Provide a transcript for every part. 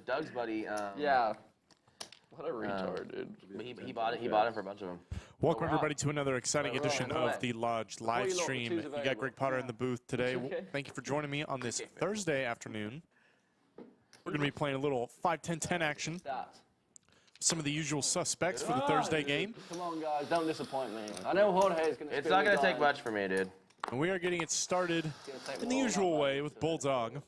Doug's buddy. Yeah. What a retard, dude. He bought it. He bought it for a bunch of them. Welcome everybody to another exciting edition of the Lodge live stream. You got Greg Potter in the booth today. Thank you for joining me on this Thursday afternoon. We're going to be playing a little 5-10-10 action. Some of the usual suspects for the Thursday game. Come on, guys, don't disappoint me. I know Jorge is going to. It's not going to take much for me, dude. And we are getting it started in the usual way with Bulldog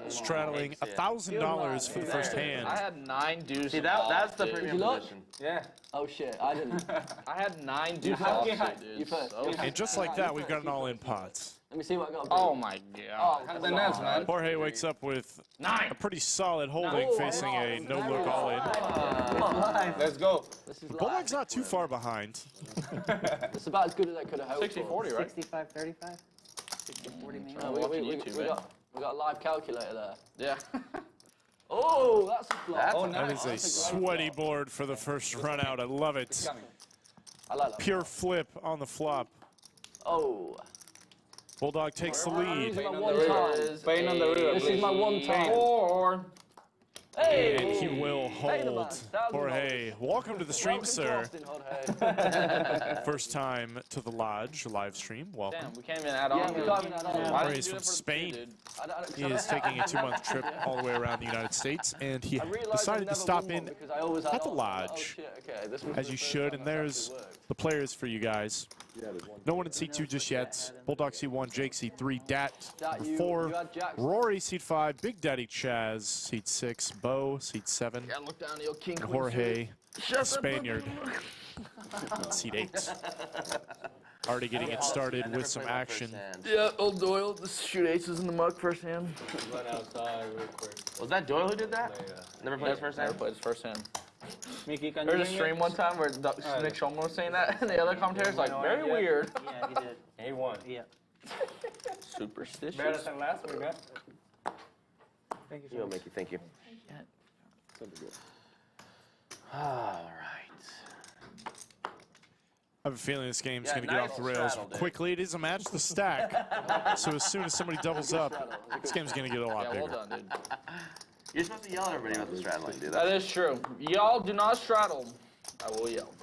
straddling $1,000 for the first hand. I had 9 deuces. See, that's the premium position. Yeah. Oh shit, I didn't. I had 9 deuces offsuit, dude. You first. And just like that, we've got an all-in pot. Let me see what I got. Oh my god. Oh, the nuts, man. Jorge wakes up with 9. a pretty solid holding, facing a no-look all-in. Let's go. This is Bulldog's not too far behind. It's about as good as I could have hoped 60-40, right? 65-35? 60-40 maybe? We got a live calculator there. Yeah. Oh, that's a flop. Oh, That nice. is a sweaty board for the first run out. I love it. I like that. Pure flip on the flop. Oh. Bulldog takes the I'm lead. using my one time. Pain on the river, This is my one time. 4. Hey! And he will Hey, the man. hold. Jorge, welcome to the stream, sir. First time to the Lodge live stream. Welcome. Damn, we can't even add on. Yeah, we can't even add on. Why Jorge's didn't you do from it for the Spain. dude? He is taking a 2-month trip all the way around the United States, and he decided to stop in at the Lodge, as you should, and there's the players for you guys. No one in seat 2 just yet. Bulldog seat 1, Jake seat 3, Dat seat 4, Rory seat 5, Big Daddy Chaz seat 6, Bo seat 7, Gotta look down to your king and Jorge, the Spaniard, seat 8. Already getting it started with some action. Yeah, old Doyle, just shoot aces in the mug first hand. Run outside real quick. Was that Doyle who did that? Never played his first Never hand? played his first hand. Mickey, can There you was a stream one time where Nick Schulman was saying that, and the other commentators like, very weird. Yeah, he did. He won. Yeah. Superstitious. Better than last week, man. Thank you so You'll much. make you thank you. All right. I have a feeling this game's going to get off the rails quickly. It is a match to stack, so as soon as somebody doubles up, this game's going to get a lot Yeah, well bigger. done, dude. You're supposed to yell at everybody about the straddling, dude. That is true. Y'all do not straddle. I will yell.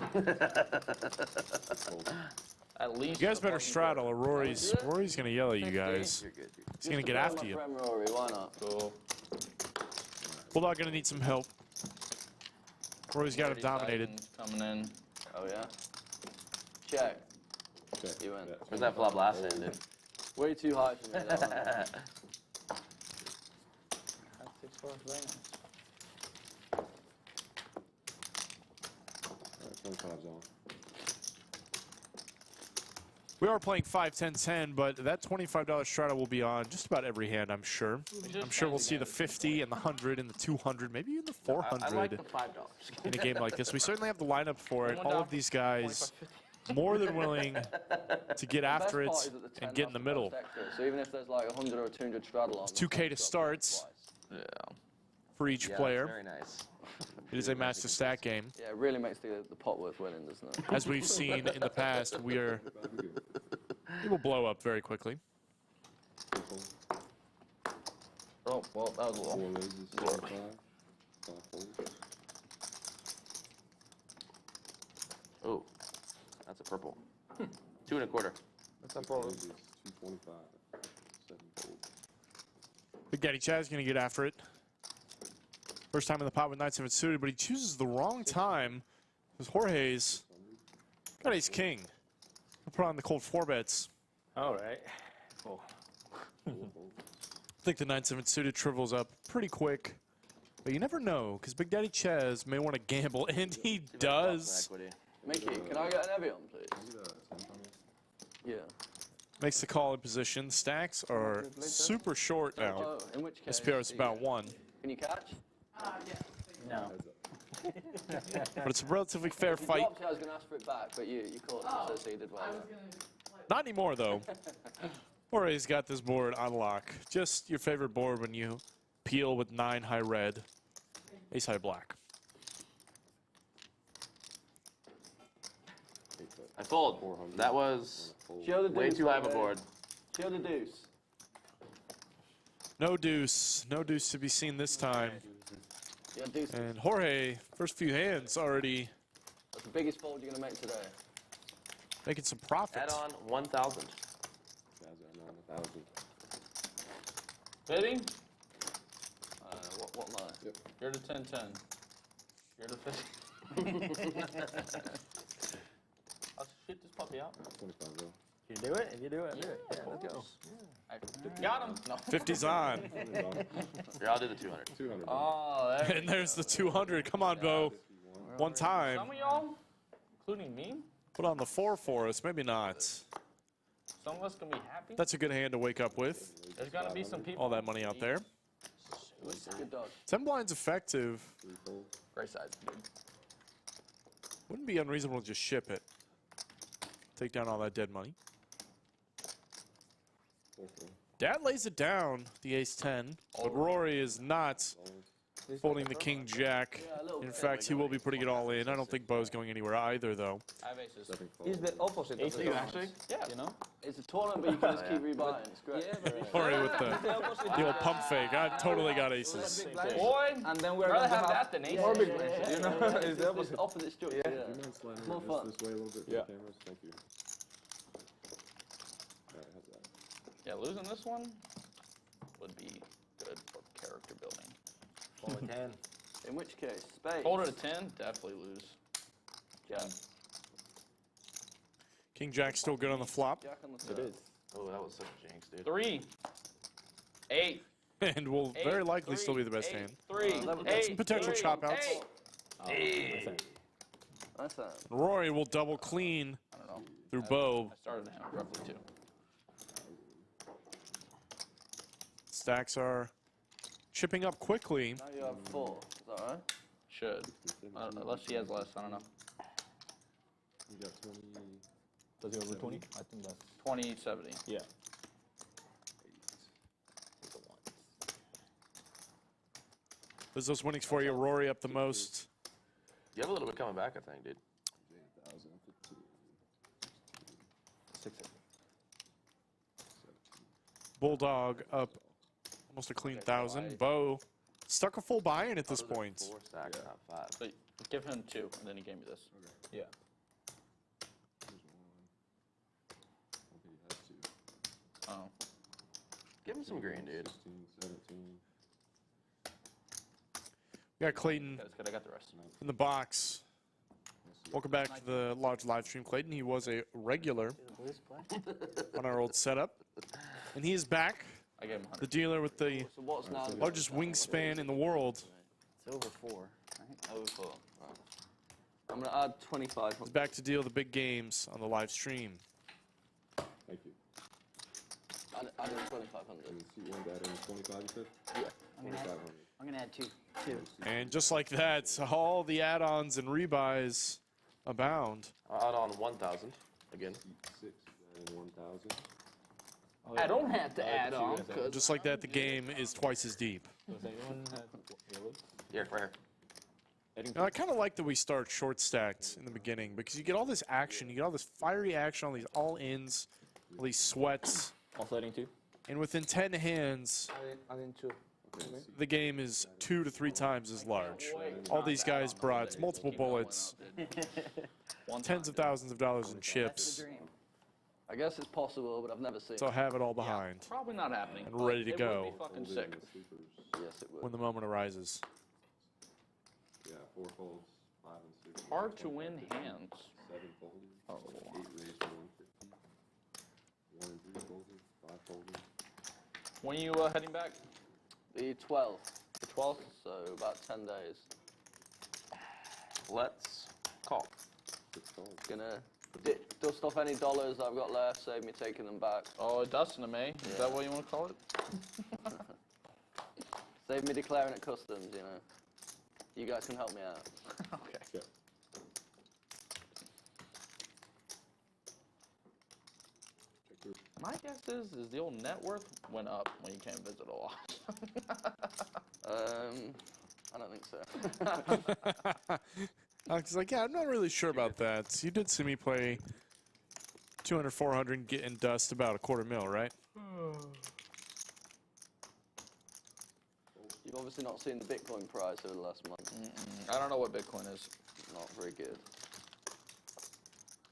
At least. You guys better straddle, or Rory's going to yell at you guys. You're good. He's going to get after you. Rory, why not? Cool. Bulldog going to need some help. Rory's got him dominated. Coming in. Oh, yeah. Check. You win. Where's that flop last hand, dude? Way too high for me. That one. 6-4, very nice. We are playing 5-10-10, but that $25 straddle will be on just about every hand, I'm sure. I'm sure we'll see the 50 and the 100 and the 200, maybe even the 400 I like the $5. in a game like this. We certainly have the lineup for it. All of these guys more than willing to get after it and get in the middle. So even if there's like 100 or 200 straddle on. It's 2K to starts Yeah. for each Yeah, player. Very nice. It is a match to stack game. Yeah, it really makes the pot worth winning, doesn't it? As we've seen in the past, it will blow up very quickly. Oh, well, that was a little. Oh, that's a purple. 2 1/4. What's up, bro? Big Daddy Chaz going to get after it. First time in the pot with 9-7 suited, but he chooses the wrong time because Jorge's got ace-king. He'll put on the cold 4-bets. All right. Cool. I think the 9-7 suited triples up pretty quick, but you never know because Big Daddy Chaz may want to gamble, and he does. Mickey, can I get an Ivey on, please? Yeah. Makes the call in position. Stacks are super short now. Oh, in which case? SPR is about 1, Can you catch? No. but it's a relatively fair If you fight. dropped it, I was going to ask for it back, but you caught it, so you did well. Not anymore, though. Jorge's got this board on lock. Just your favorite board when you peel with 9 high red, ace high black. I fold. That was Show the way deuce, too high of a Jorge. board. Show the deuce. No deuce. No deuce to be seen this time. Yeah, deuces. And Jorge, first few hands already That's the biggest fold you're gonna make today. making some profit. Add on 1,000. Bidding? What am I? You're the 10-10. You're the 50. I'll shoot this puppy out. 25, bro. You do it? If you do it, do it. Yeah, let's go. Got him. No. 50's on. Here, I'll do the 200. 200. Oh, there. And there's the 200. Come on, Bo. One time. Some of y'all, including me, Put on the 4 for us. Maybe not. some of us gonna be happy. That's a good hand to wake up with. There's gonna be some people. All that money out there. Good dog. 10 blinds effective. Great size, dude. Wouldn't be unreasonable to just ship it. Take down all that dead money. Dad lays it down, the ace-10, but Rory is not folding the king-jack. In fact, he will be putting it all in. I don't think Bo's going anywhere either, though. I have aces. He's the opposite of the You tournament. actually? Yeah. You know? It's a tournament, but you can just keep rebuying. It's great. Rory with the old pump fake. I totally got aces. Boy, And then we're rather going to have have that than aces. more big blinds. You know? It's the It's opposite. opposite structure. Do you Yeah. mind sliding More this fun. this way a little bit for Yeah. the cameras? Thank you. All right, how's that? Yeah, losing this one would be good for character building. Only 10. In which case, spades. Hold it at 10, definitely lose. Jack. King-jack still good on the flop. Jack on the It turn. is. Oh, that was such a jinx, dude. 3, 8, And will very likely 3, still be the best 8, hand. 3, Some 8, potential 3, chop outs. 8. That's that. Rory will double clean I don't know. through Bo. I started the hand roughly 2. Stacks are chipping up quickly. Now you have 4. Is that right? Should. Unless she has less, I don't know. You got 20. Does he over 20? I think that's. 20, 70. Yeah. There's those winnings for you. Rory up the most. You have a little bit coming back, I think, dude. 8,000. Bulldog up almost a clean 1,000. Bo stuck a full buy-in at this point. 4 stacks, not 5. But give him 2, and then he gave me this. Yeah. Oh. Give him some green, dude. 16, 17. We got Clayton That's good, I got the rest. in the box. Welcome back to the large live stream, Clayton. He was a regular on our old setup. And he is back, I gave him 100. the dealer with the So what's now? largest wingspan in the world. It's over 4, right? Over 4. Right. I'm going to add 25. He's back to deal the big games on the live stream. Thank you. Add in 2,500. And you want that in 25, you said? Yeah. I'm gonna add, 2,500. I'm gonna add 2. 2. And just like that, all the add-ons and rebuys abound. I'll add on 1,000 again. 6, and 1,000. I don't have to add on, because Just like that, the game is twice as deep. Does anyone have yellow? Here, right here. Now, I kind of like that we start short stacked in the beginning because you get all this action, you get all this fiery action, all these all-ins, all these sweats, Also adding 2? and within 10 hands, Adding 2. the game is 2 to 3 times as large. All these guys brought multiple bullets, tens of thousands of dollars in That's chips, the dream. I guess it's possible, but I've never seen so it. have it all behind probably not happening. and ready to It go would be fucking sick. Yes, it would. when the moment arises. Yeah, 4 folds, 5 and 6. Hard to win hands. 7 folding. Oh. 8 raised to 150. 1 and 3 folding. 5 folding. When you heading back? The 12th. The 12th, so about 10 days. Let's call. 6 folds. Gonna dust off any dollars I've got left, save me taking them back. Oh, dusting them, eh? Is that what you want to call it? Save me declaring at customs, you know. You guys can help me out. Okay. Yeah. Check through. My guess is the old net worth went up when you came visit a lot. I don't think so. He's like, yeah, I'm not really sure about that. You did see me play 200, 400 and get in dust about $250,000, right? You've obviously not seen the Bitcoin price over the last month. I don't know what Bitcoin is. Not very good.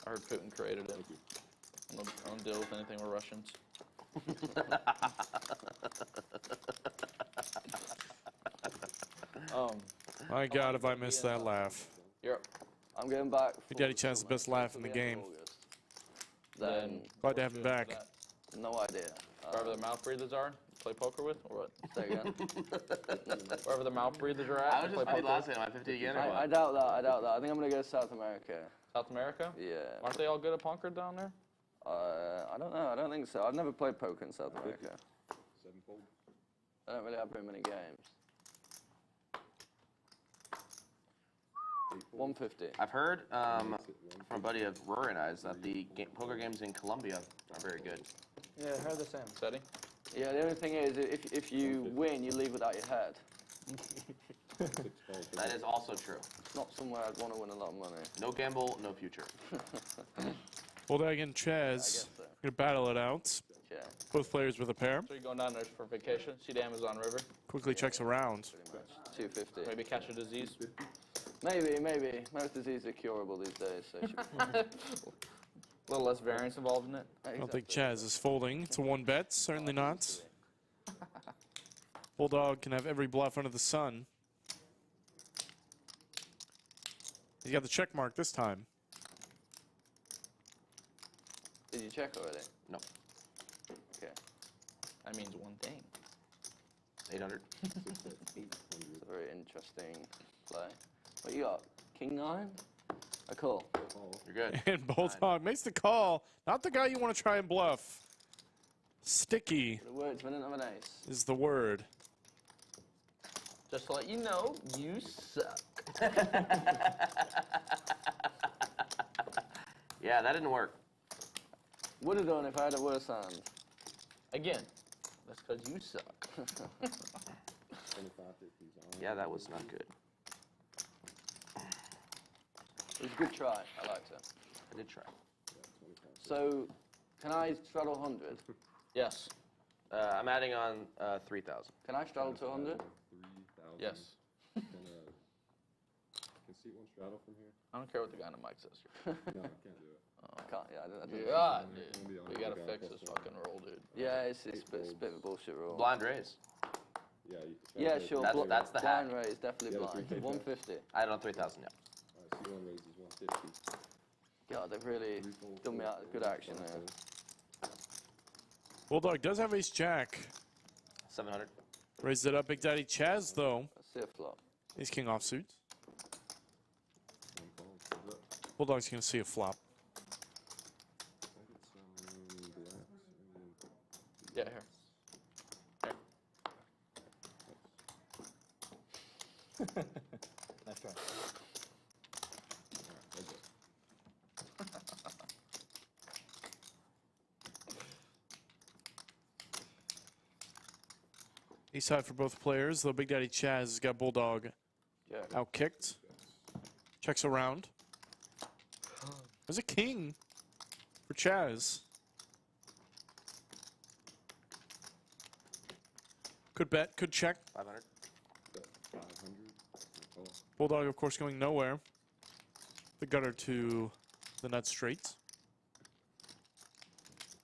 I heard Putin created it. I don't deal with anything with Russians. My God, if I missed that laugh. I'm going back. Big Daddy Chaz, the best laugh in the game. Then, Glad to have him back. no idea. Wherever the mouth breathers are, play poker with, or what? Say again. Wherever the mouth breathers are I at, was play just 50 poker last with. night. Am I 50 again or I what? doubt that. I doubt that. I think I'm gonna go to South America. South America? Yeah. Aren't they all good at poker down there? I don't know. I don't think so. I've never played poker in South America. 7-fold. I don't really have very many games. 150. I've heard from a buddy of Rory and I's that the poker games in Colombia are very good. Yeah, I heard the same. Steady? Yeah, the only thing is, if you win, you leave without your head. That is also true. It's not somewhere I'd want to win a lot of money. No gamble, no future. Bulldog and Chaz so. gonna battle it out. Yeah, Both players with a pair. So you're going down there for vacation, see the Amazon River, Quickly checks around. pretty much. 250. maybe catch a disease. Maybe. Most diseases are curable these days, so it should be A little less variance involved in it. I don't think Chaz is folding. It's a one bet, certainly not. Bulldog can have every bluff under the sun. He's got the check mark this time. Did you check already? No. Okay. That means one thing. 800. It's a very interesting play. What you got? King 9? A call. You're good. And Bulldog makes the call. Not the guy you want to try and bluff. Sticky The words we didn't have an ace. is the word. Just to let you know, you suck. Yeah, that didn't work. Would have done if I had a worse hand. Again, that's because you suck. 25, 50's on. Yeah, that was not good. It was a good try. I liked it. I did try. So, can I straddle 100? Yes. I'm adding on 3,000. Can I straddle to 100? 3,000. Yes. Can seat one straddle from here? I don't care what the guy in the mic says here. No, I can't do it. I can't. Yeah, I didn't. God, It's gonna be dude. on We the gotta guy fix plus this one. fucking roll, dude. Yeah, it's a bit of a bullshit rule. Blind raise. Yeah, you can Yeah, straddle sure. it. That's the blind hack. raise, definitely Yeah, blind. 3K. 150. I had on 3,000, yeah. Alright, seat one raises 150. God, they've really done me out of good action there. Bulldog does have ace jack. 700. Raised it up. Big Daddy Chaz, though. Let's see a flop. Ace king offsuit. One call, hold up. Bulldog's going to see a flop. I get some blacks. Yeah, here. Nice try. Ace high for both players, though Big Daddy Chaz has got Bulldog Yeah. out kicked. Checks around. There's a king for Chaz. Could bet, could check. 500. 500. Call. Bulldog, of course, going nowhere. The gutter to the nut straight.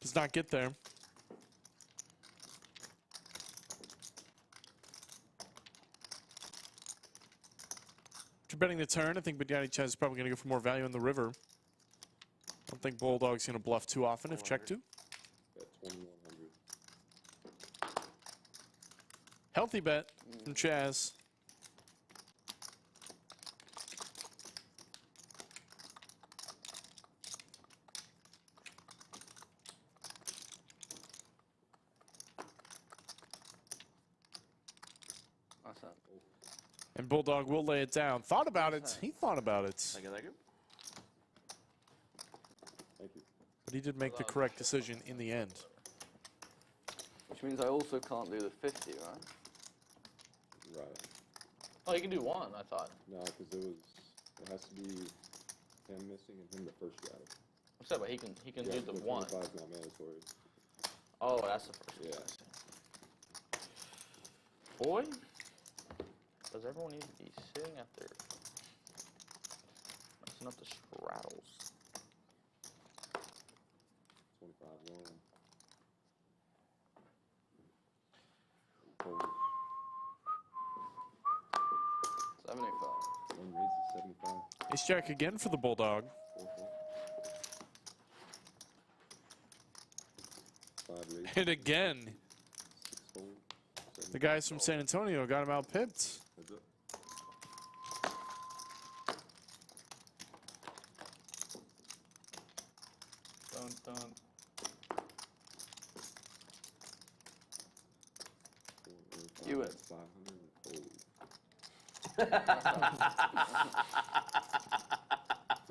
Does not get there. After betting the turn, I think Big Daddy Chaz is probably going to go for more value in the river. I don't think Bulldog's going to bluff too often if check to. Bet 2,100. Healthy bet from Chaz. That's that. And Bulldog will lay it down. Thought about it. He thought about it. Thank you, thank you. Thank you. But he did make the correct decision in the end. Which means I also can't do the 50, right? Right. Oh, you can do one, I thought. No, because it has to be him missing and him the first straddle. I said, but he can Yeah, do the so one. 25 is not mandatory. Oh, that's the first Yeah. one. Boy, Does everyone need to be sitting at their messing up the straddles? 25 long. Fold. 75. One raises 75. Ace Jack again for the Bulldog. 4 fold. 5 raises. And again, 6 fold. 7 the guys from San Antonio got him out pipped. Heads up. Dun, dun. You win. 500 fold.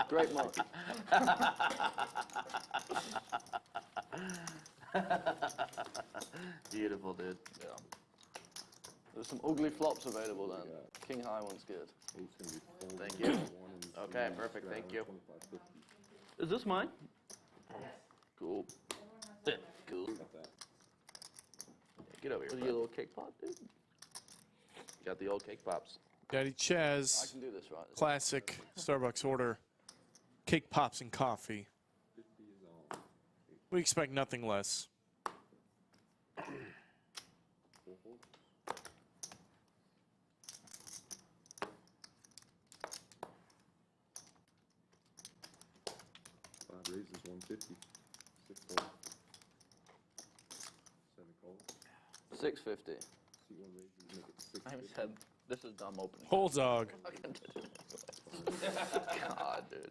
Great mark. Beautiful, dude. Yeah. There's some ugly flops available then. King high one's good. Eight's gonna be fold. Thank you. 1 and Okay, 3, perfect, thank you. 25, 50. Is this mine? Cool. Cool. Got that. Get over here, With bud. your little cake pop, dude. Got the old cake pops. Daddy I Chaz, can do this right. classic Starbucks order. Cake pops and coffee. 50 is on. We expect nothing less. 4 fold. 5 raises 150. 6 fold. 7 calls. 650. See 1 raises, make it 6. I said this is dumb opening. Bulldog. God, dude. If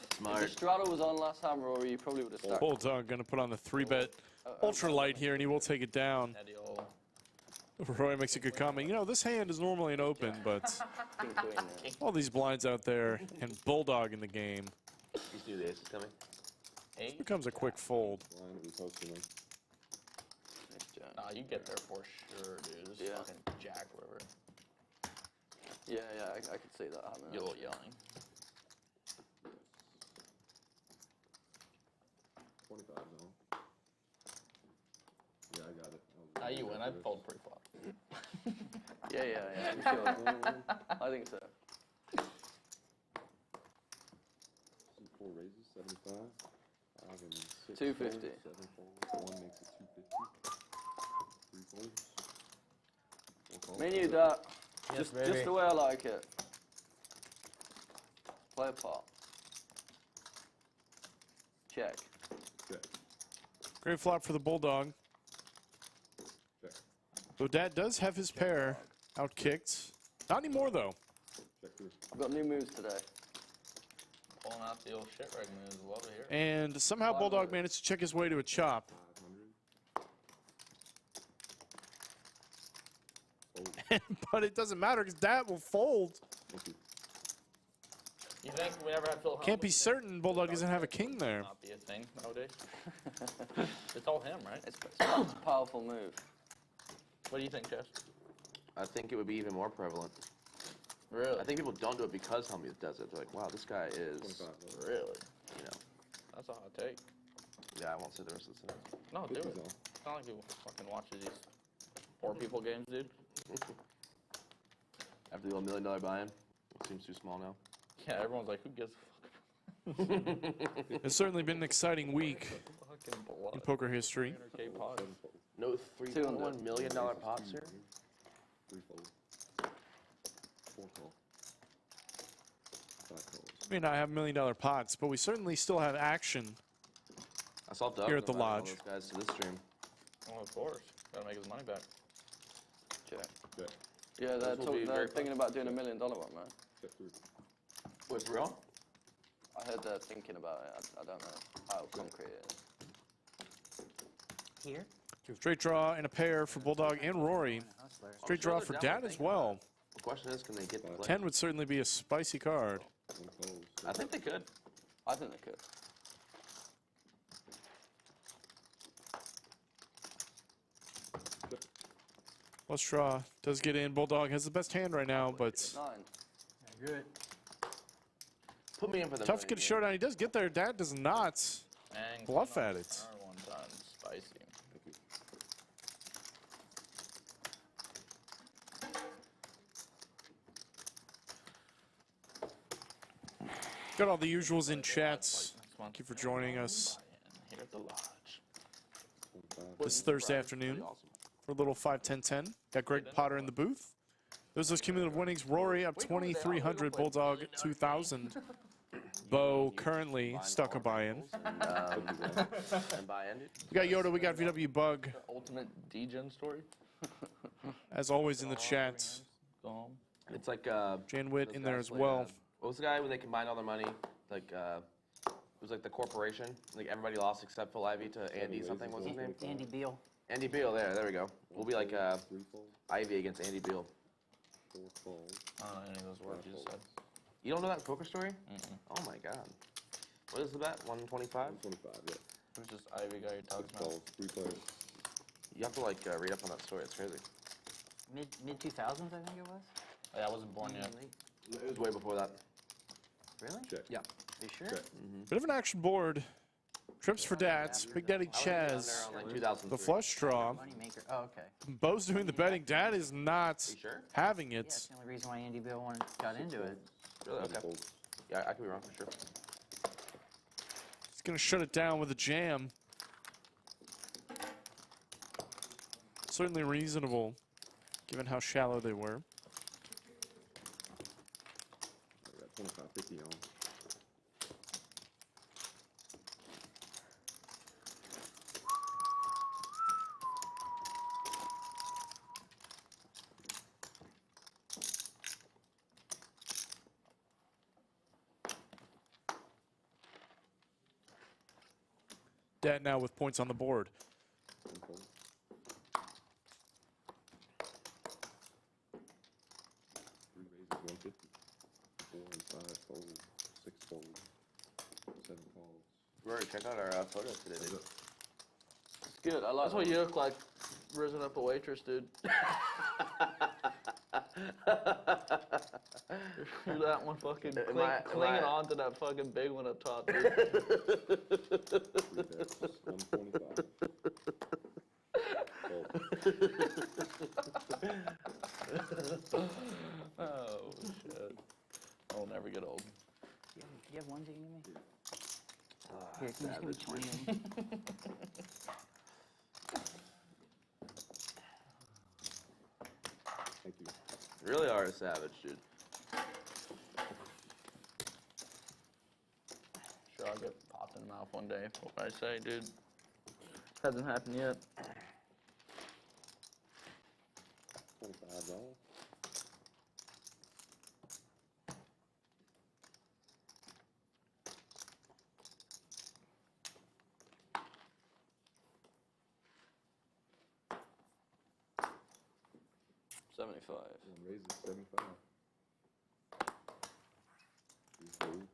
the Smart. straddle was on last time, Rory, you probably would have stacked. Bulldog gonna put on the 3-bet ultralight here, and he will take it down. Daddy old. Roy makes a good comment. You know, this hand is normally an open, but King queen, yeah. all these blinds out there and Bulldog in the game These two days is coming. Eight? becomes a quick fold. Line that we posted on. Nice jack. Nah, you get there for sure, dude. This is Yeah. fucking jack, whatever. Yeah, I could see that happening. You're a little yelling. 25 zone. Yeah, I got it. Ah, you win. I fold pretty flop. Yeah, I'm sure. I think so. See 4 raises, 75. 5 and 6 250. folds, 7 folds. 1 makes it 250. 3 folds. 4 calls. Me and you, Dat. Yes, Just baby. the way I like it. Play a part. Check. Check. Great flop for the Bulldog. Check. Though Dad does have his pair outkicked. Not anymore, though. Check through. I've got new moves today. Pulling out the old shit reg moves. Love it here. And somehow Bulldog managed to check his way to a chop. 500. But it doesn't matter because Dad will fold. Thank you. You think we ever have Phil Can't be Hellmuth? certain Bulldog doesn't have a king there. Not be a thing nowadays. It's all him, right? It's a powerful move. What do you think, Chaz? I think it would be even more prevalent. Really? I think people don't do it because Hellmuth does it. They're like, wow, this guy is, 25. Really? you know. That's a hot take. Yeah, I won't say the rest of the sentence. No, do 50 it. zone. It's not like you fucking watches these poor people games, dude. After the old $1 million buy-in, it seems too small now. Yeah, everyone's like, who gives a fuck? It's certainly been an exciting week Fucking blood. in poker history. 300K pod. No $3.1 million pops here? 3 folds. 4 calls. 5 calls. We may not have $1 million pots, but we certainly still have action. I saw Doug Here at the inviting all lodge. those guys to this stream. Oh, of course. Gotta make his money back. Check. Check. Yeah, they're, Those will be very thinking about doing $1 million one, man. Check through. Wait, for real? I heard they're thinking about it. I don't know how concrete it is. Here? Straight draw and a pair for Bulldog and Rory. Straight draw for Dad as well. The question is, can they get the play? 10 would certainly be a spicy card. 1 calls. I think they could. I think they could. Flush draw does get in. Bulldog has the best hand right now, but 9. Good. Put me in for the tough to get a showdown. He does get there. Dad does not. And Bluff at it. Turn one time. Spicy. Thank you. Got all the usuals in chats. Thank you for joining us Here at the lodge. this Thursday afternoon for a little 5-10-10. Got Greg Potter in the booth. There's those cumulative winnings. Rory up 2,300, Bulldog 2,000. Bo currently stuck a buy-in. And buy in. We got Yoda, we got VW Bug, Ultimate degen story. as always in the chat. Go home. It's like Jan Witt those in there guys as played, well. what was the guy where they combined all their money? Like it was like the corporation. Like everybody lost except for Ivey to Andy something. What's his name? Andy Beal. Andy Beal. There we go. We'll be like 3 fold, Ivey against Andy Beal. 4 fold. I don't know any of those words you just said. You don't know that poker story? Oh my god. What is the bet? 125? 125, yeah. Who's this Ivy guy you're 6 talking about? folds, 3 players. You have to like read up on that story. It's crazy. Mid 2000s, I think it was. Oh, yeah, I wasn't born yet. It was way before that. Really? Check. Yeah. You sure? Check. Bit of an action board. Trips for Dats. Big Daddy Chaz. Around like 2003. The flush draw. Moneymaker. Oh, okay. Bo's doing the betting. Dad is not You sure? having Yeah, it. that's the only reason why Andy Beal got into it. Really? 7 Okay. folds. Yeah, I could be wrong for sure. He's going to shut it down with a jam. Certainly reasonable, given how shallow they were. I got 25, 50 on. Dad now with points on the board. 1 fold. 3 raises, 150. 4 and 5 folds, 6 folds, 7 calls. Rory, check out our photos today, dude. It's good. I like That's what you look like, risen up a waitress, dude. You're that one fucking clinging on to that fucking big one up top, dude. 3 bets, 125. Fold. Oh, shit. I'll never get old. Do you have ones that you need me? Here, can you just give me 20 of them? Thank you. Really are a savage, dude. Sure, I'll get popped in the mouth one day. What can I say, dude? Hasn't happened yet. 25 dollars. $75. 1 raises, 75. 3 folds.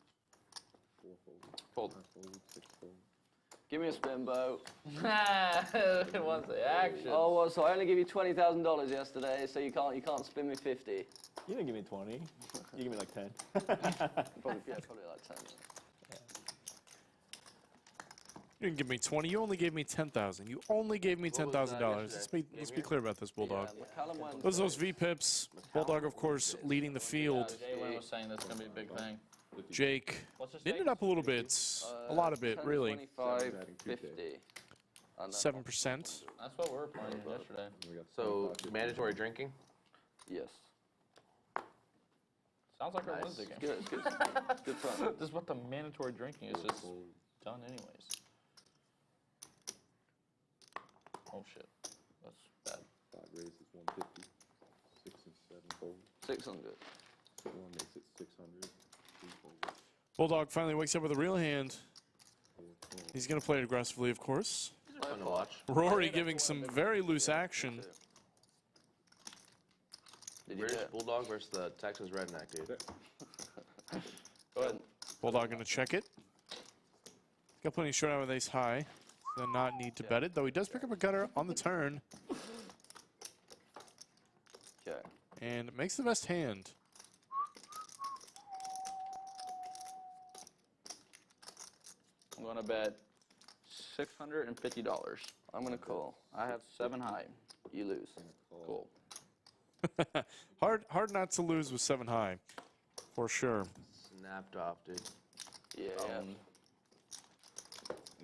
4 folds. Fold. 5 folds, 6 folds. Give me a spin, Bo. It wants the action. Oh, well, so I only gave you $20,000 yesterday, so you can't spin me 50. You didn't give me 20. You give me like 10. Probably like 10. You didn't give me 20. You only gave me 10,000. You only gave me What was that $10,000. yesterday? Let's be clear about this, Bulldog. Yeah, McCallum went Those V-pips. Bulldog, of course, leading the field. Jay was saying that's gonna be a big thing. Jake What's his hitting name? it up a little bit. A lot of it, really. 25, 50. 7%. That's what we were playing yesterday. We got So 25, 50. mandatory drinking. Yes. Sounds like our Nice. Wednesday It's game. good, it's good. It's good fun. This is what the mandatory drinking is just Fold. done anyways. Oh shit. That's bad. 5 raises, 150. 6 and 7 folds. 600. 1 makes it 600. 3 folds. Bulldog finally wakes up with a real hand. 4 folds. He's going to play it aggressively, of course. These are fun to watch. Rory giving some very loose action. Did you British get? Bulldog versus the Texas Redneck, dude. Go ahead. Bulldog going to check it. Got plenty of showdown with ace high. So not need to bet it, though he does pick up a gutter on the turn. Okay. And makes the best hand. I'm gonna bet $650. I'm going to call. I have 7 high. You lose. Cool. Hard not to lose with 7 high, for sure. Snapped off, dude. Yeah. Thank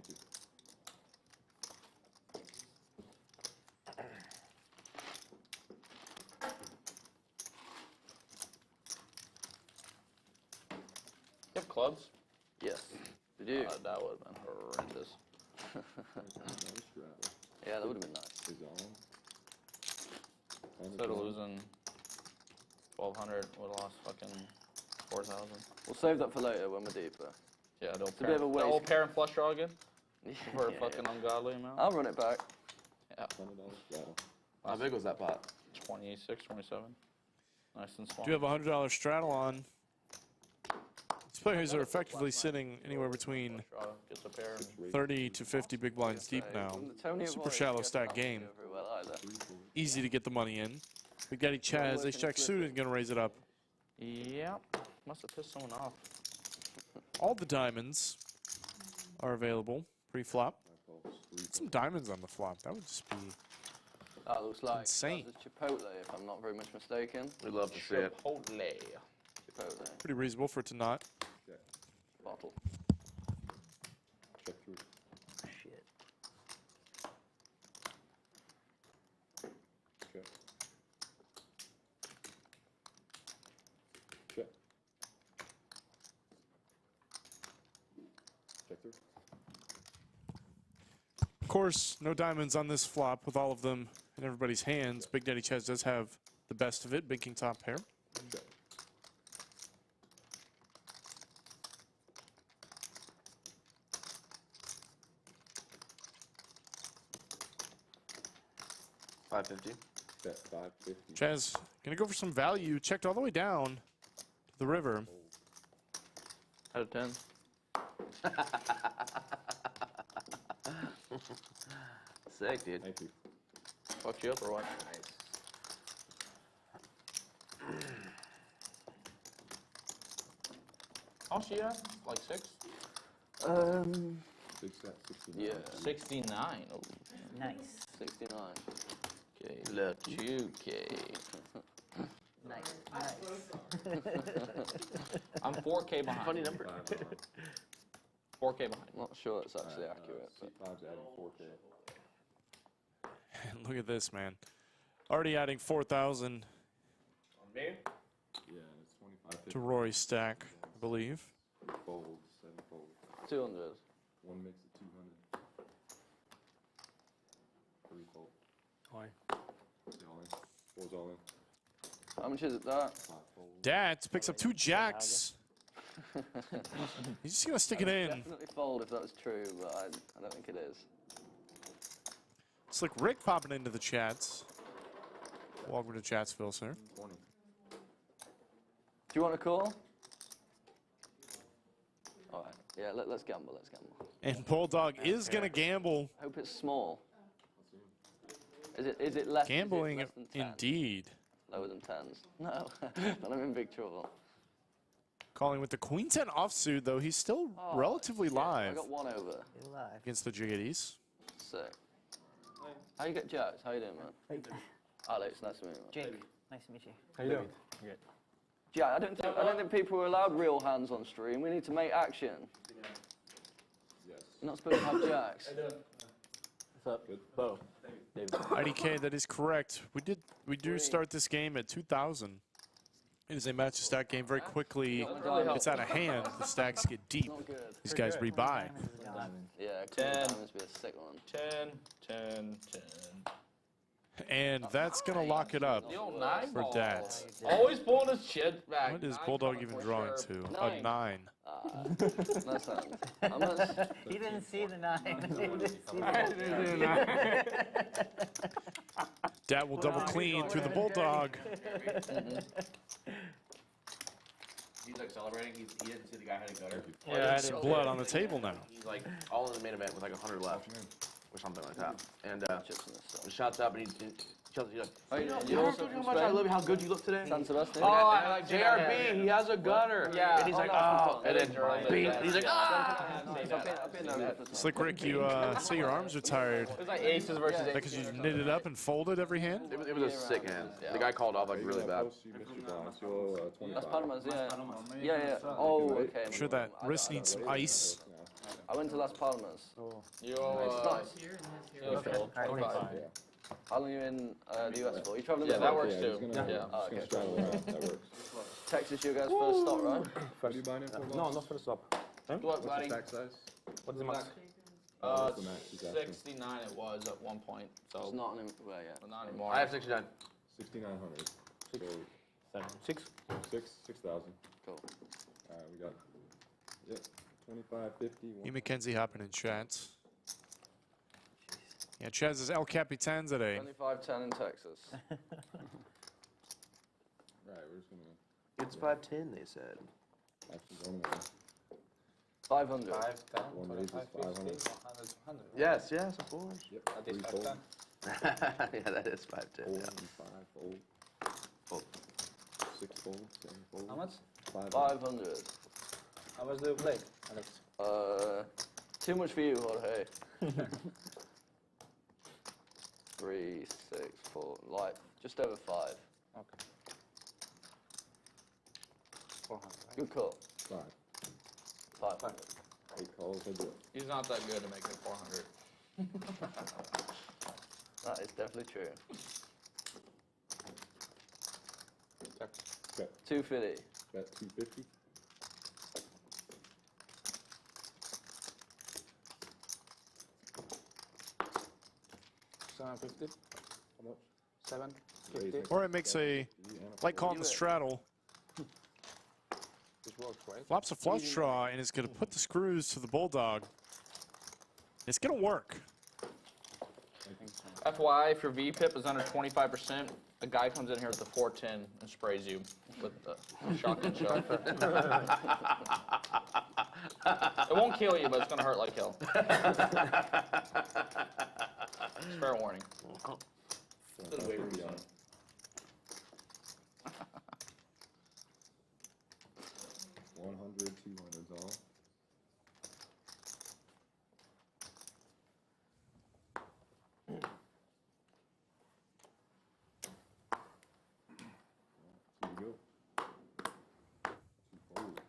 you. You have clubs? Yes. We do. That would have been horrendous. Yeah, that would have been nice. Is it on? Instead of losing 1,200, would have lost fucking 4,000. We'll save that for later when we're deeper. Yeah, a bit of a the waste. old pair and flush draw again for a Yeah, fucking ungodly amount. I'll run it back. Yeah, $100 straddle. How big was that pot? 26, 27. Nice and small. Do you have a $100 straddle on? These players are effectively sitting anywhere between Flush draw, gets a pair. And 30 to 50 big blinds deep now. Super shallow stack game. Easy to get the money in. Big Daddy Chaz, ace jack suited, gonna raise it up. yep, must have pissed someone off. All the diamonds are available pre-flop. Some diamonds on the flop. That would just be That looks like insane. that's a Chipotle, if I'm not very much mistaken. We'd love to see it. Chipotle. Chipotle. pretty reasonable for it to not. Bottle. Check through. Shit. Check. Check. Check through. Of course, no diamonds on this flop with all of them in everybody's hands. Big Daddy Chaz does have the best of it. Big King top pair. Check. $550. Bet 550. Chaz, gonna go for some value. Checked all the way down to the river. Out of 10. Sick, dude. Thank you. Fucked you up or what? How much do you have? Like 6? Big set 69. Yeah. 69. Oh, Nice. 69. okay. Look. QK. Nice. Nice. I'm 4K behind. Funny number. 4K behind. Not sure it's actually accurate, but C5's adding 4K. Look at this, man. Already adding 4,000 On me? Yeah, it's 25. to Rory's stack, I believe. Fold, 7 fold. 200. One makes it 200. 3 fold. Why? Yeah, all in. 4's all in. How much is it that? 5 fold. Dat picks up 2 jacks. He's just gonna stick it in. Definitely fold if that was true, but I don't think it is. Slick Rick popping into the chats. Welcome to Chatsville, sir. 20. Do you want a call? All right. Yeah, let's gamble. Let's gamble. And Bulldog is gonna gamble. Hope it's small. Is it less? Gambling, is it less than 10? indeed. Lower than 10s. No, then I'm in big trouble. Calling with the Queen 10 offsuit, though. He's still Oh, relatively shit, I live got one over. You're alive. against the Jiggities. Sick. How you get Jax? How you doing, man? Hey, Alex, nice to meet you, man. Jake, nice to meet you. How you doing? Good. Jack, I don't think people are allowed real hands on stream. We need to make action. Yes. You're not supposed to have Jax. What's up? Good. Bo. David. IDK, that is correct. We do start this game at 2,000. It is a match to stack game very quickly. It's out of hand. The stacks get deep. Not good. These guys rebuy. Yeah, 10. Diamonds be a sick one. 10, 10, 10. And that's going to lock it up The old 9 for ball. Dat. Always pulling his shit back. What is 9 Bulldog coming even for drawing sure. to? A 9. Nice hand. How much? He didn't see the 9. He didn't see the Dat will double clean through the Bulldog. He's like celebrating. He didn't see the guy had a gutter. Yeah, I Some didn't. blood on the table now. He's like all in the main event with like 100 left or something like that. And Chips in this he shots up and he Chelsea, like, Oh, you know you also how much I love how good you look today. San Sebastian? Oh, I like JRB. He has a gunner. Yeah. And he's like, Oh, and then beat. He's like, Slick Rick, you say your arms are tired. It was like aces versus aces. Because you knitted up and folded every hand? It was a sick hand. The guy called off like really bad. You missed your blind, so you owe, 25. Las Palmas, yeah. Oh, okay. I'm sure that wrist needs some ice. I went to Las Palmas. You Nice. $25. How long are you in the US for? You traveling Yeah, with that me? works Yeah, too. he's gonna, Yeah. he's gonna straddle around. That works. Texas, your guys' first stop, right? What are you buying in for? No, not first up. What, What's buddy? the stack size? What is the max? What's the max he's asking? 69 it was at one point, so It's not an well, yeah. but not anymore. I have 69. 6,900. So 6. 6,000. Cool. Alright, we got, yep, 25, 50. E. McKenzie hopping in chat. Yeah, Chaz is El Capitan today. 25-10 in Texas. Right, we're just gonna It's 510, they said. actually go in there. 500. One raise is 500. Yes, of course. Yep, 3 fold. Yeah, that is 510. 4 Yeah. and 5 fold. Fold. 6 fold, 7 fold. How much? 500. How much do you play, Alex? Too much for you, Jorge. 3, 6, 4, like just over 5. Okay. 400, right? Good call. 5. 500. 8 calls, I do it. He's not that good to make it 400. That is definitely true. Check. Bet, 250. bet 250. $750. How much? 750. Raise. Or it makes a light call on the straddle. This works, right? Flops a flush draw and is going to put the screws to the Bulldog. It's going to work. FYI, if your VPIP is under 25%, a guy comes in here with the 410 and sprays you with the shotgun shot. It won't kill you, but it's going to hurt like hell. It's fair warning. Doesn't wait for you. 100, 200's all. Here we go. 2 folds.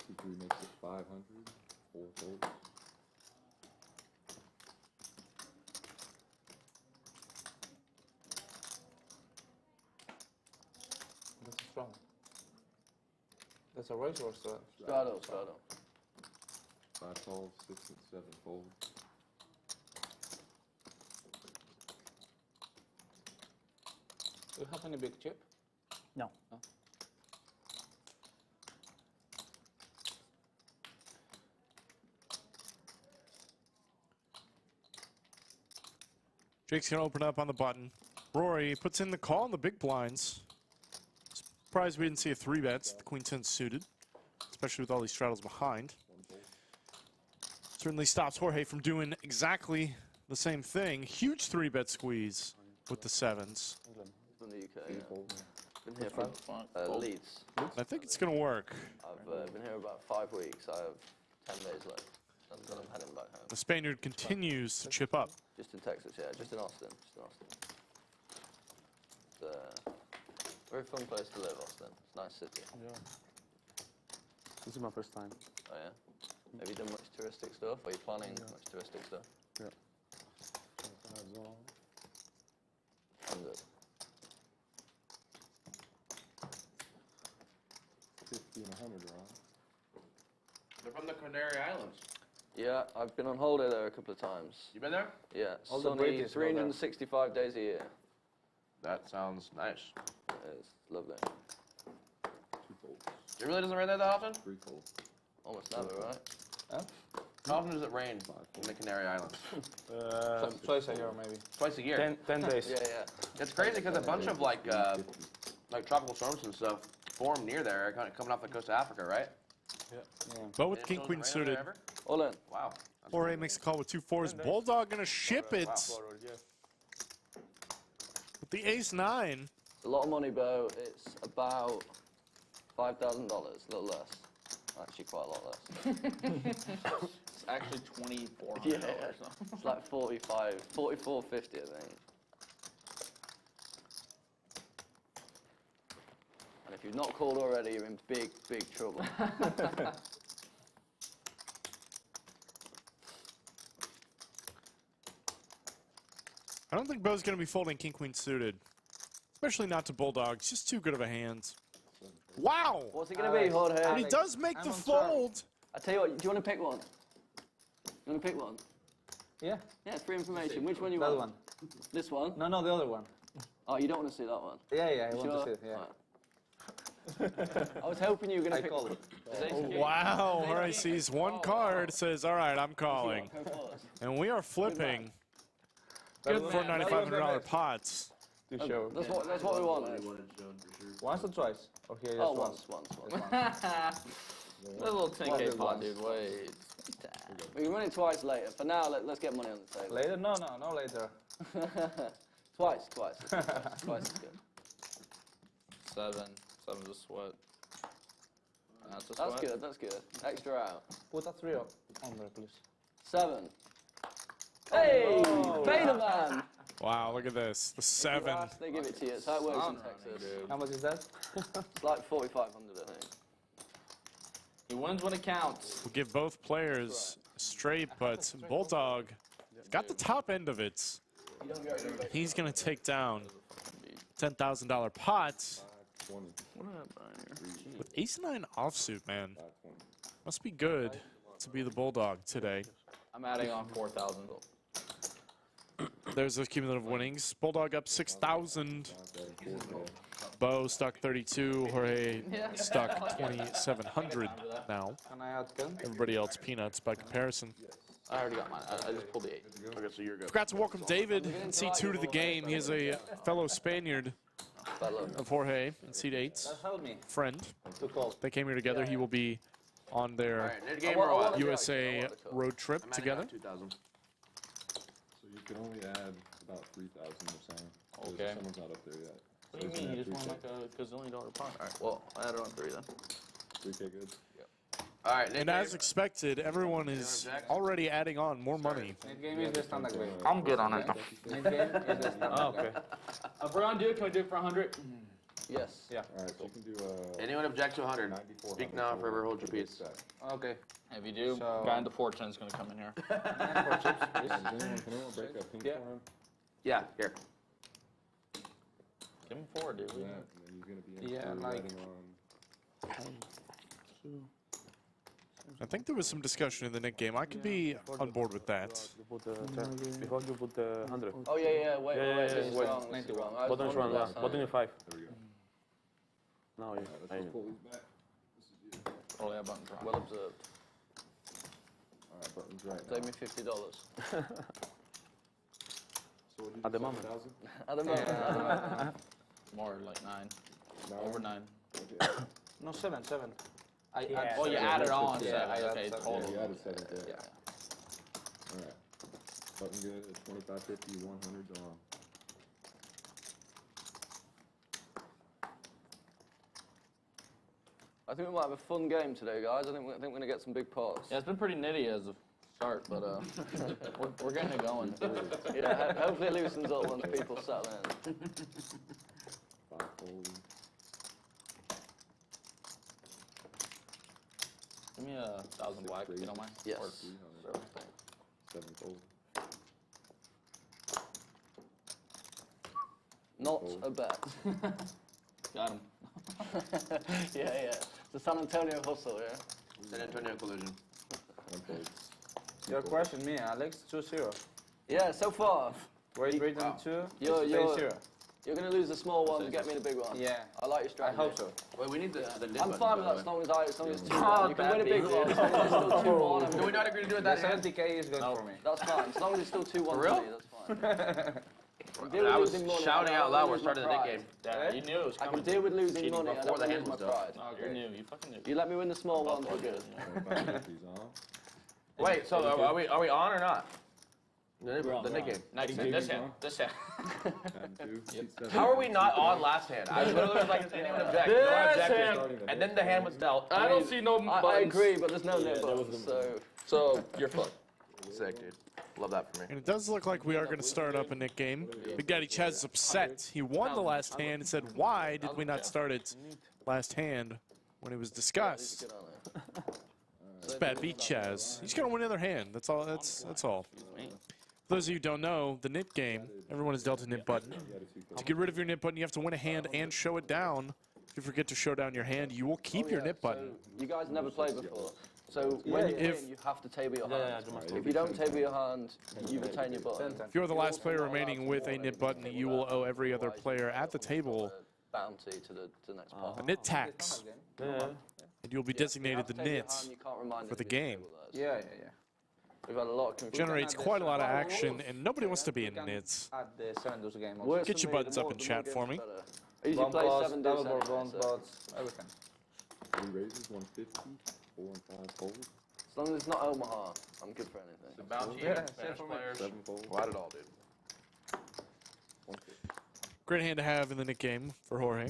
2, 3 makes it 500. 4 folds. That's strong. That's a raise or a Straddle. 5 folds, 6 and 7 folds. Do you have any big chip? No. Jake's going to open up on the button. Rory puts in the call on the big blinds. Surprised we didn't see a 3-bet. The Queen 10 suited, especially with all these straddles behind. Certainly stops Jorge from doing exactly the same thing. Huge 3-bet squeeze with the 7s. From the UK. Been here for Leeds. I think it's going to work. I've been here about 5 weeks. I have 10 days left. Then I'm heading back home. The Spaniard continues to chip up. Just in Texas, yeah. Just in Austin. It's a very fun place to live, Austin. It's a nice city. Yeah. This is my first time. Oh yeah. Have you done much touristic stuff? Are you planning much touristic stuff? Yeah. I'm good. 50 and 100 are on. They're from the Canary Islands. Yeah, I've been on holiday there a couple of times. You been there? Yeah, All the sunny, British go there. 365 days a year. That sounds nice. It's lovely. 2 folds. It really doesn't rain there that often? 3 folds. Almost never, right? How often does it rain in the Canary Islands? Twice a year, maybe. Twice a year. 10 days. Yeah. It's crazy because a bunch of like tropical storms and stuff form near there, kind of coming off the coast of Africa, right? Yeah. But with It King doesn't Queen rain over suited, there ever? All in. Wow. Jorge makes a call with 2 4s. Bulldog gonna ship it with the ace-9. It's a lot of money, Bo. It's about $5,000, a little less. Actually, quite a lot less. It's actually $2,400. Yeah, it's like 45, 44.50, I think. And if you've not called already, you're in big, big trouble. I don't think Bo's going to be folding king-queen suited, especially not to Bulldog. It's just too good of a hand. Wow! What's it going to be, Jorge? And he does make the fold. I tell you what, do you want to pick one? You want to pick one? Yeah. Yeah, it's free information. Which one you That want? one. This one? No, the other one. Oh, you don't want to see that one? Yeah, I want Sure? to see it, yeah. I was hoping you were going to pick one. Wow, Jorge sees one card, says, all right, I'm calling. And we are flipping. Good for $9,500 pots. To show. That's what we want. Once or twice? Or here Oh, just once. A little 10K pot, dude. Wait. We can run it twice later. For now, let's get money on the table. Later? No, later. Twice. Twice is good. 7. 7's a sweat. That's a sweat. That's good. Extra out. Put a 3 up on there, please. 7. Hey! Beta man! Wow, look at this. The 7. They give it to you. It's how it works in Texas. How much is that? It's like 4,500, I think. He wins when it counts. We'll give both players straight, but Bulldog got the top end of it. He's going to take down $10,000 pots with ace-9 offsuit, man. Must be good to be the Bulldog today. I'm adding on 4,000. There's those cumulative winnings. Bulldog up 6,000. Bo stuck 32. Jorge stuck 2,700 now. Can I add 10? Everybody else peanuts by comparison. I already got mine. I just pulled the 8. Okay, so you're good. Forgot to welcome David in seat 2 to the game. He is a fellow Spaniard of Jorge in seat 8. Help me Friend. to call. They came here together. He will be on their Game or what? USA road trip together. 2,000. So you can only add about 3,000 or saying. Okay. Someone's not up there yet. What do you mean? You just won like a gazillion-dollar pot? All right. Well, I added on 3 then. 3K good? All right, And as expected, everyone is already adding on more money. Mid game is the standard game. I'm good on it. Mid game is the standard Okay. If we're gonna do it, can we do it for 100? Yes. Yeah. Alright, so you can do Anyone object to 100? 9,400 Speak now, forever hold your peace. Okay. If you do, So- guy in the 410 is gonna come in here. Can anyone break that pink Yeah. for him? Yeah, here. Give him 4, dude. Yeah, and then he's gonna be in Yeah, for like- riding on. I think there was some discussion in the Nik game. I could be on board with that. Before you put the 100. Oh, yeah. Wait. This is wait. wrong. This is wrong. I was Button is wondering wrong, yeah. last time. Button is 5. There we go. No, Alright, let's just pull these back. This is you. Oh, yeah, button's wrong. Well observed. Alright, button's right Save now. me $50. So what At the moment. 7,000? At the moment. More like 9. No. Over 9. Okay. No, 7. Oh, you added on. Yeah, 7. I Okay, added total. Yeah, you added 7 there. Yeah. Alright. Button good at 25.50, 100 on. I think we might have a fun game today, guys. I think we're going to get some big pots. Yeah, it's been pretty nitty as a start, but we're getting it going. Yeah, hopefully it loosens up once people settle in. 5 fold. Give me 1,000 black, if you don't mind. Yes. Or 300. 7 fold. Not a bet. Got him. Yeah. The San Antonio hustle, yeah? San Antonio collision. 1 fold. You're crushing me, Alex. 2-0. Yeah, so far. Wait, 2. You're going to lose the small one to get me the big one. Yeah. I like your I strategy. hope so. Wait, we need the lid I'm button, fine with by that the as way. long as it's 2-1. You can win a big one as long as it's still 2-1. Can we not agree to do it The that hand? 70K is good for me. That's fine. As long as it's still 2-1 For real? to me, that's fine. Deal with I was losing money, shouting I don't out loud wanna when we lose my started the Nik pride. game. Yeah, you knew it was I coming. can deal with losing Cheating money. I before don't the want to hand lose my was done. pride. No, you knew. You fucking knew. You let me win the small ones, we're good. 25.50's on. Wait, so are we on or not? The Nik game. Next hand, this hand, this hand. How are we not on last hand? I literally was like, anyone object? No one objected. And then the hand was dealt. I don't see no buttons. I agree, but there's no net buttons, So you're fucked. Sick, dude. Love that for me. And it does look like we are going to start up a Nik game. Big Daddy Chaz is upset. He won the last hand and said, why did we not start it last hand when it was discussed? It's bad beat Chaz. He's going to win another hand. That's all. That's all. For those of you who don't know, the Nik game, everyone is dealt a Nip button. To get rid of your Nip button, you have to win a hand and show it down. If you forget to show down your hand, you will keep your Nip button. So you guys never played before. So when you win, you have to table your hand. If you don't table your hand, you retain your button. If you're the last player remaining with a Nip button, you will owe every other player at the table bounty to the next part. a Nit tax. And you'll be designated the Nits for the game. Yeah. We've had a lot of confusion. Generates quite a lot of action, and nobody wants to be in Nits. At the 7 deuce game. Get your buttons up in chat for me. Easy play, 7 double deuce, board, bronze boards, everything. 3 raises, 150, 4 and 5 folds, As long as it's not Omaha, I'm good for anything. The bounty, Spanish players. 7 folds, Got it all, dude. 150. Great hand to have in the Nik game for Jorge.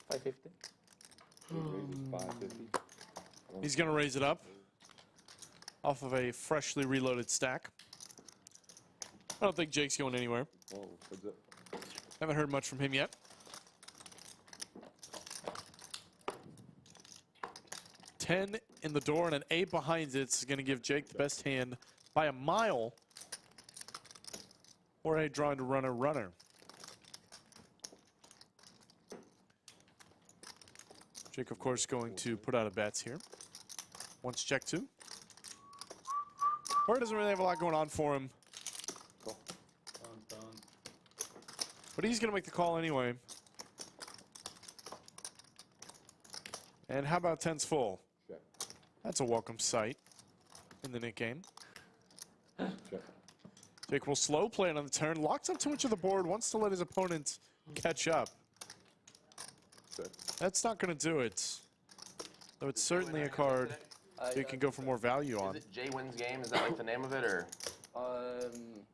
550. 3 raises, 550. He's going to raise it up off of a freshly reloaded stack. I don't think Jake's going anywhere. Oh, heads up. Haven't heard much from him yet. $10 in the door and an 8 behind it is going to give Jake the best hand by a mile. Jorge drawing to runner. Jake, of course, going to put out a bets here. Wants check 2. Jorge doesn't really have a lot going on for him. But he's going to make the call anyway. And how about 10's full? Check. That's a welcome sight in the Nik game. Check. Jake will slow play it on the turn. Locks up too much of the board. Wants to let his opponent catch up. Check. That's not going to do it. Though it's certainly a card you can go for more value on. Is it Jay wins game? Is that like the name of it, or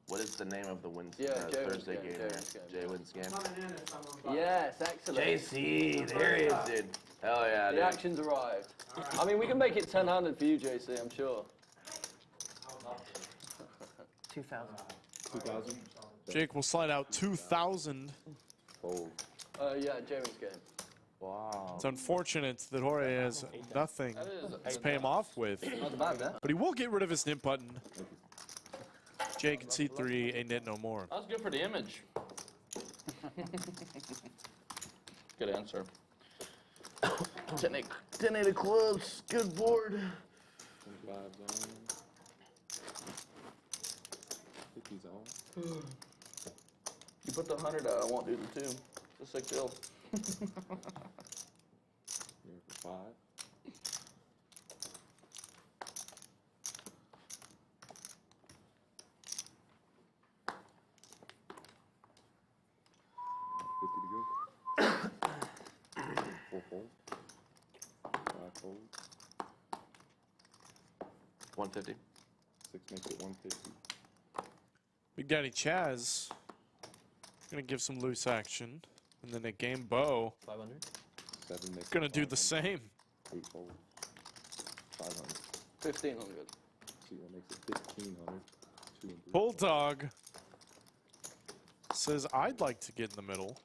what is the name of the Thursday game? Jay wins game. Yes, excellent. JC, there he is, dude. Hell yeah, dude. The action's arrived. I mean, we can make it 10-handed for you, JC, I'm sure. 2,000. 2,000. Jake will slide out 2,000. Fold. Yeah, James game. Wow. It's unfortunate that Jorge has nothing to pay him off with. Not bad, eh? But he will get rid of his Nip button. Jake can see 3, a Nit no more. That was good for the image. Good answer. 10-8 of clubs, good board. 25 zone. 50 zone. You put the 100 out, I won't do the 2. It's a sick deal. Here for 5. Four fold. 5 fold. 150. 6 makes it 150. Big Daddy Chaz gonna give some loose action. And then a game Bo 500. 7 makes gonna it do the 500. same. 8 fold. 500. 1,500. See, that makes it 1,500. 2 and 3. Bulldog says, I'd like to get in the middle.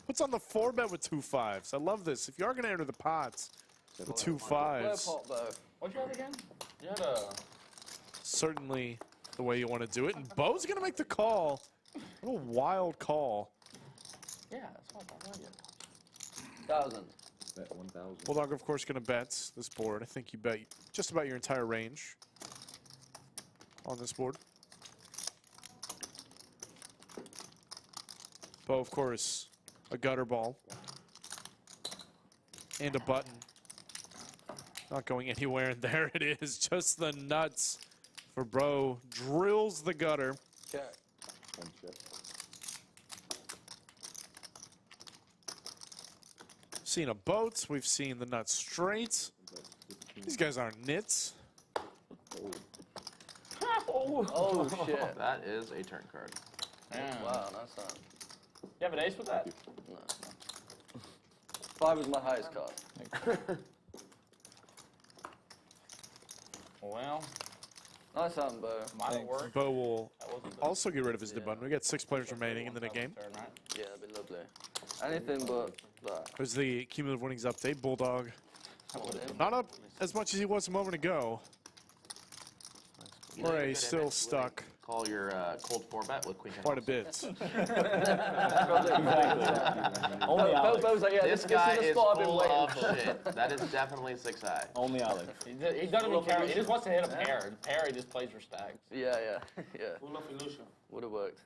Puts on the 4-bet with 2 5s. I love this. If you are going to enter the pots with 2 Where 5s, pot, though? What'd you have again? You had a... certainly the way you want to do it. And Bo's going to make the call. What a wild call. Yeah, that's what I like it. 1,000. Bet 1,000. Bulldog, of course, going to bet this board. I think you bet just about your entire range on this board. Bo, of course, a gutter ball and a button. Not going anywhere, and there it is. Just the nuts for Bro. Drills the gutter. Check. 1 check. Seen a boat. We've seen the nuts straight. These guys aren't nits. Oh shit. That is a turn card. Damn. Wow, nice one. You have an ace with that? No. 5 is my highest card. Well, Nice one, Bo. might work. Bo will That wasn't the also get rid of his dip button. We got 6 players remaining in the game. turn, right? Yeah, that'd be lovely. Anything but that. There's the cumulative winnings update. Bulldog not up as much as he was a moment ago. Jorge still stuck Call your cold 4-bet with Queen 10. quite a bit. Only Alex. Bo's like, yeah, This guy is the is spot I've been full waiting of for. shit. That is definitely 6 high. Only Alex. He doesn't even care. He just wants to hit a pair. Pair, he just plays for stacks. Yeah, yeah. Full of illusion. Would have worked.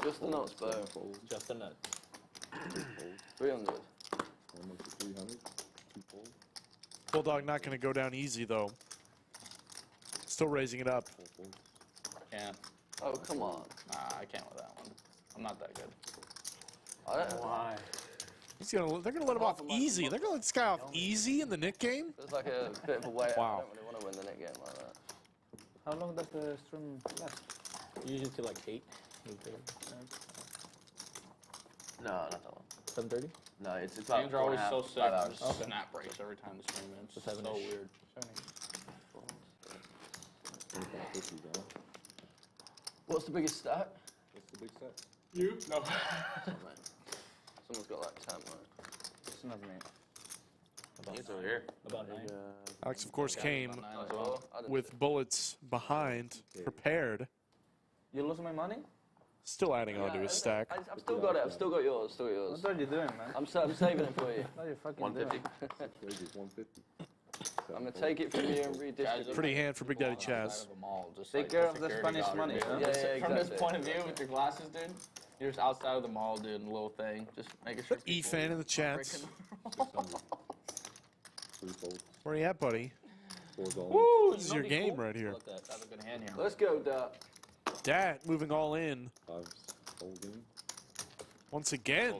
Just the nuts, Bo. Just a nut. 300. Almost 300. 2 fold. Bulldog not going to go down easy, though. Still raising it up. 4 fold. Can't. Oh, come on. Nah, I can't with that one. I'm not that good. I don't Why? They're going to let him off easy. They're going to let this guy off easy in the Nik game? Feels like a bit of a way out. Wow. I don't really want to win the Nik game like that. How long does the stream last? Usually till like 8. No, not that long. 7:30? No, it's about Games are always 4.5, so 5 sick. hours. Just snap breaks every time the stream ends. It's so 7-ish. weird. 25, 50 down. What's the biggest stack? What's the big set? You? No. Oh, man. Someone's got like 10, right? It's not me. He's over here. About 9. Alex, of course, came About 9 as well. I didn't with bullets behind, prepared. You lose my money? Still adding on to his stack. I've still got it. I've still got yours. Still got yours. What are you doing, man? I'm saving it for you. What are you fucking 150. doing? Wages 150. I'm gonna take it from you and redistribute. Pretty hand for Big Daddy Outside Chaz. of a mall, just Take like care the of the security Spanish guard money, here. huh? Yeah, From this exactly. point of view, with your glasses, dude, you're just outside of the mall doing a little thing, just making sure. people E-fan in the chats. breaking- 3 folds. Where you at, buddy? 4's all in. Woo! This is your game right here. Look at that. That's a good hand here. Let's go, Dat. Dat moving all in 5's folding. once again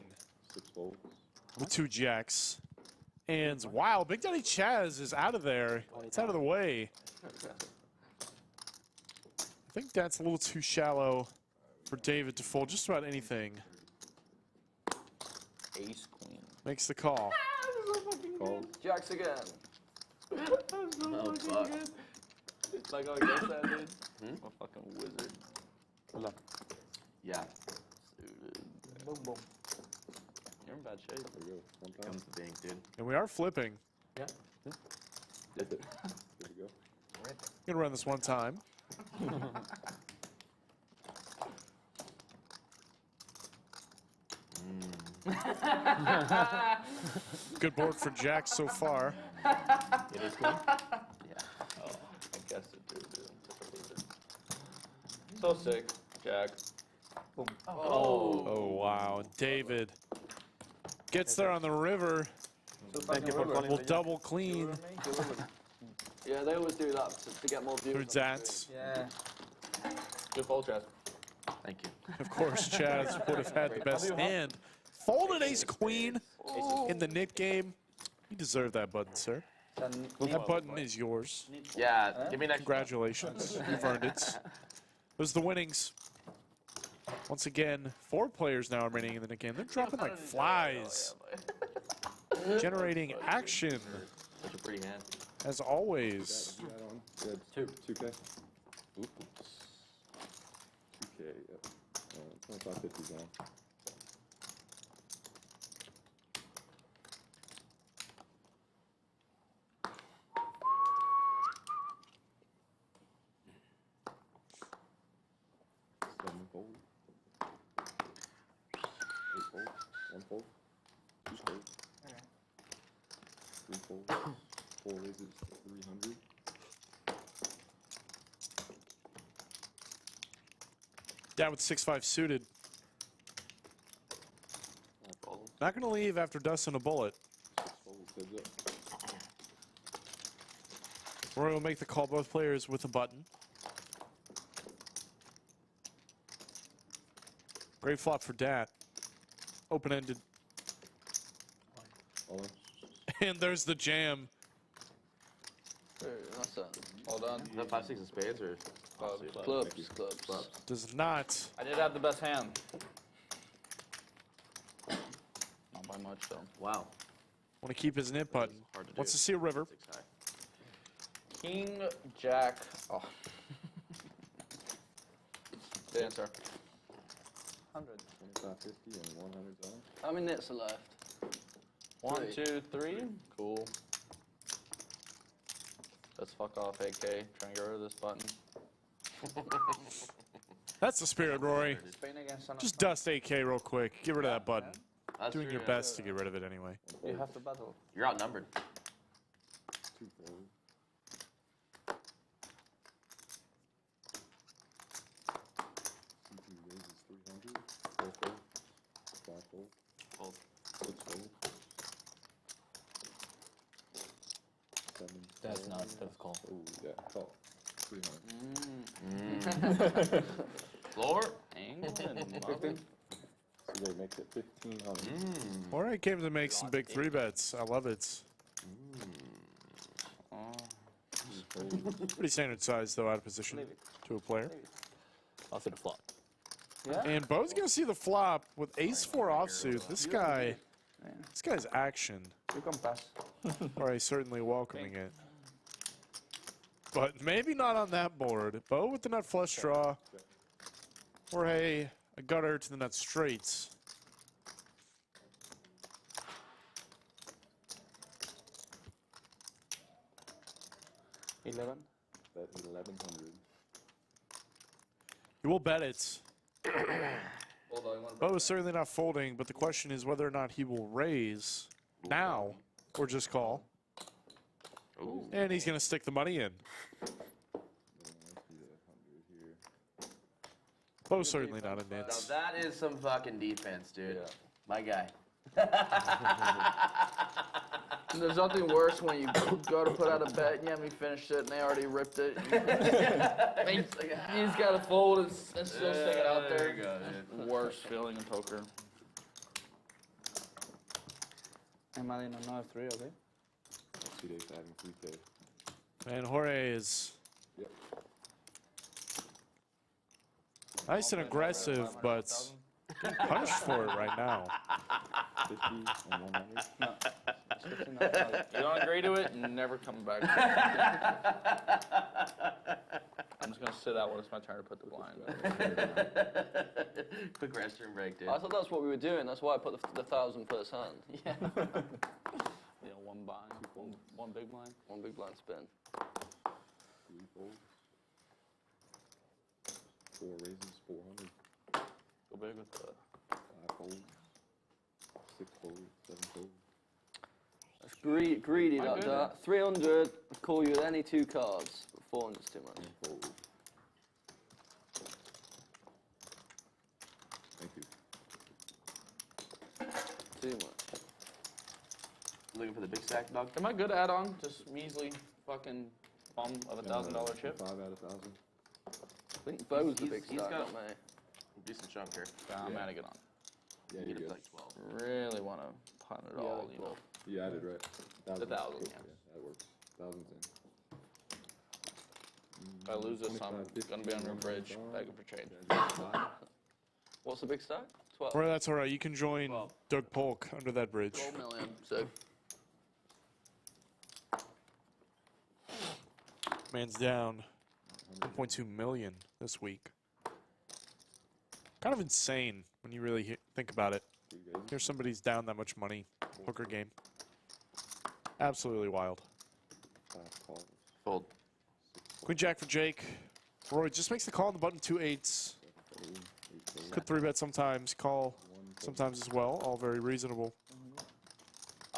6 folds. with 2 jacks. And wow, Big Daddy Chaz is out of there. It's out of the way. I think that's a little too shallow for David to fold just about anything. Ace queen. Makes the call. Called. Jacks again. Oh, fuck. Like how I guess that, dude. I'm a fucking wizard. Yeah. Boom, boom. You're in bad shape. There we go. One time. Comes the bank, dude. And we are flipping. Did it. There we go. Gonna run this one time. Good board for Jack so far. It is queen. Oh, I guess it did, dude. Such a wizard. So sick, Jack. Boom. Oh. Oh wow, and David gets there on the river. Thank you for calling Will me. double clean Yeah, they always do that to get more views. through on the Zats. Yeah. Good fold, Chaz. Thank you. Of course, Chaz would have had the best hand. Folded ace queen in the Nik game. You deserve that button, sir. That button is yours. Yeah, give me next. Congratulations, you've earned it. Those are the winnings. Once again, 4 players now remaining in the Nik game. They're dropping like flies, generating action Such a pretty hand. as always. You got on? Yeah, 2K. Oops. 2K, yeah. 25, 50 down. Seven fold. 8 fold. 1 fold. 2 folds. 3 folds. 4 raises 300. Down with 6-5 suited. Fold. Not going to leave after dusting a bullet. 6 folds, heads up. Rory will make the call, both players with a button. Great flop for Dat. Open-ended. All in. And there's the jam. That's it. All done. Is that 5, 6 of spades or Clubs. Clubs. Does not. I did have the best hand. Not by much, though. Wow. Want to keep his nip, but Hard to do. wants to see a river. 6 high. King, Jack. Oh. The answer. 100. 25, 50, and 100's on. How many nits are left? 1, Three. 2, 3. Cool. Let's fuck off, AK. Trying to get rid of this button. That's the spirit, Rory. Spain against San Just dust AK real quick. Get rid of that button. That's Doing true, your yeah. best to get rid of it anyway. You have to battle. You're outnumbered. 2 fold. CP raises 300. 4 fold. 5 fold. Fold. 6 fold. 7. That's not that's call. Oh, yeah, call. 300. Floor. England. 15. So they make it 1,500. All right, came to make some big 3-bets. I love it. Pretty standard size, though, out of position to a player. I'll see the flop. Yeah. And Bo's going to see the flop with ace-4 offsuit. This guy's action. You can pass. All right, certainly welcoming it. But maybe not on that board. Bo with the nut flush draw. Jorge, a gutter to the nut straights. Bet 1,100. You will bet it. Bo is certainly not folding, but the question is whether or not he will raise now or just call. Ooh. And he's going to stick the money in. Bo's certainly not a Now nits. that is some fucking defense, dude. Yeah. My guy. There's nothing worse when you go to put out a bet and you haven't finished it and they already ripped it. You just gotta fold and still stick it out there. You go, dude. Worst feeling in poker. I'm adding another 3, okay? 2 days adding 3K. And Jorge is Yep. nice and aggressive, but punished for it right now. 50 and 100. You don't agree to it, never come back. I'm just gonna sit out when it's my turn to put the blind. Quick restroom break, dude. I thought that's what we were doing. That's why I put the 1,000 first hand. Yeah. Yeah, one blind, one big blind. One big blind spin. 3 folds. 4 raises, 400. Go big with the 5 folds. 6 folds, 7 folds. That's greedy, I'm that. good. That. 300, call you with any 2 cards. 400's too much. 1 fold. Thank you. Too much. Looking for the big stack, Doug? Am I good add-on? Just measly fucking bum of $1,000 chip? 5 out of 1,000. I think Bo's the big he's stack, got- not me. Decent chunk here. I'm Yeah. adding it on. Yeah, Get you're it to good. like 12. Really want to punt it all, you know. You added, right? 1,000. 1,000, Cool. yeah. That works. 1,000's in. If I lose this, I'm 25, gonna be on your 50, bridge 100. begging for change. Yeah, 5. What's the big stack? 12. Or that's all right. You can join Doug Polk under that bridge. 12 million. So Man's down 1.2 million this week. Kind of insane when you really think about it. 3 raises. Here's somebody's down that much money. Poker game. Absolutely wild. 5 calls. Fold. Queen Jack for Jake. Roy just makes the call on the button, 2 8s. 7 fold. 8 fold. Could 3-bet sometimes, call 1 fold. sometimes as well. All very reasonable.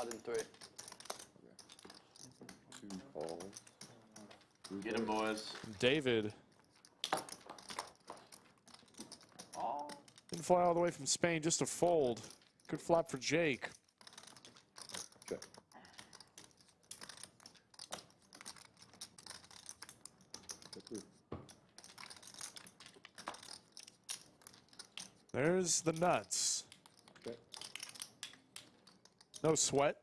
add in 3. 2 calls. 3 Get him, boys. David. Didn't fly all the way from Spain just to fold. Good flop for Jake. Check. Check 2. There's the nuts. Check. No sweat.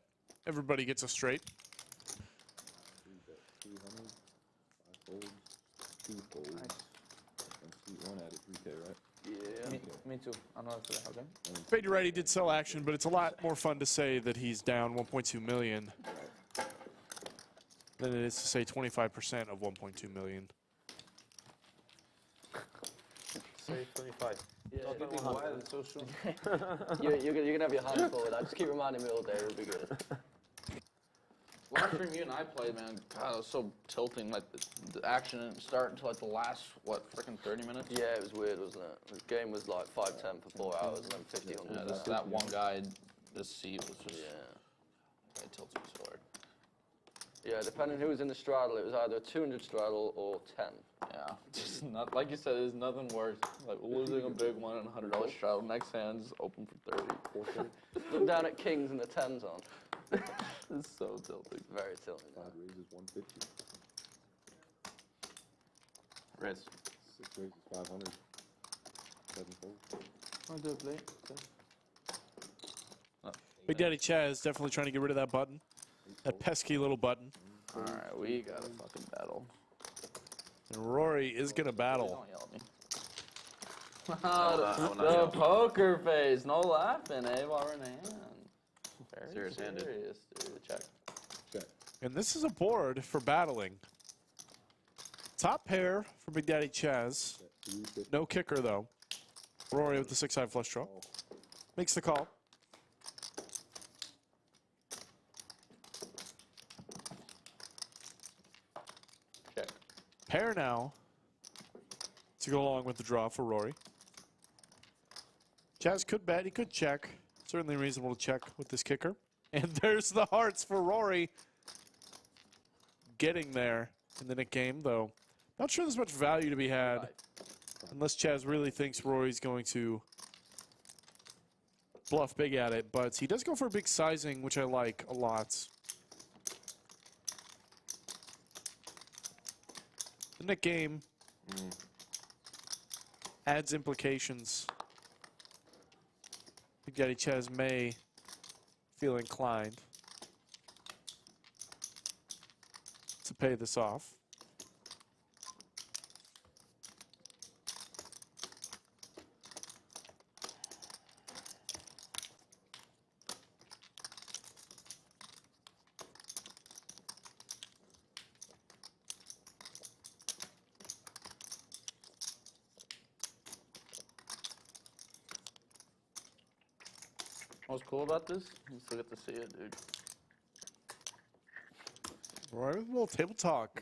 everybody gets a straight. 300, 5 folds, 2 folds, and seat 1 added 3K, right? Yeah. Me too. Another 3, okay? Fade you right, he did sell action, but it's a lot more fun to say that he's down 1.2 million than it is to say 25% of 1.2 million. Say 35. Yeah, Why is it so soon? you're gonna have your hands full with that. Just keep reminding me all day, it'll be good. Last stream you and I played, man, God, it was so tilting. Like, the action didn't start until, like, the last, what, freaking 30 minutes? Yeah, it was weird, wasn't it? The game was like 5-10 for 4 hours and then 50 on Yeah, that one guy, this seat was just, Yeah. it tilts me so hard. Yeah, depending who was in the straddle, it was either a 200 straddle or 10. Yeah, just not, like you said, there's nothing worse. Like, losing a big one and $100 straddle, next hand's open for 30, 40. Look down at kings and the 10's on. It's so tilting. Very tilting. 5 raises 150. Riz. 6 raises 500. 7 folds. I'll do a play. Big Daddy Chaz definitely trying to get rid of that button. That pesky little button. All right, we got a fucking battle. And Rory is going to battle. Don't yell at me. The poker face, no laughing, eh, while we're in hand. Very Serious-handed. serious, dude. Check. Check. And this is a board for battling. Top pair for Big Daddy Chaz. 350. No kicker, though. Rory with the 6-side flush draw. Makes the call. Check. Pair now to go along with the draw for Rory. Chaz could bet. He could check. Certainly reasonable to check with this kicker. And there's the hearts for Rory. Getting there in the Nik game, though. Not sure there's much value to be had. Unless Chaz really thinks Rory's going to bluff big at it. But he does go for a big sizing, which I like a lot. The Nik game adds implications. Big Daddy Chaz may feel inclined to pay this off. What's cool about this? You still get to see it, dude. Rory with a little table talk.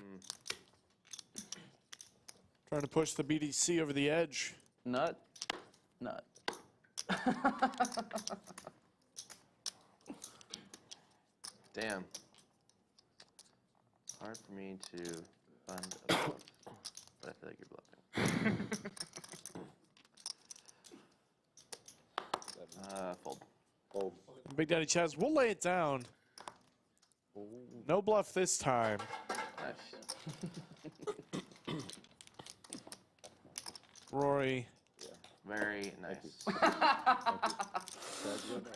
Trying to push the BDC over the edge. Nut. Nut. Damn. Hard for me to fund a bluff, but I feel like you're bluffing. Fold. Fold. Big Daddy Chaz will lay it down. No bluff this time. Nice. Rory Very nice.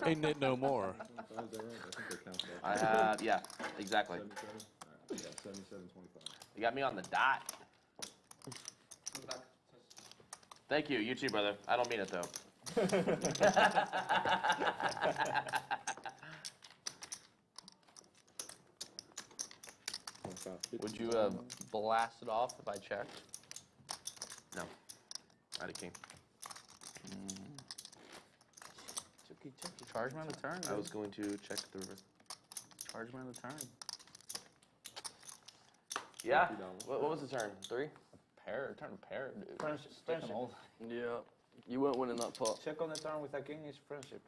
ain't it no more. I have, yeah, exactly. 77? Yeah, 77.25. You got me on the dot. Thank you. You too, brother. I don't mean it, though. Would you have blasted off if I checked? No. I had a king. Charge me on the turn. I was going to check the river. Charge me on the turn. Yeah? What was the turn? 3? Pair, turn pair, dude. Friendship. Yeah. You weren't winning that pot. Check on the turn with a king is friendship.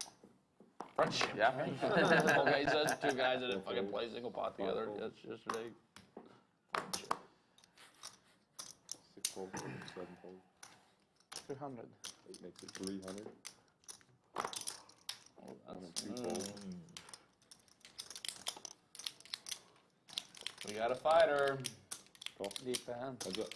Friendship. Yeah? Okay, so that's 2 guys that didn't fucking play single pot together yesterday. Friendship. 6 fold, 7 fold. 300. 8 makes it 300. Oh, 1 that's, and 2 fold. We got a fighter. Call. Deep hand. Heads up.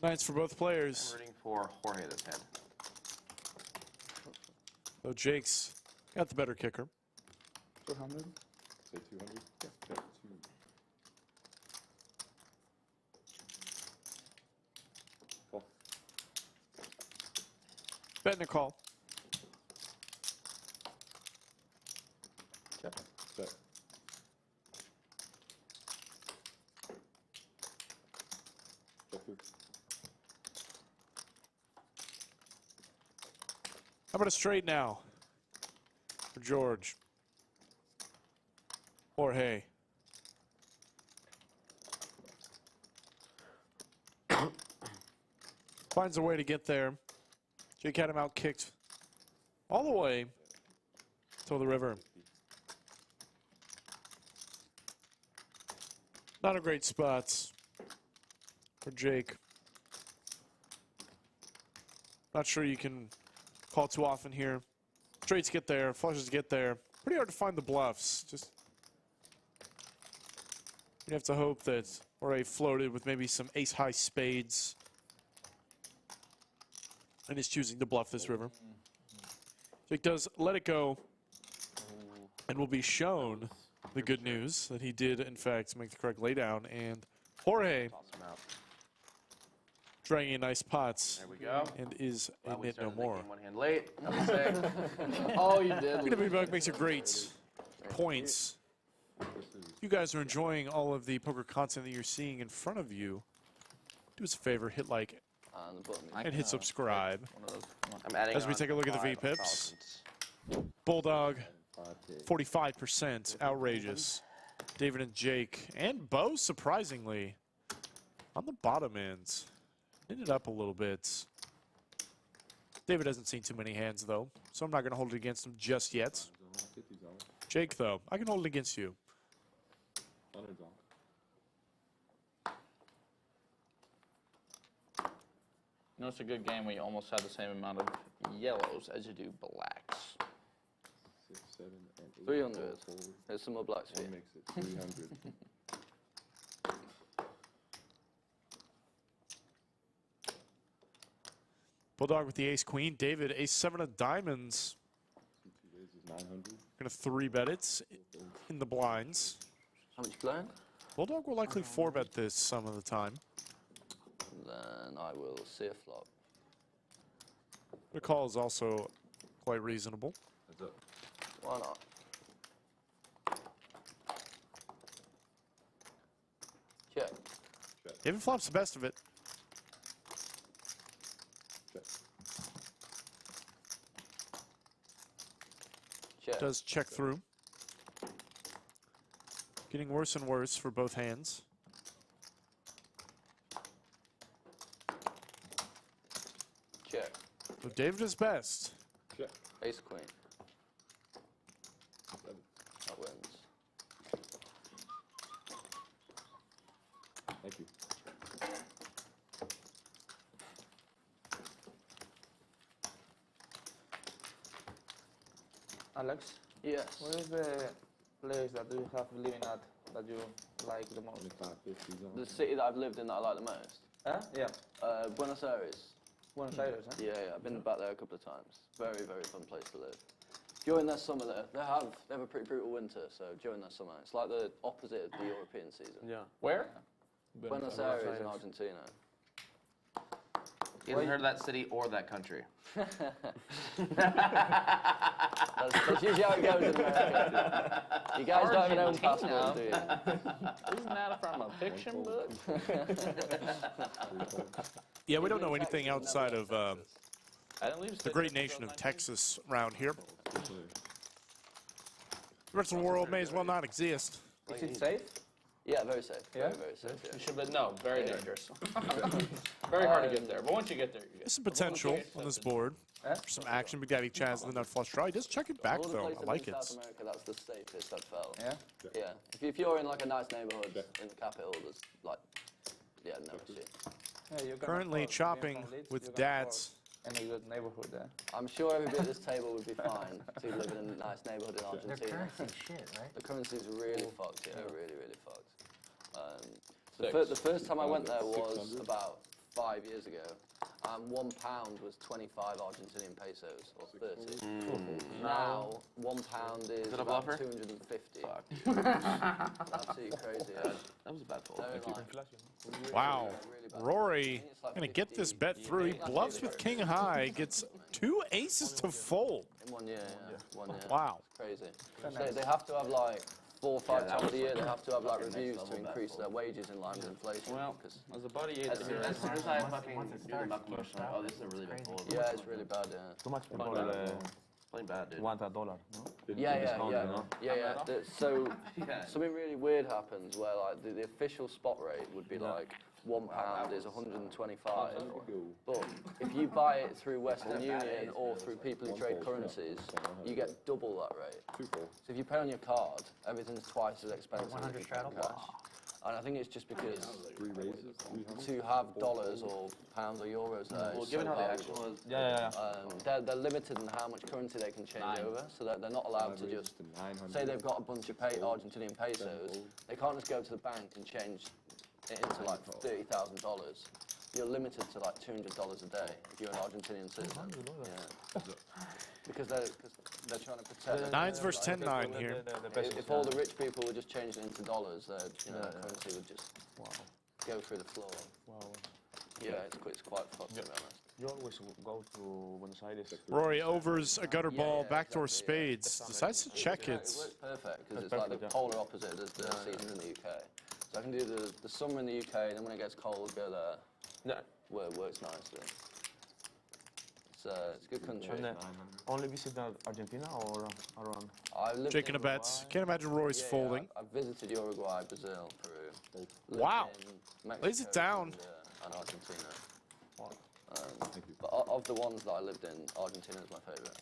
Nice for both players. I'm rooting for Jorge this hand. So Jake's got the better kicker. 200. Say 200? Yeah. Bet 2. Call. Betting a call. Check. Bet. Check through. How about a straight now for George? Jorge. Finds a way to get there. Jake had him out kicked all the way to the river. Not a great spot for Jake. Not sure you can call too often here. Straights get there, flushes get there. Pretty hard to find the bluffs. Just you have to hope that Jorge floated with maybe some ace-high spades and is choosing to bluff this river. Jake does let it go and will be shown the good news that he did, in fact, make the correct laydown. And Jorge dragging in nice pots. There we go. And is Glad in we it no started the more. game one hand late. I would say. Oh, you did. Big makes a great points. If you guys are enjoying all of the poker content that you're seeing in front of you, do us a favor, hit like and hit subscribe. I'm adding As we on take a look at the 5 VPIPs. thousands. Bulldog, 45%, outrageous. David and Jake, and Bo, surprisingly, on the bottom end. Ended up a little bit. David hasn't seen too many hands, though, so I'm not going to hold it against him just yet. Jake, though, I can hold it against you. You know, it's a good game when you almost have the same amount of yellows as you do blacks. 6, 7, and 8. 300. There's some more blacks for you. One makes it 300. Bulldog with the ace-queen. David, ace-7 of diamonds. 2 raises 900. Going to 3-bet it in the blinds. How much playing? Bulldog will likely 4-bet this some of the time. Then I will see a flop. The call is also quite reasonable. Heads up. Why not? Check. David flops the best of it. Check. Check. Does check through. Getting worse and worse for both hands. Check. So David is best. Check. Ace queen. 7. That wins. Thank you. Alex, Yes. what is the place that you have living at that you like the most? 25, 50 zone. The city that I've lived in that I like the most? Huh? Yeah, Buenos Aires. Buenos Aires, huh? Yeah, I've been back there a couple of times. Very, very fun place to live. During their summer there, they have a pretty brutal winter, so during their summer, it's like the opposite of the European season. Yeah. Where? Buenos Aires in Argentina. You haven't heard of that city or that country. That's usually how it goes in America. You guys don't even own passports, do you? Isn't that from a fiction book? Yeah, we don't know anything outside of I didn't leave the great nation of Texas around here. The rest of the world may as well not exist. Is it safe? Yeah, very safe. Yeah? Very, very safe. You Yeah. should, but no, very dangerous. Very hard to get there, but once you get there, you get There's some potential on this board for some action. Big Daddy Chaz and the nut flush draw. He does check it back, All the though. places I like in it. South America, that's the safest I've felt. Yeah? Yeah. If you're in like a nice neighborhood in the capital, there's like, yeah, no issue. Yeah, you can Currently afford, being chopping from Leeds, with you can Dat. afford any good neighborhood there. I'm sure everybody at this table would be fine to live in a nice neighborhood in Their Argentina. currency's shit, right? The currency's really fucked, yeah, really, really fucked. Six. The first time I went there was about 5 years ago, and £1 was 25 Argentinian pesos, or 30. Now, £1 is it a about bluffer? 250. Fuck. Absolutely crazy. Yeah. That was a bad fold. Wow. Really Rory gonna get this bet through. He bluffs with king high, gets 2 aces to fold. In 1 year, yeah. 1 year. Wow. It's crazy. They have to have like 4 or 5 times a year, they have to have like reviews to increase their wages in line with inflation. Well, as a buddy, As soon as I fucking do the buck motion, I'm like, oh, this is a really bad fold. Yeah, it's really bad, yeah. Too much people Playing bad, dude. want $1, no? Yeah. So something really weird happens where like the official spot rate would be like £1 is 125. But if you buy it through Western Union or through people who trade currencies, you get double that rate. So if you pay on your card, everything's twice as expensive as if you pay in cash. And I think it's just because to have dollars or pounds or euros there. Well, given how the action was, they're limited in how much currency they can change over, so that they're not allowed to just say they've got a bunch of Argentinian pesos. They can't just go to the bank and change it into like $30,000. You're limited to like $200 a day if you're an Argentinian citizen. Yeah. Because they're trying to protect. 9s versus 10-9 here. If all the rich people were just changing into dollars, their currency would just go through the floor. Yeah, it's quite fucked, to be honest. You always go to Buenos Aires. Rory overs a gutter ball, backdoor spades. Decides to check It it. works perfect because it's like the polar opposite of the season in the UK. So I can do the summer in the UK, and then when it gets cold, go there. Yeah. Where it works nicely. It's a good country. And, only visit Argentina or around? I lived Taking in a bet. Uruguay. Can't imagine Rory's folding. I've visited Uruguay, Brazil, Peru. Wow. Mexico, Lays it down. And Argentina. But of the ones that I lived in, Argentina is my favourite.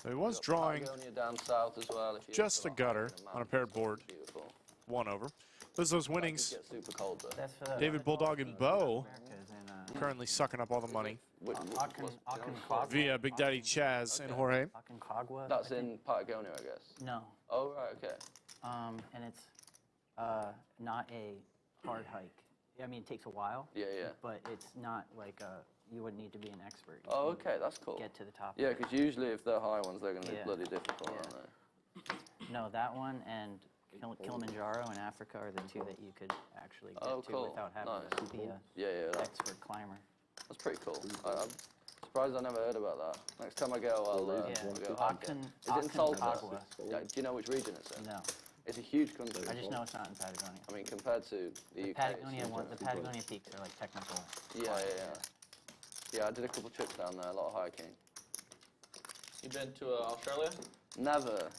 So he was drawing Patagonia down south as well. If you just a gutter on a paired board. Beautiful. 1 over. There's those winnings. Get super cold though. That's for the David Bulldog and Bo Americas and, currently sucking up all the money Aconcagua. via Big Daddy Chaz and Jorge. Aconcagua. That's in Patagonia, I guess. No. Oh, right, okay. And it's not a hard hike. I mean, it takes a while. Yeah. But it's not like you wouldn't need to be an expert. You Oh, can okay, that's cool. Get to the top. Yeah, because usually if they're high ones, they're going to be Yeah. bloody difficult, aren't they? No, that one and Kilimanjaro in Africa are the two that you could actually get Oh, to cool. without having Nice. to be an Yeah, expert climber. that's pretty cool. I'm surprised I never heard about that. Next time I go, I'll Yeah. go. Is it in Salta? Aconcagua. Yeah, do you know which region it's in? No. It's a huge country. I just know it's not in Patagonia. I mean, compared to the UK. Patagonia the Patagonia peaks are like technical. Yeah, I did a couple trips down there, a lot of hiking. You been to Australia? Never.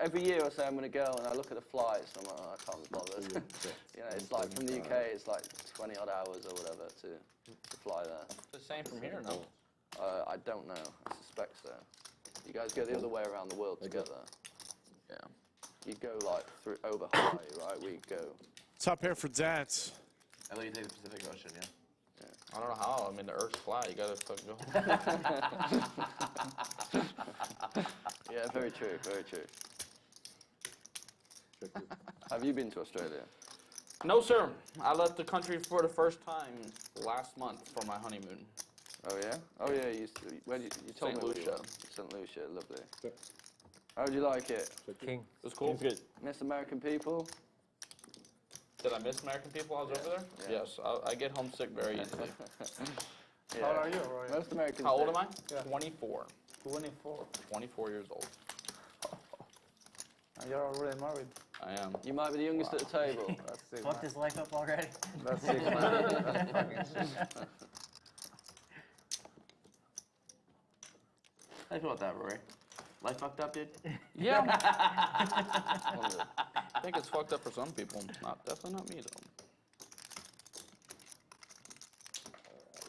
Every year I say I'm going to go, and I look at the flights, and I'm like, oh, I can't be bothered. It's like from the UK, it's like 20 odd hours or whatever to fly there. The same from here, no? I don't know. I suspect so. You guys go the other way around the world together. Yeah. You go like through over Hawaii, right? We go. Top pair for Dat. I thought you take the Pacific Ocean, yeah. I don't know how. I mean, the Earth's flat. You gotta fucking go. Yeah, very true, very true. Have you been to Australia? No, sir. I left the country for the first time last month for my honeymoon. Oh yeah? Oh yeah. You told St. me. Lucia. St. Lucia, lovely. How did you like it? King. It was cool. Good. Miss American people? Did I miss American people while I was over there? Yeah. Yes. I get homesick very easily. Yeah. How old are you, Rory? Most Americans. How old am I? Yeah. 24. 24. 24 years old. And you're already married. I am. You might be the youngest at the table. That's sick, Fucked his life up already. That's sick, man. That's fucking sick. How do you feel about that, Rory? Life fucked up, dude? Yeah. I think it's fucked up for some people. Definitely not me, though.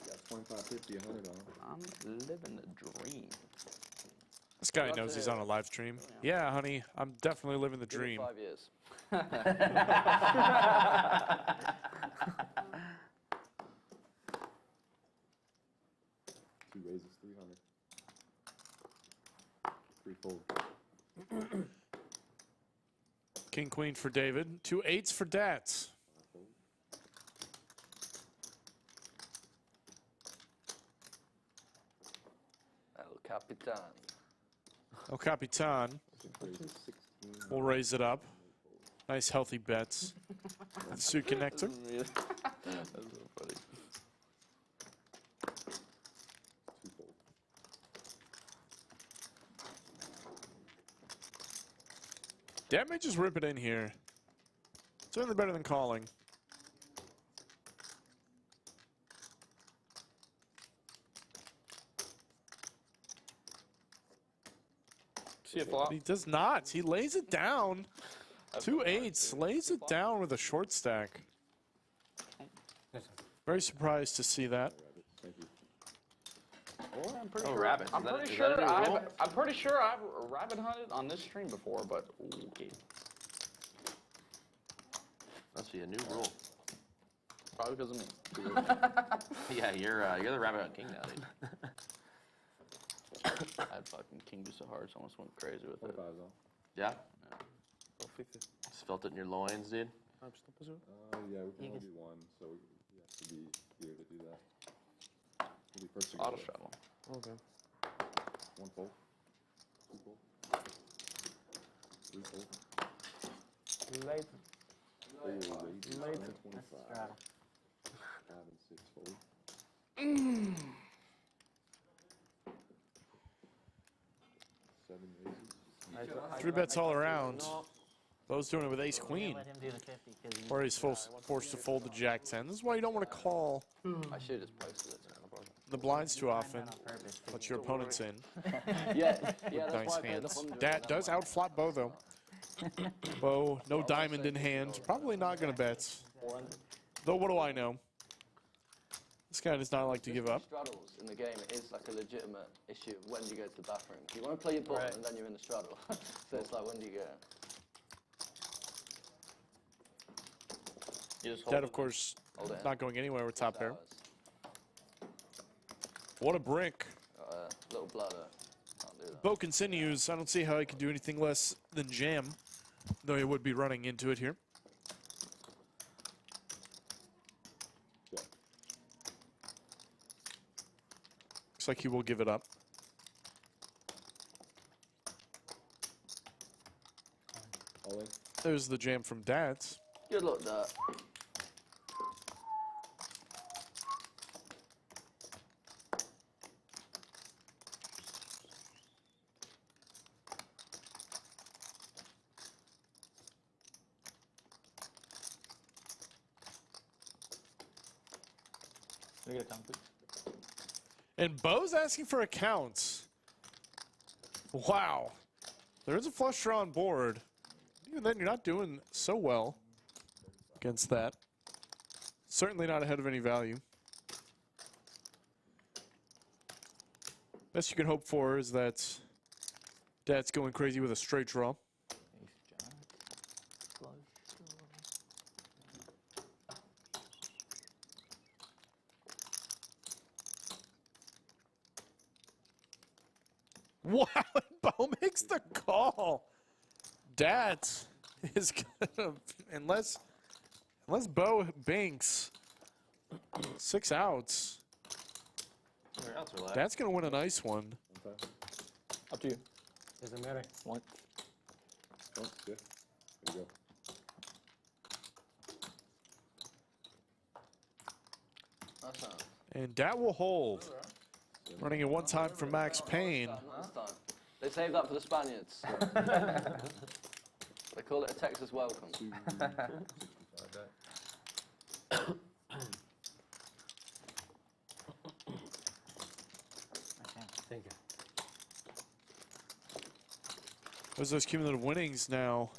You got 25, 50, 100 on. I'm living the dream. This guy knows he's on a live stream. Yeah, honey, I'm definitely living the Give it dream. 5 years. Two raises, 300. Three fold. King, queen for David. 2 8s for Dat. Capitan. El Capitan will raise it up. Nice healthy bets. Suit connector. That's so funny. Dad may just rip it in here. Certainly better than calling. See a flop? He does not. He lays it down. 2 8s. Lays it down with a short stack. Very surprised to see that. I'm pretty Oh, sure. rabbit. I'm Is that- pretty is that a sure. new rule? I'm pretty sure I've rabbit hunted on this stream before, but okay. Must be a new rule. Probably because of me. Yeah, you're the rabbit king now, dude. I had fucking king so hard, so I almost went crazy with it. Yeah? Just felt it in your loins, dude. Yeah, we can only do one, so we have to be here to do that. We'll be first to go. Auto straddle. Okay. 1 fold, 2 fold, 3 fold, Late. 4 raises, Late. 25, Straddle. 5 and 6 fold. 7 raises. 3 bets all around. Bo's doing it with ace queen. Let him do the 50 because he's Or he's forced to fold the jack 10. This is why you don't want to call I should have just posted it. the blinds too often. on purpose. Let your opponents in. Yeah, that's Nice why I paid the hands. 100. Dat does outflop Bo though. Bo, no diamond in hand. Probably not going to bet. Though what do I know? This guy does not like to give up. Straddles in the game is like a legitimate issue of when do you go to the bathroom. You want to play your button and then you're in the straddle. So it's like, when do you go? You just hold Dat, it. of course, Hold it. not going anywhere with top pair. Hours. What a brick. Got a little bladder. Can't do that. Bo continues. I don't see how he can do anything less than jam, though he would be running into it here. Check. Looks like he will give it up. All in. There's the jam from Dat. Good luck, that. Can we get a count, please? And Bo's asking for a count. Wow. There is a flush draw on board. Even then, you're not doing so well against that. Certainly not ahead of any value. Best you can hope for is that Dad's going crazy with a straight draw. Ace jack. Flush. Wow, Bo makes the call. Dad is gonna, unless Bo banks 6 outs, Your outs are left. Dad's gonna win a nice one. Okay. Up to you. Doesn't matter. One. Oh, yeah. There you go. That's not. And Dad will hold. Running it one time for Max Payne. Not this time. They saved that for the Spaniards. They call it a Texas welcome. Thank you. There's those cumulative winnings now.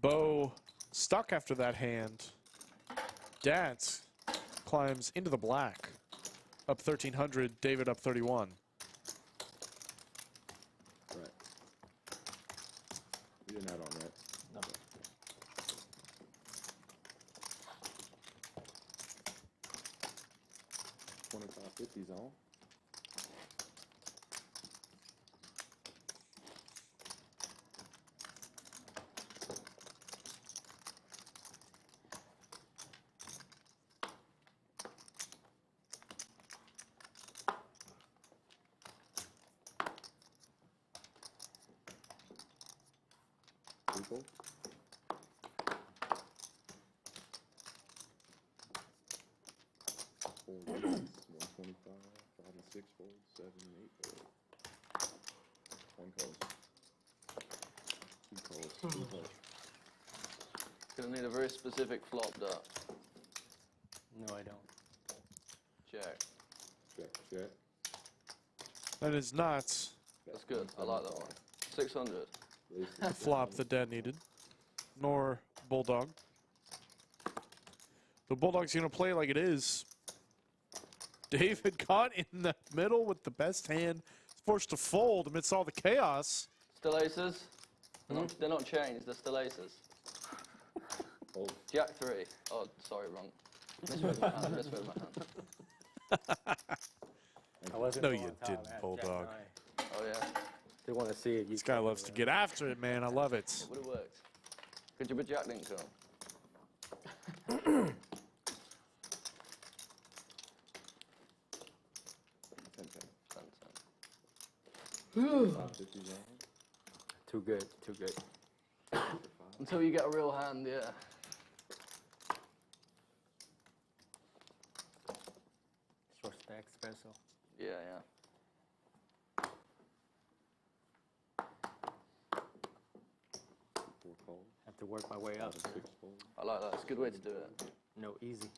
Bo stuck after that hand. Dad climbs into the black. Up 1,300, David up 31. Right. We didn't add on, right? No. $25.50's on. fold. 4 raises, 125, 5 and 6 fold, 7 and 8 fold. 1 calls. 2 calls. 2 calls. Gonna need a very specific flop, Dat. No, I don't. Check. Check, check. That is not That's good. I like that one. 600. the flop that Dad needed, nor Bulldog. The Bulldog's going to play like it is. David caught in the middle with the best hand, forced to fold amidst all the chaos. Still aces? They're not changed, they're still aces. Fold. Jack 3. Oh, sorry, wrong. Misread my hand, misread my hand. No, you didn't, Bulldog. Oh, yeah. They want to see it. This guy loves to get after it, man. I love it. Would have worked. Good job, Jack didn't come. 550 round. Too good, too good. Until you get a real hand, yeah. Short stack espresso. Yeah, yeah. Have to work my way up. 6 fold. I like that. It's a good way to do it. No easy.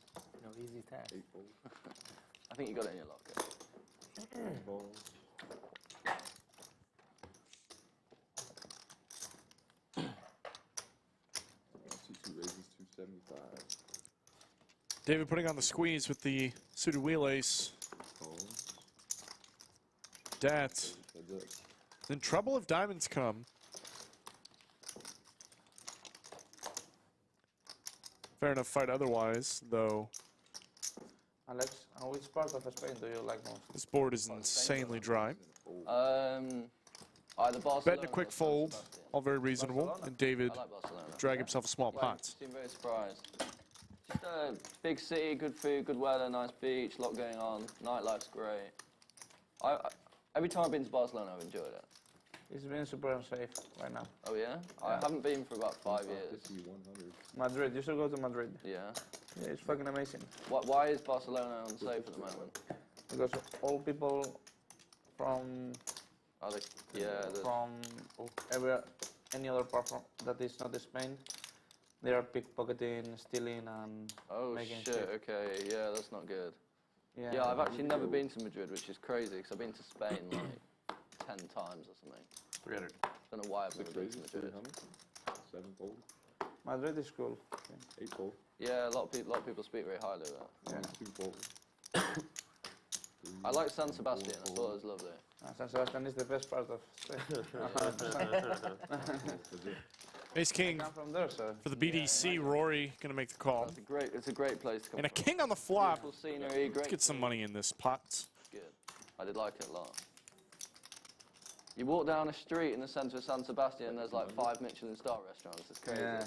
No easy task. 8 fold. I think you got it in your locker. 10 fold. See 2 raises, 275. David putting on the squeeze with the suited wheel ace. Fold. Dat Heads up. in trouble if diamonds come. Fair enough fight otherwise, though. Alex, which part of Spain do you like most? This board is insanely dry. Either Barcelona. Betting a quick fold, all very reasonable, and David I like Barcelona. drag himself a small pot. Seem very surprised. Just a big city, good food, good weather, nice beach, lot going on. Nightlife's great. Every time I've been to Barcelona, I've enjoyed it. It's been super unsafe right now. Oh yeah? I haven't been for about 5 years. 50, 100. Madrid, you should go to Madrid. Yeah. Yeah, it's fucking amazing. Why is Barcelona unsafe at the moment? Because all people from Are they? Yeah. from any other part from, that is not Spain, they are pickpocketing, stealing, and Oh making shit. shit. Okay. Yeah, that's not good. Yeah, Yeah, I've actually never been to Madrid, which is crazy because I've been to Spain like 10 times or something. 300. Don't know why I've never 6 been to raises, Madrid. 300. 7 fold. Madrid is cool. 8 fold. Yeah, a lot of people speak very highly of it. 2 fold. I like San Sebastian. I thought it was lovely. San Sebastian is the best part of Spain. 100%. Ace king I'm from there, so. for the BDC. Rory gonna make the call. It's a great place to come And a from. king on the flop. Beautiful scenery, great. Let's get some money in this pot. Good. I did like it a lot. You walk down a street in the centre of San Sebastian and there's like 5 Michelin star restaurants. It's crazy. Yeah.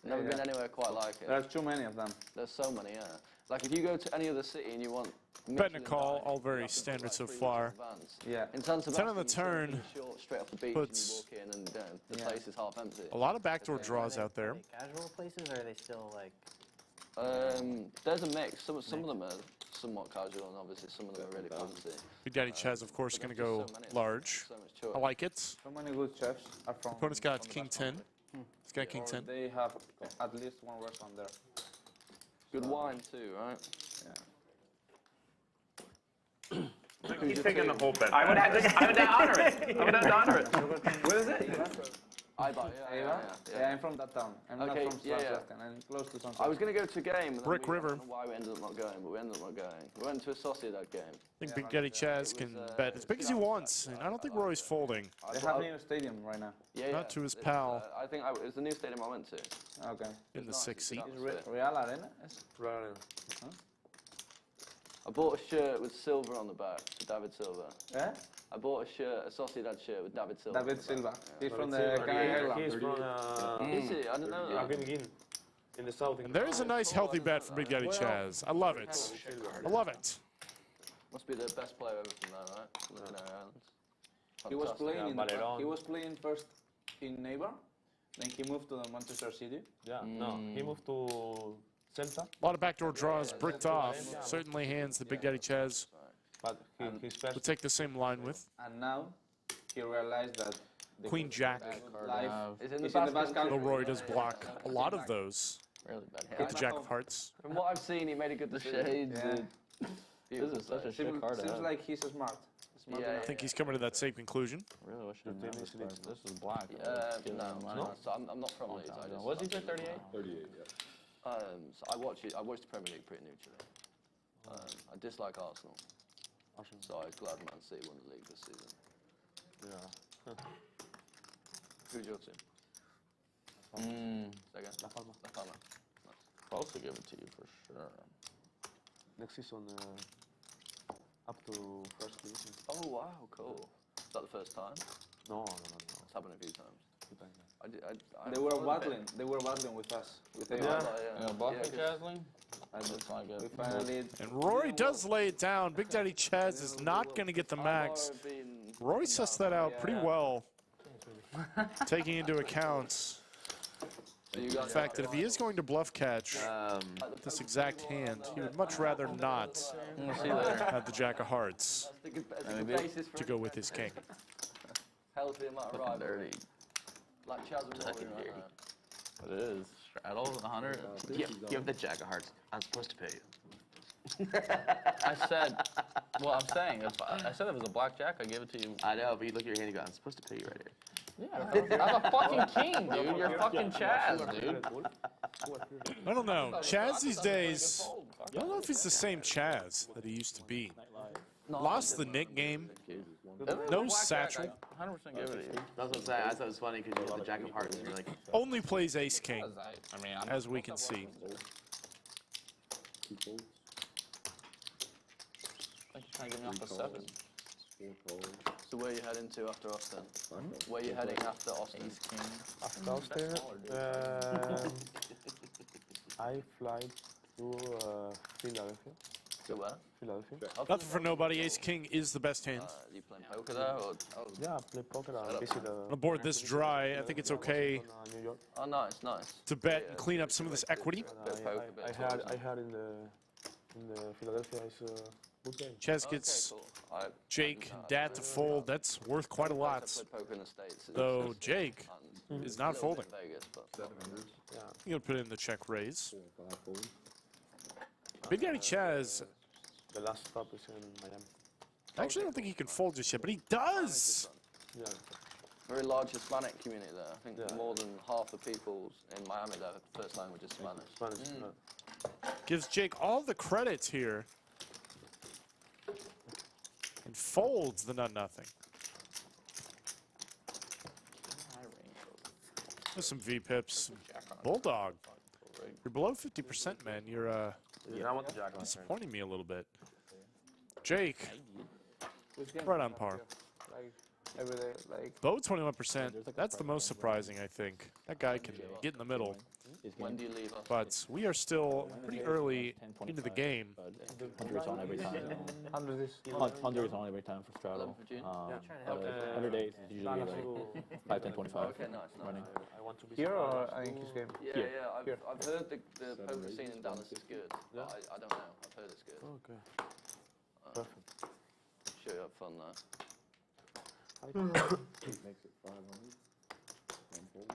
Never been anywhere quite like it. There are too many of them. There's so many, yeah. Like if you go to any other city and you want Betting a call, all very standard so far. Yeah. In San 10 on the Sebastian, turn. you short straight off the beach Puts- and you walk in and the place is half empty. A lot of backdoor draws out there. Are they casual places, or are they still like? There's a mix. Some of them are somewhat casual, and obviously some of them are really fancy. Big Daddy Chaz, of course, gonna go large. So much choice. I like it. So many good chefs are from. Opponent's got from the king Basque 10. Country. He's got king Or 10. They have at least one restaurant there. Good wine too, right? Yeah. He's taking the whole bet. I would have to honor it. I would have to honor it. Where is it? Ivey, Yeah, I'm from that town. I'm Okay, not from yeah, San yeah. Sebastian. I'm close to San I was Sebastian. going to go to a game. And then Brick River. I don't know why we ended up not going, but we ended up not going. We went to a Sociedad game. I think Big Daddy Chaz can bet as big as he wants, and I don't think Rory's folding. They have a new stadium right now. Yeah, Not to his it's, pal. I think it was the new stadium I went to. Okay. In the nice, 6th it's seat. nice. It's Real Arena. I bought a shirt with silver on the back for David Silva. Eh? I bought a shirt, a Sociedad shirt with David Silva. David Silva. He's from the Silva. Canary He's Islands. from Is he? I don't know that. Argentina. In the south. And there's a nice healthy bet from Big Daddy Chaz. I love it. I love it. Must be the best player ever from there, right? From the Canary Islands. He was Fantastic. playing. Valerón. He was playing first in Neighbor, Then he moved to Manchester City. Yeah, no, he moved to Celta, A lot of backdoor draws bricked off. Certainly hands that Big Daddy Chaz but his would first take the same line with. And now he realized that the Queen Jack. life It's is in the in the basket. basket. Though Rory does block a lot of those Really bad with hand. the Jack of Hearts. From what I've seen, he made a good decision. Shades, Yeah. dude. This Beautiful is such a play. shit card to Seems have. like he's smart. Smart Yeah, enough. I think he's coming to that same conclusion. I really wish I didn't have this tennis card. This is black. No. So I'm not from Leeds. I just, What's he play 38? 38, yeah. So I watch the Premier League pretty neutrally. I dislike Arsenal. So I was glad Man City won the league this season. Yeah. Who's your team? Mm. Second? La Palma. La Palma. Close to give it to you for sure. Next season, up to first division. Oh wow, cool. Is that the first time? No. It's happened a few times. They were battling. They were battling with us. With Yeah. everyone. Yeah, Buffett Jasling? That's not We good. finally. And Rory does lay it down. Big Daddy Chaz is not going to get the max. Rory sussed that out pretty well, taking into account the fact that if he is going to bluff catch this exact hand, he would much rather not We'll see later. have the Jack of Hearts to go with his king. Healthy amount of Fucking rivalry. dirty. Like Chaz and Rory right now. It is. Straddles 100. Give the Jack of Hearts. I'm supposed to pay you. I said, well, I'm saying, I said it was a blackjack. I gave it to you. I know, but you look at your hand and go, I'm supposed to pay you right here. Yeah, I'm a fucking king, dude. You're fucking Chaz, dude. I don't know. Chaz these days, I don't know if he's the same Chaz that he used to be. Lost the Nik game. No satchel. 100% give it to you. That's what I'm saying. I thought it was funny because you had the Jack of Hearts and you're like, Only plays ace king, I mean, I'm as we can see. Two folds, I think he's trying to get me off a 7. 4 folds, So where are you heading to after Austin? 5 folds. Where are you heading after Austin? Ace king. After Auster, I fly to Philadelphia. To where? Philadelphia. Nothing for nobody. Ace king is the best hand. You playing poker there? Or? Yeah, play poker and visit Aboard this dry, I think it's okay New York. Oh, nice, nice. to bet and clean up some of this equity. I had in the Philadelphia is a good game. Chaz gets Cool. Jake, Dat to fold. That's worth quite a lot. Played poker in the States. Though Jake is not folding. Vegas, but 700s, He'll put in the check raise. 4 5 folds. Big Daddy Chaz, The last stop is in Miami. actually I don't think he can fold just yet, but he does. Yeah. very large Hispanic community there. I think Yeah. more than half the people in Miami, their first language is Spanish. Spanish. Gives Jake all the credits here. And folds the nut-nothing. With some V-pips. Bulldog. You're below 50%, man. You're yeah, I want the Jack of Hearts. disappointing me a little bit. Jake, right on par. Like every day, like. Bo 21%. That's the most surprising, I think. That guy can get in the middle. When do you leave us? But we are still pretty early into the game. 100's on every time. 100 is. 100's on every time for straddle. 11th of June? 100 days is usually like 5, 10, 25. Okay, nice, running. I want to be Here or I think his game? Yeah, Here. yeah. I've heard the poker scene in Dallas is good. But I don't know. I've heard it's good. Okay. Perfect. Sure you have fun there. Makes it 500. 1 fold.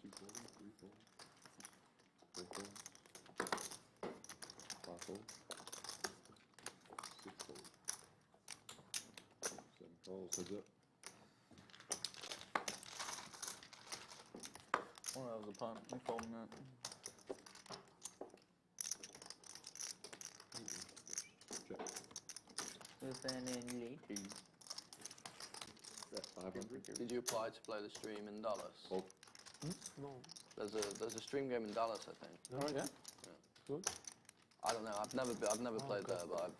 2 folds, 3 folds. 4 folds. 5 folds. 6 folds. 7 folds. Heads up. Oh, that was a punt. I'm folding that. Check. That 500. Did you apply to play the stream in Dallas? Oh. No. There's a stream game in Dallas, I think. Oh, yeah? Good. I don't know. I've never played there, but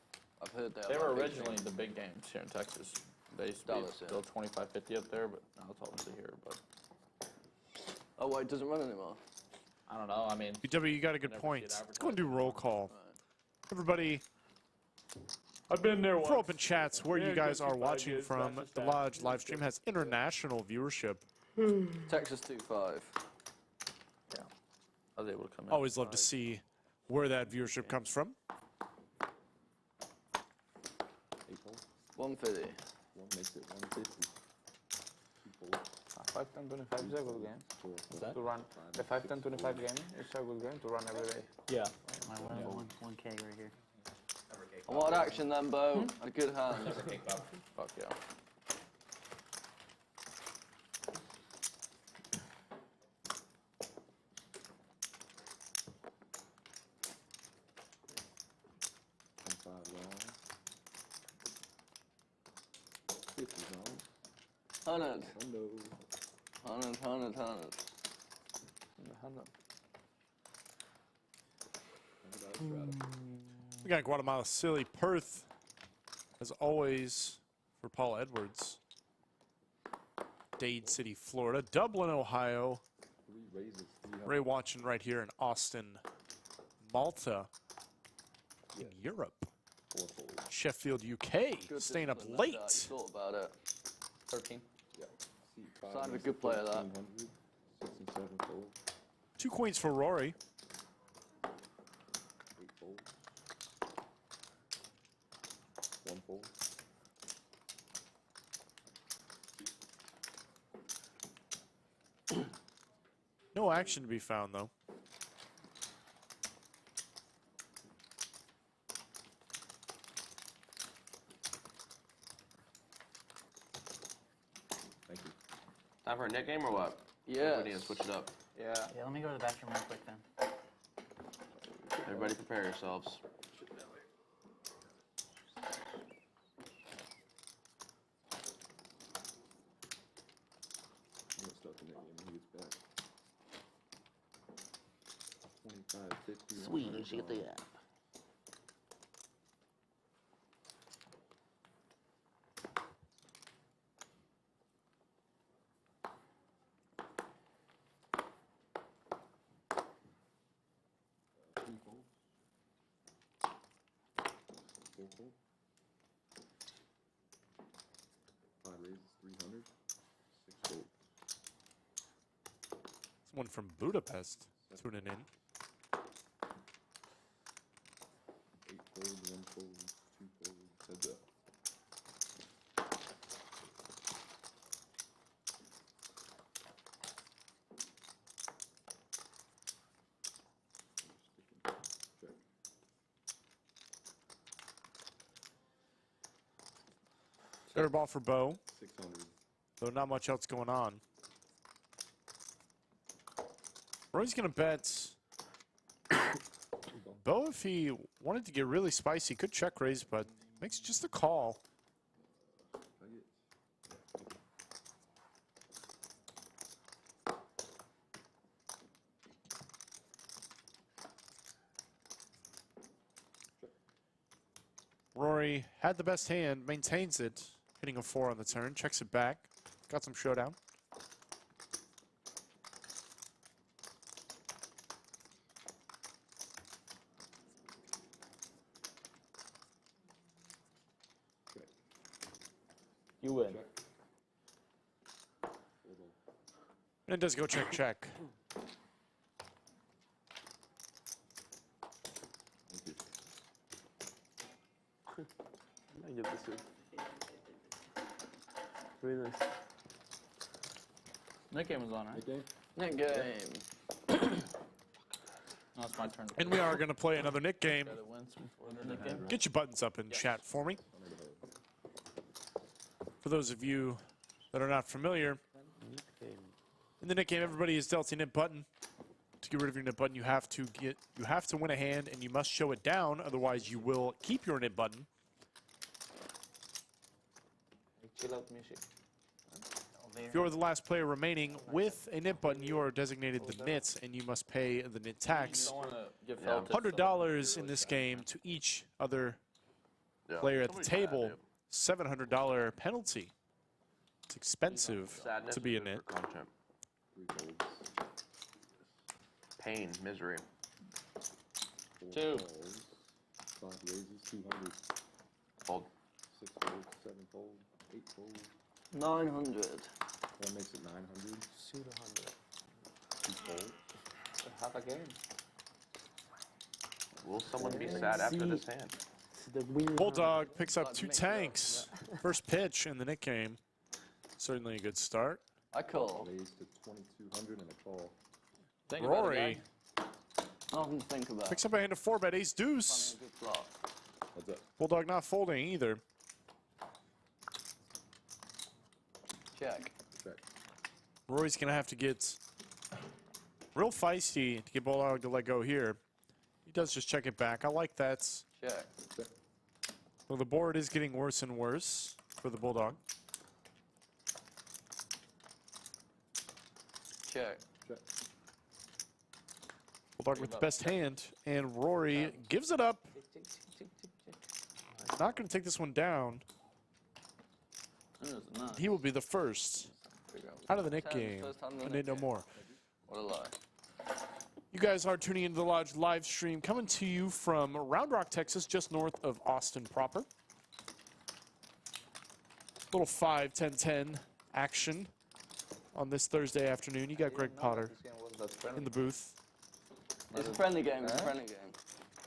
I've heard there. They were originally the big games here in Texas. They used to be Dallas, yeah. still 25-50 up there, but now it's obviously here. But Oh, wait, it doesn't run anymore. I don't know. I mean, BW, you got a good Never point. see it Let's go and do roll call. Everybody, I've been there once. throw up in chats where you guys are just watching ideas, from. that's The just Lodge live stream has international viewership. Texas 2-5. Yeah. I was able to come in. Always love to see where that viewership comes from. 150. One makes it 150. 5, 10, 25 is a good game. To run. The 5, 10, 25 game is a good game to run every day. Yeah. My one keg right here. I wanted action then, Bo. A good hand. Fuck yeah. Hundred. We got Guatemala City, Perth, as always, for Paul Edwards. Dade City, Florida. Dublin, Ohio. Ray watching right here in Austin, Malta, in Europe. Sheffield, UK, staying up late. Thought about it. 13. Sign of a good player, that. 6 and 7 fold. 2 queens for Rory. 8 fold. 1 fold. No action to be found, though. Thank you. Time for a Nik game or what? Yeah. We need to switch it up. Yeah. Yeah, let me go to the bathroom real quick then. Everybody prepare yourselves. I'm gonna start the Nik game when he gets back. 25, 50, Sweet, you should get the app. Fold. 5 raises, 300. 6 fold. Someone from Budapest tuning in. 8 fold, 1 fold, 2 fold. Heads up. Check. Third ball for Bo, 600. though not much else going on. Roy's going to bet Bo, if he wanted to get really spicy, could check raise, but makes just a call. Rory had the best hand, maintains it, hitting a 4 on the turn, checks it back, got some showdown. You win. And it does go check, check. I get this one. Very nice. Nik game is on, right? Nik game. No, it's my turn. And we are going to play another Nik game. Gotta win some before the Nik game. Get your buttons up in chat for me. For those of you that are not familiar, in the Nik game, everybody is dealt a nip button. To get rid of your nip button, you have to win a hand, and you must show it down. Otherwise, you will keep your nip button. Chill out music. If you're the last player remaining with a nip button, you are designated the nits, and you must pay the nit tax. $100 in this game to each other player at the table. $700 penalty. It's expensive to be a nit. Pain, misery. 2. 5 raises, 200. Fold. 6 fold, 7 fold, 8 fold. 900. One makes it 900. Suit 100. Two fold. Half a game. Will someone be sad after this hand? Bulldog picks up 2 tanks. First pitch in the Nik game. Certainly a good start. I call. Raise to 2200 and a call. Rory Nothing to think about. picks up a hand of 4-bet ace deuce. Good flop. What's up? Bulldog not folding either. Check. Check. Rory's going to have to get real feisty to get Bulldog to let go here. He does just check it back. I like that. Check. Well, the board is getting worse and worse for the Bulldog. Check. Check. Bulldog with the best hand, and Rory gives it up. Not going to take this one down. He will be the first out of the Nik game. I need no more. What a lie. You guys are tuning into the Lodge live stream, coming to you from Round Rock, Texas, just north of Austin proper. Little 5-10-10 action on this Thursday afternoon. You got Greg Potter in the booth. It's a friendly game. It's a friendly game.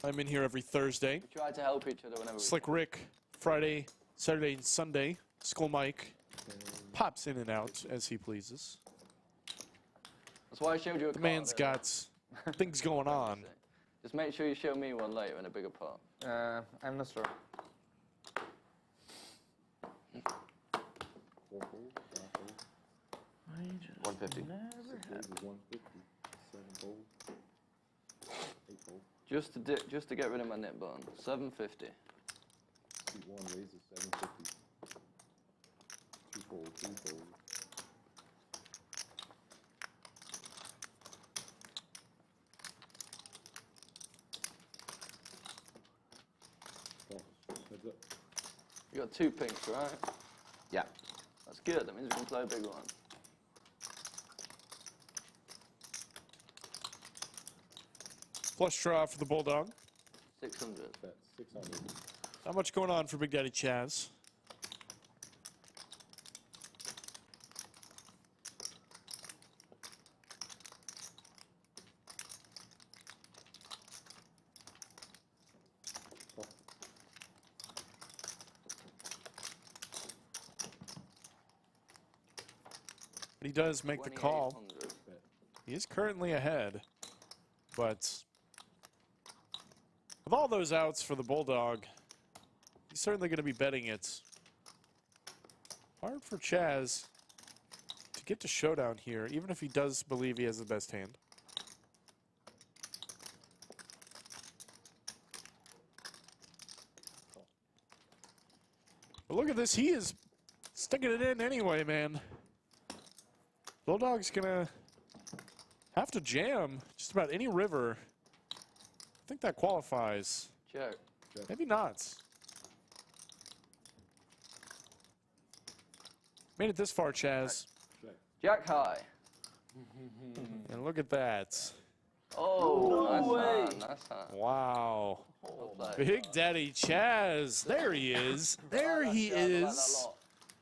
I'm in here every Thursday. We try to help each other whenever we Slick Rick, Friday, Saturday, and Sunday. Skull Mike pops in and out as he pleases. That's why I showed you a The card man's earlier. got things going on. Just make sure you show me one later in a bigger pot. I'm not sure. 4 fold. 5 fold. 150. 6 fold is 150. 7 fold. 8 fold. Just to get rid of my nip button. 750. Suit 1 raises 750. 2 fold. 3 fold. Heads up. You got 2 pinks, right? Yeah. That's good. That means we can play a big one. Flush draw for the Bulldog. 600. Bet 600. Not much going on for Big Daddy Chaz. But he does make the call. 2800. He is currently ahead, but with all those outs for the Bulldog, he's certainly going to be betting it. Hard for Chaz to get to showdown here, even if he does believe he has the best hand. But look at this, he is sticking it in anyway, man. Bulldog's gonna have to jam just about any river. I think that qualifies. Check. Maybe not. Made it this far, Chaz. Jack high. And look at that. Oh, nice hand. Nice hand. Wow. Well played. Big Daddy Chaz. There he is. There he I like that a is. lot.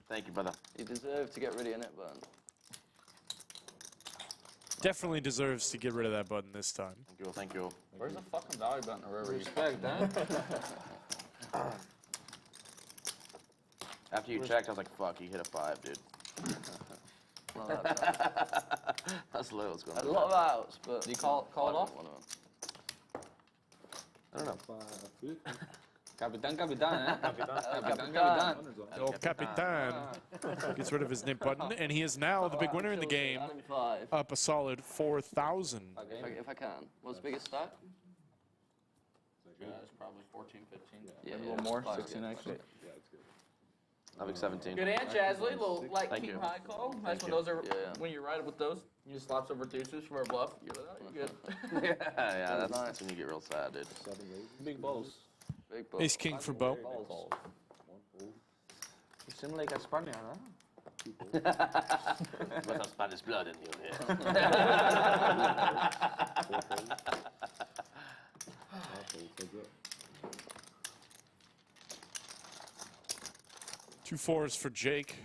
Thank you, brother. You deserve to get rid of your nip button. Definitely deserves to get rid of that button this time. Thank you. Thank you. Where's the fucking value button or wherever? Respect, huh? After you checked, I was like, fuck, he hit a 5, dude. Well, that's That's low. What's going a on? lot of outs, but Do you call it off? One of them. I don't know. 550. Capitan, eh? Capitan. El Capitan gets rid of his nip button, and he is now the big winner in the game, Adding 5. up a solid 4,000. If I can. What's the biggest stack? It's probably 14, 15. Yeah, Maybe a little more, five's 16 good. actually. Yeah, it's good. I'll make 17. Good hand, Chazley. Little light Thank king you. high call. Nice Thank when you. those are Yeah. when you ride it with those. You just slaps over deuces for a bluff. You're good. Yeah, Nice. that's when you get real sad, dude. 7 raises. Big balls. Big bull. Ace king for Bo. Balls. 1 fold. You seem like a Spaniard, huh? 2 fold. Got some Spanish blood in you here. 4 fold. 5 fold. Heads up. 2 4s for Jake.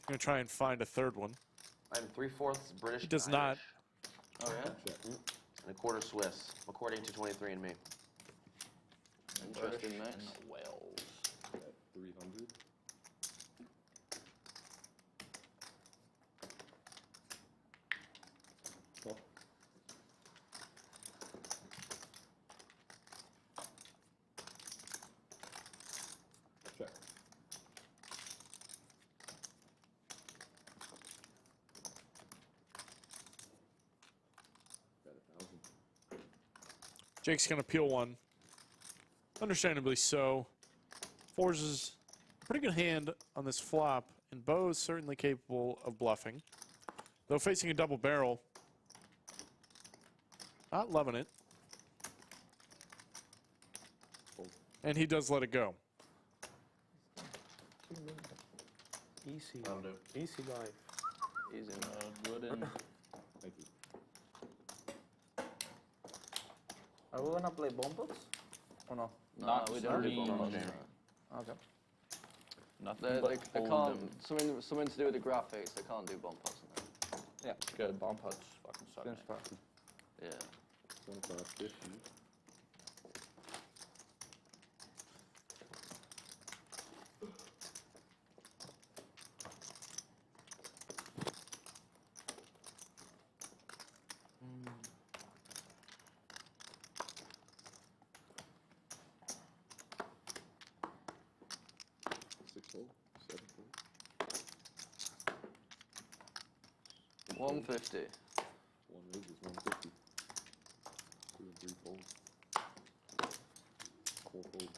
Gonna try and find a third one. I'm 3/4 British. He does and not. Irish. Oh yeah. And a quarter Swiss, according to 23andMe. Interesting mix. Wales. At 300. Call. Check. Got 1,000. Jake's going to peel one. Understandably so. Forces a pretty good hand on this flop, and Bo's certainly capable of bluffing. Though facing a double barrel, not loving it. And he does let it go. Easy. That'll do. Easy life. Easy. Good in. Thank you. Are we gonna play bomb pots? Or no? No, we don't do Neeme. bombs. Okay. Nothing They but can't. hold'em. Something to do with the graphics. They can't do bomb pots in there. Yeah. Good, bomb pots fucking suck. Seems mate. fun. Yeah. 25, 50. Six hole, 7 hole. 150. One raise is 150. 2 and 3 fold. 4 fold.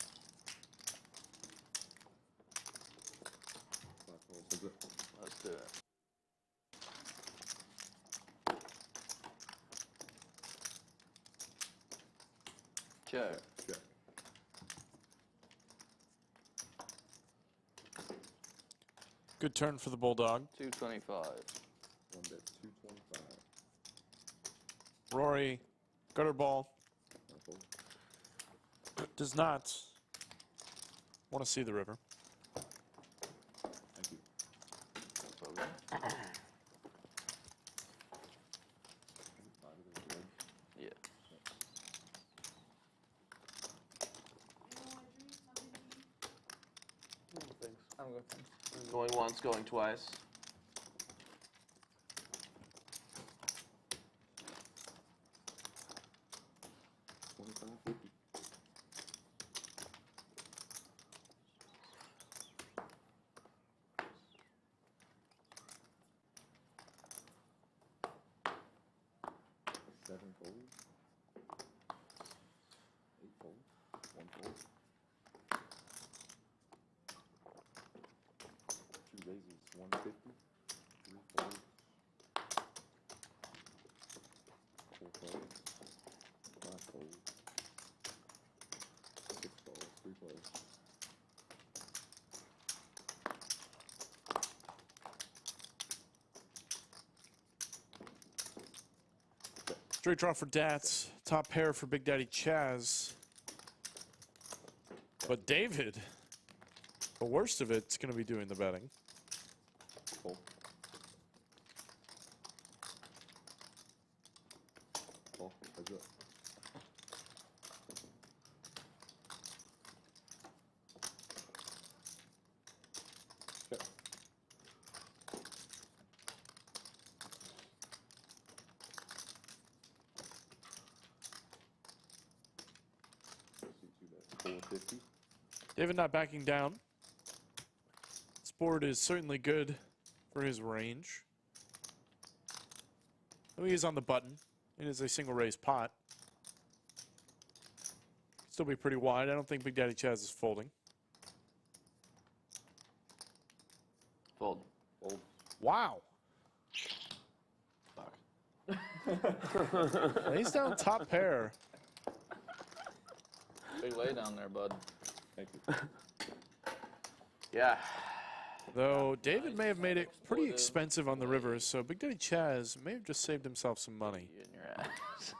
5 fold. Heads up. Let's do it. Check. Check. Good turn for the Bulldog. 225. One bet 225. Rory, gutter ball, 5 fold. does not want to see the river. Thank you. Okay. 5 of those red. Yeah. Thanks. I'm good, thanks. Going once, going twice. $25.50. Seven fold. 8 fold. 1 fold. 2 raises. 150. 3 folds. 4 folds. 5 folds. 6 folds. 3 folds. Straight draw for Dats. Top pair for Big Daddy Chaz. But David, the worst of it's going to be doing the betting. Fold. Call. Heads up. Check. $450. David not backing down. This board is certainly good for his range. Though he is on the button. It is a single raise pot. Still be pretty wide. I don't think Big Daddy Chaz is folding. Fold. Fold. Wow. Fuck. He's down top pair. Big lay down there, bud. Thank you. Yeah. Though David may have made it pretty expensive on the river, so Big Daddy Chaz may have just saved himself some money. You in your ass.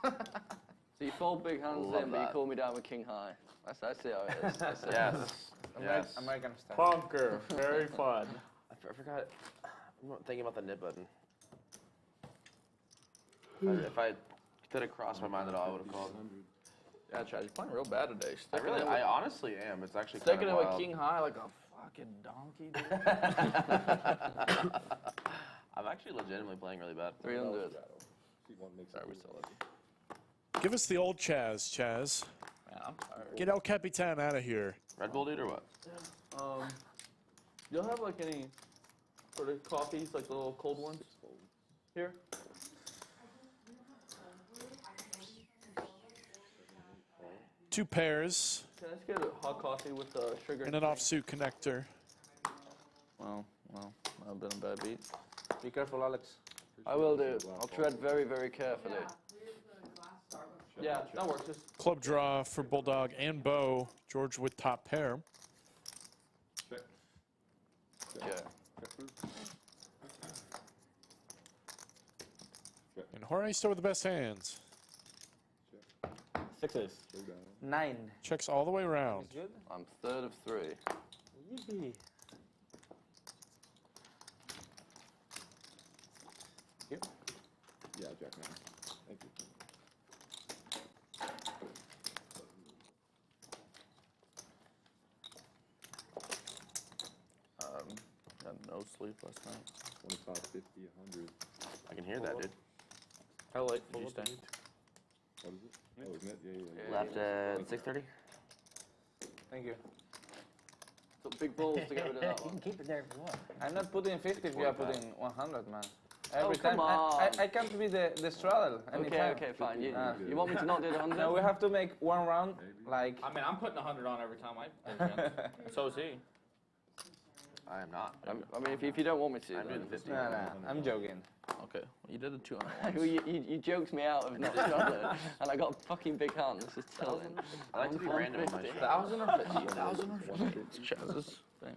So you fold big hands Love in, but you that. call me down with king high. I see how it is. That's it. Yes. Yes. American style. Bunker, very fun. I forgot. I'm not thinking about the nib button. If I didn't cross my mind at all, I would have called. Yeah, Chaz, you're playing real bad today. I honestly am. It's actually sticking kind it of with wild. king high like a fucking donkey, dude. I'm actually legitimately playing really bad. 300. Sorry, we still love you. Give us the old Chaz, Chaz. Man, I'm tired. Get El Capitan out of here. Red Bull dude or what? You'll have like any sort of coffees, like the little cold ones here? Two pairs Can I just get a hot coffee with sugar and an offsuit connector. Well, that would have been a bad beat. Be careful, Alex. I will do. I'll tread very, very carefully. Yeah, that works. Just Club draw for Bulldog and Bo. George with top pair. Yeah. And Jorge still with the best hands. Sixes. 9. Checks all the way around. Good. I'm third of 3. Yippee. Yeah, Jack 9. Thank you. had no sleep last night. 25, 50, 100. I can hear that, dude. How late did you stay? What is it? Oh, isn't it? Yeah. Left at 6:30. Thank you. Took big balls to get rid of that You one. can keep it there if you want. I'm not putting 50 if you are putting 100, man. Every come time on. I can't be the straddle Okay, anytime. okay, fine. You want me to not do the 100? No, we have to make one round like. I mean, I'm putting 100 on every time I. So is he. I am not. I mean, if you don't want me to, I'm doing then. 50. No, I'm joking. Okay, well, you did the 200. Well, you joked me out of not struggling, and I got fucking big hands. This is telling. I like to be random in my shit. 1,000 or 50,000 or 50? It's Chaz's thing.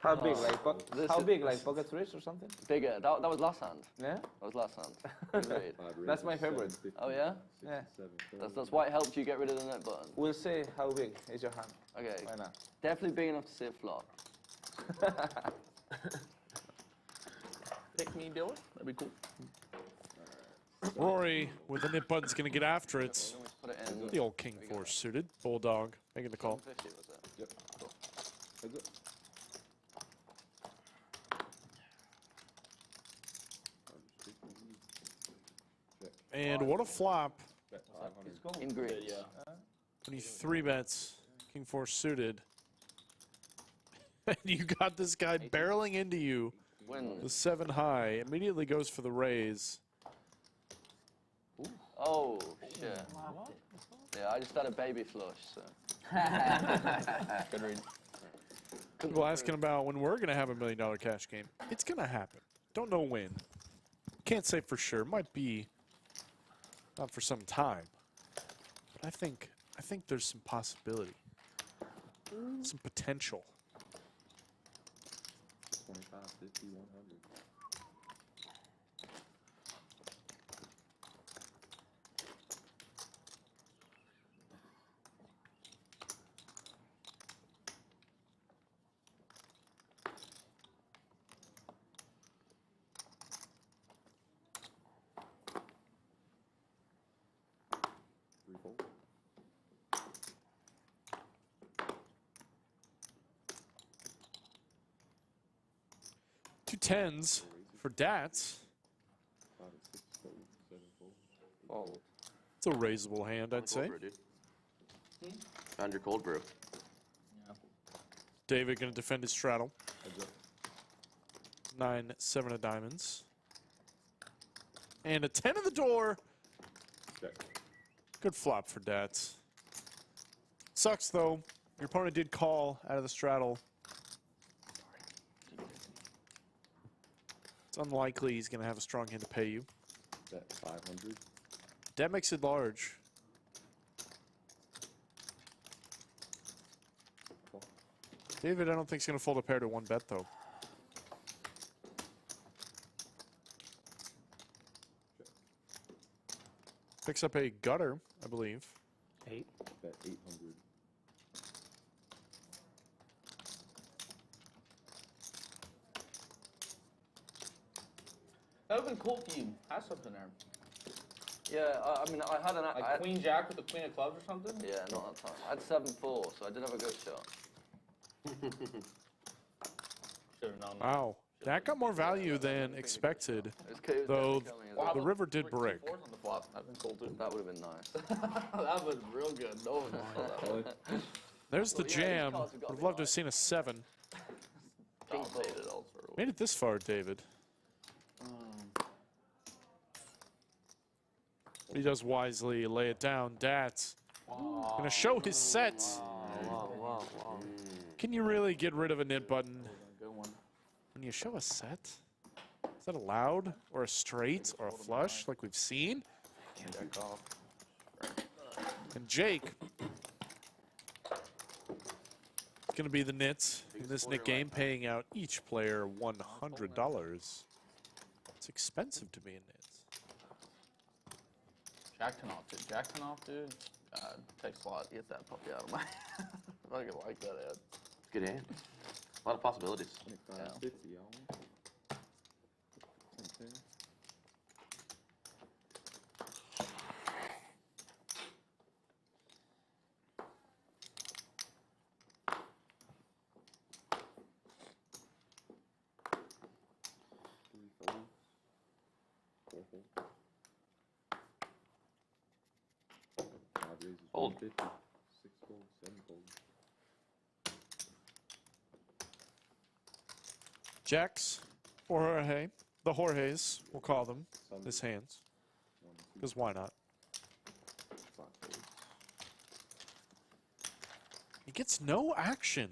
How big, like This how is- big, like pocket threes or something? Bigger. That was last hand. Yeah, That was last hand. Agreed. that's my favorite. Oh yeah? Yeah, That's why it helped you get rid of the net button. we'll see how big is your hand. Okay. Why not? Definitely big enough to see it flop. Pick me, Dylan. That'd be cool. Rory with the nip button's going to get after it. Put it in. The old King 4 suited. Bulldog making the call. 50 was it? Yep. Heads up. And what a flop. Bet 500. In greens. 23 bets. King 4 suited. And you got this guy barreling into you. The Wins. 7 high. Immediately goes for the raise. Oh, shit. Yeah, I just had a baby flush, so. Good read. People asking about when we're going to have $1 million cash game. It's going to happen. Don't know when. Can't say for sure. Might be not for some time. But I think there's some possibility. Some potential. 25, 50, 100. Three fold. Two tens for Dats. 5 and 6 fold. 7 fold. Fold. It's a raisable hand, I'd say. Cold brew, dude. Found your cold brew. David going to defend his straddle. Heads up. 9, 7 of diamonds. And a 10 of the door. Check. Good flop for Dats. Sucks, though. Your opponent did call out of the straddle. It's unlikely he's going to have a strong hand to pay you. Bet 500. That makes it large. David, I don't think he's going to fold a pair to one bet, though. Picks up a gutter, I believe. 8. Bet 800. That would have been cool if you had something there. Yeah, I mean, I had an... Like queen jack with the queen of clubs or something? Yeah, not that time. I had 7-4, so I did have a good shot. Should have known. Wow. That got more value than expected, though the river did brick. On the flop. That'd been cool too. That would have been nice. That was real good. No one saw that. There's the jam. Would have loved to have seen a 7. Dominated also. Made it this far, David. He does wisely lay it down. Dat's gonna show his set. Wow. Can you really get rid of a nit button Good one. when you show a set? Is that allowed? Or a straight? Or a flush like we've seen? Jack off. And Jake gonna be the nit in this nit game, paying out each player $100. It's expensive to be a nit. Jack 10 off, dude. Jack 10 off, dude. God, takes a lot to get that puppy out of my hand. I fucking like that ad. Good hand. A lot of possibilities. 50, y'all. Okay. Hold. 50, 6 fold, 7 fold. Jacks, or Jorge, the Jorges, we'll call them, his hands. Because why not? He gets no action.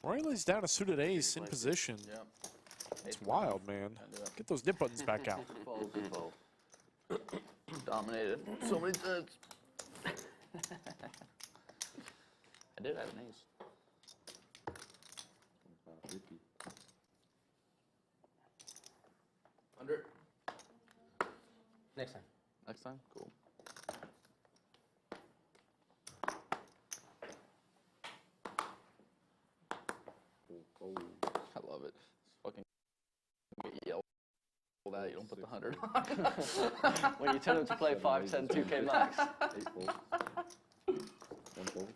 Rory lays down a suited ace in position. Yep. It's wild, man. Get those nip buttons back out. Good fold. Dominated. So many times. I did have an ace. 50. 100. Next time. Next time? Cool. Fold. I love it. It's fucking get yelled at. You don't put the 100 on. When you tell them to play 5, 10, 2K max. 8 fold. 1 fold.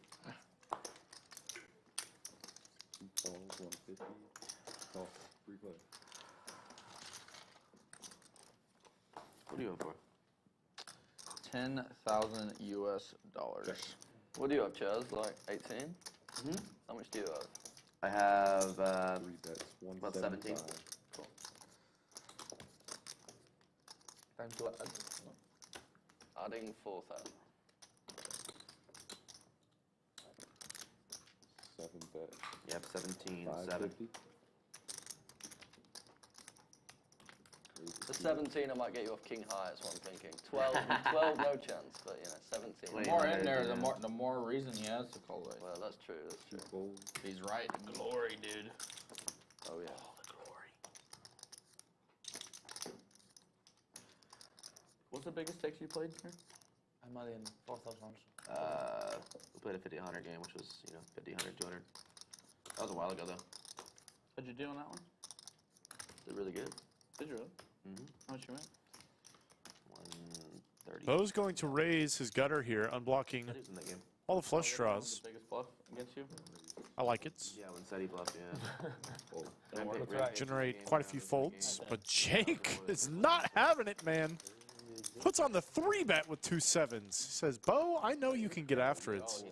2 calls, 150. Toss. Free play. What are you in for? $10,000 US. What do you have, Chaz? Like 18? Mhm. How much do you have? I have 3 bets. about 17. Cool. Time to add. Adding 4,000. 7 bet. You have 17, 7. 550. The 17 I might get you off king high is what I'm thinking. 12 no chance, but you know, 17. Wait. The more in there, the more reason he has to call it. Well, that's true, that's true. Fold. He's right. Glory, dude. Oh yeah. What's the biggest stakes you played here? I'm at in 4,000. We played a 50-100 game, which was, 50, 100, 200. That was a while ago, though. How'd you do on that one? Did really good. Did you really? Mm-hmm. How much you win? 130. Bo's going to raise his gutter here, unblocking He was in that game. all the flush draws. The biggest bluff against you? I like it. Yeah, when Seti bluffed, yeah. Fold. Rampage Generate game, quite a few folds, but Jake is not having it, man. Puts on the 3-bet with 2 sevens. He says, Bo, I know you can get after it.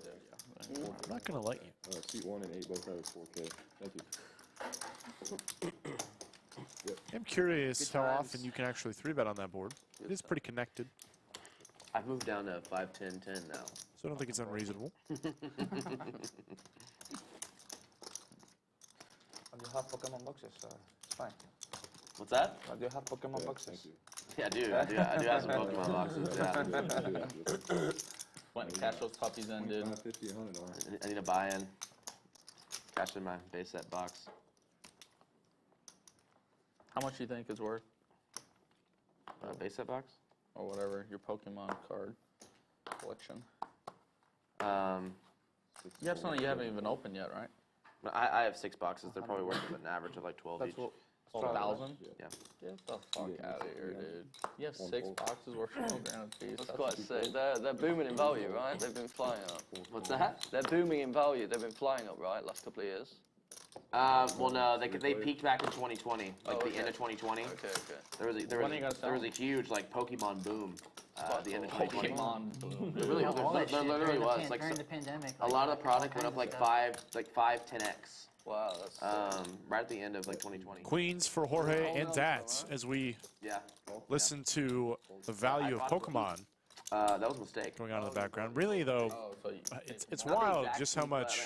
I'm not going to let you. Seat 1 and 8 both have 4K. Thank you. I'm curious Good how times. often you can actually 3-bet on that board. It is pretty connected, I've moved down to 5, 10, 10 now. so I don't think it's unreasonable. And you have Pokemon boxes, so it's fine. What's that? But you have Pokemon boxes. Yeah, I do. I do have some Pokemon boxes. Yeah. Went to cash those puppies in, dude. 50, 100 on. I need a buy-in. Cash in my base set box. How much do you think it's worth? Base set box? Or whatever, your Pokemon card collection. You have something you haven't even opened yet, right? I have 6 boxes. They're probably worth an average of like 12 each. 12,000? Yeah. Get the fuck out of here, dude. You have 6 boxes worth of ground fees. That's quite sick. They're booming in value, right? They've been flying up. What's that? They're booming in value. They've been flying up, right? Last couple of years. Well, no, they peaked back in 2020, like the end of 2020. Okay. There was a huge like Pokemon boom at the end of 2020. Pokemon boom. There really, there literally was. Like during the pandemic. a lot of the product went up like 10x. Wow, that's Right at the end of like 2020. Queens for Jorge and Dat as we Yeah. listen to the value of Pokemon That was a mistake. going on in the background. Really, though, it's wild just how much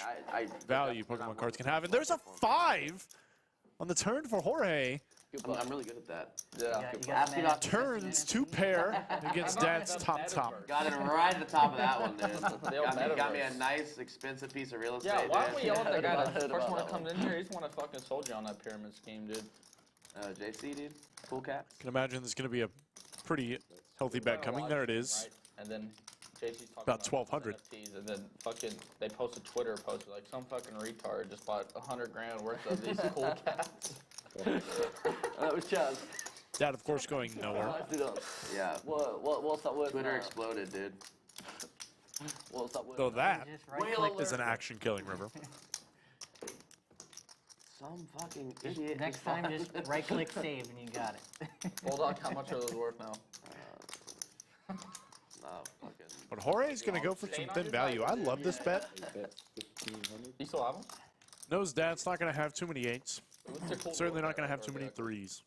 value Pokemon cards can have. And there's a 5 on the turn for Jorge. I'm really good at that. Yeah. Turns 2 pair against Dad's top. Got it right at the top of that one, dude. Got me a nice, expensive piece of real estate. Yeah, why don't we dude. yell at that guy that's the first one that comes in here? He's the one that fucking sold you on that pyramid scheme, dude. JC, dude. Cool cats. Can imagine there's going to be a pretty healthy bet coming. There it is. Right? And then JC's talking About 1,200. NFTs, and then fucking they post a Twitter post like some fucking retard just bought $100 grand worth of these cool cats. That was Chaz. Dad, of course, going nowhere. Yeah. What's that word? Twitter now? exploded, dude. What's that word? Though that Whale is an action-killing river. Some fucking idiot. Next time, just right-click save and you got it. Bulldog, how much are those worth now? Fucking. But Jorge's going to go for some thin value. I love this bet. You still have them? Knows Dad's not going to have too many 8s. Certainly not going to have too many 3s.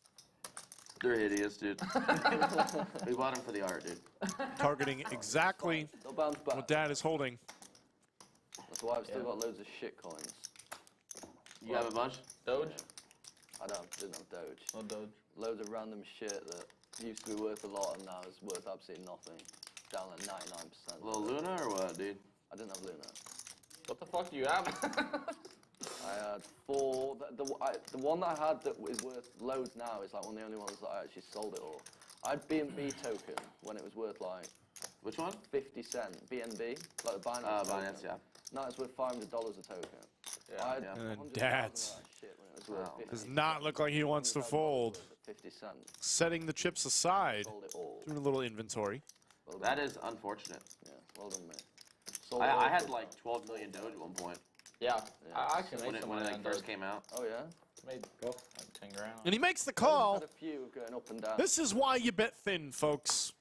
They're hideous, dude. We bought them for the art, dude. Targeting exactly what Dad is holding. That's why I've still got loads of shit coins. You have a bunch? Doge? Didn't have Doge. No Doge. Loads of random shit that used to be worth a lot and now is worth absolutely nothing. Down like 99%. Little Luna or what, dude? I didn't have Luna. What the fuck do you have? I had 4. The one that I had that is worth loads now is like one of the only ones that I actually sold it all. I had B&B token when it was worth like... Which one? 50 cent. B&B, like the Binance token. Binance, yeah. Now it's worth $500 a token. Yeah. I had And 100,000 Dad's of that shit when it was worth 50. does not look like he wants to fold. 50 cents. Setting the chips aside, Sold it all. doing a little inventory. Well done. That is unfortunate. Yeah, well done, mate. Sold it I all had for- like 12 million Doge at one point Yeah. I actually when made it, some when it money like on first Doge. came out. Oh yeah? Made like 10 grand. And he makes the I've call. had a few going up and down. This is why you bet thin, folks.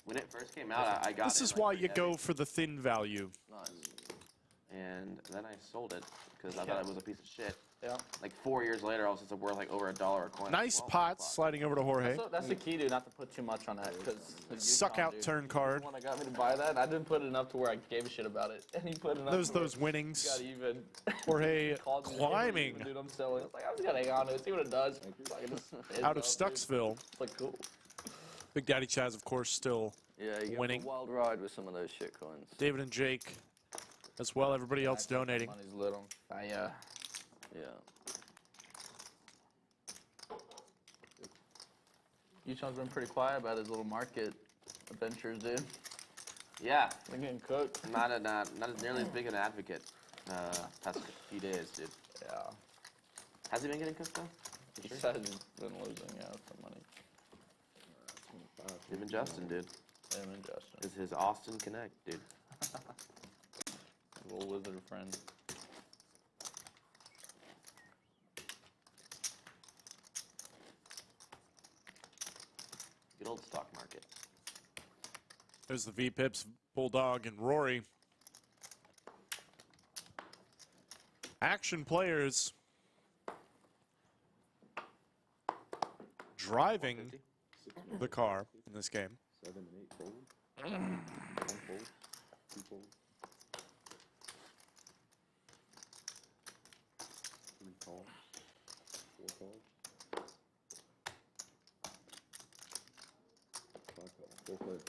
When it first came out, I got This it, is like, why pretty you heavy. go for the thin value. Nice. And then I sold it because I thought it was a piece of shit. Yeah. Like 4 years later, I was just worth like over $1 a coin. Nice Well, pots sliding over to Jorge. That's the key, dude, not to put too much on that. Because Suck out turn card. When I got me to buy that, I didn't put enough to where I gave a shit about it. And he put enough Those to where winnings. got even. Jorge Called me climbing dude, I'm selling. I was like, I'm just gonna hang on to it, see what it does. Like, out of Stucksville. It's like, cool. Big Daddy Chaz, of course, still Yeah, you winning. get a wild ride with some of those shit coins. David and Jake as well. Everybody else donating. Money's little. Yeah. Yuchon's been pretty quiet about his little market adventures, dude. Yeah, They're getting cooked. not as nearly as big an advocate past few days, dude. Yeah. Has he been getting cooked though? He said he's been losing, some money. Even Justin, dude. Him and Justin. Is his Austin Connect, dude. Little wizard friend. Good old stock market. There's the V-Pips, Bulldog, and Rory. Action players driving the car in this game. 7 and 8 fold. 1 fold. 2 fold. 3 calls. 4 calls. 5 calls. 4 players.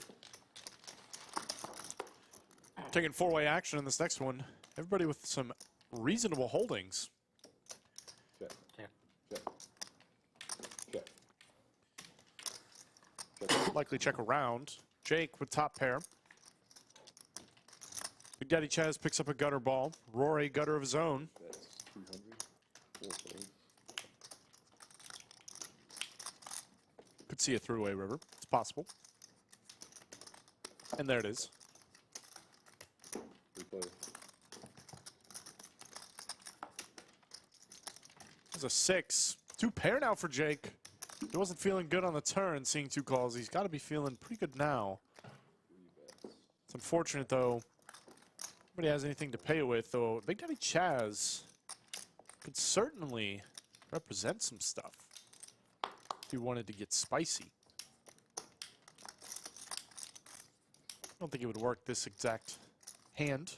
Taking 4-way action in this next one. Everybody with some reasonable holdings. Check. Check. Check. Check. Likely check around. Jake with top pair. Big Daddy Chaz picks up a gutter ball. Rory gutter of his own. That's 200. 4 folds. could see a three-way river. It's possible. And there it is. There's a 6. 2 pair now for Jake. He wasn't feeling good on the turn, seeing 2 calls. He's got to be feeling pretty good now. It's unfortunate, though. Nobody has anything to pay it with, though. Big Daddy Chaz could certainly represent some stuff if he wanted to get spicy. I don't think it would work this exact hand,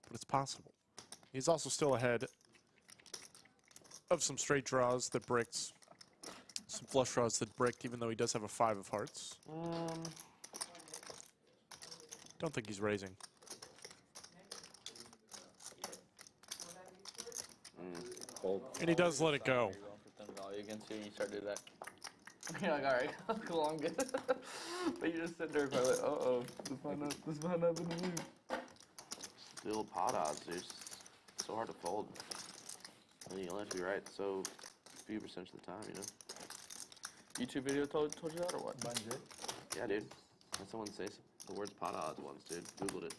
but it's possible. He's also still ahead of some straight draws that bricked, some flush draws that bricked, even though he does have a 5 of hearts. Don't think he's raising. And he does let it go. You're going for thin value against you, and you start doing that. You're like, all right, cool, I'm good. But you just sit there, probably like, uh-oh, this might not be the move. The old pot odds, dude. It's so hard to fold. I mean, you only have to be right so few percent of the time, you know? YouTube video told you that, or what? Yeah, dude. Had someone say the words pot odds once, dude. Googled it.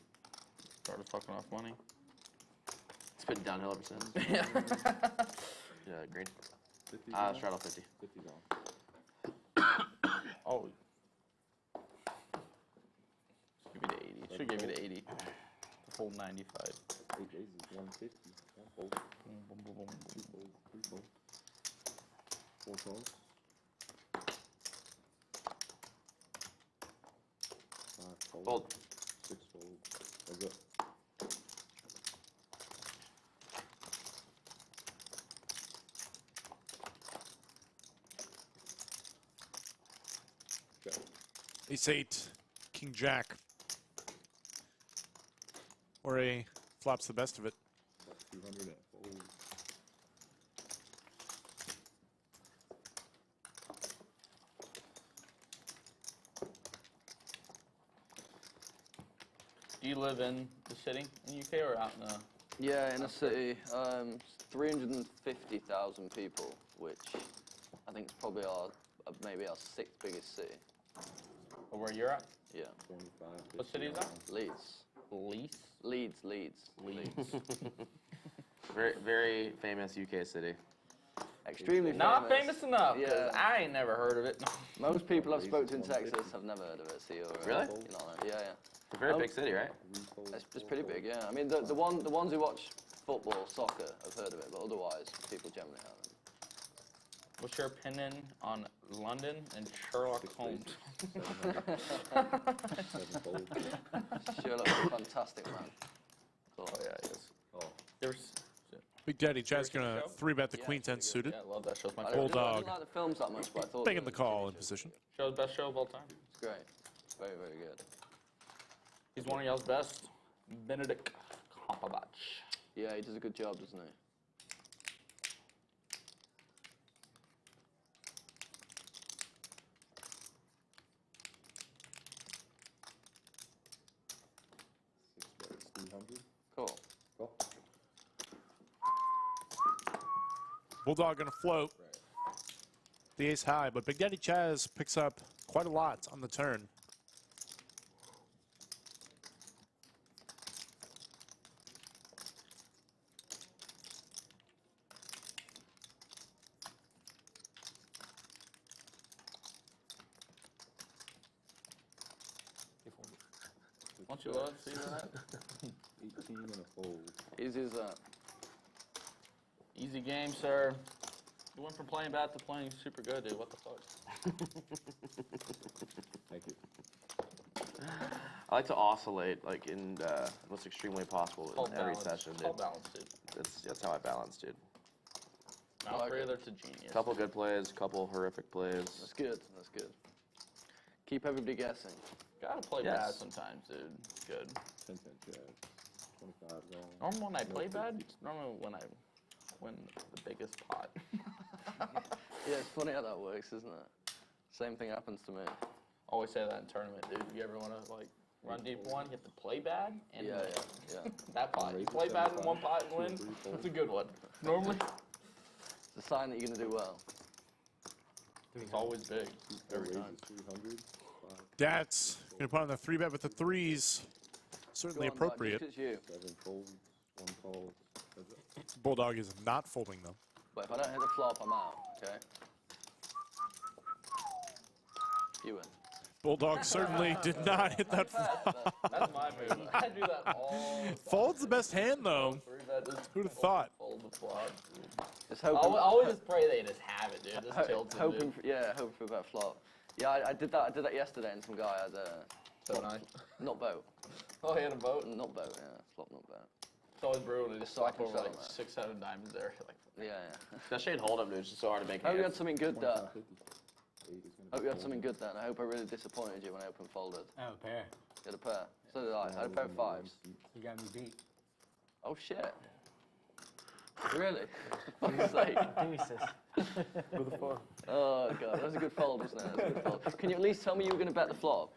Started fucking off money. It's been downhill ever since. Yeah. Yeah, green. Straddle 50. 50's on. Oh. Should give you the 80. Should give you the 80. The full 95. 8 aces, 150. 1 fold. Boom, boom, boom, boom. 2 fold, 3 fold. 4 folds. 5 fold. Fold. 6 fold. That's it. Ace 8, King Jack. Or a flops the best of it. 200 at fold. Do you live in the city in UK or out in the... Yeah, in a city. 350,000 people, which I think is probably maybe our 6th biggest city. Or where you're at? Yeah. 25. What city is that? Leeds. Leeds. Very, very famous UK city. Extremely famous. Not famous enough, 'cause Yeah. I ain't never heard of it. Most people I've spoken to in Texas have never heard of it. So Really? You know, yeah. It's a very big city, right? It's pretty big, yeah. I mean, the ones who watch football, soccer have heard of it, but otherwise, people generally haven't. What's your opinion on London and Sherlock Holmes? 7 fold. Sherlock's a fantastic man. Oh, yeah, he is. Oh. There's... Big Daddy Chaz gonna 3-bet the Yeah, Queen 10 suited. Yeah, I love that show. It's my I favorite. didn't Bulldog. like the films that much, but I thought Making the call in position. Show's best show of all time. It's great. Very, very good. He's one of y'all's best. Benedict Cumberbatch. Yeah, he does a good job, doesn't he? Cool. Cool. Bulldog gonna float. The ace high, but Big Daddy Chaz picks up quite a lot on the turn. Don't you love seeing that? 18 and a fold. Easy as that. Easy game, sir. You went from playing bad to playing super good, dude. What the fuck? Thank you. I like to oscillate, like, in the most extreme way possible in every session, It's all dude. balance, dude. That's how I balance, dude. Alfredo's a genius. Couple good plays, couple horrific plays. That's good. That's good. Keep everybody guessing. Gotta play Yes. bad sometimes, dude. It's good. 10 cent jazz. 25 wrong. Normally when I No play 50. bad, it's normally when I win the biggest pot. Yeah, it's funny how that works, isn't it? Same thing happens to me. Always say that in tournament, dude. You ever want to like run deep one? You have to play bad and Yeah, win. yeah, yeah. That pot. You play bad in one pot and win. It's a good one. Normally. It's a sign that you're going to do well. It's always big. Every time. 300. That's going to put on the 3-bet with the threes. Certainly Go on, Doug, appropriate. just 'cause you. 7 folds, 1 call. Bulldog is not folding, though. But if I don't hit the flop, I'm out, okay? You win. Bulldog certainly did not hit that flop. That's my move. I do that all the time. Fold's the best hand, though. Who'd have thought? Fold the flop. Just I hoping. always just pray they just have it, dude. Just tilts it, hoping, dude. hoping for a better flop. Yeah, I did that. I did that yesterday, and some guy had a So nice. not boat, Oh, he had a vote. not boat. Yeah, flop, not boat. It's always brutal. They just So I slap can over sell like that. 6, 7 diamonds there. Like, Yeah. That shade hold up, dude. It's just so hard to make Hope you had hands. something good there. 8 is going to Hope you had something good then. I hope I really disappointed you when I open folded. Oh, pair. You had a pair. So did I. I had a pair of 5s. You got me beat. Oh shit. Really? For fuck's sake. Deuces. With the 4. Oh god, that was a good fold, wasn't it? That was a good fold. Can you at least tell me you were going to bet the flop?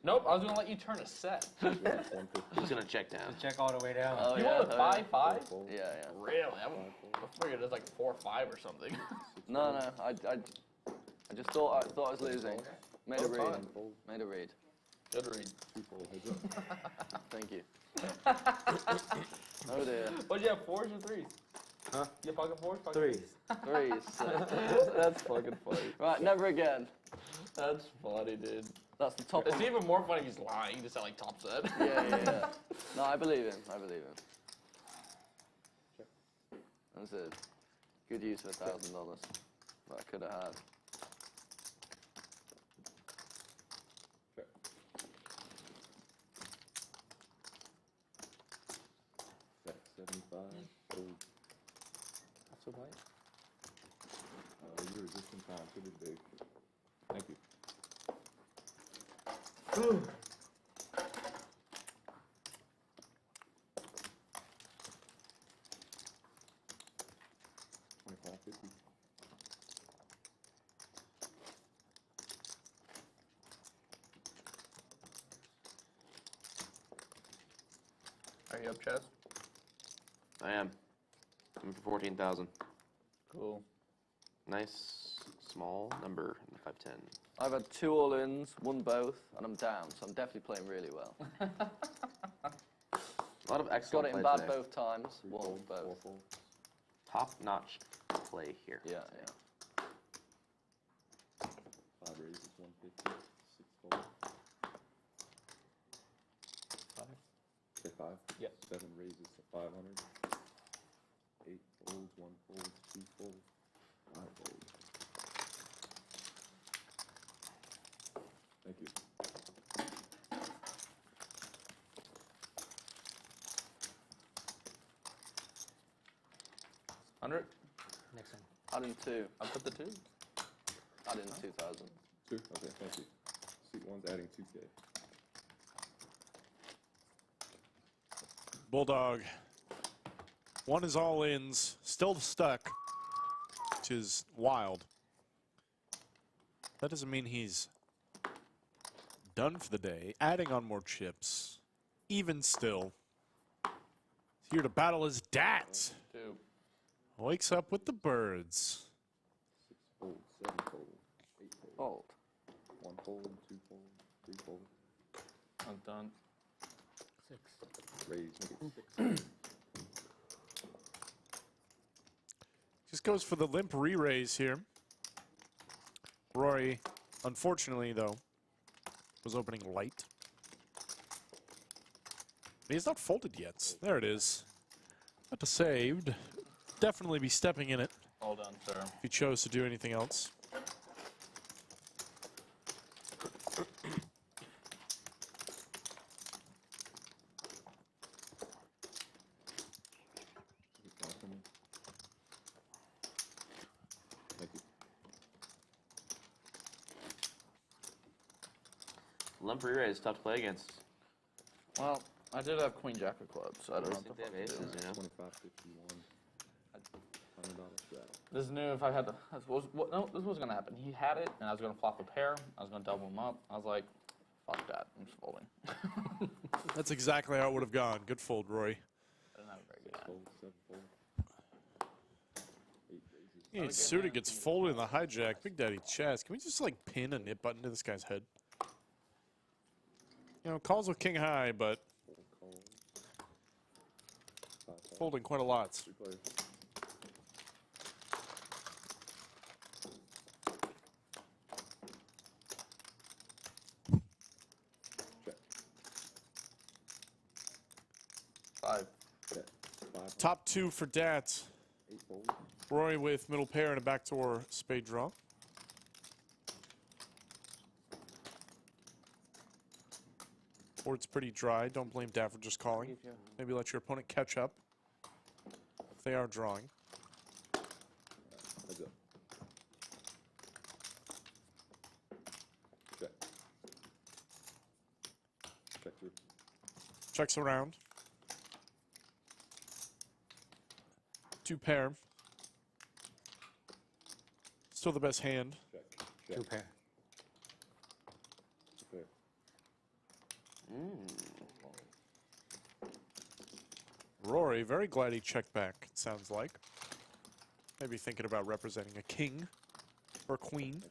nope, I was gonna let you turn a set. He's gonna check down. Check all the way down. Oh You yeah. want a 5-5? Yeah. Really? I figured it was like 4-5 or something. No. I just thought I was losing. Made a read. Made a read. Good read. 2 fold heads up. Thank you. Oh dear. What'd you have, 4s or 3s? Huh? You fucking 4s? 3s. 3s. That's fucking funny. Right, never again. That's funny, dude. That's the top. It's even more funny if he's lying. He just said like top set. Yeah. No, I believe him. That's a good use of $1,000 that I could have had. Check. 75. Fold. That's a white. Your resistance time should be big. Thank you. $25.50. Are you up, Chaz? I am. I'm for 14,000. Cool. Nice small number in the 510. I've had 2 all-ins, 1 both, and I'm down, so I'm definitely playing really well. A lot of Got excellent it in play bad today. both times, 1 Fold, 4 both. fold. Top-notch play here. Yeah. 5 raises, 150. 6 fold. 5. Say 5? Yep. 7 raises to 500. 8 folds, 1 fold, 2 fold, 5 fold. Thank you. $100? Next one. Add in 2. I put the 2. Add in 2,000. 2? Okay, thank you. Seat 1's adding 2K. Bulldog. One is all ins, still stuck, which is wild. That doesn't mean he's done for the day. Adding on more chips. Even still. Here to battle his Dat. 2. Wakes up with the birds. 6 fold, 7 fold, 8 fold. Fold. 1 fold, 2 fold, 3 fold. I'm done. 6. Raise, make it 6. Just goes for the limp re-raise here. Rory, unfortunately, though, was opening light. He's not folded yet. There it is. Not to saved. Definitely be stepping in it All done, sir. if he chose to do anything else. Thank you. Limp re-raise is tough to play against. Well, I did have Queen Jack of clubs, so I don't know I think they have aces, you know? 25.51. $100 straddle. This is new. If I had to, no, this was gonna happen. He had it, and I was gonna flop a pair. I was gonna double him up. I was like, fuck that. I'm just folding. That's exactly how it would have gone. Good fold, Rory. I didn't have a very good 6 hand. fold, 7 fold. 8 raises, Hey, Suda gets folded in the hijack. Big Daddy Chaz. Can we just like pin a nip button to this guy's head? You know, calls with king high, but folding quite a lot. Five. Top two for Dat. Rory with middle pair and a backdoor spade draw. Board's pretty dry. Don't blame Dat for just calling. Maybe let your opponent catch up if they are drawing. Checks around. Two pair. Still the best hand. Two pair. Rory, very glad he checked back, it sounds like. Maybe thinking about representing a king or queen.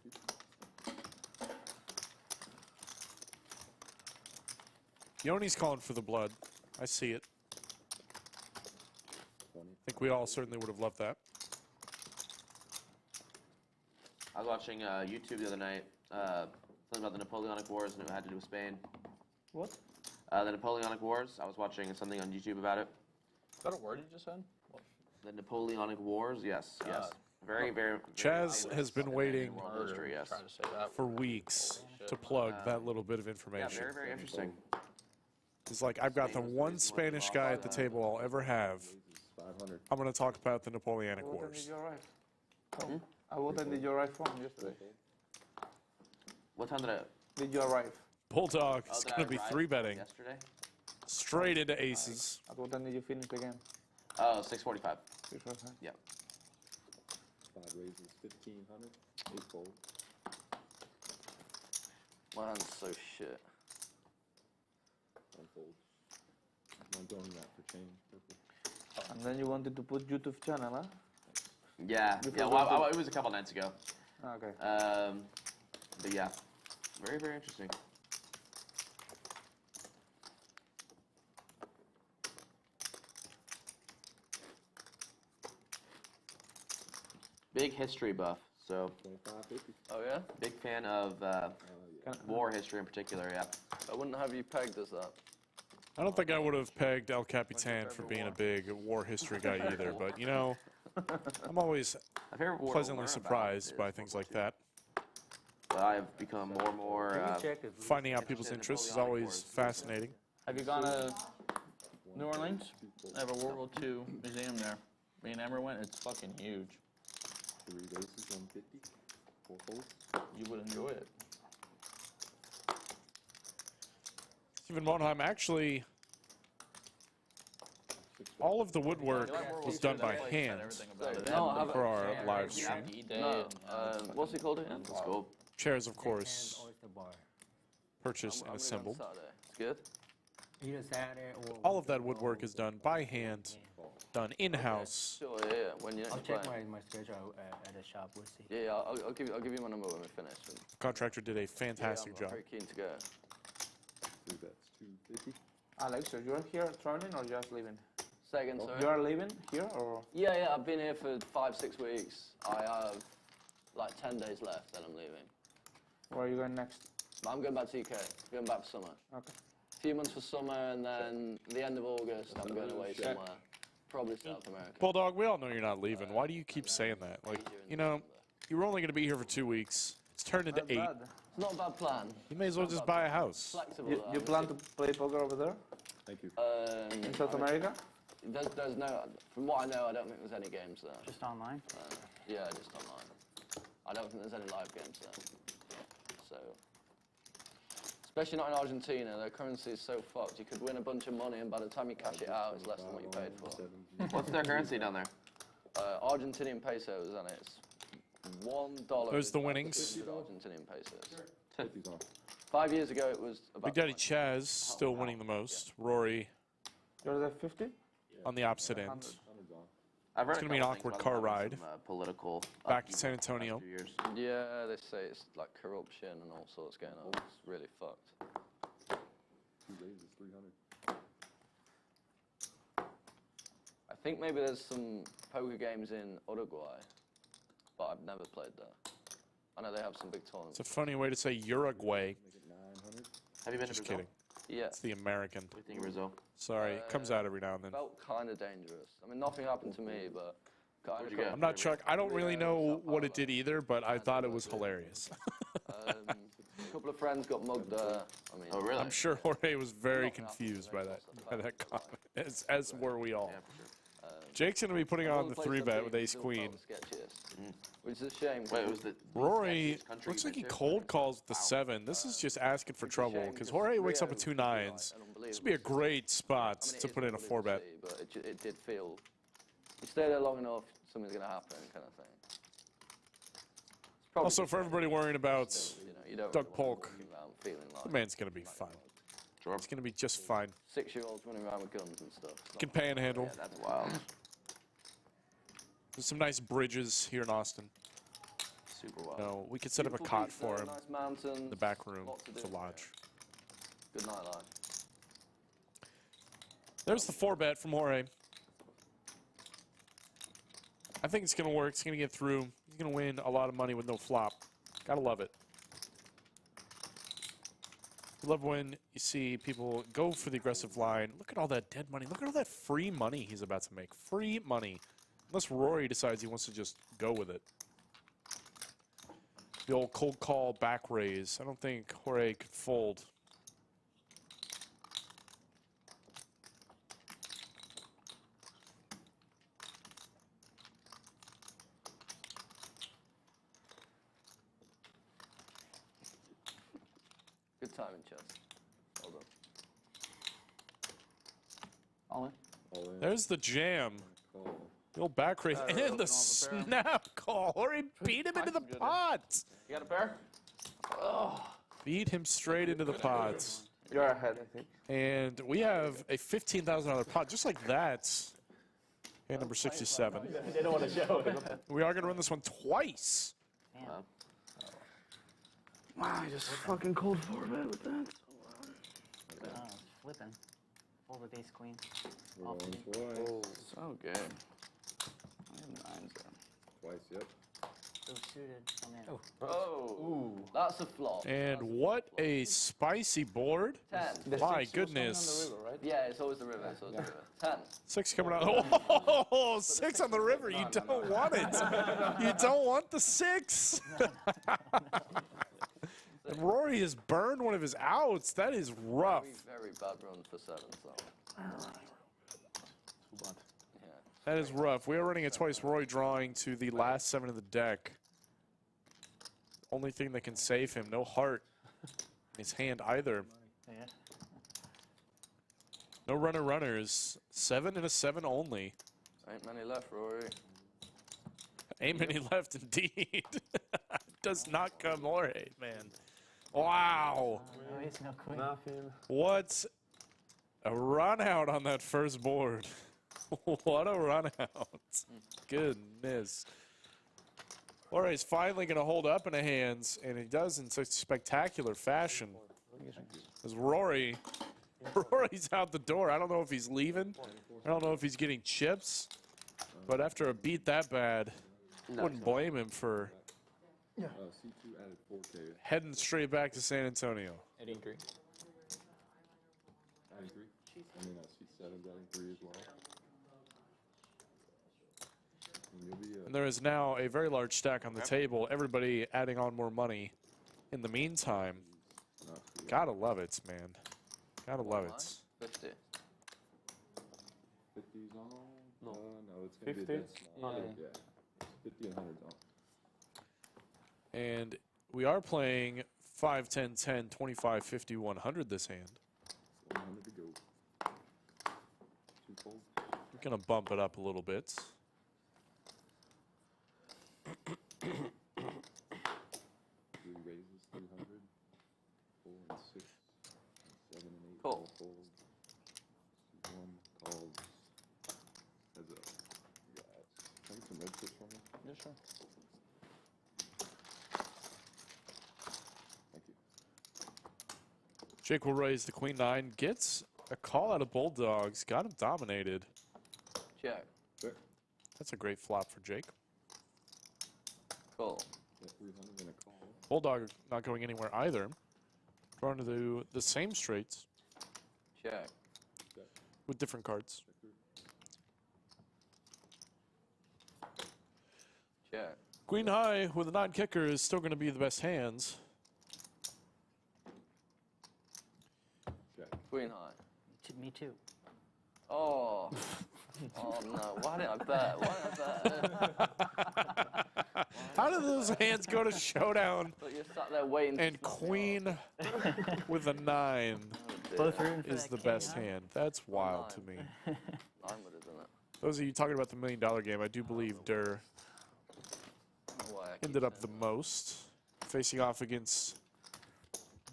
Yoni's calling for the blood. I see it. I think we all certainly would have loved that. I was watching YouTube the other night, something about the Napoleonic Wars, and it had to do with Spain. What? The Napoleonic Wars. I was watching something on YouTube about it. Is that a word you just said? The Napoleonic Wars, yes, yes. Very, very. Chaz has been waiting World history, yes. Trying to say that. for weeks to plug that little bit of Yeah, information. very, very interesting. It's like, I've got the one Spanish guy at the table I'll ever have. I'm going to talk about the Napoleonic What time Wars. did you arrive? What time did you arrive from yesterday? What time Did you arrive? Bulldog is did I going to be arrive 3-betting yesterday? straight into aces. At what time did you finish the game? Oh, 6:45. Yeah. 5 raises, 1,500. 8 fold. Mine's so shit. 1 fold. I'm going that for change. Purple. And then you wanted to put YouTube channel, huh? Yeah, yeah. Well, it was a couple nights ago. Okay. But yeah, very, very interesting. Big history buff, so 25, 50. Oh yeah? big fan of war history in particular. Yeah. I wouldn't have you pegged as that. I don't think I would have pegged El Capitan for being a big war history guy either, but you know, I'm always My favorite war to pleasantly learn surprised about by is things World like War II. that. But I've become more and more. Finding out people's interests is always fascinating. Have you gone to New Orleans? They have a World War II museum there. Me and Emmer went. It's fucking huge. 3 raises, 150. 4 folds. You would enjoy it. Stephen Monheim, actually, all of the woodwork was done by hand for our live stream. No, what's it called again? Let's go. Chairs, of course, purchased and assembled. Saturday. It's good. Either Saturday or. All of that woodwork is done by hand, done in-house. Sure, yeah, when you're I'll next check playing. my schedule at the shop. We'll see. Yeah, I'll give you my number when we finish. And, Contractor did a fantastic I'm job. very keen to go. 3 bets, 250. Alex, so you're here traveling or just leaving? Second, sorry. You are leaving here or? Yeah, I've been here for 5-6 weeks. I have like 10 days left, then I'm leaving. Where are you going next? But I'm going back to UK. Going back for summer. Okay. A few months for summer, and then the end of August, I'm going away somewhere. Probably South America. Bulldog, we all know you're not leaving. Why do you keep saying that? Like, you know, you were only going to be here for 2 weeks. It's turned into 8. It's not a bad plan. You may as well just buy a house. Flexible. You though. plan to play poker over there? Thank you. In South America? There's no, from what I know, I don't think there's any games there. Just online? Yeah, just online. I don't think there's any live games there. So, especially not in Argentina, their currency is so fucked. You could win a bunch of money, and by the time you cash it out, it's less than what you paid for. What's their currency down there? Argentinian pesos, and it's $1. There's the winnings. Argentinian pesos. 50's on. 5 years ago, it was about. Big Daddy Chaz still winning the most. Rory You're at 50? on the opposite end. 100's on. I've read It's gonna be an awkward car ride. Political Back to San Antonio. Yeah, they say it's like corruption and all sorts going on. It's really fucked. 2 raises, 300. I think maybe there's some poker games in Uruguay, but I've never played there. I know they have some big tournaments. It's a funny way to say Uruguay. Have you been Just to Brazil? kidding. Yeah. It's the American. What do you think of Brazil? Sorry, it comes out every now and then. Felt kind of dangerous. I mean, nothing happened to me, but kind of. I'm not sure. I don't really know what it did either, but I thought it was hilarious. A couple of friends got mugged there. I mean, Oh, really? I'm sure Jorge was very confused by that comment, as were we all. Yeah, for sure. Jake's going to be putting on the 3-bet with ace queen. Which is a shame. Wait, it was the Rory looks like he cold calls with the 7. This is just asking for trouble because Jorge wakes up with 2 9s. This would be a great spot to put in a 4-bet. But it did feel. You stay there long enough, something's going to happen, kind of thing. Also, for everybody worrying about Doug Polk, Like the man's going to be fine. It's going to be just fine. 6-year-olds running around with guns and stuff. He can panhandle. Yeah, that's wild. There's some nice bridges here in Austin. Super wild. No, we could set up a cot for him Nice mountains, in the back room lots to do. to lodge. Good nightlife. There's the 4-bet from Jorge. I think it's going to work. It's going to get through. He's going to win a lot of money with no flop. Gotta love it. I love when you see people go for the aggressive line. Look at all that dead money. Look at all that free money he's about to make. Free money. Unless Rory decides he wants to just go with it. The old cold call back raise. I don't think Jorge could fold. Good timing, Chaz. Well done. All in. All in. There's the jam. Call. The old back raise and the snap call. Jorge beat him into the pot. You got a pair? Beat him straight into the pots. You're ahead, I think. And we have a $15,000 pot just like that. Hand number 67. They don't want to show it. We are going to run this one twice. Damn. Wow, I just fucking cold 4-bet with that. Oh, flipping. Fold with ace queen. Rolling twice. So good. I have 9s there. Twice, yep. So suited. Oh, man. Oh, that's a flop. And what a spicy board. 10. My goodness. Yeah, it's always the river. It's always the river. 10. 6 coming out. Oh, 6 on the river. You don't want it. You don't want the 6. And Rory has burned one of his outs. That is rough. Very bad run for 7. So. That is rough. We are running it twice. Rory drawing to the last 7 of the deck. Only thing that can save him. No heart in his hand either. Yeah. No runners. 7 and a 7 only. Ain't many left, Rory. Ain't many left indeed. Does not come Jorge, man. Wow. No ace, no queen. Nothing. What a run out on that first board. What a run out. Goodness. Jorge's finally going to hold up in the hands, and he does in such spectacular fashion. As Rory's out the door. I don't know if he's leaving. I don't know if he's getting chips. But after a beat that bad, wouldn't blame him for C2 added 4K. heading straight back to San Antonio. Adding 3. Adding 3? I mean, C7's adding 3 as well. And you'll be, And there is now a very large stack on the table. Everybody adding on more money. In the meantime, gotta love it, man. Gotta love it. 50. 50's on? No, it's going to 50? be a dead small. Yeah. 50 and 100's on. And we are playing 5, 10, 10, 25, 50, 100 this hand. 100 to go. 2 folds. We're going to bump it up a little bit. 3 raises, 300. 4 and 6. 7 and 8. Cool. All folds. 1 calls. Heads up. sure. Jake will raise the queen-9, gets a call out of Bulldogs, got him dominated. Check. That's a great flop for Jake. Cool. Bulldog not going anywhere either. Trying to do the same straights. Check. With different cards. Check. Queen high with a 9 kicker is still going to be the best hands. Queen high. Me too. Oh. Oh no, why did I bet? Why did I bet? How did those hands go to showdown? But you're sat there waiting. And queen with a 9 is the best hand. That's wild to me. 9 would have done it. Those of you talking about the $1 million game, I do believe Durr ended up the most, facing off against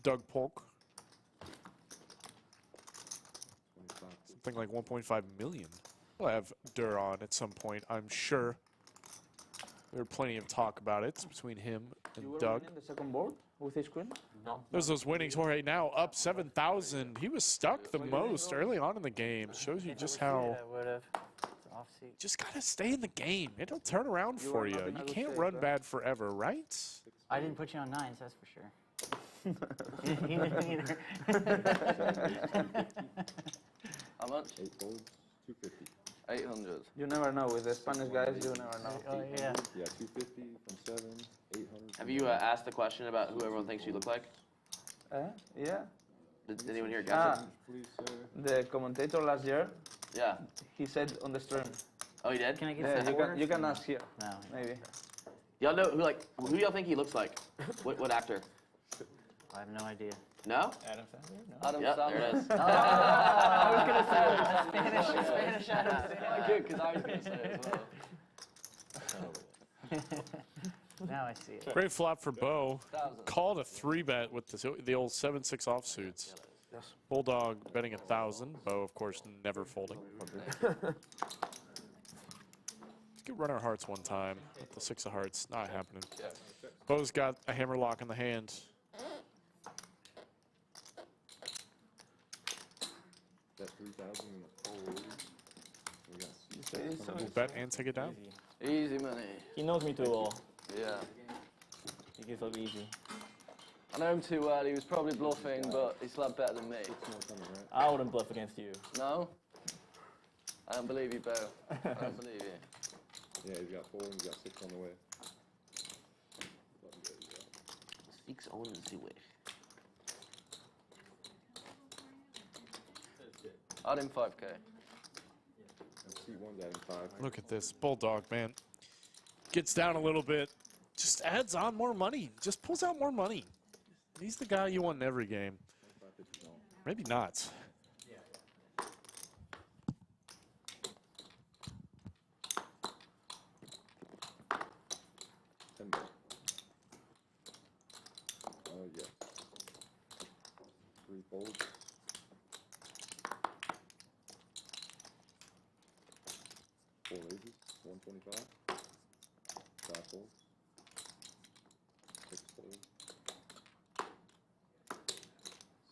Doug Polk. Something like 1.5 million. We'll have Durr on at some point, I'm sure. There's plenty of talk about it between him and Doug. In the second board with his queen? No. There's those winnings. Jorge now up 7,000. He was stuck the most early on in the game. Shows you just how just gotta stay in the game. It'll turn around for you. You can't run bad forever, right? I didn't put you on 9s, that's for sure. He didn't either. How much? 8 folds, 250. 800. You never know. With the Spanish guys, you never know. Oh, yeah. Yeah, 250 from 7, 800. Have you asked the question about who everyone thinks you look like? Yeah. Did anyone here guess it? Please, sir. The commentator last year, Yeah. he said on the stream. Oh, you did? Can I get Yeah, some you can ask here. No. Maybe. Y'all know who do y'all think he looks like? What actor? I have no idea. No? Adam Sandler? No. Adam Yep, Sandler. there it is. I was gonna say Spanish Adam Sandler. Good, because I was going to say it as well. Now I see it. Great flop for Bo. 1,000. Called a 3-bet with the old 7-6 offsuits. Bulldog betting 1,000. Bo, of course, never folding. Let's get runner hearts one time. With the 6 of hearts, not happening. Bo's got a hammer lock in the hand. That 3,000 in the fold. We got We'll bet and take it down. Easy money. He knows me too well. Yeah. He gets up easy. I know him too well. He was probably bluffing, but he slept better than me. I wouldn't bluff against you. No? I don't believe you, Bo. I don't believe you. Yeah, he's got 4 and he's got 6 on the way. Speaks on the way. Add him 5k. C1's adding 5. Look at this. Bulldog, man. Gets down a little bit. Just adds on more money. Just pulls out more money. He's the guy you want in every game. Maybe not. Oh, yeah. 3 folds. 4 raises, 125. 5 folds. 6 folds.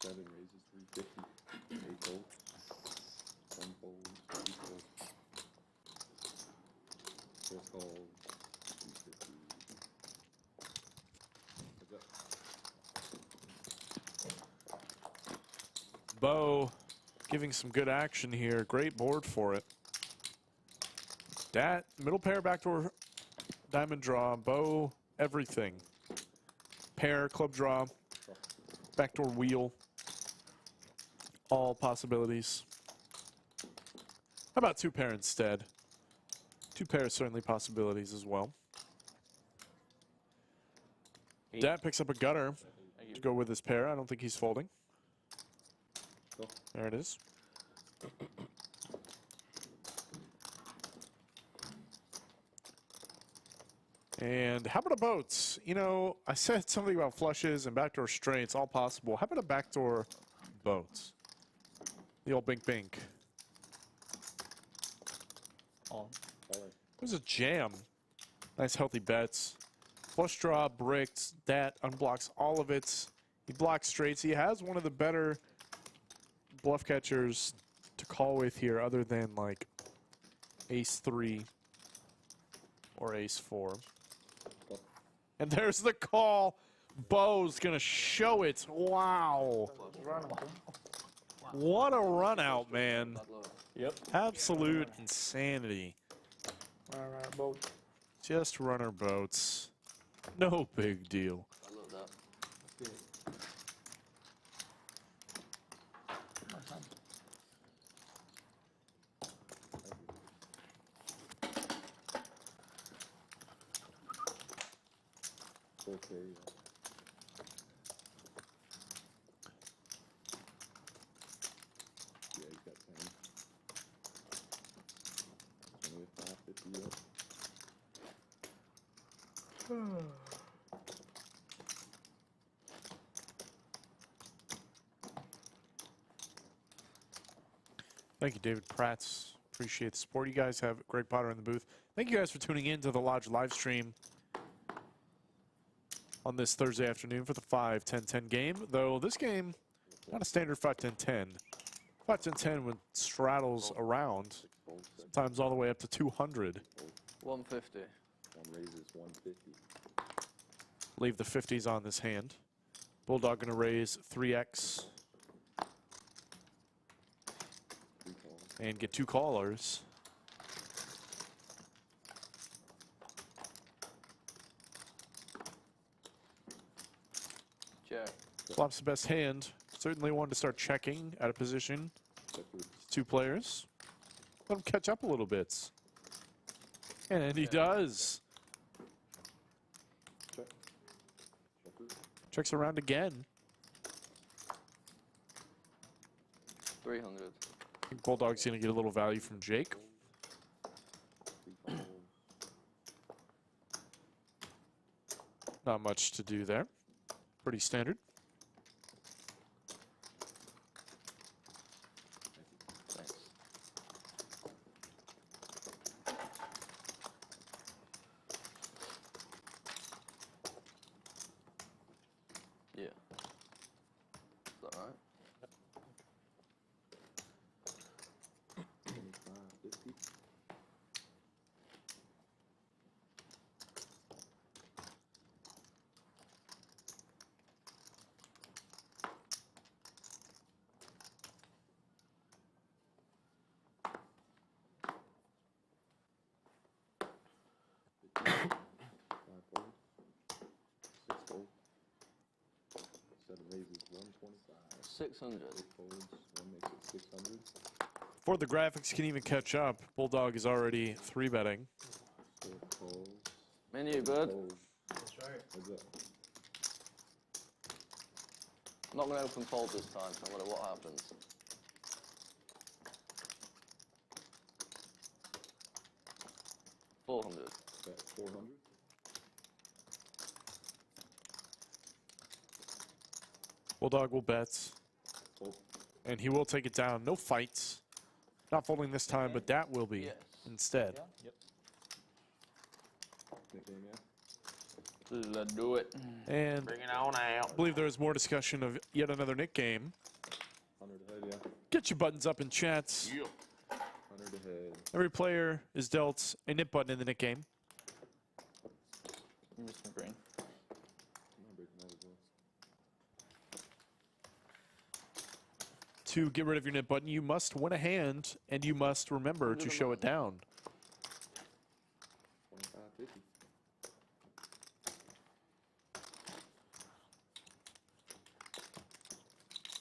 7 raises, 350. 8 folds. 1 fold, 2 folds. 4 calls, 250. What's up? Bo giving some good action here. Great board for it. Dat, middle pair, backdoor, diamond draw. Bo, everything. Pair, club draw, backdoor wheel. All possibilities. How about 2 pair instead? 2 pairs certainly possibilities as well. Dat picks up a gutter to go with his pair. I don't think he's folding. There it is. And how about a boats? You know, I said something about flushes and backdoor straights, all possible. How about a backdoor boats? The old bink bink. Oh. It was a jam. Nice healthy bets. Flush draw, bricks, Dat unblocks all of it. He blocks straights. He has one of the better bluff catchers to call with here other than like ace 3 or ace 4. And there's the call. Bo's gonna show it. Wow. What a run out, man. Yep. Absolute insanity. Right, boat. Just runner boats. No big deal. I love that. Okay. Yeah, he's got 10. It's only a 550 up. Thank you, David Pratz. Appreciate the support. You guys have Greg Potter in the booth. Thank you guys for tuning in to the Lodge live stream on this Thursday afternoon for the 5-10-10 game. Though this game, not a standard 5-10-10. 5-10-10 with straddles around, sometimes all the way up to 200. 150. One raises 150. Leave the 50s on this hand. Bulldog gonna raise 3x. And get 2 callers. Check. Flop's the best hand. Certainly one to start checking out of position. 2 players. Let him catch up a little bit. And he does. Checks around again. 300. I think Bulldog's going to get a little value from Jake. Not much to do there. Pretty standard. Thanks. Yeah. Is that right? 25, 50. Five fold. 6 fold. 7 raises 125. 600. 8 folds. 1 makes it 600. Before the graphics can even catch up, Bulldog is already 3-betting. 4 folds. Menu, bud. Fold. That's right. Heads up. I'm not going to open fold this time, no matter what happens. $400. Bet 400. Bulldog will bet, Fold. and he will take it down. No fights. Not folding this time, but that will be Yes. instead. Yep. Nickname, yeah. Let's do it. And Bring it on I out. believe there is more discussion of yet another Nik game. 100 ahead, yeah. Get your buttons up in chats. 100 ahead. Every player is dealt a nip button in the Nik game. I'm just gonna green. I'm not breaking that as well. To get rid of your nip button, you must win a hand, and you must remember to show it down. 25, 50.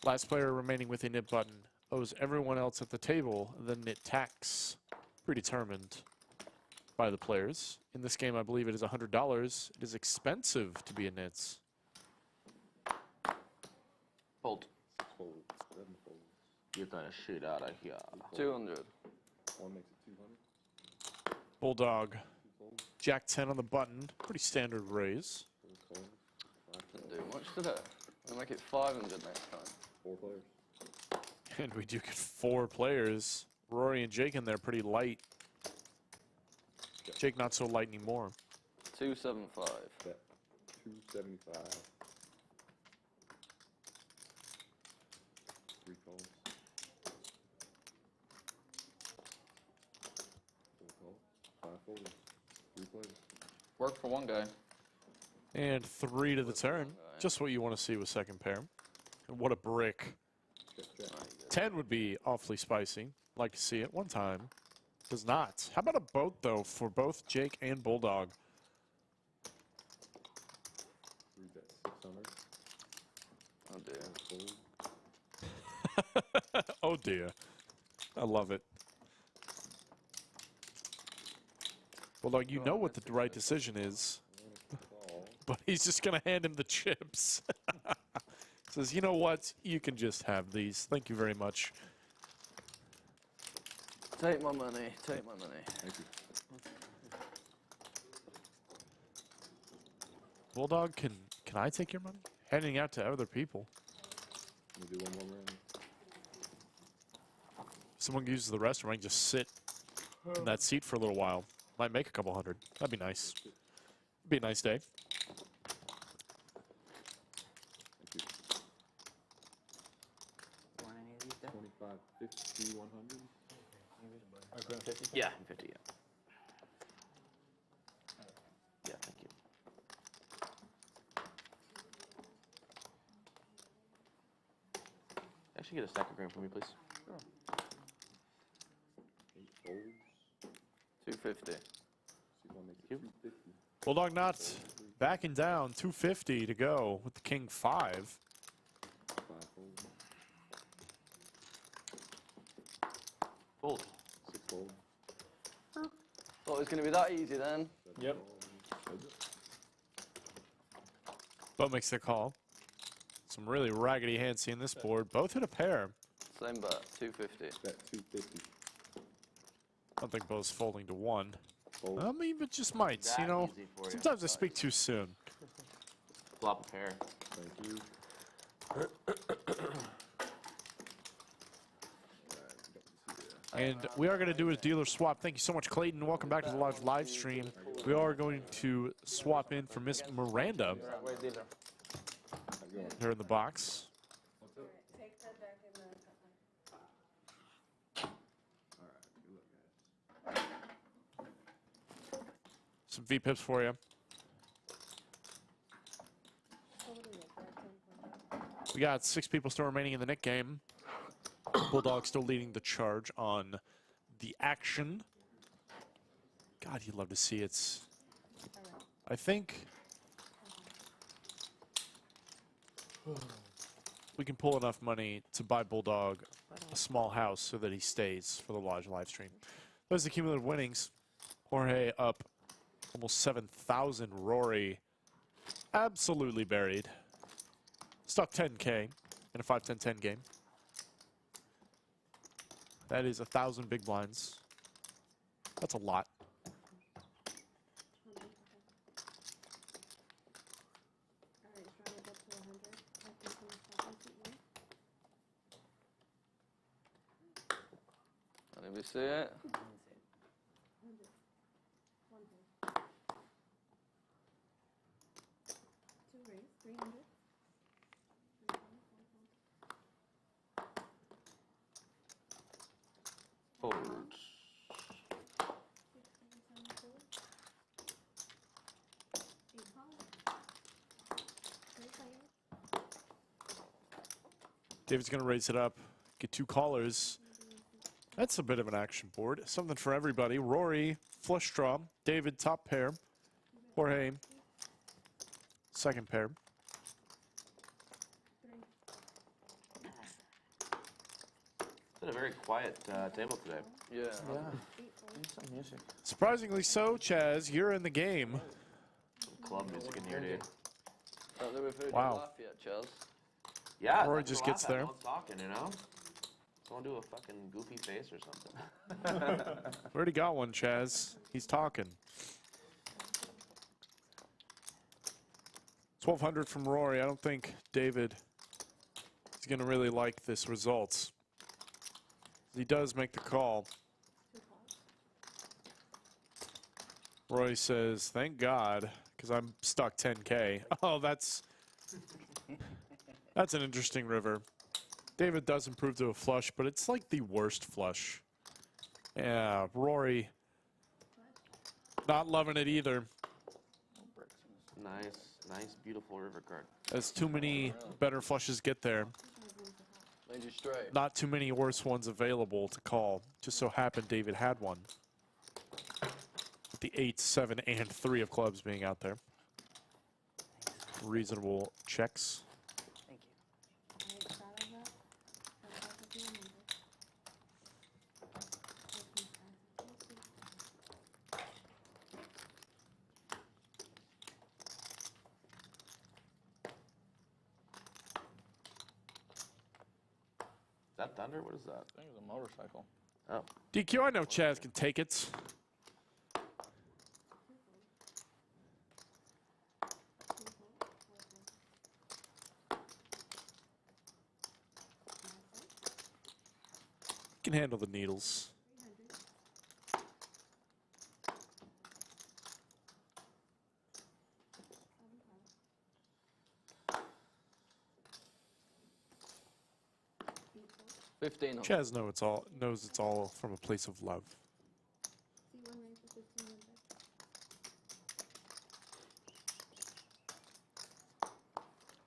Last player remaining with a nip button owes everyone else at the table the nit tax, predetermined by the players. In this game, I believe it is $100. It is expensive to be a nits. Fold. 6 folds. 7 folds. Get that shit out of here. 200. 1 makes it 200. Bulldog, 2 folds. Jack 10 on the button. Pretty standard raise. 4 calls. 5 Didn't calls. do much today. I'll make it 500 next time. 4 players. And we do get 4 players. Rory and Jake in there pretty light. Jake not so light anymore. 275. Bet 275. 3 calls. 4 calls. 5 folds. 3 plays. Work for one guy. And 3 to the turn. Just what you want to see with second pair. And what a brick. 10 would be awfully spicy. Like to see it. One time. Does not. How about a boat, though, for both Jake and Bulldog? 3 bet 600. Oh dear. Oh dear. I love it. Bulldog, you know what the right decision is. But he's just going to hand him the chips. Says, you know what? You can just have these. Thank you very much. Take my money. Take my money. Thank you. Bulldog, can I take your money? Handing out to other people. Let me do one more round. Someone uses the restroom, I can just sit in that seat for a little while. Might make a couple hundred. That'd be nice. Be a nice day. Thank you. Want any of these, Dad? 25, 50, 100. Or 50? Yeah, 50, yeah. Yeah, thank you. Actually, get a stack of green for me, please. 8 folds. 250. See if I make it 250. Bulldog not backing down. 250 to go with the king 5. 5 folds. Fold. 6 folds. Thought it was going to be that easy then. Yep. Both makes their call. Some really raggedy hands seeing this board. Both hit a pair. Same bet. 250. Bet 250. I don't think both's folding to 1. Fold. I mean, but just might. You That know, easy for you. sometimes I speak too soon. Flop a pair. Thank you. And we are going to do a dealer swap. Thank you so much, Clayton. Welcome back to the live stream. We are going to swap in for Miss Miranda. Here in the box. Take that back in the Some V-pips for you. We got 6 people still remaining in the Nik game. Bulldog still leading the charge on the action. God, you'd love to see it. I think we can pull enough money to buy Bulldog a small house so that he stays for the live stream. Those are the cumulative winnings. Jorge up almost 7,000. Rory absolutely buried. Stuck 10K in a 5-10-10 game. That is 1,000 big blinds. That's a lot. Did we see it? Fold. David's going to raise it up. Get 2 callers. That's a bit of an action board. Something for everybody. Rory, flush draw. David, top pair. Jorge, second pair. It's been a very quiet table today. Yeah. Some music. Surprisingly so, Chaz, you're in the game. Some club music in here, dude. Don't think we've heard Wow. you laugh yet, Chaz. Yeah. Rory that's just what I gets laugh at. there. No one's talking, you know? Someone do a fucking goofy face or something. We already got one, Chaz. He's talking. 1,200 from Rory. I don't think David is going to really like this result. He does make the call. Roy says, thank God, because I'm stuck 10K. Oh, that's an interesting river. David does improve to a flush, but it's like the worst flush. Yeah, Rory not loving it either. Nice, beautiful river card. As too many better flushes get there. Not too many worse ones available to call. Just so happened David had one. With the 8, 7, and 3 of clubs being out there. Reasonable checks. Is that thunder? What is that? I think it's a motorcycle. Oh. DQ, I know Chaz can take it. Can handle the needles. Chaz knows it's all from a place of love.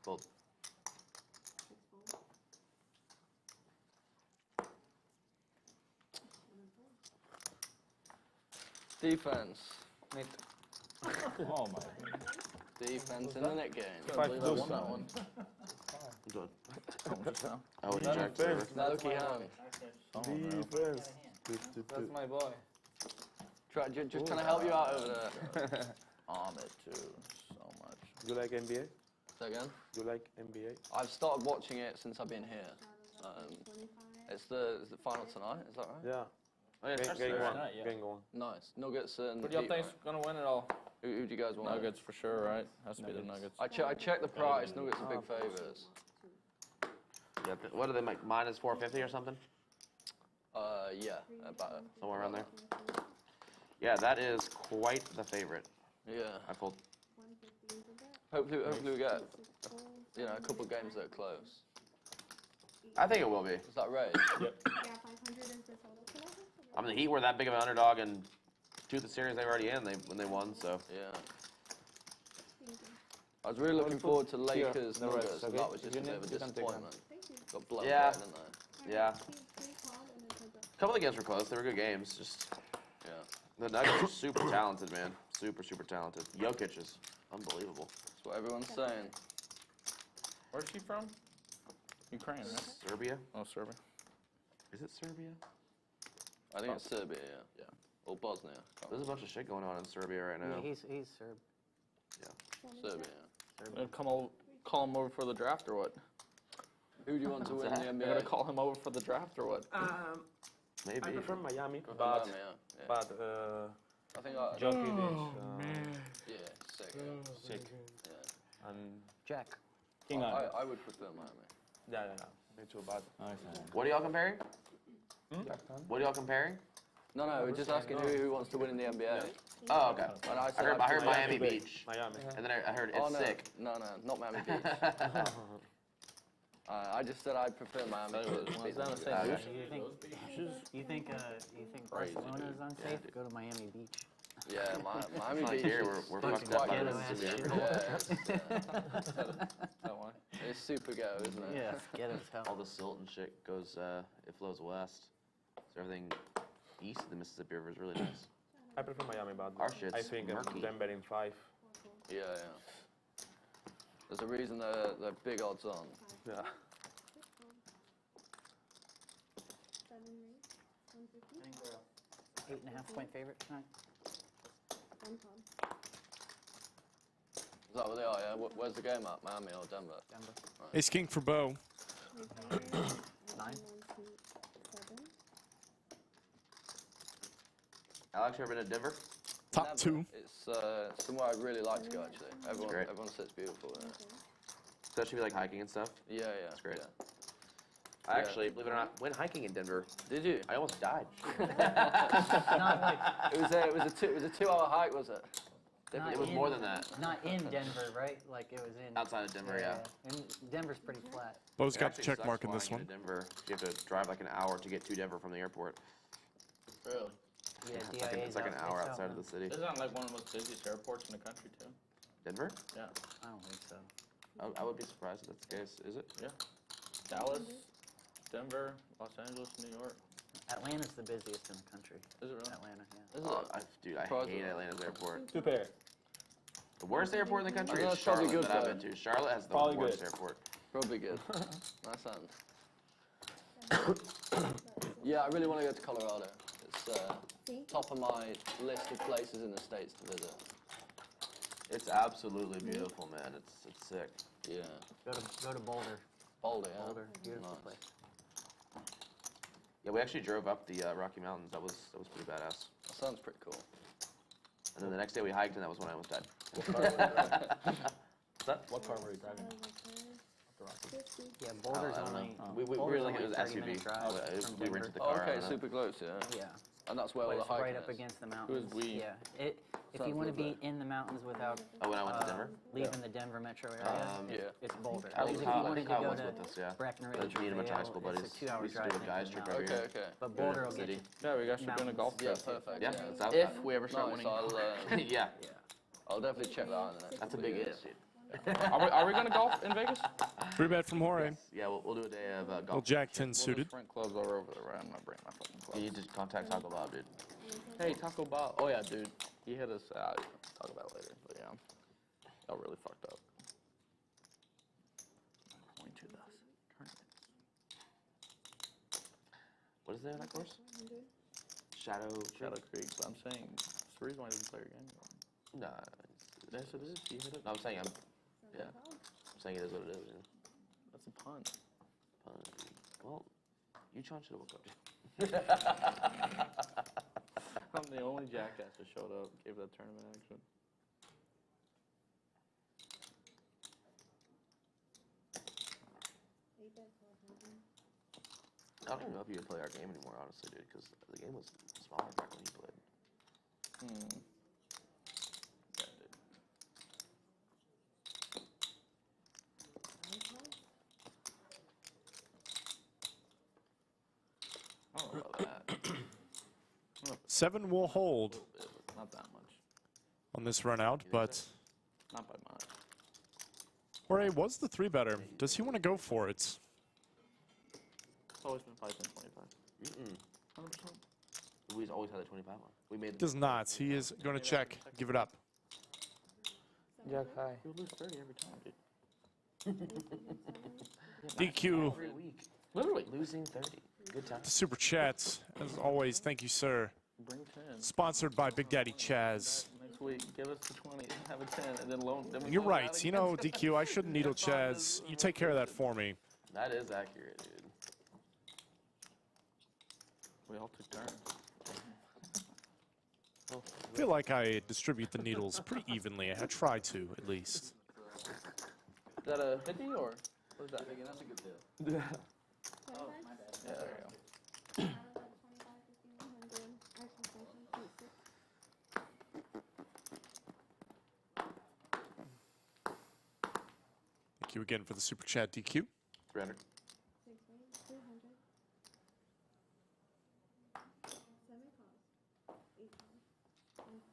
Fold. Defense. Oh my. Defense in the net game. I believe I won that one. Good. Oh, you checked over. Lucky hand. Defense. That's my boy. Just trying to help you out over there. Ahmed too, so much. You like NBA? Say again? You like NBA? I've started watching it since I've been here. It's the final tonight, is that right? Yeah. Oh, yeah, Game one. Tonight, yeah. Game one. Nice. Nuggets and What do y'all Heat, think's right? gonna win it all? Who do you guys want? Nuggets for sure, right? Has to be the Nuggets. I checked the price. Nuggets are big favourites. Yeah, what are they, like, minus 450 or something? Yeah, about Somewhere around there. Yeah, that is quite the favorite. Yeah. I pulled. Hopefully we get a couple of games that are close. I think it will be. Is that right? Yep. I mean, the Heat were that big of an underdog, and two of the series they were already in when they won. So yeah. I was really looking forward to Lakers Nuggets, and that was just a bit of a disappointment. Got blown away, didn't they? Yeah. A couple of the games were close. They were good games. Just the Nuggets are super talented, man. Super talented. Jokic is unbelievable. That's what everyone's saying. Where's she from? Ukraine, right? Serbia. Oh, Serbia. Is it Serbia? I think it's Serbia, yeah. Or Bosnia. There's a bunch of shit going on in Serbia right now. Yeah, he's Serb. Yeah. Serbia, Gonna call him over for the draft or what? Who do you want to win the NBA? You're gonna call him over for the draft or what? Maybe. I prefer Miami, but Miami, yeah. but I think Jokic, yeah, sick. sick. Yeah. And Jack. King on. I would prefer Miami. yeah, me too. But What are y'all comparing? What are y'all comparing? No, we're just asking who wants to win in the NBA. Oh, okay. And I said heard Miami Beach. Miami. And then I heard it's no. sick. No, not Miami Beach. I just said I prefer Miami. You think Barcelona is unsafe? Go to Miami Beach. Yeah, Miami Like Beach. here, we're fucked up by this. It's super ghetto, isn't it? Yeah, ghetto as hell. All the silt and shit goes, it flows west. So everything east of the Mississippi River is really nice. I prefer Miami, but Our shit's I think murky. Denver in 5. Yeah. There's a reason they're big odds on. Yeah. 8.5 point favorite tonight. Is that what they are, yeah? Where's the game at? Miami or Denver? Denver. Right. Ace King for Bo. 9. Alex, you ever been to Denver? Top Never. 2. It's somewhere I'd really like to go, actually. Everyone says it's beautiful. Yeah. Especially like hiking and stuff. Yeah. It's great. Yeah. I actually, believe it or not, went hiking in Denver. Did you? I almost died. Not like, It was a 2-hour hike, was it? not It was in- more than that. Not in Denver, right? Like it was in. Outside of Denver, yeah. And Denver's pretty flat. Bo's It got the actually check sucks mark in this flying one. into Denver. You have to drive like an hour to get to Denver from the airport. Really? Yeah, It's like an hour outside of the city. Isn't that like one of the most busiest airports in the country too? Denver? Yeah. I don't think so. I would be surprised if that's the case. Is it? Yeah. Dallas, Denver, Los Angeles, New York. Atlanta's the busiest in the country. Is it really? Atlanta, yeah. Is it? Dude, I hate Atlanta's airport. 2 pair. The worst airport in the country I know is it's probably Charlotte good, that I've been to. Charlotte has the Probably worst good. airport. Probably good. Nice hand. Yeah, I really want to go to Colorado. It's top of my list of places in the States to visit. It's absolutely beautiful, man. It's sick. Yeah. Go to Boulder. Boulder, yeah. Boulder, beautiful Nice. place. Yeah, we actually drove up the Rocky Mountains. That was pretty badass. That sounds pretty cool. And then the next day we hiked, and that was when I almost died. What car were you driving? Yeah, Boulder's I don't only. know. We Boulder's were like, it only was 30 SUV. minute drive from We Denver. rented the Oh, car. okay, and, super close, yeah. Yeah. And that's where But all the it's hiking right up is. against the mountains. we? Yeah. If Sounds you want to lovely. be in the mountains without Oh, when I went to Denver? leaving the Denver metro area, Yeah. it's Boulder. Kyle Because if Kyle you wanted to was go with to us, yeah. Breckenridge That's me and a bunch of high or school Vail, buddies. it's a 2-hour We used to drive do a into guys the trip mountains. every Okay, year. okay. But Boulder will get City. you. Yeah, we guys should do a golf Yeah, trip. perfect. Yeah, Yeah. sounds If fun. we ever start Nice, winning. Yeah, I'll definitely check that out in the next that's a couple big of if, years. dude. Are we gonna golf in Vegas? Free bet from Jorge. Yeah, we'll do a day of Little golf. Jack 10 We'll suited. just bring clubs over there, right? I'm not bringing my fucking You clubs. need to contact Taco Bob, dude. Hey, Taco Bell. Oh yeah, dude. He hit us. Talk about it later. But yeah, y'all really fucked up. Point to us. What is the name of that course? Shadow Creek. But I'm saying it's the reason why I didn't play your game. Nah. Yes, it is. He hit it. No, I'm saying yeah. I'm saying it is what it is. Yeah. That's a pun. Well, you Sean should have woke up. I'm the only jackass that showed up, gave that tournament action. I don't even know if you can play our game anymore, honestly, dude, because the game was smaller back when you played. Yeah, dude. I don't know about that. 7 will hold Not that much. on this run out, but Not by much. Jorge was the 3-better. Does he want to go for it? It's always been 5, 10, 25. 100%. We've always had a 25 one. We made. Does not. He is going to check. Give it up. Jack high. You would lose 30 every time, dude. DQ, Every week. Literally. Losing 30. Good time. the super chats. As always, thank you, sir. Bring 10. Sponsored by Big Daddy Chaz. Next week, give us the 20, have a 10, and then loan. Then we You're loan it out right. You again. know, DQ, I shouldn't needle Chaz. You take care of that for me. That is accurate, dude. We all took turns. I feel like I distribute the needles pretty evenly. I try to, at least. Is that a 50 or what is that? That's a good deal. Yeah, there you go. Thank you again for the super chat, DQ. 300.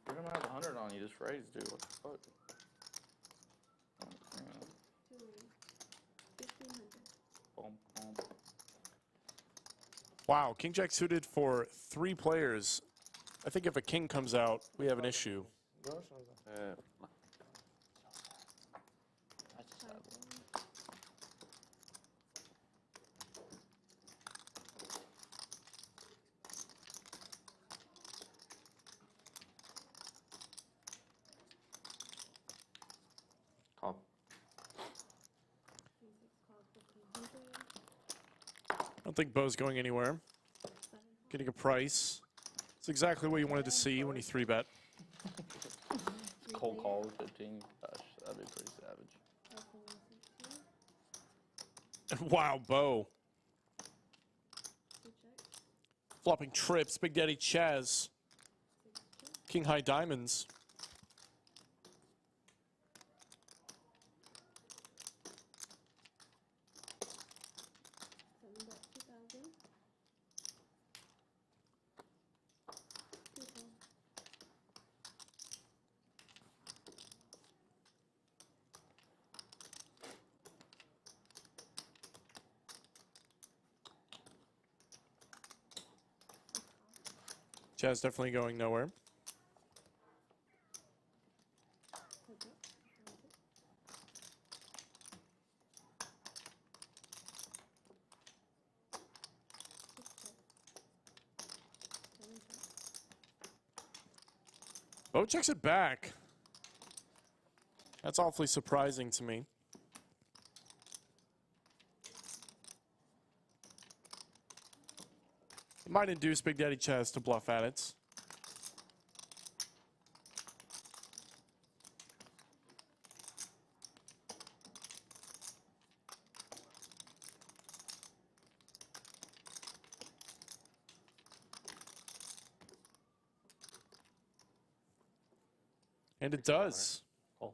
You're gonna have 100 on you. Just raised, dude. What the fuck? Oh, yeah. Boom, boom. Wow, King Jack suited for 3 players. I think if a king comes out, we have an issue. Call. I don't think Bo's going anywhere. Getting a price. It's exactly what you wanted to see when you 3-bet. Cold call with 15. Gosh, that'd be pretty savage. Wow, Bo. Flopping trips, Big Daddy Chaz. King high diamonds. Chaz definitely going nowhere. Bo checks it back. That's awfully surprising to me. It might induce Big Daddy Chaz to bluff at it. And it does. Oh.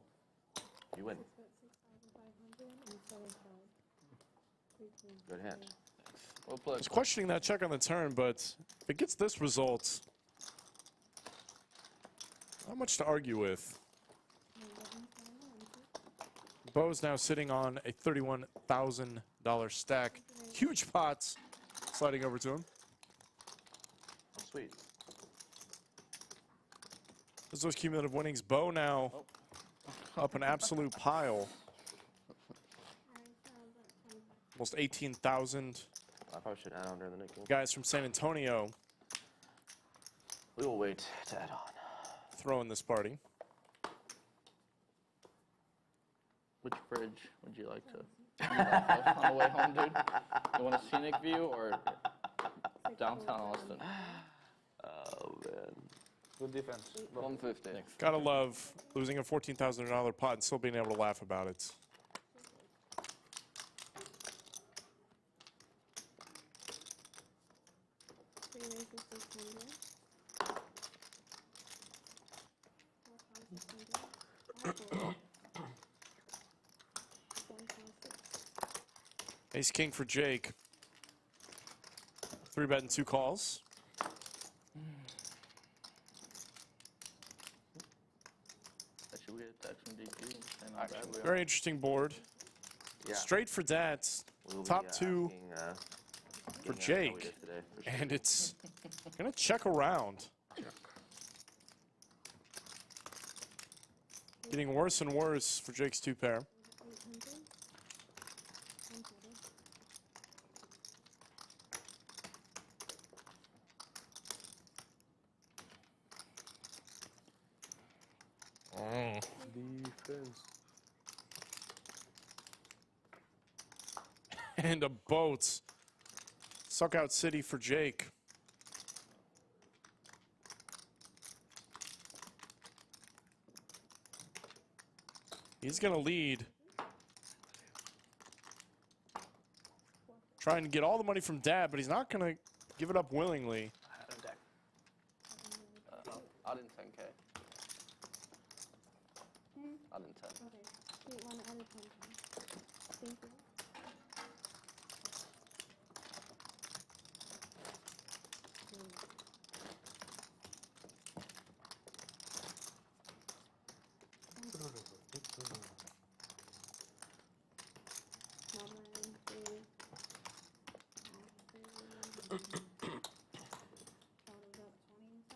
You win. Good hand. Well played. I was questioning that check on the turn, but if it gets this result, not much to argue with. Bo's now sitting on a $31,000 stack. Huge pots sliding over to him. Oh, sweet. There's those cumulative winnings. Bo now up an absolute pile. Almost 18,000. I probably should add on during the Nik game. Guys from San Antonio We will wait to add on. throwing this party. Which fridge would you like to on the way home, dude? You want a scenic view or downtown Austin? Oh, man. Good defense. 150. Gotta love losing a $14,000 pot and still being able to laugh about it. Ace King for Jake. 3-bet and 2 calls. Actually, we get a text from DQ. Very interesting board. Yeah. Straight for Dat. We'll be, Top 2 for getting Jake. today, for sure. And it's gonna check around. Getting worse and worse for Jake's 2-pair. Defense. And a boat. Suck out city for Jake. He's gonna lead. Trying to get all the money from Dad, but he's not gonna give it up willingly. I didn't 10K. I didn't 10. Okay. Sweet one out of 10. Thank you.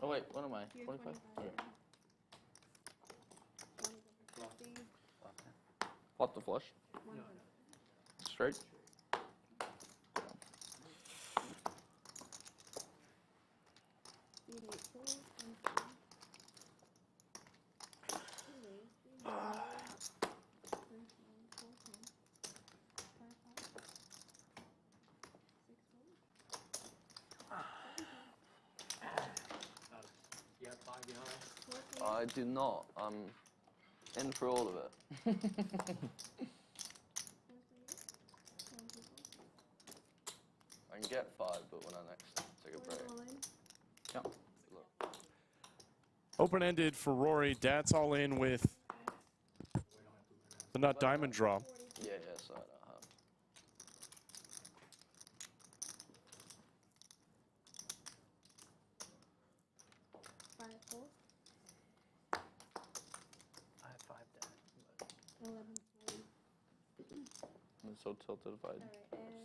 Oh wait, what am I? 25? Okay. Flop the flush. Straight. I do not. I'm in for all of it. I can get 5, but when I next Take a break. Yeah. Open-ended for Rory. Dad's all in with the nut diamond draw. Yeah, so I don't have. I have 5 Dad. 11. I'm so tilted if I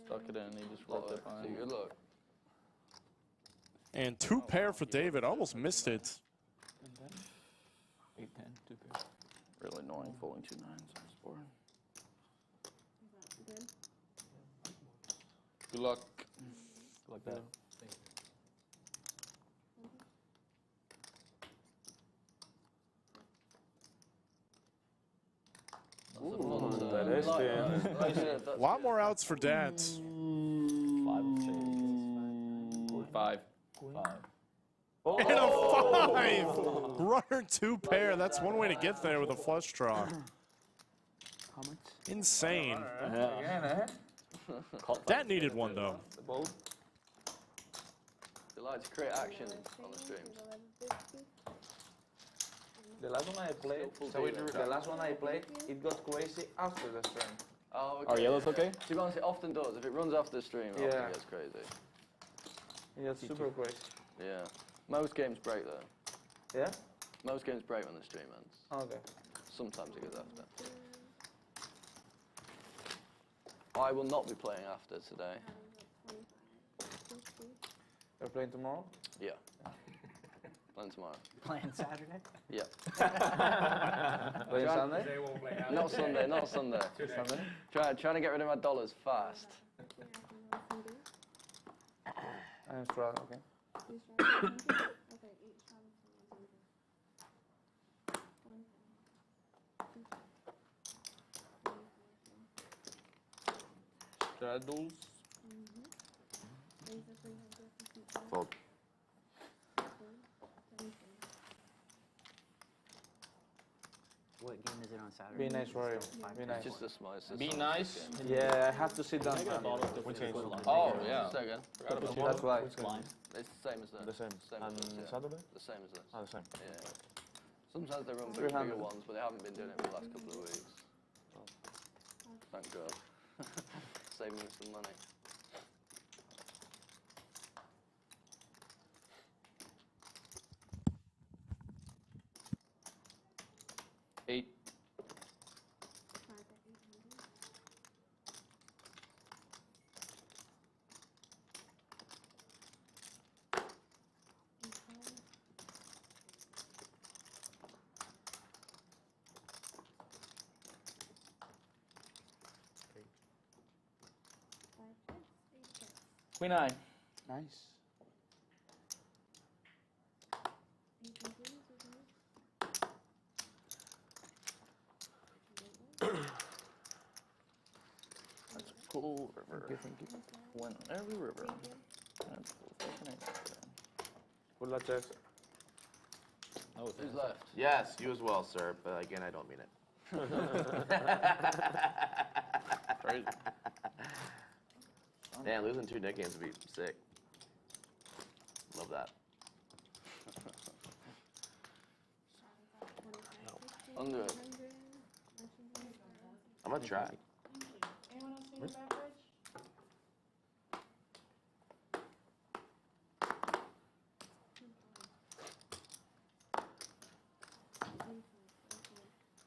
stuck it in and he just ripped it fine. Good luck. And 2 pair for David. Almost missed it. 8, 10, 2 pair. Really annoying folding 2 9s on this board. Good luck. Good luck, Dad. A lot more outs for Dad. 5. And a 5! Runner 2 pair. That's one way to get there with a flush draw. How much? Insane. Yeah. Dad needed one, though. They like to create action on the streams. The last one I played, the last one I played, it got crazy after the stream. Oh, okay. Are yellows okay? To be honest, it often does. If it runs after the stream, it often gets crazy. Yeah, it's super crazy. Yeah. Most games break though. Yeah? Most games break when the stream ends. Okay. Sometimes it goes after. I will not be playing after today. You're playing tomorrow? Yeah. Playing tomorrow. Playing Saturday? Yeah. Playing Sunday? Not Sunday, not Sunday. Sunday? Trying to get rid of my dollars fast. And straddle, okay. Straddles. Fold. What game is it on Saturday? Be nice, Rory. Be nice. Just the smallest. Be nice. Yeah, I have to sit down. Oh, yeah. Second. That's right. It's the same as that. The same. Same And as this, yeah. Saturday? The same as this. Ah, the same. Yeah. Sometimes they run bigger ones, but they haven't been doing it for the last couple of weeks. Thank God. Saving me some money. Eight. Queen 9. Nice. That's a cool river. Thank you. Went on every river. That's cool. Good luck, Chaz. Who's left? Yes, you as well, sir. But again, I don't mean it. Crazy. Man, losing 2 Nik games would be sick. Love that. Under it. I'm gonna try. Anyone else need a beverage?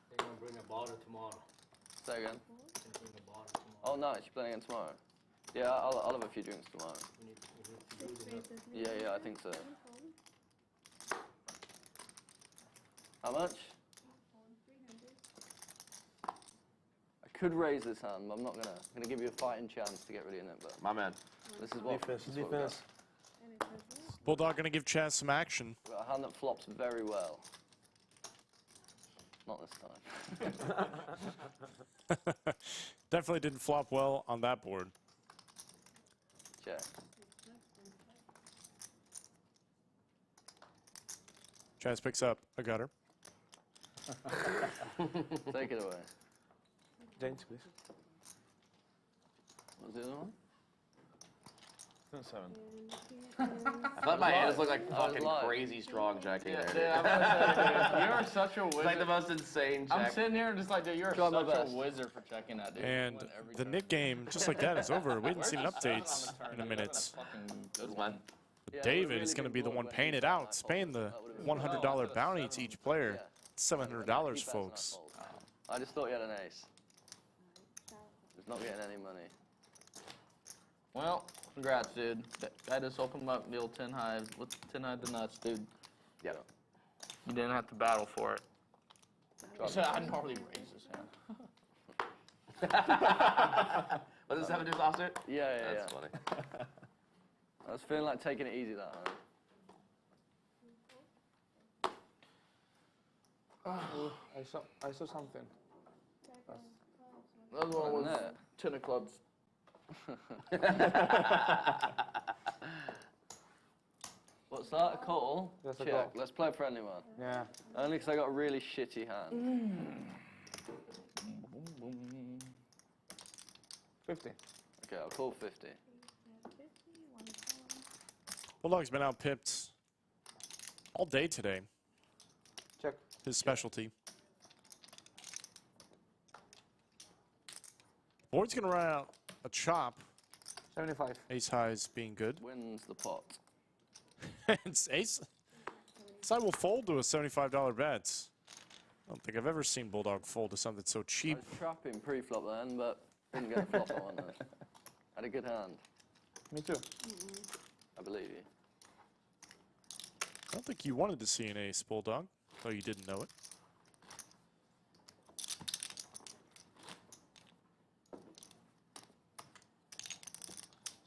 They're gonna bring a bottle tomorrow. Say again. They're bring a bottle tomorrow. Oh, nice. You're playing again tomorrow. Yeah, I'll have a few drinks tomorrow. We need to use enough. Yeah, I think so. How much? I could raise this hand, but I'm not gonna. I'm gonna give you a fighting chance to get really in it, but My man. this is what. Defense, this is what we defense. Bulldog gonna give Chaz some action. got. We've got a hand that flops very well. Not this time. Definitely didn't flop well on that board. Check. Chaz picks up a gutter. Take it away. James, please. What's the other one? 7. I thought my hands look like fucking crazy strong checking there. Yeah, I'm gonna say, dude, you're such a wizard. It's like the most insane check. I'm sitting here and just like, dude, you're such a wizard for checking that, dude. And the Nik game, just like that, is over. We haven't seen updates in a minute. Good one. David is going to be the one paying it out, paying the $100 bounty to each player. $700, folks. I just thought you had an ace. He's not getting any money. Well, congrats, dude. I just opened up the old 10 high. What's 10 high the nuts, dude? Yeah. You didn't have to battle for it. I normally raise this hand. Was it 7 deuce offsuit? Yeah. That's funny. I was feeling like taking it easy that time. I saw something. That one was 10 of clubs. What's that? A call? That's a Check. call. Let's play a friendly one. Yeah. Only because I got a really shitty hand. 50. Okay, I'll call 50. Bulldog's been outpipped all day today. Check. His specialty. Board's going to run out a chop. 75. Ace highs being good. Wins the pot. It's ace. Side will fold to a $75 bet. I don't think I've ever seen Bulldog fold to something so cheap. I was trapping pre-flop then, but didn't get a flop on it. Had a good hand. Me too. I believe you. I don't think you wanted to see an ace, Bulldog, though you didn't know it.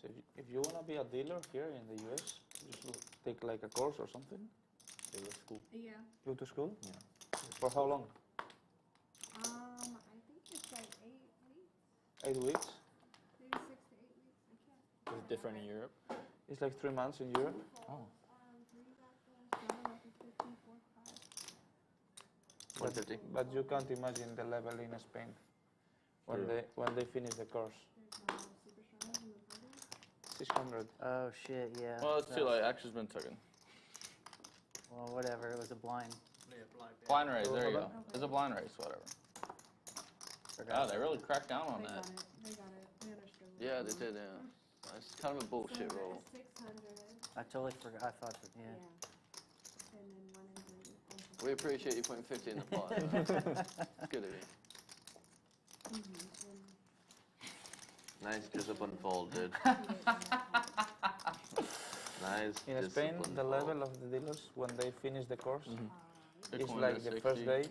So if you want to be a dealer here in the US, you should take like a course or something. Go to school. Yeah. Go to school? Yeah. For how long? I think it's like 8 weeks. 8 weeks? Maybe 6 to 8 weeks. I can't. Is it different in Europe? It's like 3 months in Europe. Oh. 150. But you can't imagine the level in Spain when they finish the course. 600. Oh shit, yeah. Well, it's too late. Action's been taken. Well, whatever. It was a blind. Blind raise. There you go. It's a blind raise. Whatever. Oh, they really cracked down on that. They got it. They understood. Yeah, they did. Yeah. It's kind of a bullshit roll. 600. I totally forgot. I thought that, yeah. And then 1 and 3. We appreciate you putting 50 in the pot. It's good of you. Nice discipline fold, dude. Nice. In Spain, the fold. level of the dealers when they finish the course is Bitcoin like is the 60. first day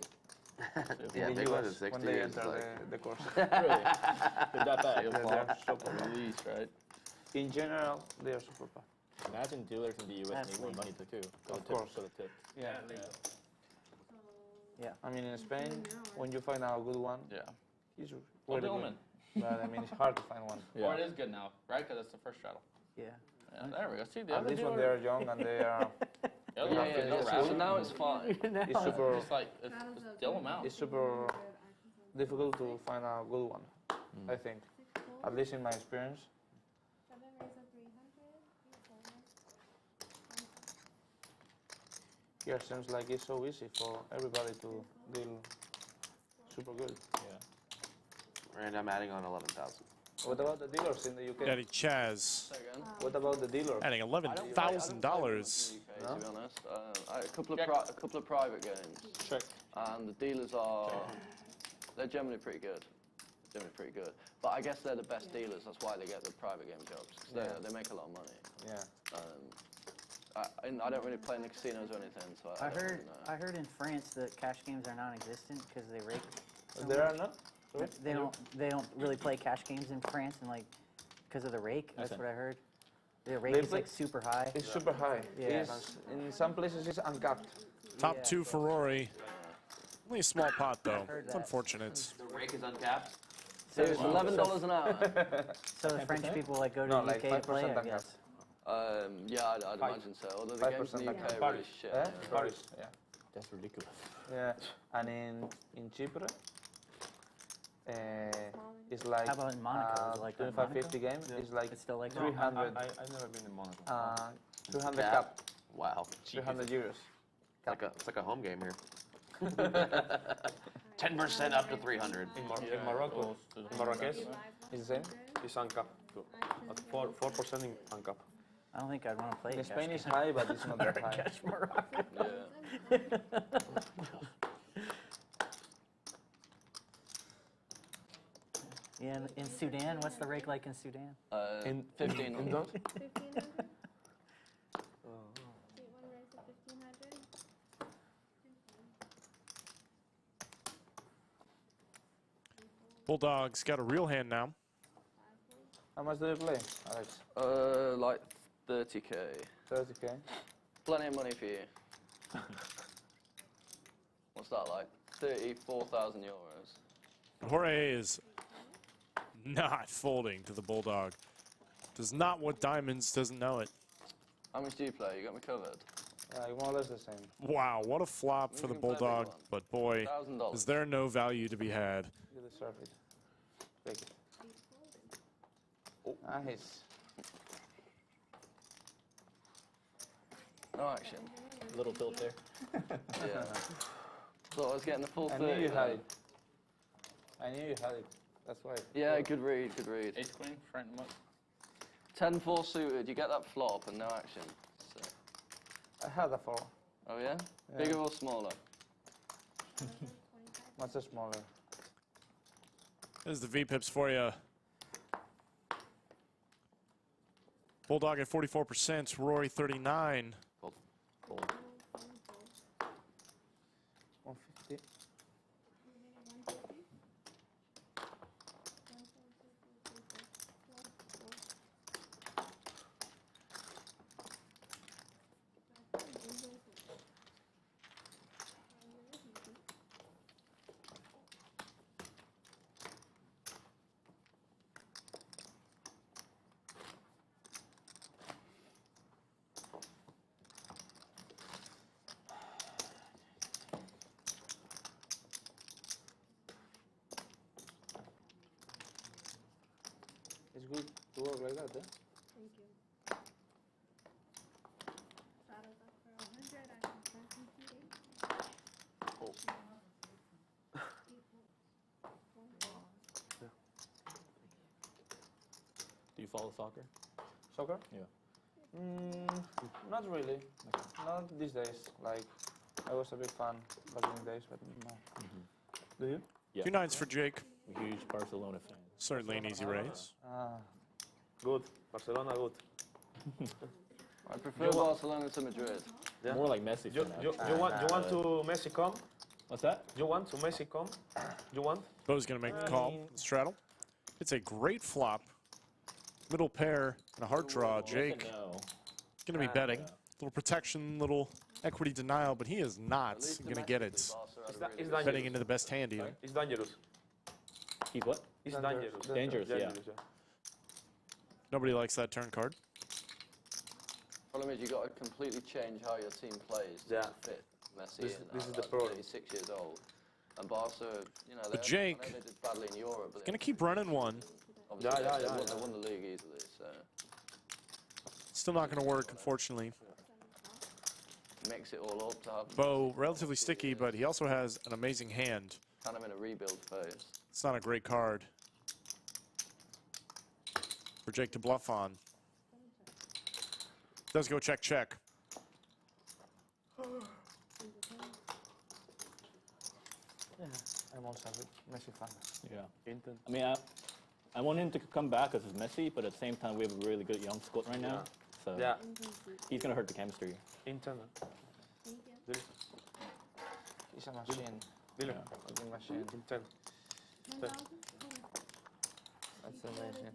Yeah, in the Bitcoin US is 60. when they It's enter like, the course. Really? That bad. They're super Release, right? In general, they are super bad. Imagine dealers in the US That's make more legal. money too. Of course. For the tip. Yeah. Yeah. I mean, in Spain, when you find a good one, Yeah. it's Well, really good. Dillman. But I mean, it's hard to find one. Yeah. Or it is good now, right? Because it's the first straddle. Yeah. Yeah, there we go. See, the At other least when dealer- they're young and they are, the other Yeah, one did no So rally. now it's fine. it's super, It's like, it's still amount. it's super difficult to find a good one. I think, at least in my experience. 7 raise of 300. Here seems like it's so easy for everybody to deal super good. Yeah. and I'm adding on 11,000. What about the dealers in the UK? Daddy Chaz What about the dealers? adding $11,000. To be honest, a couple of private games. Check. And the dealers they're generally pretty good. But I guess they're the best dealers. That's why they get the private game jobs. 'Cause they make a lot of money. Yeah. I don't really play in the casinos or anything, so I don't really know. I heard in France that cash games are non-existent because they rake. So There much. are not? Sorry? They don't really play cash games in France and like because of the rake. That's what I heard. The rake They is play- like super high. It's super high. Yeah. It's, in some places it's uncapped. Top 2 for Rory. Only a small pot, though. heard It's that. unfortunate. The rake is uncapped. So it's $11 an hour. So the French people like go to No, the like UK to play, 5% I uncapped. guess. Yeah, I'd imagine so. Although the games in the 5% UK are really Paris. shit. Eh? Yeah. Paris, yeah. That's ridiculous. Yeah, and in Chipre, It's like How about in Monaco? Is it like that 25-50 game. Yeah. It's like It's still like 300. I've never been in Monaco. 300 Yeah. cap. Wow. 300 euros. It's like a home game here. 10% up to 300. In Morocco, in Marrakesh, It's the same. it's uncapped. At 4% in uncapped. I don't think I'd want to play. In Spain is high, but it's not that high. Cash Morocco. Yeah. Yeah, in Sudan, what's the rake like in Sudan? In 15 in those? 1500. Take one race at 1500. Bulldog's got a real hand now. How much do you play, Alex? Like 30k. 30k. Plenty of money for you. What's that like? 34,000 euros. Jorge is not folding to the Bulldog. Does not want diamonds, doesn't know it. How much do you play? You got me covered. More or less the same. Wow, what a flop for the can play a big Bulldog. one. But boy, $1,000. is there no value to be had. You deserve it. Take it. Oh, nice. No action. Little tilt there. Yeah. So I was getting the full 30. I knew you had then. it. I knew you had it. That's why. Yeah, good read, good read. Ace queen, front him up. 10-4 suited, you get that flop and no action. So. I had a 4. Oh yeah? Yeah. Bigger or smaller? Much smaller. There's the V-pips for you. Bulldog at 44%, Rory 39. Fold. 150. It's good to work like that, eh? Thank you. Straddles up for 100. I can send him to 8. Do you follow soccer? Soccer? Yeah. Not really. Not these days. Like, I was a big fan back in the days, but no. Do you? Yeah. 2 nines for Jake. A huge Barcelona fan. Certainly an easy raise. Good. Barcelona, good. I prefer Barcelona to Madrid. Yeah. More like Messi. You want to Messi come? What's that? You want to Messi come? You want? Bo's going to make the call. Straddle. It's a great flop. Middle pair and a hard draw. Jake No. going to be betting. Little protection, little equity denial, but he is not going to get it. It's dangerous. Betting into the best hand either. It's dangerous. He's what? It's dangerous. Dangerous, yeah. Nobody likes that turn card. Problem is, you got to completely change how your team plays to fit Messi. This is the problem. He's 6 years old, and Barca, you know, But Jake I know they did badly in Europe. But going to keep running one. obviously they won the league easily. So Still not going to work, unfortunately. mix it all up to have. Bo, relatively sticky, but he also has an amazing hand. Kind of in a rebuild phase. It's not a great card for Jake to bluff on. Does go check, check. Yeah, I'm also a Messi fan. Yeah. I mean, I want him to come back because it's Messi, but at the same time, we have a really good young squad right now. So he's going to hurt the chemistry. Internal. He's a machine. Dile. He's a machine. Internal. That's amazing.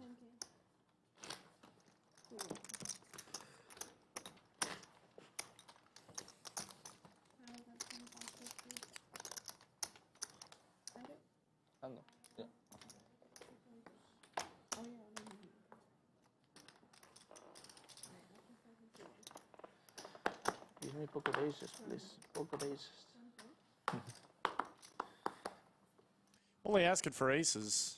Yeah. Give me poker aces, please. Poker aces. Only asking for aces.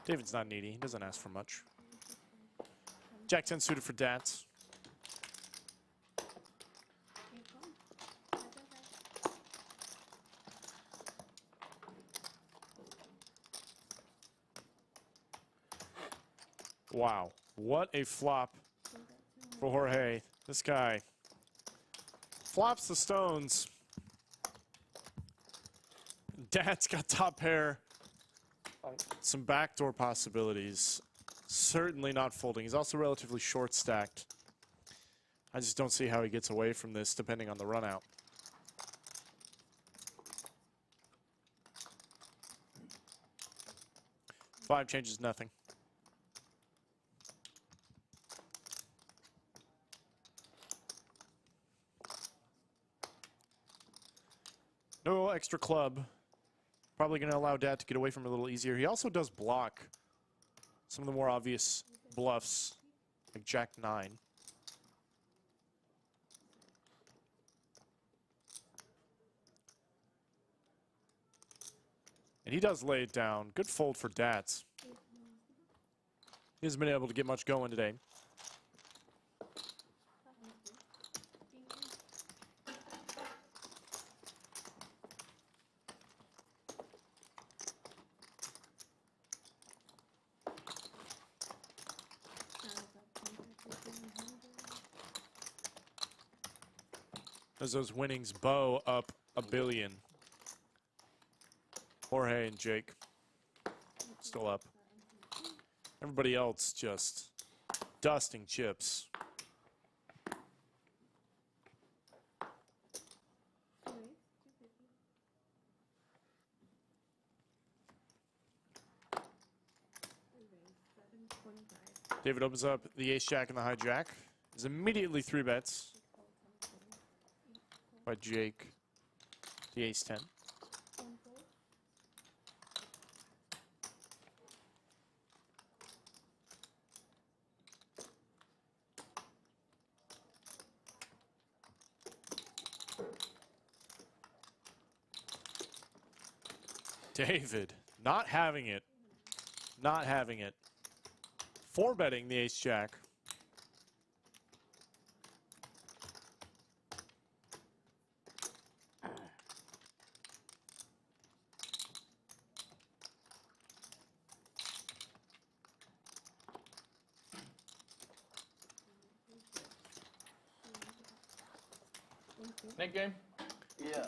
David's not needy. He doesn't ask for much. Jack 10 suited for Dats. Wow. What a flop for Jorge. This guy flops the stones. Dad's got top pair. Some backdoor possibilities. Certainly not folding. He's also relatively short stacked. I just don't see how he gets away from this depending on the run out. Five changes nothing. No extra club. Probably going to allow Dad to get away from it a little easier. He also does block some of the more obvious bluffs, like Jack 9. And he does lay it down. Good fold for Dats. He hasn't been able to get much going today. As those winnings bow up $1 billion. Jorge and Jake still up. Everybody else just dusting chips. David opens up the ace jack and the high jack. Is immediately 3 bets by Jake, the ace 10. David, not having it. Not having it. 4-betting the ace jack. Nik game? Yeah.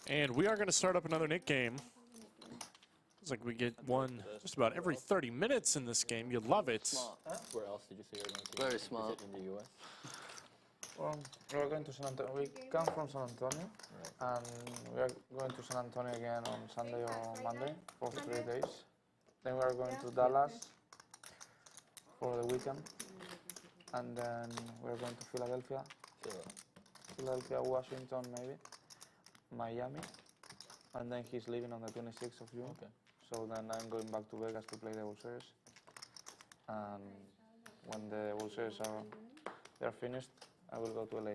And we are going to start up another Nik game. It's like we get one just about every 30 minutes in this game. You love it. Where else did you say you were going to? Very smart. Is it in the U.S.? Well, we are going to San Antonio. We come from San Antonio, and we are going to San Antonio again on Sunday or Monday for 3 days. Then we are going to Dallas for the weekend, and then we are going to Philadelphia, Washington, maybe, Miami, and then he's leaving on the 26th of June. Okay. So then I'm going back to Vegas to play the World Series, and when the World Series are finished, I will go to LA.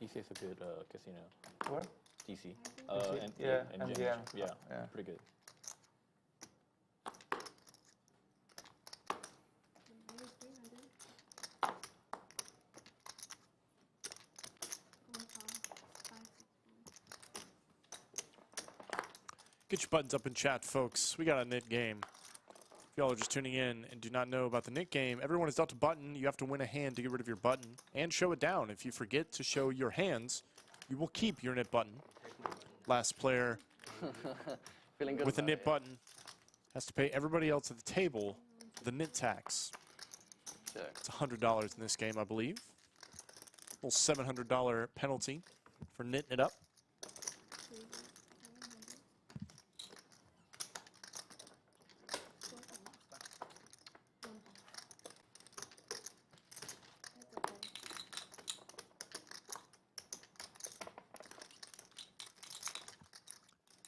DC is a good casino. Where? DC. Yeah, MGM. MGM. Yeah, Yeah, pretty good. Get your buttons up in chat, folks. We got a Nik game. If y'all are just tuning in and do not know about the Nik game, everyone is dealt a button. You have to win a hand to get rid of your button and show it down. If you forget to show your hands, you will keep your nit button. Last player with a nit button has to pay everybody else at the table the nit tax. It's $100 in this game, I believe. A little $700 penalty for nitting it up.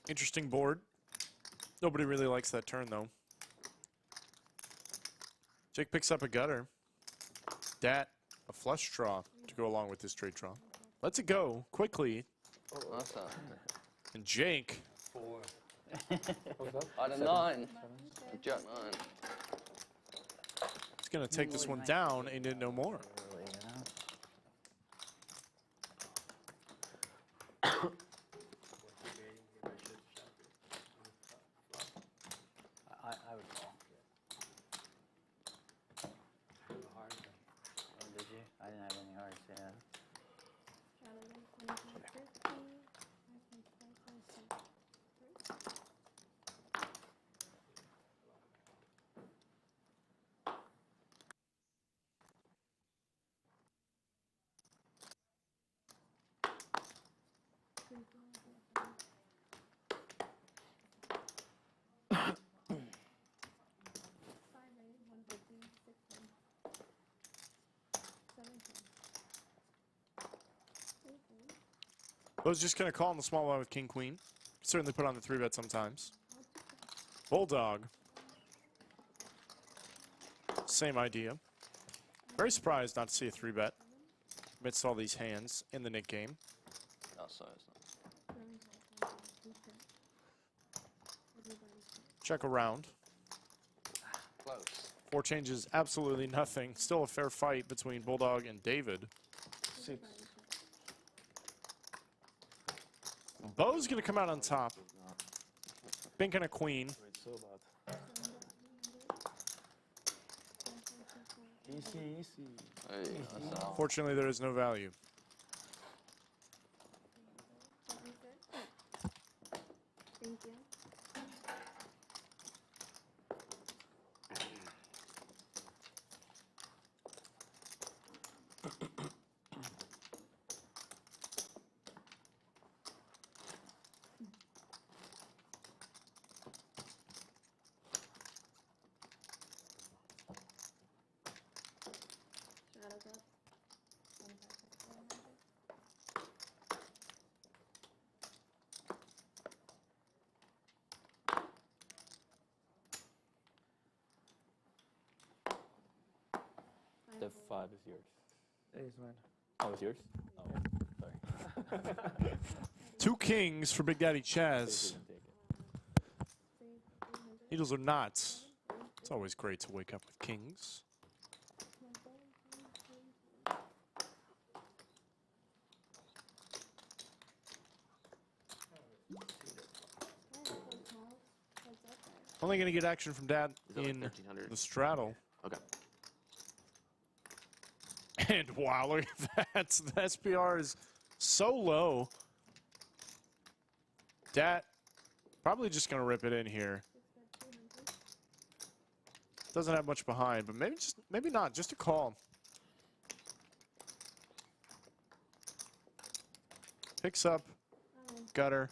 Interesting board. Nobody really likes that turn, though. Jake picks up a gutter. Dat, a flush draw to go along with this straight draw. Lets it go quickly. That's that. And Jake. 4. I had a 9. A Jack 9. He's going to take this one down and did no more. I would call. Oh, did you? I didn't have any hearts, yeah. I was just going to call on the small one with King Queen. Certainly put on the 3-bet sometimes. Bulldog. Same idea. Very surprised not to see a 3-bet amidst all these hands in the Nik game. Oh, sorry, it's not. Check around. Close. 4 changes, absolutely nothing. Still a fair fight between Bulldog and David. 6. Bo's going to come out on top. Bink and a queen. Easy. Hey, that's out. Fortunately, there is no value. Thank you. The 5 is yours. It's mine. Oh, it's yours? Oh, sorry. 2 kings for Big Daddy Chaz. Needles or knots. It's always great to wake up with kings. Only going to get action from Dad in the straddle. Okay. And wow, look at that. The SPR is so low. Dat probably just going to rip it in here. Doesn't have much behind, but maybe not. Just a call. Picks up, gutter.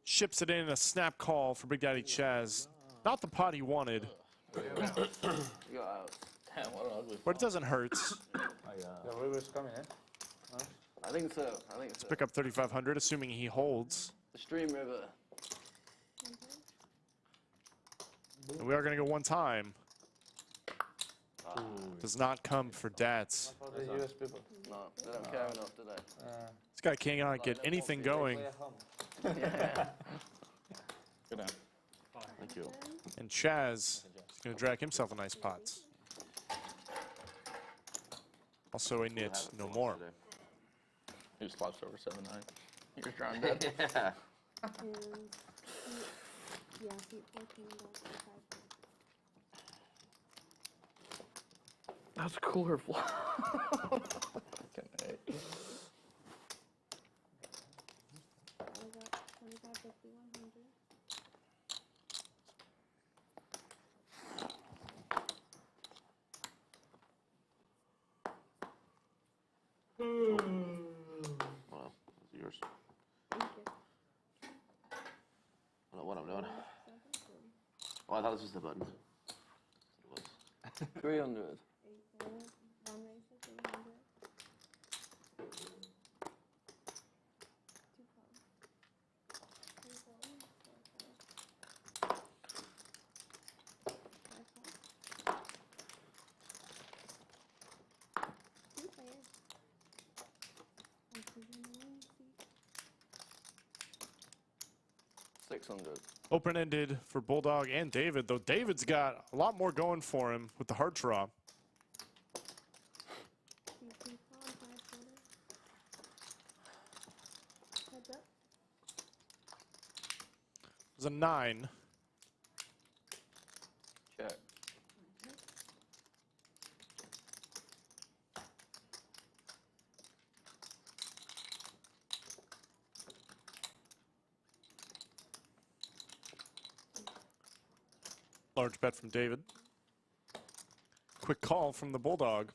Ships it in a snap call for Big Daddy Chaz. Not the pot he wanted. You got out. Damn, what an ugly But it doesn't hurt. The river's coming, eh? Huh? I think so. Let's pick up 3,500, assuming he holds. The stream river. And we are going to go one time. Does not come for Dats. For the US people. No, they don't care enough, do they? This guy cannot get anything going. Yeah. Good night. Thank you. And Chaz is going to drag himself a nice pot. Also a nit, no more. He just flops over 7-9. You're drawing dead. Yeah. And yeah, seat 14 That's a cooler flop. Fucking A. I got 25, 50, 100. Well, it's yours. Thank you. I don't know what I'm doing. Oh, I thought this was the button. It was. 300. 1 raise to 300. 2 calls. 3 calls. 4 calls. 5 calls. 2 players. 1, 2, 1. 600. Open-ended for Bulldog and David, though David's got a lot more going for him with the hard draw. It was a 9. Check. Large bet from David. Quick call from the Bulldog.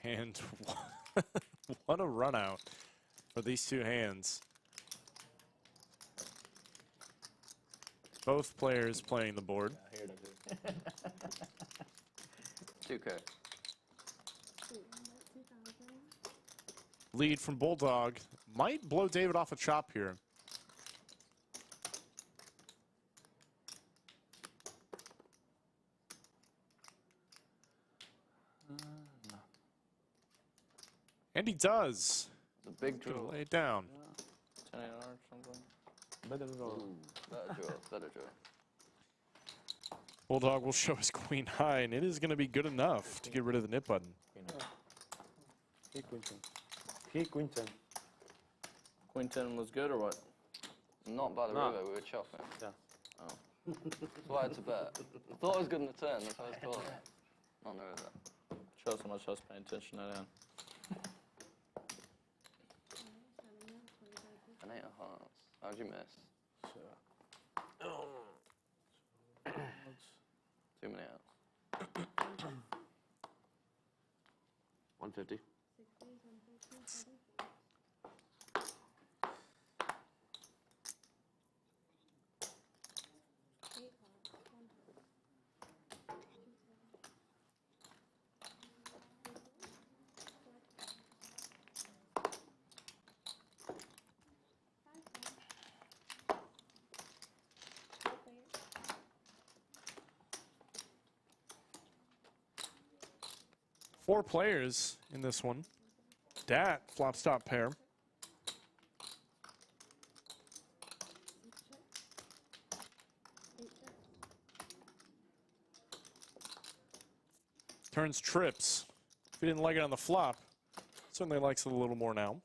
And what a run out for these two hands. Both players playing the board. Yeah, here it is. 2K. Lead from Bulldog. Might blow David off a chop here. And he does. The big Gonna draw. lay it down. 10 or something. Better draw. Better draw. Better draw. Bulldog will show his queen high, and it is going to be good enough to get rid of the nip button. He queen 10. He queen 10. Queen 10 was good or what? Not by the No. river, we were chopping. Yeah. Oh. That's why I had to bet. I thought I was good in the turn, that's why I was calling. Not the river. Shows how much I was paying attention to that. An 8 of hearts. How'd you miss? Too many outs. 150. Four players in this one. Dat, flop stop pair. Turns trips. If he didn't like it on the flop, certainly likes it a little more now.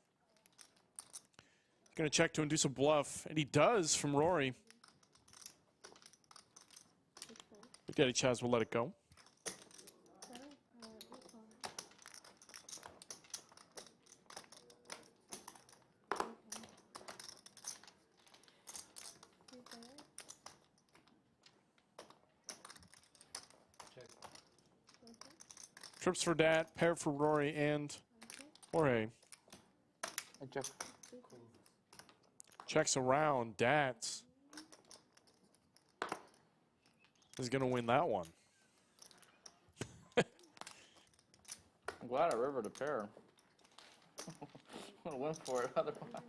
Gonna check to induce a bluff, and he does from Rory. But Daddy Chaz will let it go. Trips for Dat, pair for Rory and Jorge. I check. Checks around. Dat is going to win that one. I'm glad I rivered a pair. I'm gonna win for it otherwise.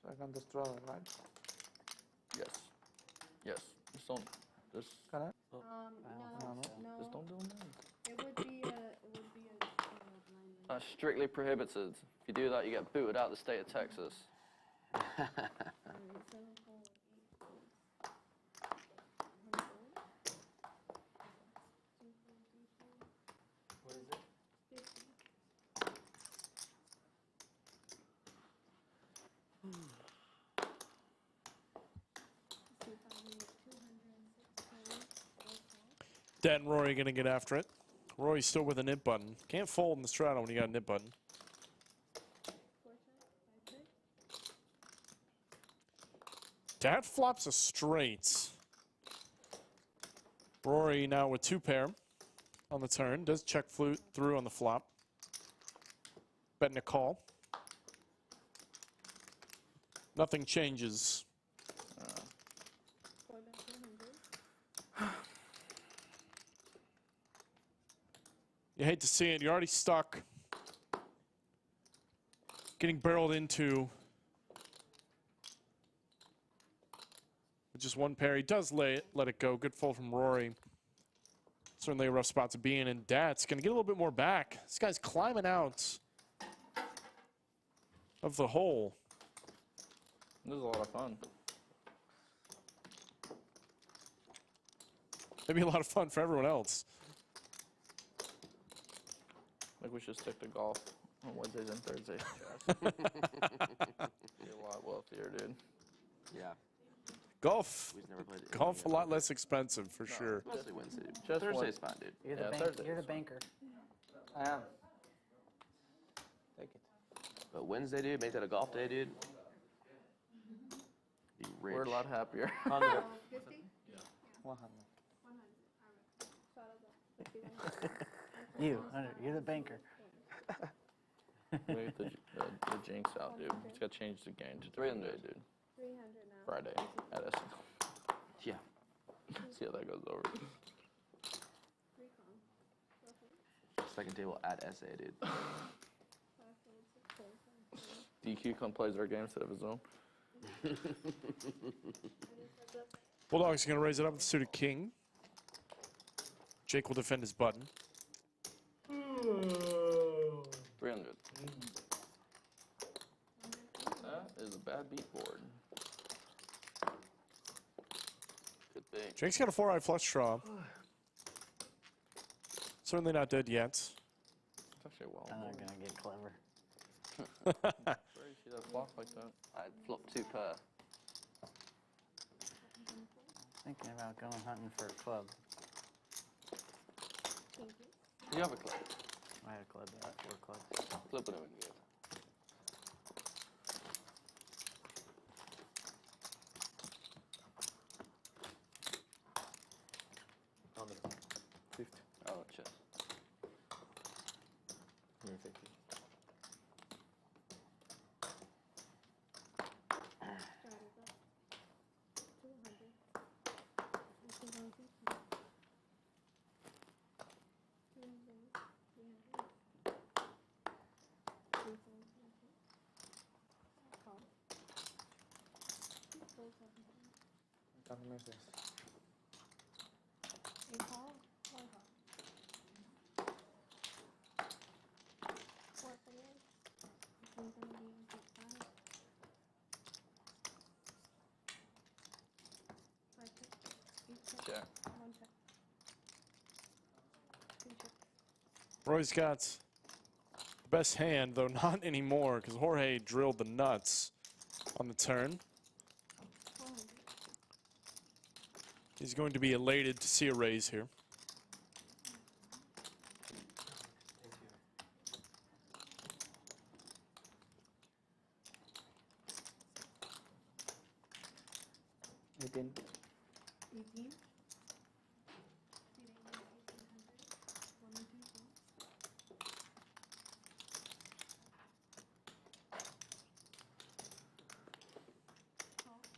So I can destroy it, right? Yes. Yes. Just don't. Just. Can I? No. Just don't do them. It would be a blind. That's strictly prohibited. If you do that, you get booted out of the state of Texas. What is it? Dat and Rory going to get after it. Rory's still with a nip button. Can't fold in the straddle when you got a nip button. Dat flops a straight. Rory now with two pair on the turn. Does check flute through on the flop. Betting a call. Nothing changes. You hate to see it. You're already stuck. Getting barreled into. With just one pair. He does let it go. Good fold from Rory. Certainly a rough spot to be in. And Dat's going to get a little bit more back. This guy's climbing out of the hole. This is a lot of fun. Maybe a lot of fun for everyone else. Like we should stick to golf on Wednesdays and Thursdays. Be a lot wealthier, dude. Yeah. Golf. We've never played it. Golf a lot less expensive for sure. Mostly Wednesday. Just Thursday's fine, dude. You're the, you're the banker. I am. Take it. But Wednesday, dude, make that a golf day, dude. Be rich. We're a lot happier. 100. 50? 100. 100. You're the banker. We get the jinx out, dude. It's got to change the game to 300, dude. 300 now. Friday at SN. Yeah. See how that goes over. Second table at SA, dude. DQ come plays our game instead of his own. Bulldog's going to raise it up with the suited king. Jake will defend his button. 300. That is a bad beat board. Good thing. Jake's got a 4-eye flush draw. Certainly not dead yet. It's actually well. I'm not gonna get clever. Where do you see that flop like that? I'd flop 2 pair. Thinking about going hunting for a club. You have a club. I had a club, but 4 clubs. Club would have been good. How many? 50. Oh, shit. You're 50. Can't miss this. Yeah. Roy's got the best hand, though not anymore, because Jorge drilled the nuts on the turn. He's going to be elated to see a raise here.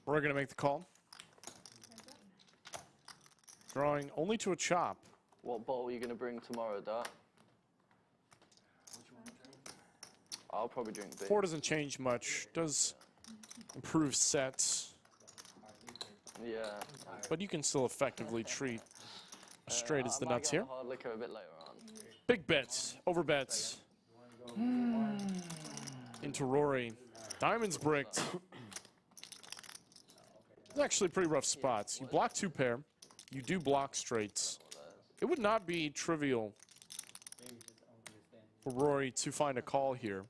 We're going to make the call. Drawing only to a chop. What bottle are you going to bring tomorrow, Dat? I'll probably drink beer. 4 doesn't change much. Does improve sets. Yeah. But you can still effectively treat straight as the nuts here. Hard liquor a bit later on. Big bets, over bets. Into Rory. Diamonds bricked. It's actually pretty rough spots. You block 2 pair. You do block straights. It would not be trivial for Rory to find a call here.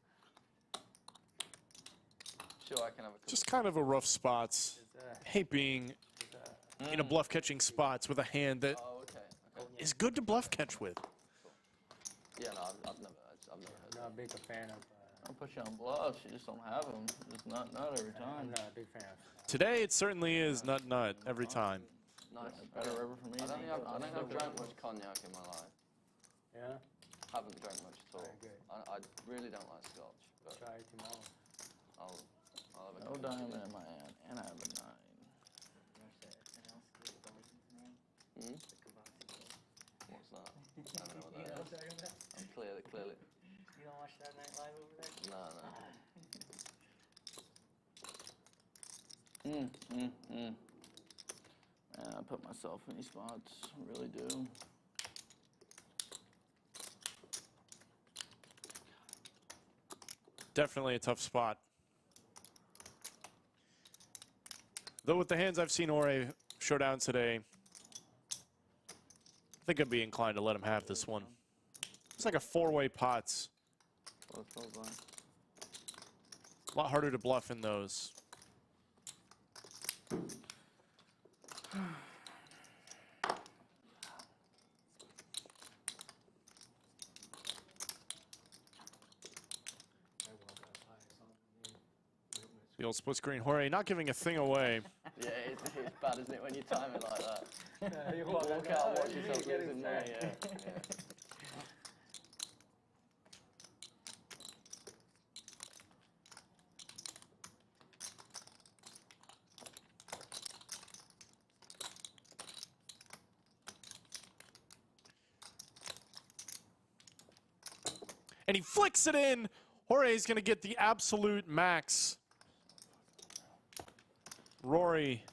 Sure, I can have a Just kind of a rough spots. Hate being in a bluff catching spots with a hand that is good to bluff catch with. Yeah, no, I've never heard. Not a big fan of. I'll put you on bluffs. You just don't have them. Just nut every time. I'm not a big fan of. Today it certainly is nut every time. Nice. Better river for me. I don't think I've drank much cognac in my life. Yeah? Haven't drank much at all. Very good. I really don't like scotch. But Try it tomorrow. I'll have a No diamond in my hand, and I have a 9. Hmm? What's that? I don't know what that is. Clearly. You don't watch Saturday Night Live over there? No. I put myself in these spots. Really do. Definitely a tough spot. Though with the hands I've seen Jorge showdown today, I think I'd be inclined to let him have this one. It's like a four-way pots. A lot harder to bluff in those. The old split screen Jorge not giving a thing away. Yeah, it's bad, isn't it, when you time it like that? Yeah, you walk out and watch yourself losing there, yeah. And he flicks it in. Jorge's going to get the absolute max. Rory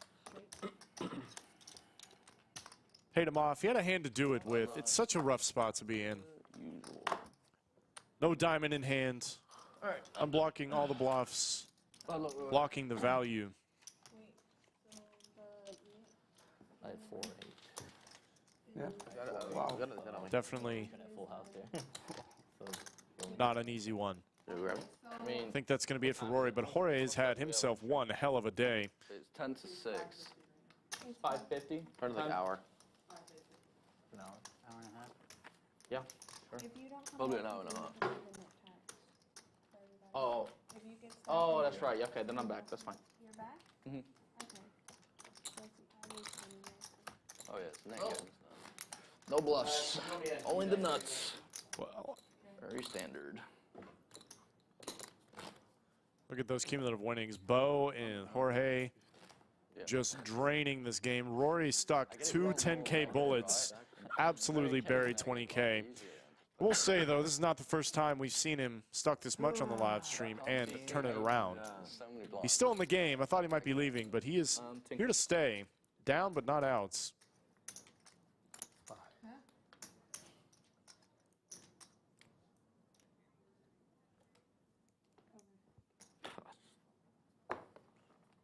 paid him off. He had a hand to do it with. It's such a rough spot to be in. No diamond in hand. Unblocking all the bluffs. Blocking the value. I had 4-8. Yeah. Wow. Definitely Full house there. not an easy one. I think that's going to be it for Rory, but Jorge has had himself one hell of a day. It's 10 to 6. 550. Turn like an hour. An hour. Hour and a half. Yeah. Sure. If you don't come Probably back, an hour and a half. you get the net tax for everybody. Oh. If you get stuck Oh, in- that's right. Yeah, okay, then I'm back. That's fine. You're back? Mhm. Okay. So it's at least 20 minutes. Oh, yeah, it's net games now. No bluffs. Only the nuts. Well, Very standard. look at those cumulative winnings. Bo and Jorge just draining this game. Rory stuck two 10K bullets. Absolutely buried 20K. We'll say, though, this is not the first time we've seen him stuck this much on the live stream and turn it around. He's still in the game. I thought he might be leaving, but he is here to stay. Down, but not outs.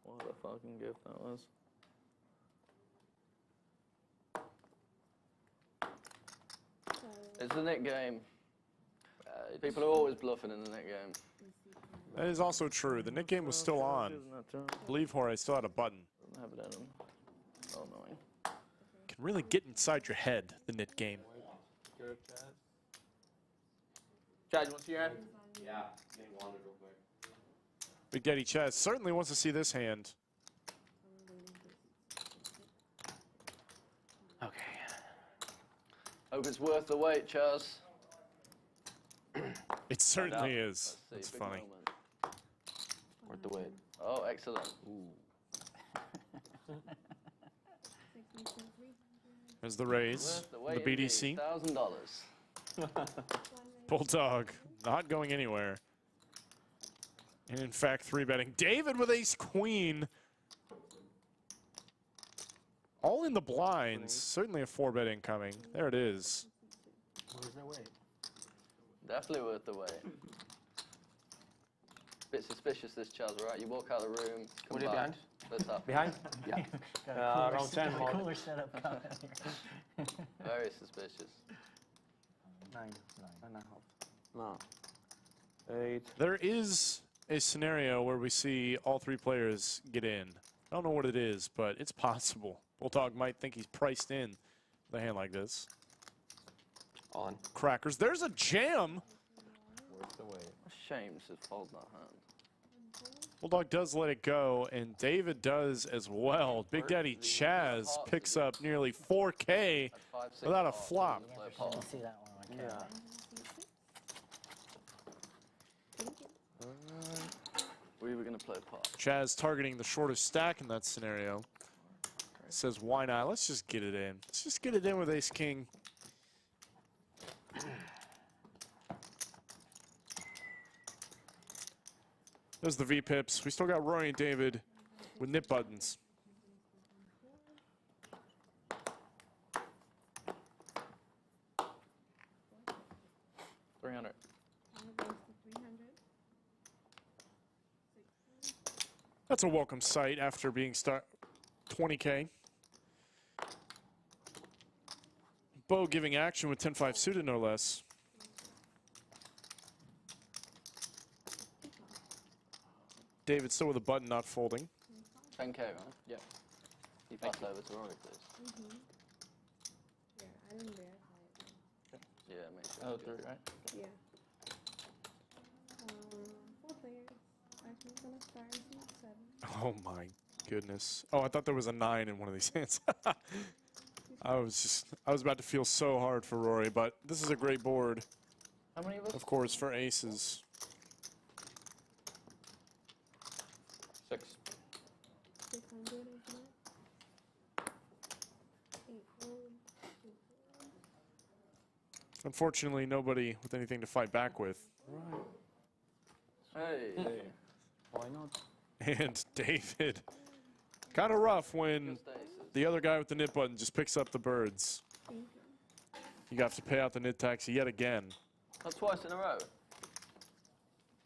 What a fucking gift that was. It's the net game. People are always bluffing in the net game. That is also true. The Nik game was still on. I believe Jorge still had a button. Doesn't have it in him. So annoying. Can really get inside your head, the Nik game. Chaz, you want to see your hand? Yeah. Getting wandered real quick. Big Daddy Chaz certainly wants to see this hand. Okay. Hope it's worth the wait, Chaz. It certainly is. It's funny. Worth the wait. Oh, excellent. There's the raise, the BDC. $1,000. Bulldog not going anywhere. And in fact, 3-betting. David with ace queen. All in the blinds. Certainly a 4-bet incoming. There it is. Where's their weight? Definitely worth the wait. Bit suspicious, this Chaz, right? You walk out of the room. What are you behind? Let's up. Behind? Yeah. Around 10. Cooler setup coming here. Very suspicious. 9.5. No. 8. There is a scenario where we see all three players get in. I don't know what it is, but it's possible. Bulldog might think he's priced in with a hand like this. On. Crackers. There's a jam. Worth the wait. Shame to fold that hand. Bulldog does let it go, and David does as well. Big Daddy Chaz picks up nearly 4K without a flop. Interesting to see that one on camera. We were going to play pot. Chaz targeting the shortest stack in that scenario. Says, why not? Let's just get it in. Let's just get it in with ace-king. There's the V-pips. We still got Rory and David with nip buttons. $300. That's a welcome sight after being 20K. Bo giving action with 10-5 suited, no less. David still with a button not folding. 10K, right? Yep. You pass over to Rory, please. Yeah, I didn't verify it. Yeah, make sure. Oh, it's good. 3, right? Yeah. 4 players. Actually, it's gonna start in 7. Oh my goodness. Oh, I thought there was a 9 in one of these hands. I was about to feel so hard for Rory, but this is a great board. How many of us? Of course, for aces. 6. 600, isn't it? 8 fold, 2 fold. Unfortunately, nobody with anything to fight back with. Hey. Why not? And David. Kind of rough when the other guy with the nip button just picks up the birds. You have to pay out the nit tax yet again. Not twice in a row.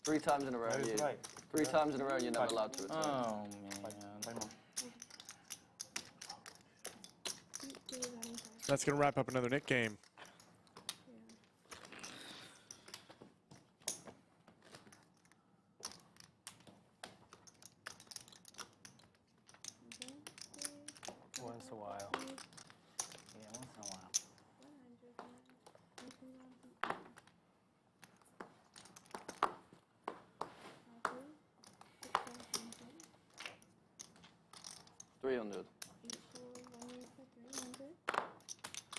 3 times in a row. That is right. 3 times in a row, you're never allowed to return. Oh, man. That's going to wrap up another Nik game. Once in a while. Yeah, once in a while. 300.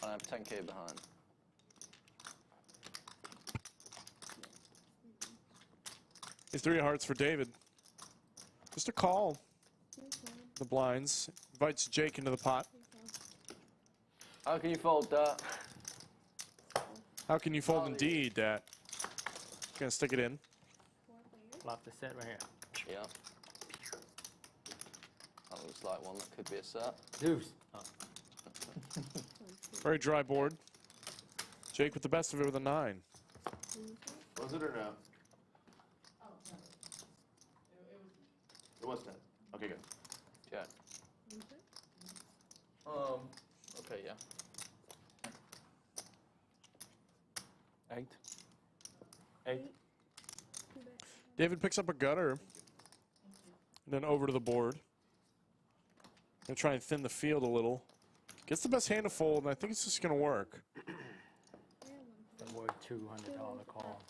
I have 10K behind. It's 3 of hearts for David. Just a call. The blinds. Invites Jake into the pot. How can you fold that? How can you fold indeed, Dat? Gonna stick it in. Lock the set right here. Yeah. That looks like one that could be a set. Deuce. Oh. Very dry board. Jake with the best of it with a 9. Was it or no? It was 10. Okay, good. Yeah. Okay, yeah. 8. 8. David picks up a gutter. And then over to the board. Gonna try and thin the field a little. Gets the best hand to fold, and I think it's just gonna work. The word $200 call.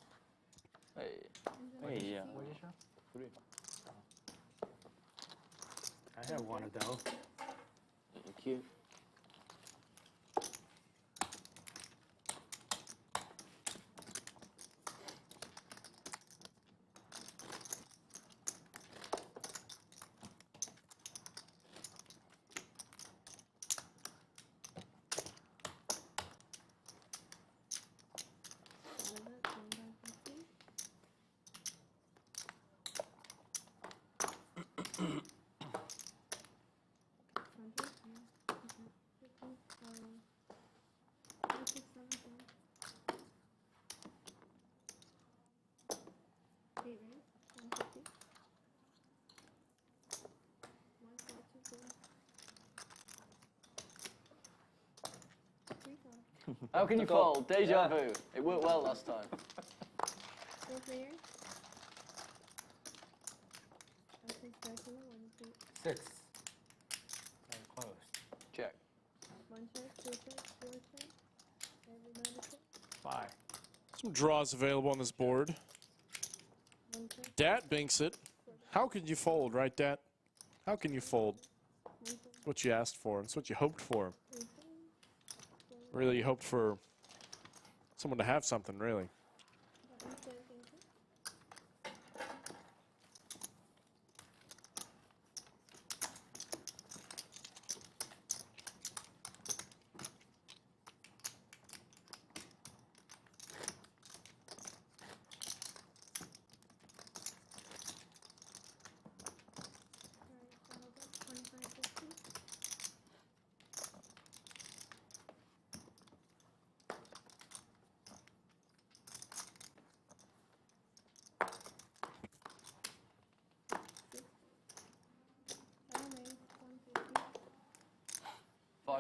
Hey. Hey, yeah. What did you show? 3. I have one of those. Thank you. How can you fold? Deja vu. It worked well last time. 4 players. I'll take personal 1, 2. 6. Very close. Check. 1 check, 2 check, 4 check. Everybody check. 5. Some draws available on this board. 1 check. Dat binks it. How could you fold, right, Dat? How can you fold? It's what you asked for. It's what you hoped for. Really, you hoped for someone to have something, really.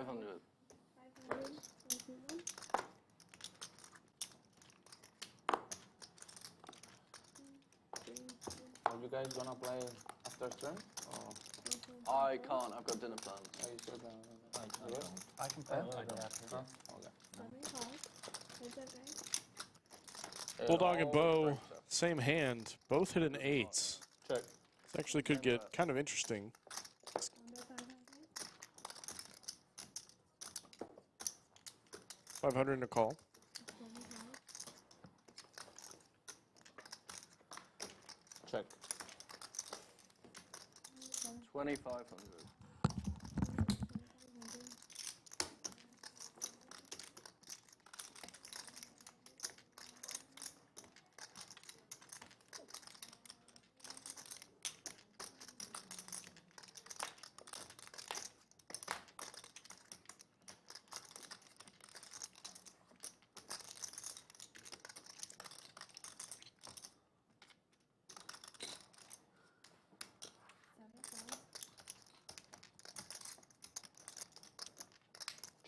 500. 500. 1, 2, 1. Are you guys gonna play after turn? Or? I can't. I've got dinner plans. Are you sure that? I can play a little bit after. Huh? Okay. 7 cards. Heads up, guys. Bulldog and Bo, same hand. Both hit an 8. Check. This actually could get kind of interesting. Under 500. 500 in a call. 7 cards. Check. 2,500. 2,500.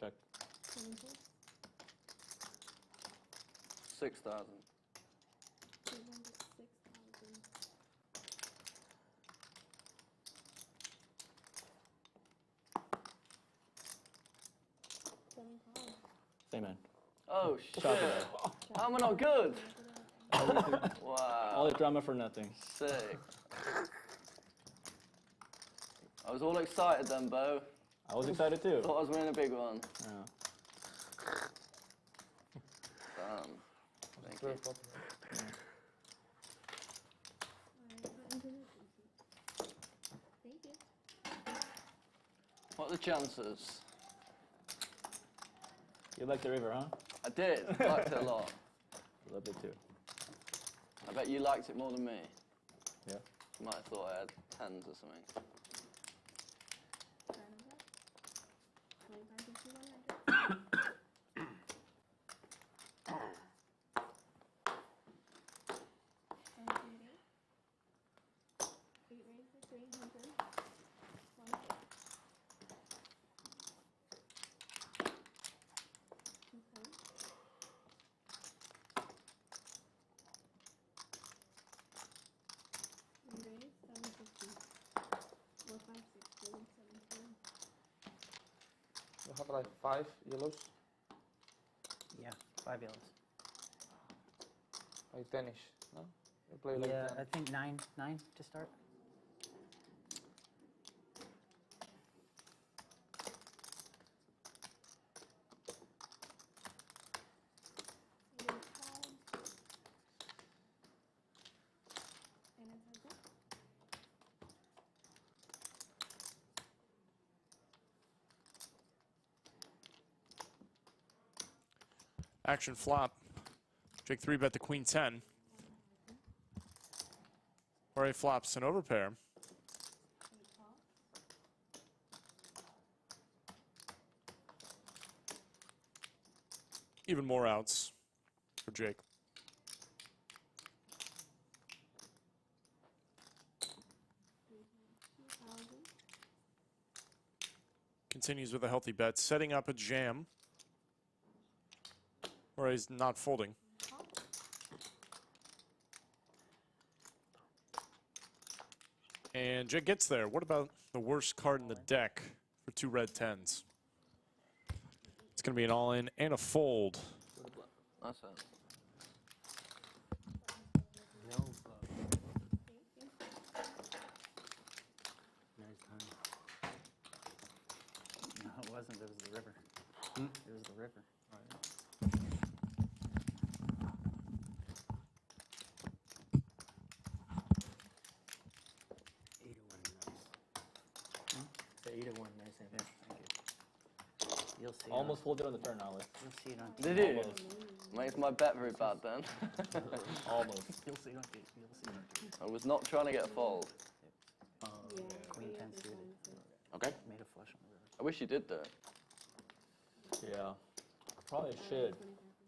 Check. 6,000. 6,000. Same hand. Oh shit! Shot it. How am I not good? Wow. All the drama for nothing. Sick. I was all excited then, Bo. I was excited too. Thought I was winning a big one. Yeah. Damn. Thank you. Thank you. What are the chances? You like the river, huh? I did. I liked it a lot. A little bit too. I bet you liked it more than me. Yeah. You might have thought I had tens or something. You have like 5 yellows, Yeah, 5 yellows. like 10ish, no? You play like Yeah, 10. I think 9 to start. Action flop. Jake 3-bet the queen 10. Jorge flops an overpair. Even more outs for Jake. Continues with a healthy bet, setting up a jam. Or he's not folding. And Jake gets there. What about the worst card in the deck for 2 red 10s? It's going to be an all-in and a fold. That's it. No, it wasn't. It was the river. It was the river. You'll see. Almost folded on the turn, Alex. You'll see it on Did TV. you? Makes my bet very bad then. Almost. You'll see it on TV. You'll see it on TV. I was not trying to get a fold. Queen 10 suited. Okay. Made a flush on the river. I wish you did though. Yeah. Probably should,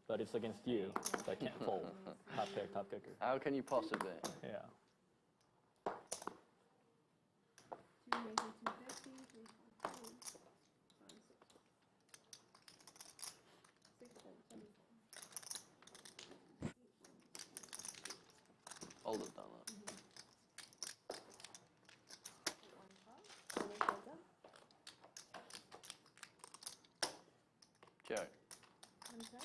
but it's against you, so I can't fold. Top pair, top kicker. How can you possibly? Yeah. 2 raises, 250, 3, 4, 5, 6. Joe. One sec.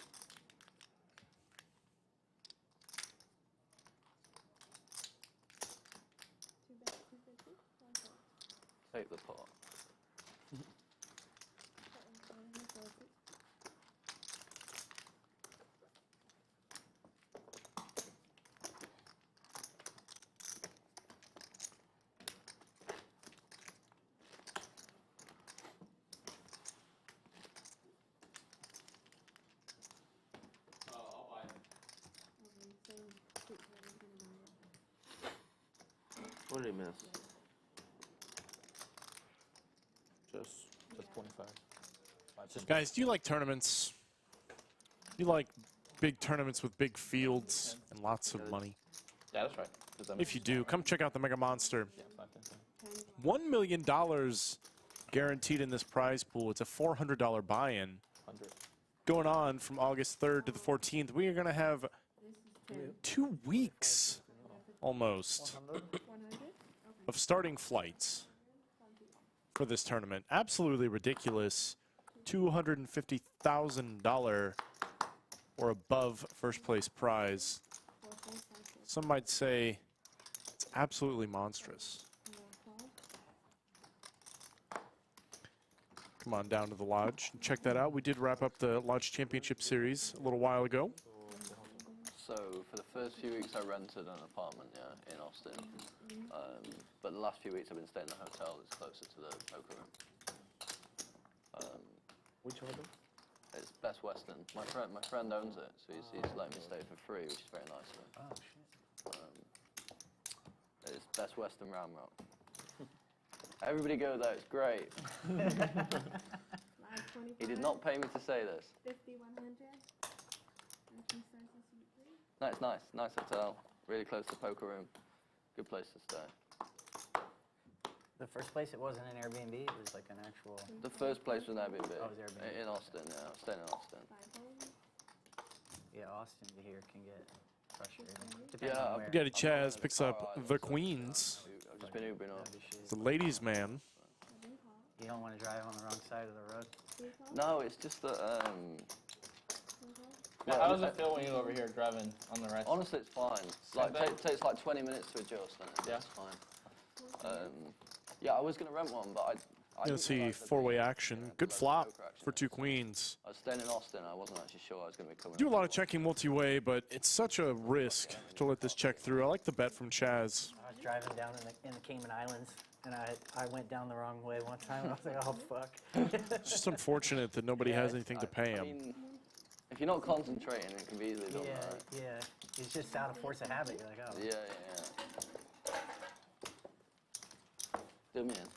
Two bet, 250. One sec. Take the pot. What did he miss? Just 25. Guys, do you like tournaments? You like big tournaments with big fields and lots of money? Yeah, that's right. If you do, come check out the Mega Monster. Yeah, 5, 10, 10. $1 million guaranteed in this prize pool. It's a $400 buy-in. 100. Going on from August 3rd to the 14th. We are going to have 2 weeks, almost, of starting flights for this tournament. Absolutely ridiculous. $250,000 or above first place prize. Some might say it's absolutely monstrous. Come on down to the lodge and check that out. We did wrap up the Lodge Championship Series a little while ago. So for the first few weeks, I rented an apartment, in Austin. But the last few weeks, I've been staying in a hotel that's closer to the poker room. Which order? It's Best Western. My friend owns it, so he's letting me stay for free, which is very nice of him. Oh, shit. It's Best Western Round Rock. Everybody go there, it's great. He did not pay me to say this. 5100. No, it's nice. Nice hotel. Really close to the poker room. Good place to stay. The first place, it wasn't an Airbnb, it was like an actual... The first place was an Airbnb. Oh, it was Airbnb. In Austin, yeah. I was staying in Austin. Yeah, Austin to here can get frustrating. Depends Yeah, on where. Daddy Chaz picks up the Queens. I've just been Ubering off. The ladies' man. You don't want to drive on the wrong side of the road? No, it's just that, Yeah, how does it feel when you're over here driving on the right? Honestly, it's fine. Like, takes like 20 minutes to adjust, and it's fine. Yeah, I was going to rent one, but I You'll see four-way action. Good flop for 2 queens. I was staying in Austin. I wasn't actually sure I was going to be coming. Do a lot of checking multi-way, but it's such a risk to let this check through. I like the bet from Chaz. I was driving down in the Cayman Islands, and I went down the wrong way one time. I was like, oh, fuck. It's just unfortunate that nobody has anything to pay him. I mean, if you're not concentrating, it can be easily done. Yeah. It's just out of force of habit. You're like, oh. Yeah. Do me in.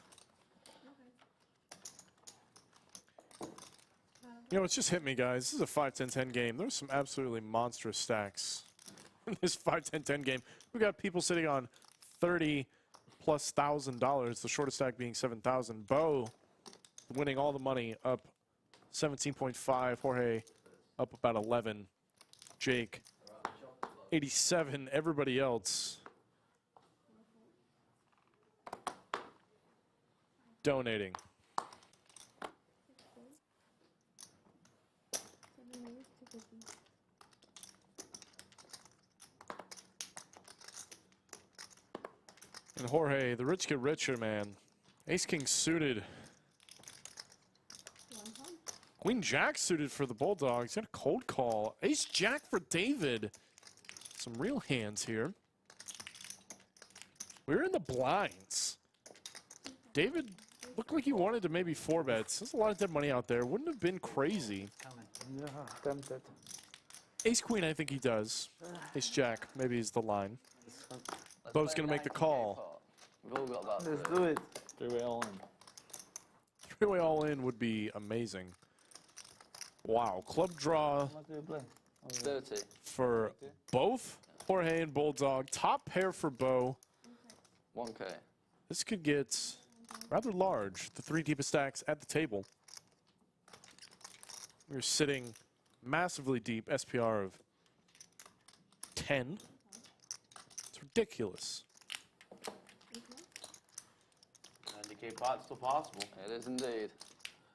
You know, it's just hit me, guys. This is a 5-10-10 game. There's some absolutely monstrous stacks in this 5-10-10 game. We've got people sitting on $30,000+. The shortest stack being 7,000. Bo winning all the money, up 17.5. Jorge up about 11. Jake 87. Everybody else donating. And Jorge, the rich get richer, man. Ace-King suited. Queen-Jack suited for the Bulldogs. Got a cold call. Ace-Jack for David. Some real hands here. We're in the blinds. David looked like he wanted to maybe 4-bets. There's a lot of dead money out there. Wouldn't have been crazy. Yeah, tempted. Ace-Queen, I think he does. Ace-Jack, maybe is the line. Bo's going to make the call. We've all got about Let's do it. 3-way all in. 3-way all in would be amazing. Wow, club draw 30 for both Jorge and Bulldog. Top pair for Bo. 1K. This could get rather large. The 3 deepest stacks at the table. We're sitting massively deep, SPR of 10. It's ridiculous. Decay pot's still possible. It is indeed.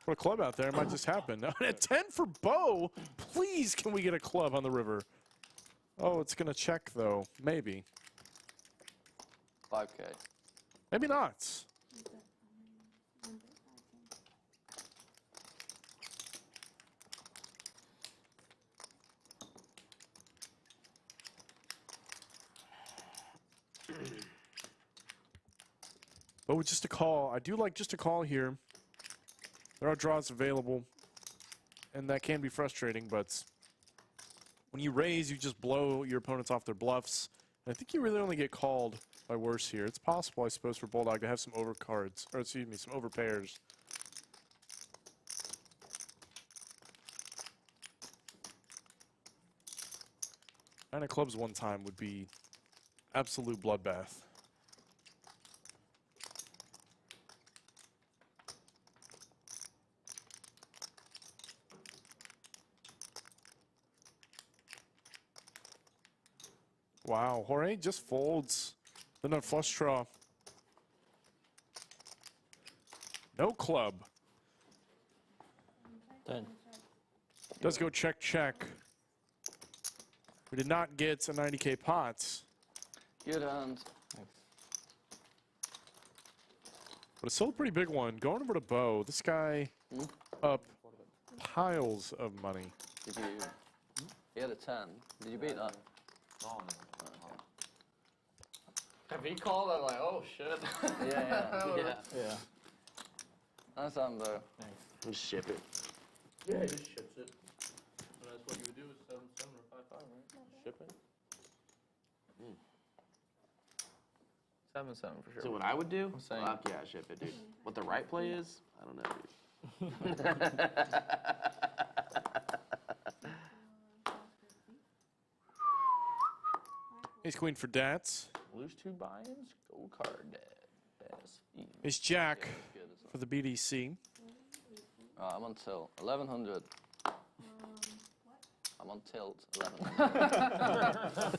Put a club out there, it might just happen. A 10 for Bo. Please, can we get a club on the river? Oh, it's gonna check though. Maybe. 5K. Maybe not. But with just a call, I do like just a call here. There are draws available, and that can be frustrating, but when you raise, you just blow your opponents off their bluffs. And I think you really only get called by worse here. It's possible, I suppose, for Bulldog to have some overcards, or excuse me, some overpairs. Nine of clubs one time would be absolute bloodbath. Wow, Jorge just folds the nut flush draw. No club. 10. Does go check, check. We did not get a 90K pot. Good hand. But it's still a pretty big one. Going over to Bo. This guy up piles of money. Did you? He had a 10. Did you beat that? No. If he called, I'm like, oh shit. Yeah. Yeah. Nice hand, Bo. Thanks. Just ship it. Yeah, he just ships it. But that's what you would do is 7-7 or 5-5, right? Ship it. 7-7 for sure. So what I would do? I'm saying. Fuck yeah, ship it, dude. What the right play is? I don't know, dude. Ace queen for Dat. Lose 2 buy-ins, go card that. Ace jack Good, for the BDC. Right, I'm on tilt. 1100. I'm on tilt. 1100.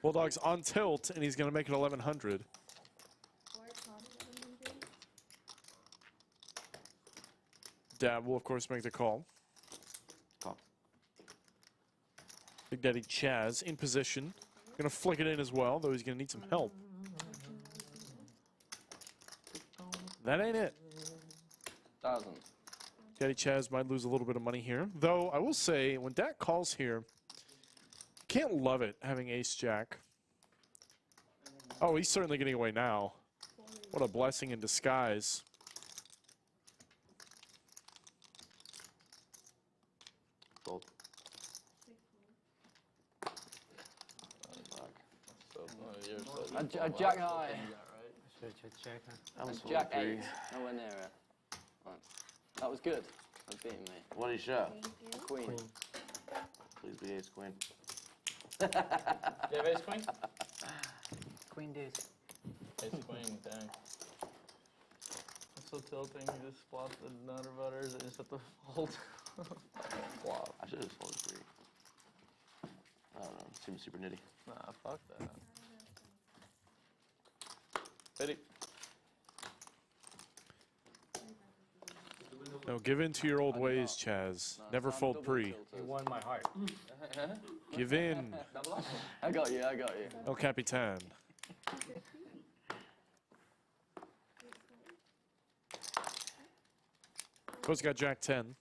Bulldog's on tilt, and he's going to make it 1100. Dad will, of course, make the call. Big Daddy Chaz in position. Going to flick it in as well, though he's going to need some help. That ain't it. 1,000. Daddy Chaz might lose a little bit of money here. Though, I will say, when Dat calls here, can't love it having ace jack. Oh, he's certainly getting away now. What a blessing in disguise. Fold. A jack high. That was Jack 8. 43. Nowhere near it. Right. That was good. That's beating me. What did he show? Queen. Please be ace queen. You have ace queen? Queen deuce. Ace queen, dang. It's so tilting, you just flop the nutter butters and just have to hold. Flop. I should have just folded 3. I don't know. Seems super nitty. Nah, fuck that. Pity. No, give in to your old ways, Chaz. Never fold pre. You won my heart. Give in. I got you. El Capitan. Bo's got Jack 10.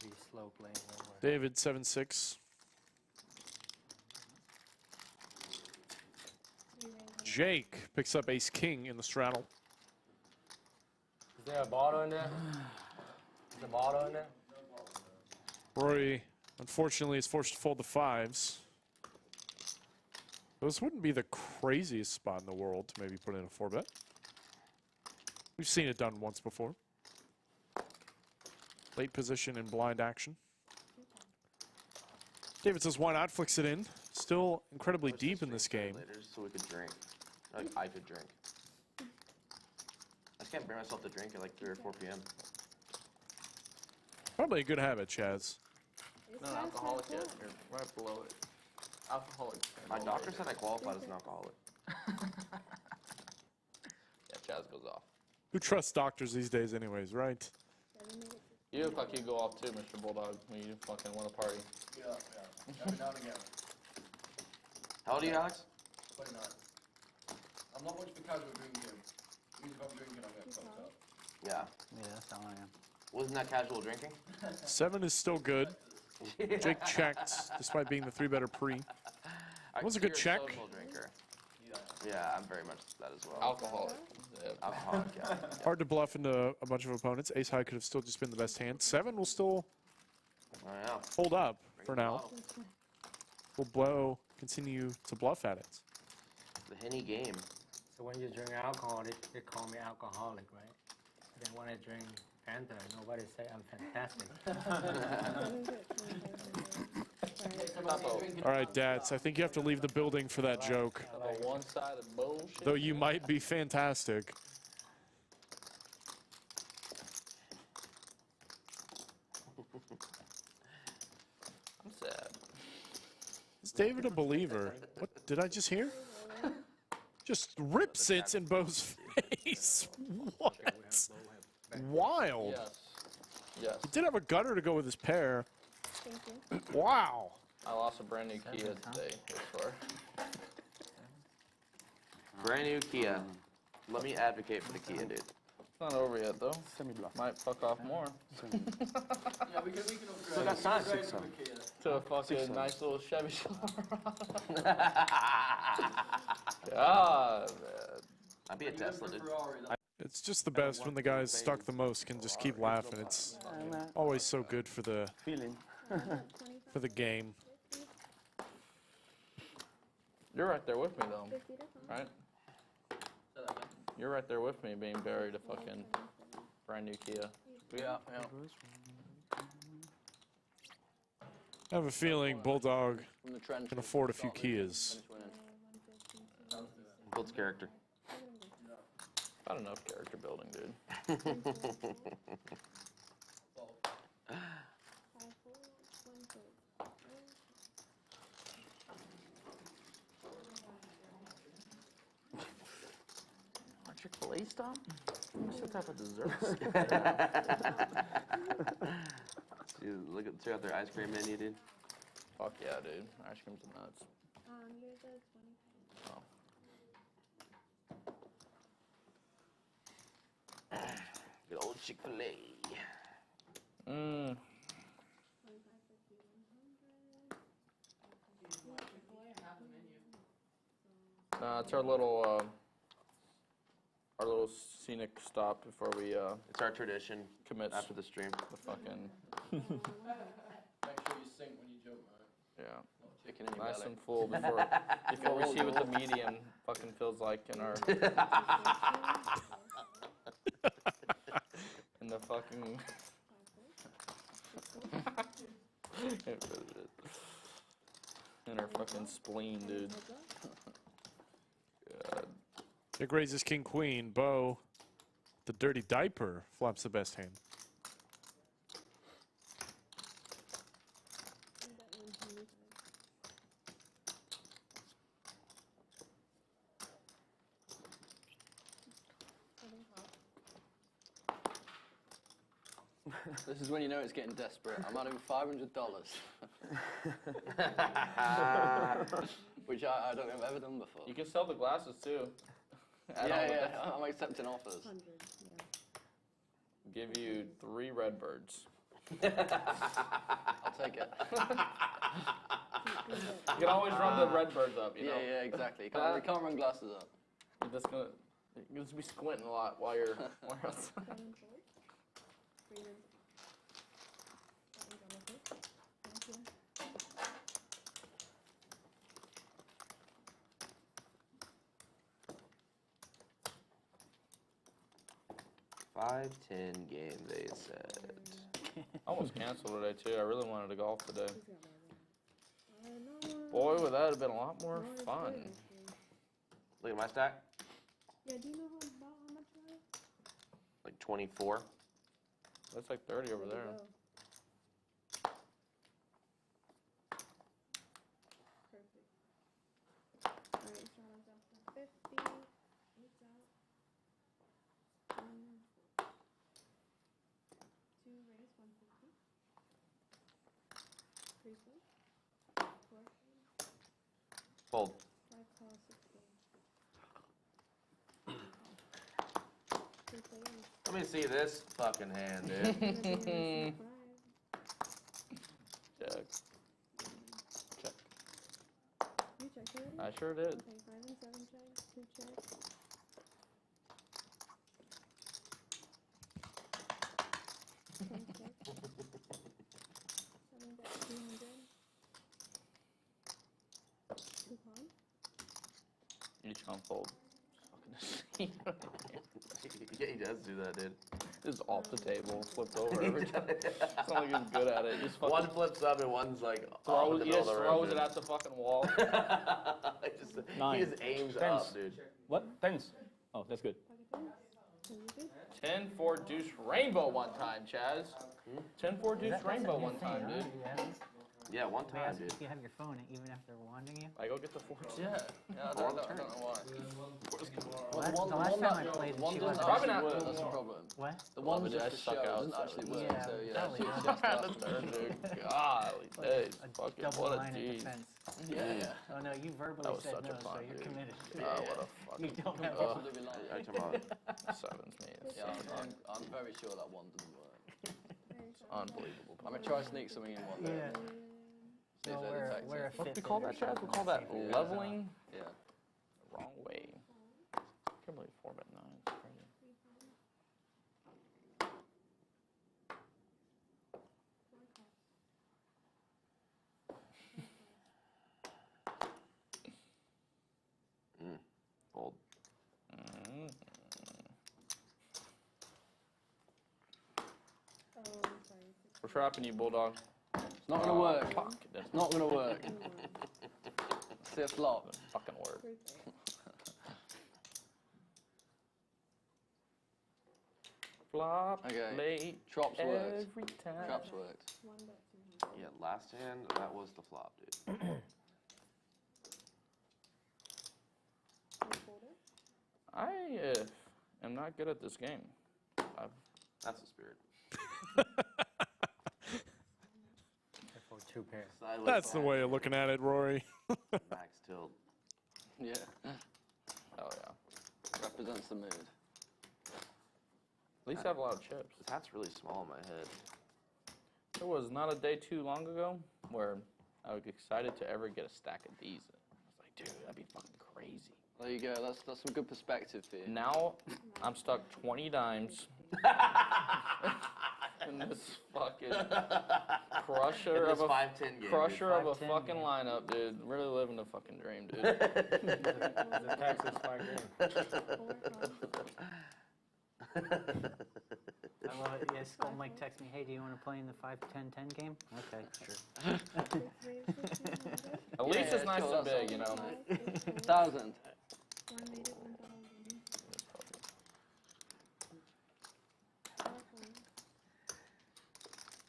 Be slow playing. David 7-6. Jake picks up ace king in the straddle. Is there a bottle in there? Is a bottle in there? Rory, unfortunately, is forced to fold the 5s. This wouldn't be the craziest spot in the world to maybe put in a 4-bet. We've seen it done once before. Late position in blind action. David says, why not? Flicks it in. Still incredibly deep in this game. Later, so we could drink. Like I could drink. I just can't bring myself to drink at like 3 or 4 p.m. Probably a good habit, Chaz. Not alcoholic yet. You're right below it. Alcoholic. My doctor said I qualified as an alcoholic. Chaz goes off. Who trusts doctors these days anyways, right? You look like you go off too, Mr. Bulldog, when you fucking want to party. Yeah. Every now and again. How old are you, Alex? 29. I'm not much for casual drinking. If I'm drinking, I'll get fucked up. Yeah. Yeah, that's how I am. Wasn't that casual drinking? 7 is still good. Jake checked, despite being the 3 better pre. That was a good check. Social drinker. Yeah, I'm very much that as well. Alcoholic. Yeah. Alcoholic, yeah. Hard to bluff into a bunch of opponents. Ace high could have still just been the best hand. 7 will still hold up for now. Will blow, continue to bluff at it. The Henny game. So when you drink alcohol, they call me alcoholic, right? Then when I drink Fanta, nobody say I'm fantastic. All right, Dads, I think you have to leave the building for that joke. One-sided bullshit. Though you might be fantastic. I'm sad. Is David a believer? What did I just hear? Just rips it in Bo's face. What? Wild. Yes. He did have a gutter to go with his pair. Thank you. Wow. I lost a brand new Kia today, for Brand new Kia. Let me advocate for the Kia, dude. It's not over yet, though. Might fuck off more. Yeah, we can upgrade. Still got time. To a fucking nice little Chevy Silverado. God, man. I'd be a Tesla, dude. It's just the best when the guys stuck the most can just keep laughing. It's always so good for the for the game. You're right there with me, though. Right? You're right there with me, being buried a fucking brand new Kia. Yeah. I have a feeling Bulldog From the trench. can afford a few Kias. Builds character. Not enough character building, dude. Chick-fil-A stop? What's the type of desserts? Dude, check out their ice cream menu, dude. Fuck yeah, dude. Ice cream's nuts. You're the 20. Oh. Good old Chick-fil-A. Nah, it's our little scenic stop before we It's our tradition. commit After the stream. the fucking Make sure you sink when you jump, man. yeah. Chicken in your Nice belly. and full before we see what the medium fucking feels like in our in the fucking in our fucking spleen, dude. God. Jake raises king queen. Bo, the dirty diaper, flops the best hand. This is when you know it's getting desperate. I'm adding $500. Which I don't think I've ever done before. You can sell the glasses too. Yeah, I'm accepting offers. 100, Give you 3 Redbirds. I'll take it. You can always run the Redbirds up, you know? Yeah, exactly. You can't run glasses up. You're just be squinting a lot while you're outside. 5-10 game, they said. I almost canceled today too. I really wanted to golf today. Boy, would that have been a lot more fun. Look at my stack. Yeah, do you know how much that is? Like 24. That's like 30 over there. Perfect. Alright, so I've got the 50. It's out. Fold. Let me see this fucking hand, dude. Check. Check. You checked already? I sure did. Okay, 5 and 7 check, 2 check. 10 check. 7 bet 200. 2 pawn. Each on fold. Yeah, he does do that, dude. Just off the table, flipped over every time. It's not like he's good at it. Just fucking One flips up and one's like throws, off in the middle of the room, throws it dude. at the fucking wall. He just aims up, dude. What? Tens. Oh, that's good. 10-4 deuce rainbow one time, Chaz. 10-4 deuce rainbow one time, dude. Yeah, one time, dude. If you have your phone, even if they're wanding you. I go get the fours. Yeah. I don't know why. Well, the last time I played, one she doesn't wasn't. actually work, that's the problem. What? The one But just I for suck show out, doesn't actually work, Yeah, so yeah. totally. She just That's third, dude. Golly, days. Fucking Double what a line of G. defense. Yeah. Oh no, you verbally That was said such no, a fun, so you're dude. committed. Oh, what a fucking. You don't have I come out. Sevens, me. It's Yeah, such fun. I'm very sure that one doesn't work. It's unbelievable. I'm gonna try to sneak something in one day. Yeah. See if No, they we're detect a it. What do we fifth call that, edition Chaz? We call that of the leveling. Yeah. Wrong way. Can't believe 4 bet 9. It's crazy. Fold. We're trapping you, Bulldog. It's not gonna work. Fuck. It's not gonna work. See a flop. Doesn't fucking work. Flop. Okay. Late. Traps worked. Every time. Traps worked. Yeah, last hand, that was the flop, dude. I am not good at this game. That's the spirit. Careful, 2 pairs. That's the way of looking at it, Rory. Max tilt. Yeah. Oh yeah. Represents the mood. At least I have a lot of chips. This hat's really small in my head. There was not a day too long ago where I was excited to ever get a stack of these. I was like, dude, that'd be fucking crazy. There you go. That's some good perspective for you. Now I'm stuck 20 dimes in this fucking crusher of a 5-10 game, crusher dude. of a fucking lineup, dude. Really living the fucking dream, dude. The Texas 5 game. I love it. Yeah, Skull Mike texts me, hey, do you want to play in the 5-10-10 game? Okay, sure. At least it's nice and big, you know. 1,000.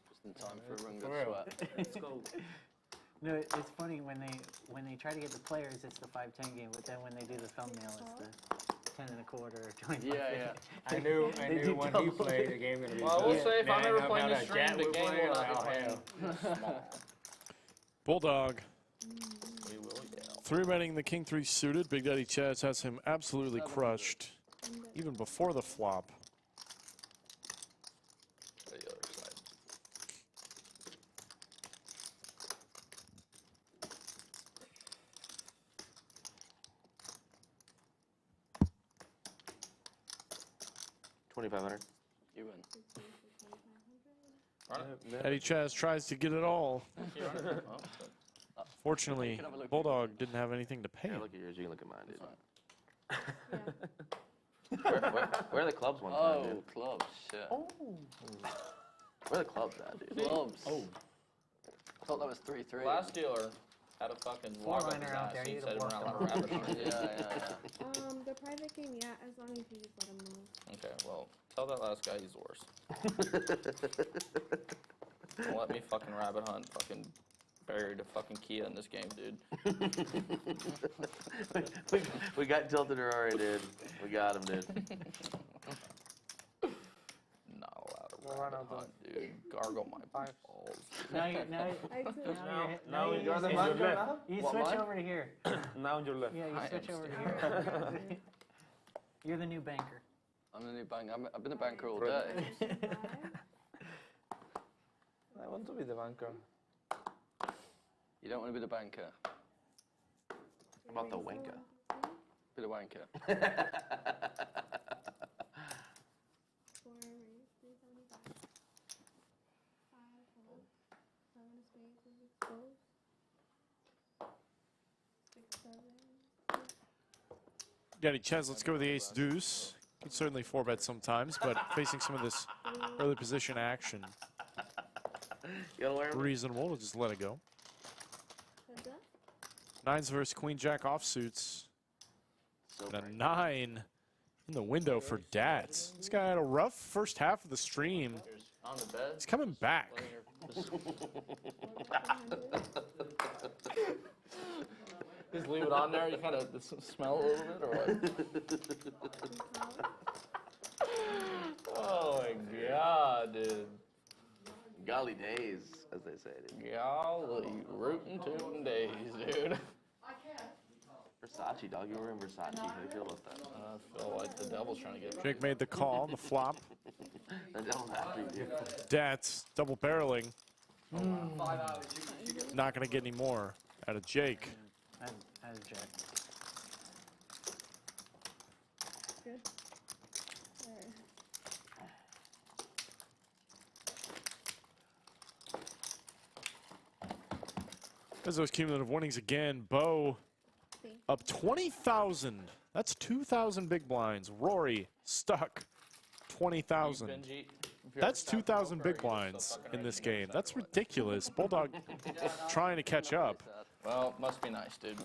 Just in time for a run good sweat. Let's go. No, it's funny when they try to get the players, it's the 5-10 game, but then when they do the thumbnail, it's the 10 1/4 or 25. Yeah. I knew when he played the game gonna be. Well, I will say if I'm ever Now playing that this stream, Jet the will game play, will not be oh, playing hell. small. Bulldog. We will yell. 3-betting the King 3 suited. Big Daddy Chaz has him absolutely crushed, even before the flop. The other side. $2,500. You win. Daddy Chaz tries to get it all. Fortunately, Bulldog didn't have anything to pay. Yeah, look at yours. You can look at mine, dude. Where are the clubs one time, dude? Oh, clubs. Shit. Oh. Where are the clubs at, dude? Clubs. Oh. I thought that was 3-3. Last dealer had a fucking log up his Four-liner out ass. there, He you'd said have around walked like a rabbit hunt. Yeah. The private game, yeah, as long as you just let him know. Okay, well, tell that last guy he's the worst. Don't let me fucking rabbit hunt, fucking buried a fucking Kia in this game, dude. we got tilted Rory, dude. We got him, dude. Not allowed to Dude, gargle my balls. Now you're you're the banker now? You switch over to here. Now you're left. Yeah, you switch over to here. You're the new banker. I'm the new banker. I've been a banker all day. I want to be the banker. You don't want to be the banker. How about the wanker? Be the wanker. Daddy Chaz, let's go with the ace deuce. Could certainly 4-bet sometimes, but facing some of this early position action, reasonable. We'll just let it go. Nines versus queen jack offsuits. And a 9 in the window for Dat. This guy had a rough first half of the stream. He's coming back. Just leave it on there. You kind of smell a little bit, or what? Oh my god, dude. Golly days, as they say, dude. Golly, rootin' tootin' days, dude. Versace, dog. You were in Versace. How do you feel about that? I feel like the devil's trying to get Jake made the call on the flop. The devil's after you, dude. Dat's double barreling. Not going to get any more out of Jake. As Jack. Good. There's those cumulative winnings again. Bo up 20,000. That's 2,000 big blinds. Rory stuck 20,000. That's 2,000 big blinds in this game. That's ridiculous. Bulldog trying to catch up. Well, must be nice, dude.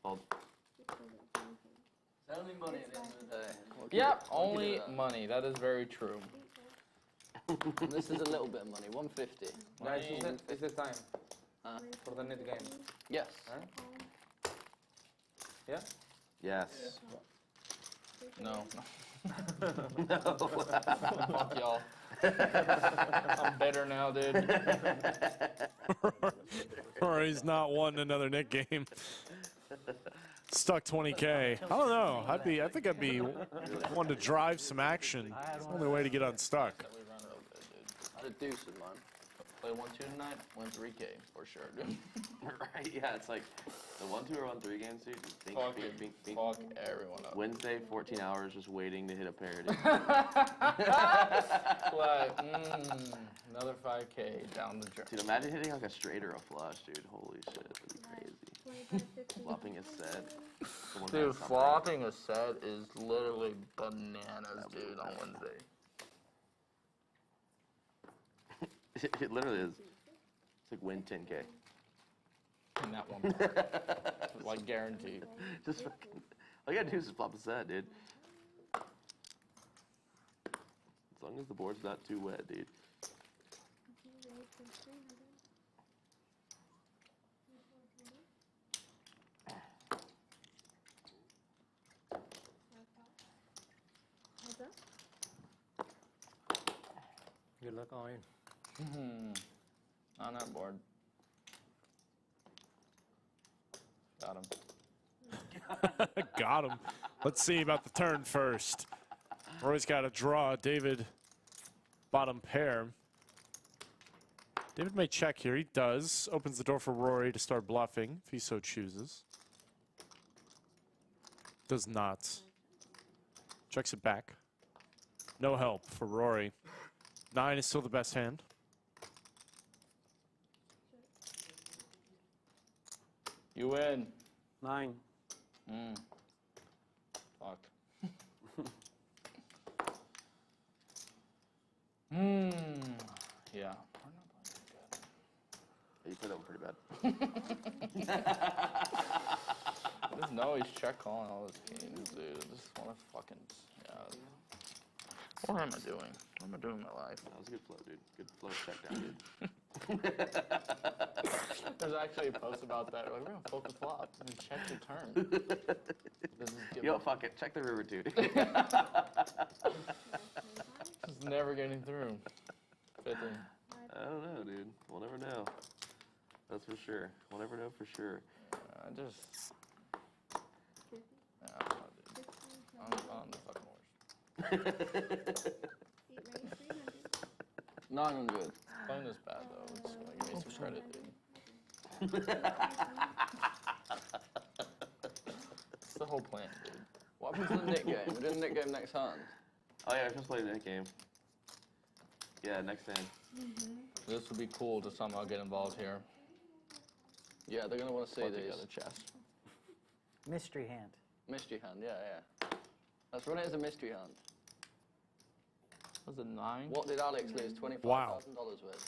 Only money at the end of the day. Yep, only money. That is very true. This is a little bit of money, 150. Guys, it's the time for the net game. Yes. Huh? Yeah? Yes. No. Fuck y'all. I'm better now, dude. Rory's not won another Nik game. Stuck 20K. I don't know. I think I'd be one to drive some action. It's the only way to get unstuck. I had a deuce in mine. Play 1-2 tonight, win 3K for sure, dude. Right? Yeah, it's like the 1-2 or 1-3 games, dude. Just think, Fuck everyone up. Wednesday, 14 hours, just waiting to hit a pair, dude. Like, another 5K down the journey. Dude, imagine hitting like a straight or a flush, dude. Holy shit, that'd be crazy. Flopping a set. Dude, flopping a set is literally bananas, dude, on Wednesday. It literally is. It's like win 10K. In that one. Like guaranteed. Just fucking. All you gotta do is just flop a set, dude. As long as the board's not too wet, dude. Good luck, all in. On that board. Got him. Got him. Let's see about the turn first. Roy's got a draw. David, bottom pair. David may check here. He does. Opens the door for Rory to start bluffing, if he so chooses. Does not. Checks it back. No help for Rory. 9 is still the best hand. You win. 9. Fuck. Yeah. You played that one pretty bad. I just know he's check calling all his games, dude. I just want to fucking. Yeah. What am I doing? What am I doing in my life? That was a good flow, dude. Good flow check down, dude. There's actually a post about that. Like, we're gonna fold the flop and then check your turn. Yo, fuck it. Check the river, dude. Just never getting through. 15. I don't know, dude. We'll never know. That's for sure. We'll never know for sure. I just. Yeah, I'm on the fucking horse. 900. Playing this bad though. It's gonna give me some credit, dude. It's the whole plan, dude. What happens to the Nik game? We're doing the Nik game next hand. Oh yeah, I just played the Nik game. Yeah, next hand. This would be cool to somehow get involved here. Yeah, they're gonna want to see Put these. together chess. Mystery hand. Mystery hand, yeah. Let's run it as a mystery hand. Was it 9? What did Alex lose? $25,000 Wow. with?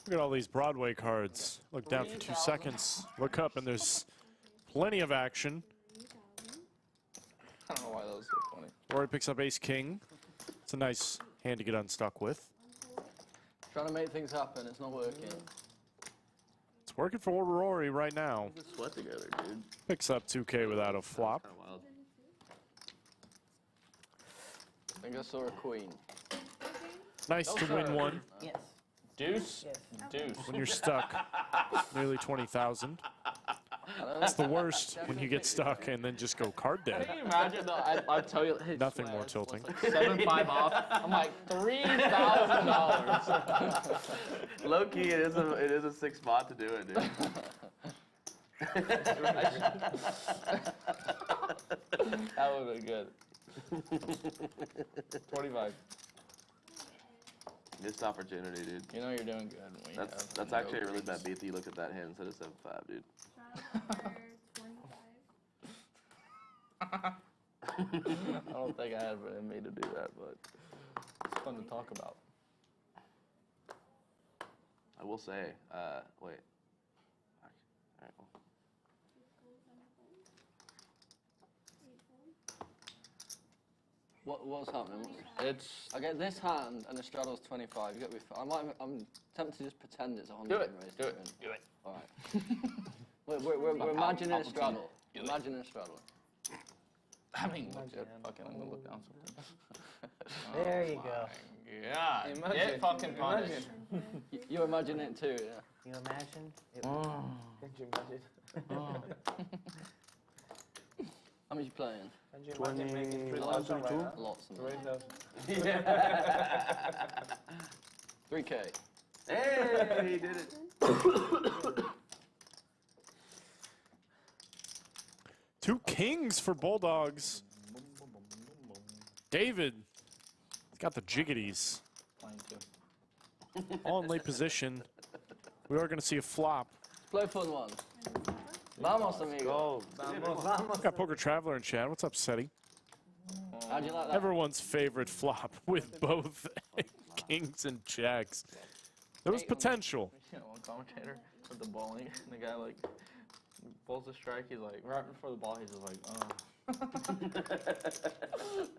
Look at all these Broadway cards. Look down for 2 seconds. Look up, and there's plenty of action. I don't know why that was so funny. Rory picks up ace-king. It's a nice hand to get unstuck with. Trying to make things happen, it's not working. It's working for Rory right now. Just sweat together, dude. Picks up 2K without a flop. Kind of wild. I think I saw a queen. Nice to win one. Yes. Deuce? Yes. Deuce. When you're stuck, nearly 20,000. That's the worst when you get stuck and then just go card dead. Can you imagine though? I tell you, hey, Nothing more tilting. Like 7-5 off. I'm like $3,000. Low key, it is a 6 spot to do it, dude. That would have been good. 25. Missed opportunity, dude. You know you're doing good. When you That's actually a really bad beat that you looked at that hand instead of 7-5, dude. I don't think I had it in me to do that, but it's fun to talk about. I will say, wait. All right, well. What's happening? It's. I get this hand and the straddle's 25. You got me. I'm tempted to just pretend it's 100. Do it. and raise Do to it. win. Do it. All right. We're imagining a straddle. Do it. Imagining a straddle. I mean, look at fucking. I'm gonna look down something. There you go. Yeah. Get fucking punished. You imagine it too, yeah. You imagine? It Can't you imagine? How much you playing? Can't you imagine making 3,000 right now? Lots of 3,000. Yeah. 3K. Hey, he did it. 2 kings for Bulldogs. David. He's got the jiggities. Playing 2. All in late position. We are going to see a flop. Play a fun one. Vamos, amigo. Got Poker Traveler in chat. What's up, Seti? How'd you like that? Everyone's favorite flop with both kings and jacks. There was potential. You know, one commentator with the bowling, and the guy like pulls the strike. He's like, right before the ball, he's just like, oh.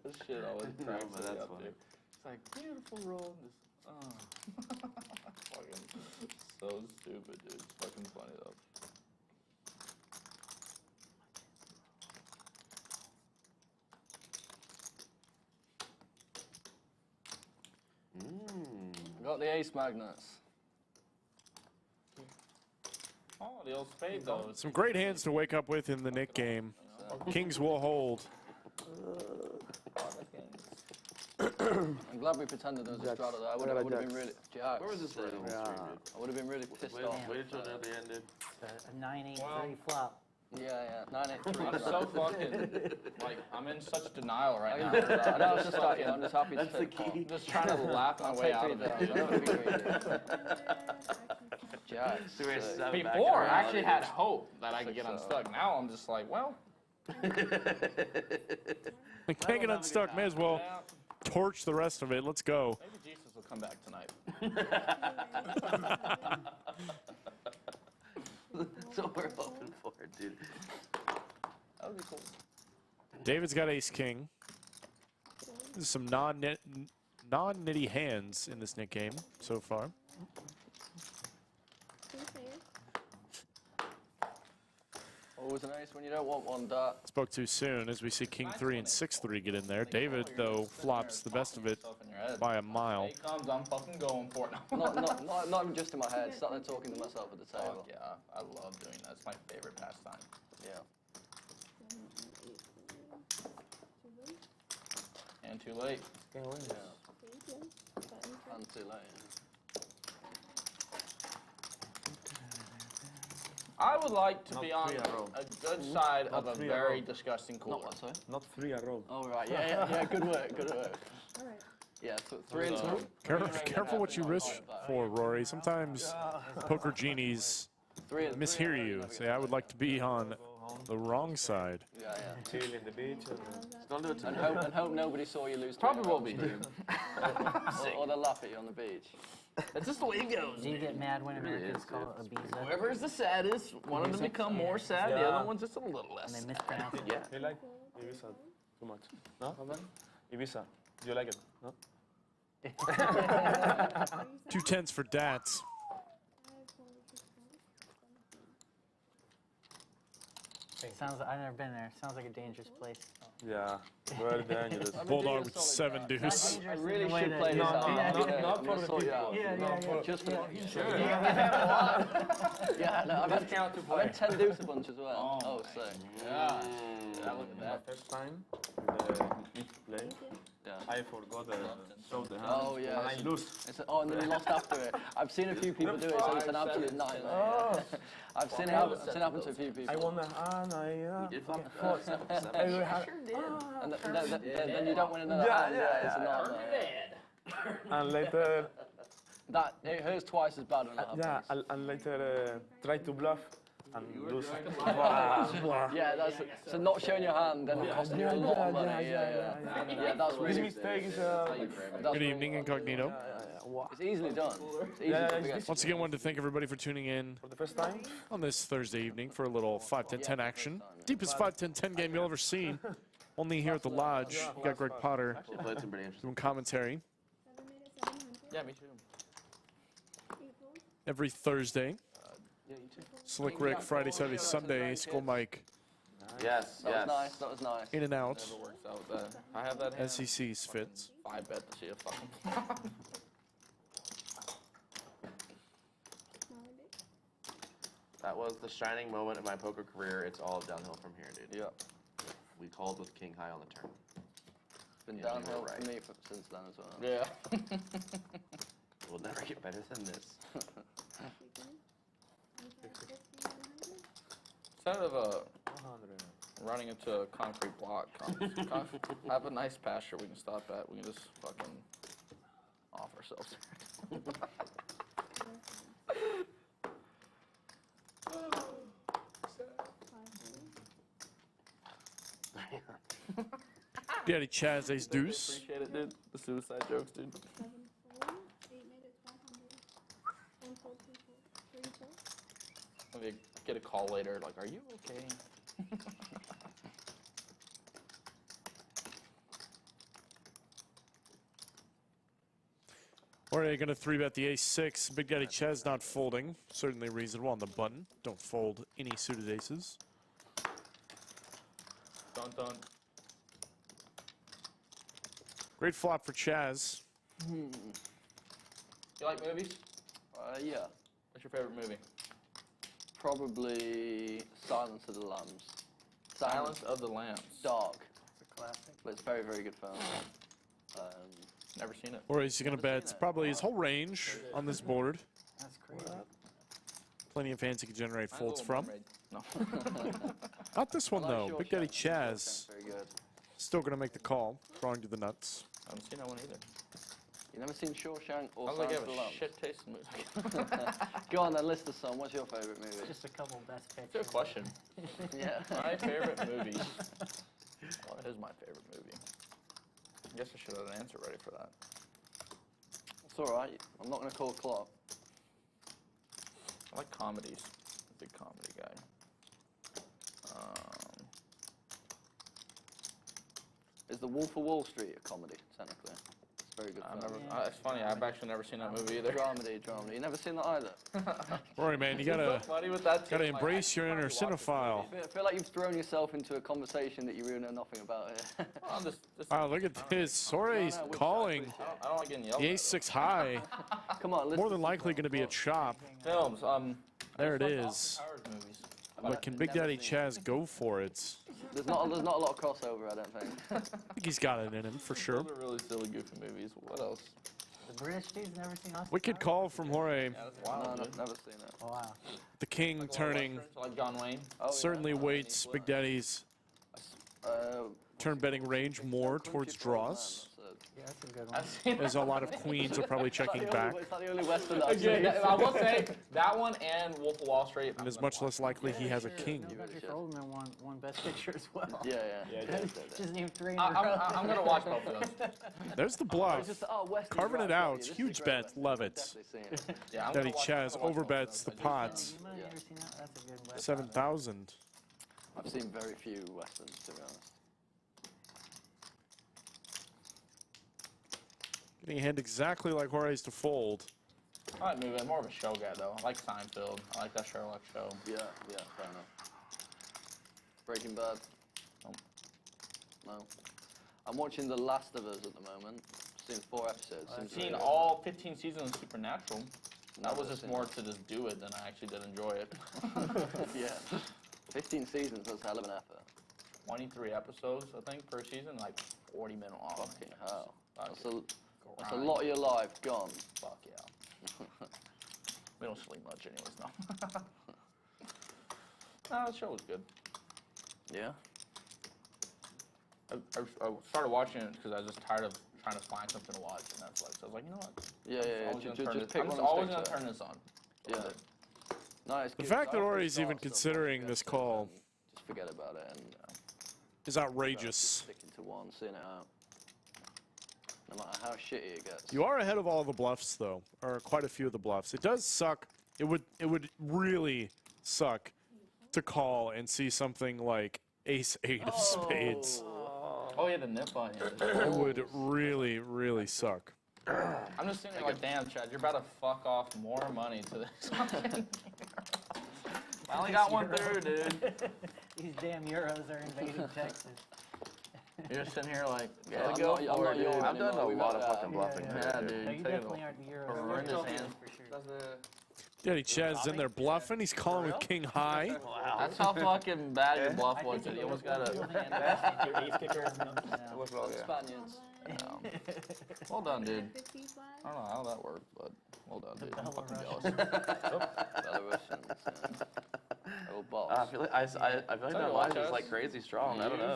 This shit always cracks me that's up, funny. dude. It's like beautiful roll. Just, oh. Fucking so stupid, dude. It's fucking funny though. Got the ace magnets. Oh, the old spade though. Some great hands to wake up with in the Nik game. Kings will hold. I'm glad we pretended there was a straddle there. I would have been really. Jacks. Where was this right on the stream, dude? I would have been really pissed off. Wait until the end, dude. a 9-8-3 flop. Yeah, 9-8-3. I'm so fucking like I'm in such denial right now. I know, I'm just happy. I'm just happy. That's the key. I'm just trying to laugh my way out of it. Jacks. Before, I actually had hope that I could get unstuck. Now I'm just like, well. We can't get unstuck. May as well torch the rest of it. Let's go. Maybe Jesus will come back tonight. That's what we're hoping for, dude. That would be cool. David's got ace-king. There's some non-nitty hands in this Nik game so far. Always an ace when you don't want one, Dat. Spoke too soon as we see King 3 and 6-3 get in there. David, though, flops the best of it by a mile. Here he comes, I'm fucking going for it. Not even just in my head, sat there talking to myself at the table. Fuck yeah, I love doing that. It's my favorite pastime. Yeah. And too late. Yeah. And too late. I would like to be on a good side of a very disgusting cooler. Not what, sorry? Not 3 a row. Oh, right. Yeah, good work, good work. All right. Yeah, 3 and 2. Careful what you risk for, Rory. Sometimes poker genies mishear you. Say, I would like to be on the wrong side. Yeah. Chill in the beach. And hope nobody saw you lose. Probably will be. Or they'll laugh at you on the beach. That's just the way it goes. Do you get mad when Americans call it Ibiza? Whoever is the saddest, one of them become more sad, the other one's just a little less. And they mispronounce it. Yeah. You like Ibiza too much? No? Ibiza. Do you like it? No? 2 10s for Dats. Sounds like, I've never been there. Sounds like a dangerous place. Yeah, very dangerous. Bulldog with 7 deuce. I really should play this out. Not for the people. Just for Sure. Yeah, no, I've had 10 deuce a bunch as well. Oh, sick. Yeah. Look at that. First time Nik play, I forgot to show the hand. Oh, yeah. And I lose. And then we lost after it. I've seen a few people do it, so it's an absolute nightmare. I've seen it happen to a few people. I won the hand, And then you don't win another hand. Yeah, it's a nightmare. And later... It hurts twice as bad when that happens. Yeah, and later try to bluff and lose. Yeah, that's so not showing your hand and costing you a lot of money. Yeah, that's really. This mistake is... Good evening, Incognito. It's easily done. It's easy to forget. Once again, wanted to thank everybody for tuning in For the first time? on this Thursday evening for a little 5-10-10 action. Deepest 5-10-10 game you'll ever seen. Only here at the Lodge. You got Greg Potter doing commentary Yeah, me too. every Thursday. Slick Rick, Friday, Saturday, Sunday. Skull Mike. Yes, That was nice. That was nice. In and out. Never works out with that. I have that hand. As he sees fits. I bet to see a fucking. That was the shining moment of my poker career. It's all downhill from here, dude. Yeah. We called with king high on the turn. It's been downhill for me since then as well. Yeah. We'll never get better than this. Instead of running into a concrete block, have a nice pasture we can stop at. We can just fucking off ourselves. Daddy Chaz, ace deuce. Appreciate it, dude. The suicide jokes, dude. Maybe get a call later, like, are you okay? Or are you going to 3-bet the ace-6? Big Daddy Chaz not folding. Certainly reasonable on the button. Don't fold any suited aces. Dun dun. Great flop for Chaz. You like movies? Yeah. What's your favorite movie? Probably Silence of the Lambs. Silence of the Lambs. Dark. It's a classic. But it's very, very good film. Never seen it. Or is he going to bet probably his whole range on this board. That's crazy. Plenty of hands he can generate folds from. No. Not this one, though. Big Daddy Chaz. Very good. Still going to make the call. Drawing to the nuts. I haven't seen that one either. You never seen Shawshank or Sounds like Silence you of the have a Lambs? shit taste in movies. Go on then, list us some. What's your favourite movie? Just a couple best pictures. Good question. Yeah. My favorite movie. What is my favorite movie? I guess I should have an answer ready for that. It's alright. I'm not going to call clock. I like comedies. I'm a big comedy guy. Is The Wolf of Wall Street a comedy, technically? Very good. It's funny. I've actually never seen that movie either. Dramedy. You never seen that either? Rory, man, you gotta embrace your inner cinephile. I feel like you've thrown yourself into a conversation that you really know nothing about here. Wow, look at this. Jorge's calling. I don't like getting yelled The at. ace-6 high. Come on, More than likely going to be a chop. Films. There it is. But can Big Daddy Chaz go for it? There's not a lot of crossover, I don't think. I think he's got it in him, for sure. Those are really silly, goofy movies. What else? The British dude's never seen Austin. Wicked call from Jorge. Yeah, that's wild, No, dude. never seen it. Oh, wow. The king turning Like John Wayne. certainly weights Big Daddy's turn betting range more towards draws. Yeah, that's a good one. As a lot of queens are probably checking back. It's not the only Western I've Okay, seen. I will say that one and Wolf of Wall Street. And is much less likely he has a king. Country for Old Men won Best Picture as well. Yeah. Just named 3 in a row. I'm gonna watch both of those. There's the bluff. Carving it out. Huge bet. Love it. Yeah, Daddy Chaz overbets the pots. You might have never seen that. That's a good one. 7,000. I've seen very few Westerns, to be honest. Getting a hand exactly like Jorge's to fold. I like movie. I'm more of a show guy though. I like Seinfeld. I like that Sherlock show. Yeah, fair enough. Breaking Bad. No. I'm watching The Last of Us at the moment. Seen 4 episodes. I've seen all 15 seasons of Supernatural. That was just more to just do it than I actually did enjoy it. Yeah. 15 seasons, that's a hell of an effort. 23 episodes, I think, per season, like 40-minute long. Fucking hell. That's a lot of your life gone. Fuck yeah. We don't sleep much anyways, no. No, the show was good. Yeah? I started watching it because I was just tired of trying to find something to watch on Netflix. I was like, you know what? Yeah. I'm just always going to turn this on. Yeah. No, it's The good. fact that Rory's even considering this call Just forget about it and is outrageous. sticking to one, seeing it out. No matter how shitty it gets. You are ahead of all the bluffs, though, or quite a few of the bluffs. It does suck. It would really suck to call and see something like ace-8 of spades. Oh, yeah, the nip on you. It would really, really suck. I'm just sitting there like, damn, Chad, you're about to fuck off more money to this. I only got one through, dude. These damn Euros are invading Texas. You're just sitting here like, I'm go not for it, dude. yours I've done a anymore. lot of fucking bluffing. Yeah, dude. No, you definitely aren't the Euros. Horrendous hands. For sure. Daddy Chaz in there bluffing. He's calling with king high. Wow. That's how fucking bad your bluff was. You almost got a Ace kicker. Spaniards. Well done, dude. I don't know how that worked, but well done, dude. I'm fucking jealous. Belarusians. Little balls. I feel like I feel like my line is like crazy strong. I don't know.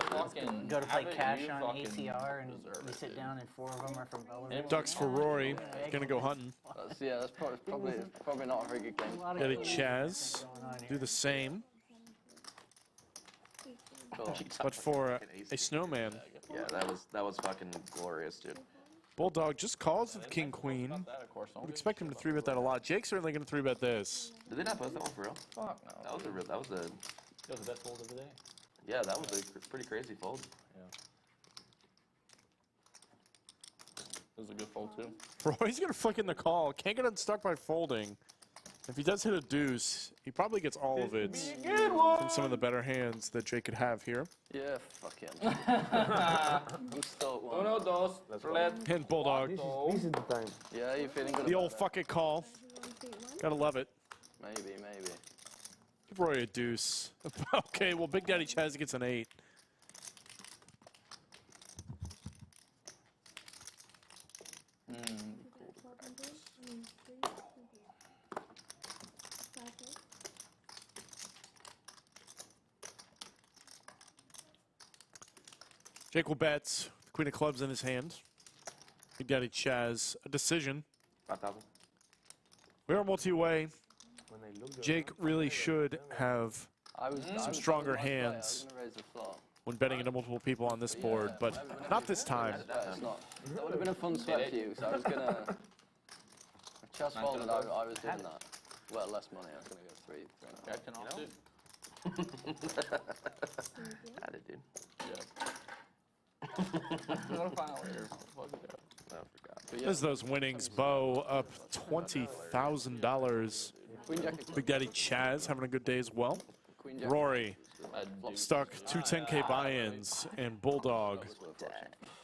Go to play cash on ACR and you sit down and 4 of them are from Belarus. Ducks for Rory. Gonna go hunting. That's probably not a very good game. Daddy Chaz do the same, but for a snowman. Yeah, that was fucking glorious, dude. Bulldog just calls with king queen. Would expect him to 3-bet that a lot. Jake's certainly gonna 3-bet this. Did they not post that one for real? Fuck no. That was a That was the best fold of the day. yeah, that was a pretty crazy fold. Yeah. It was a good fold too. Roy's gonna flick in the call. Can't get unstuck by folding. If he does hit a deuce, he probably gets all of it from some of the better hands that Jake could have here. Yeah, fuck him. I'm stoked one. Uno, dos, roulette. And Bulldog. This is the time. Yeah, you feeling good? The about old that? fuck it call. Gotta love it. Maybe. Give Roy a deuce. Okay, well, Big Daddy Chaz gets an 8. Jake will bet. Queen of clubs in his hand. Big Daddy Chaz, a decision. 5,000. We are multi-way. Jake really should have some stronger hands when betting into multiple people on this board, but not this time. That would have been a fun sweat for you, so I was going to... If Chaz folded, I was doing that. Well, less money, I was going to go 3. Got it, dude. I'm gonna find out later. Fuck it. I forgot. There's those winnings. Bo up $20,000. Big Daddy Chaz having a good day as well. Rory stuck 2 10K buy-ins, and Bulldog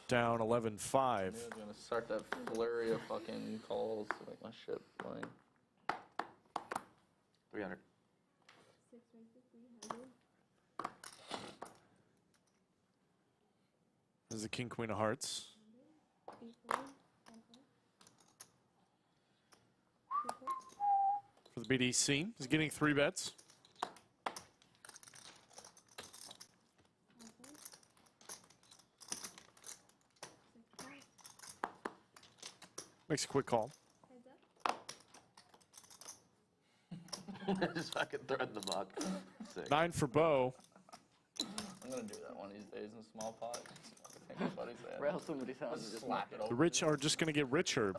down 11-5. I'm gonna start that flurry of fucking calls to make my shit playing. 300. There's the King, Queen of Hearts. For the BDC, he's getting 3 bets. Makes a quick call. Just fucking throwing the muck. Sick. 9 for Bo. I'm gonna do that one of these days in a small pot. I think somebody's there. Rail somebody's house and just slap it The over. rich are just going to get richer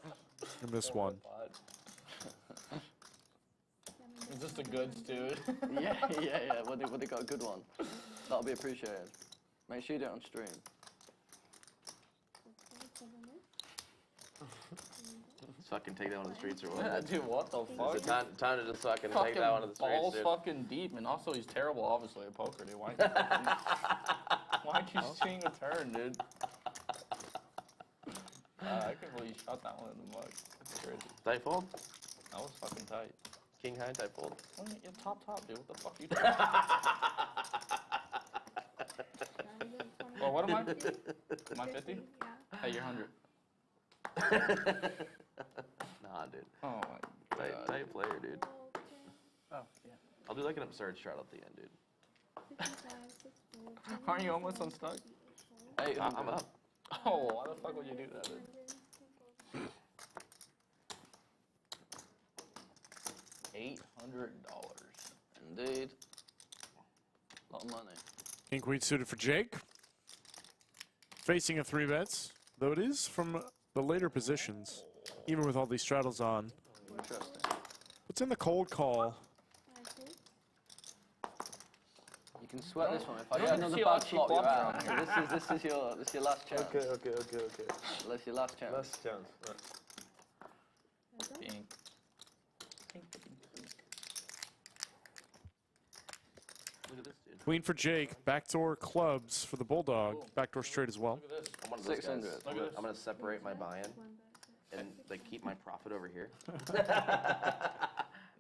in this one. Is this the goods, dude? yeah. Well, they got a good one. That'll be appreciated. Make sure you do it on stream. Just fucking take that one to the streets or what? Dude, what the fuck? Is it time to just fucking take that one to the streets, balls dude? fucking deep, and also he's terrible, obviously, at poker, dude. Why'd you swing a turn, dude? I can't believe you shot that one in the mug. That's crazy. Tight fold? That was fucking tight. King high tight fold. Yeah, top, dude. What the fuck you doing? Well, what am I? Am I 50? Yeah. Hey, you're 100. Nah, dude. Oh my god. Tight player, dude. Oh, yeah. I'll do like an absurd straddle at the end, dude. Aren't you almost unstuck? Hey, I'm up. Oh, why the fuck would you do that, dude? $800. Indeed. A lot of money. King, Queen suited for Jake. Facing a 3 bets, though it is from the later positions, even with all these straddles on. Interesting. What's in the cold call? You can sweat this one. If I get another bad flop, you're out. This is your last chance. Okay. That's your last chance. Last chance. Right. Pink. Look at this, dude. Queen for Jake. Backdoor clubs for the Bulldog. Backdoor straight as well. Look at this. I'm one of those 600. guys. I'm gonna separate my buy-in and like keep my profit over here.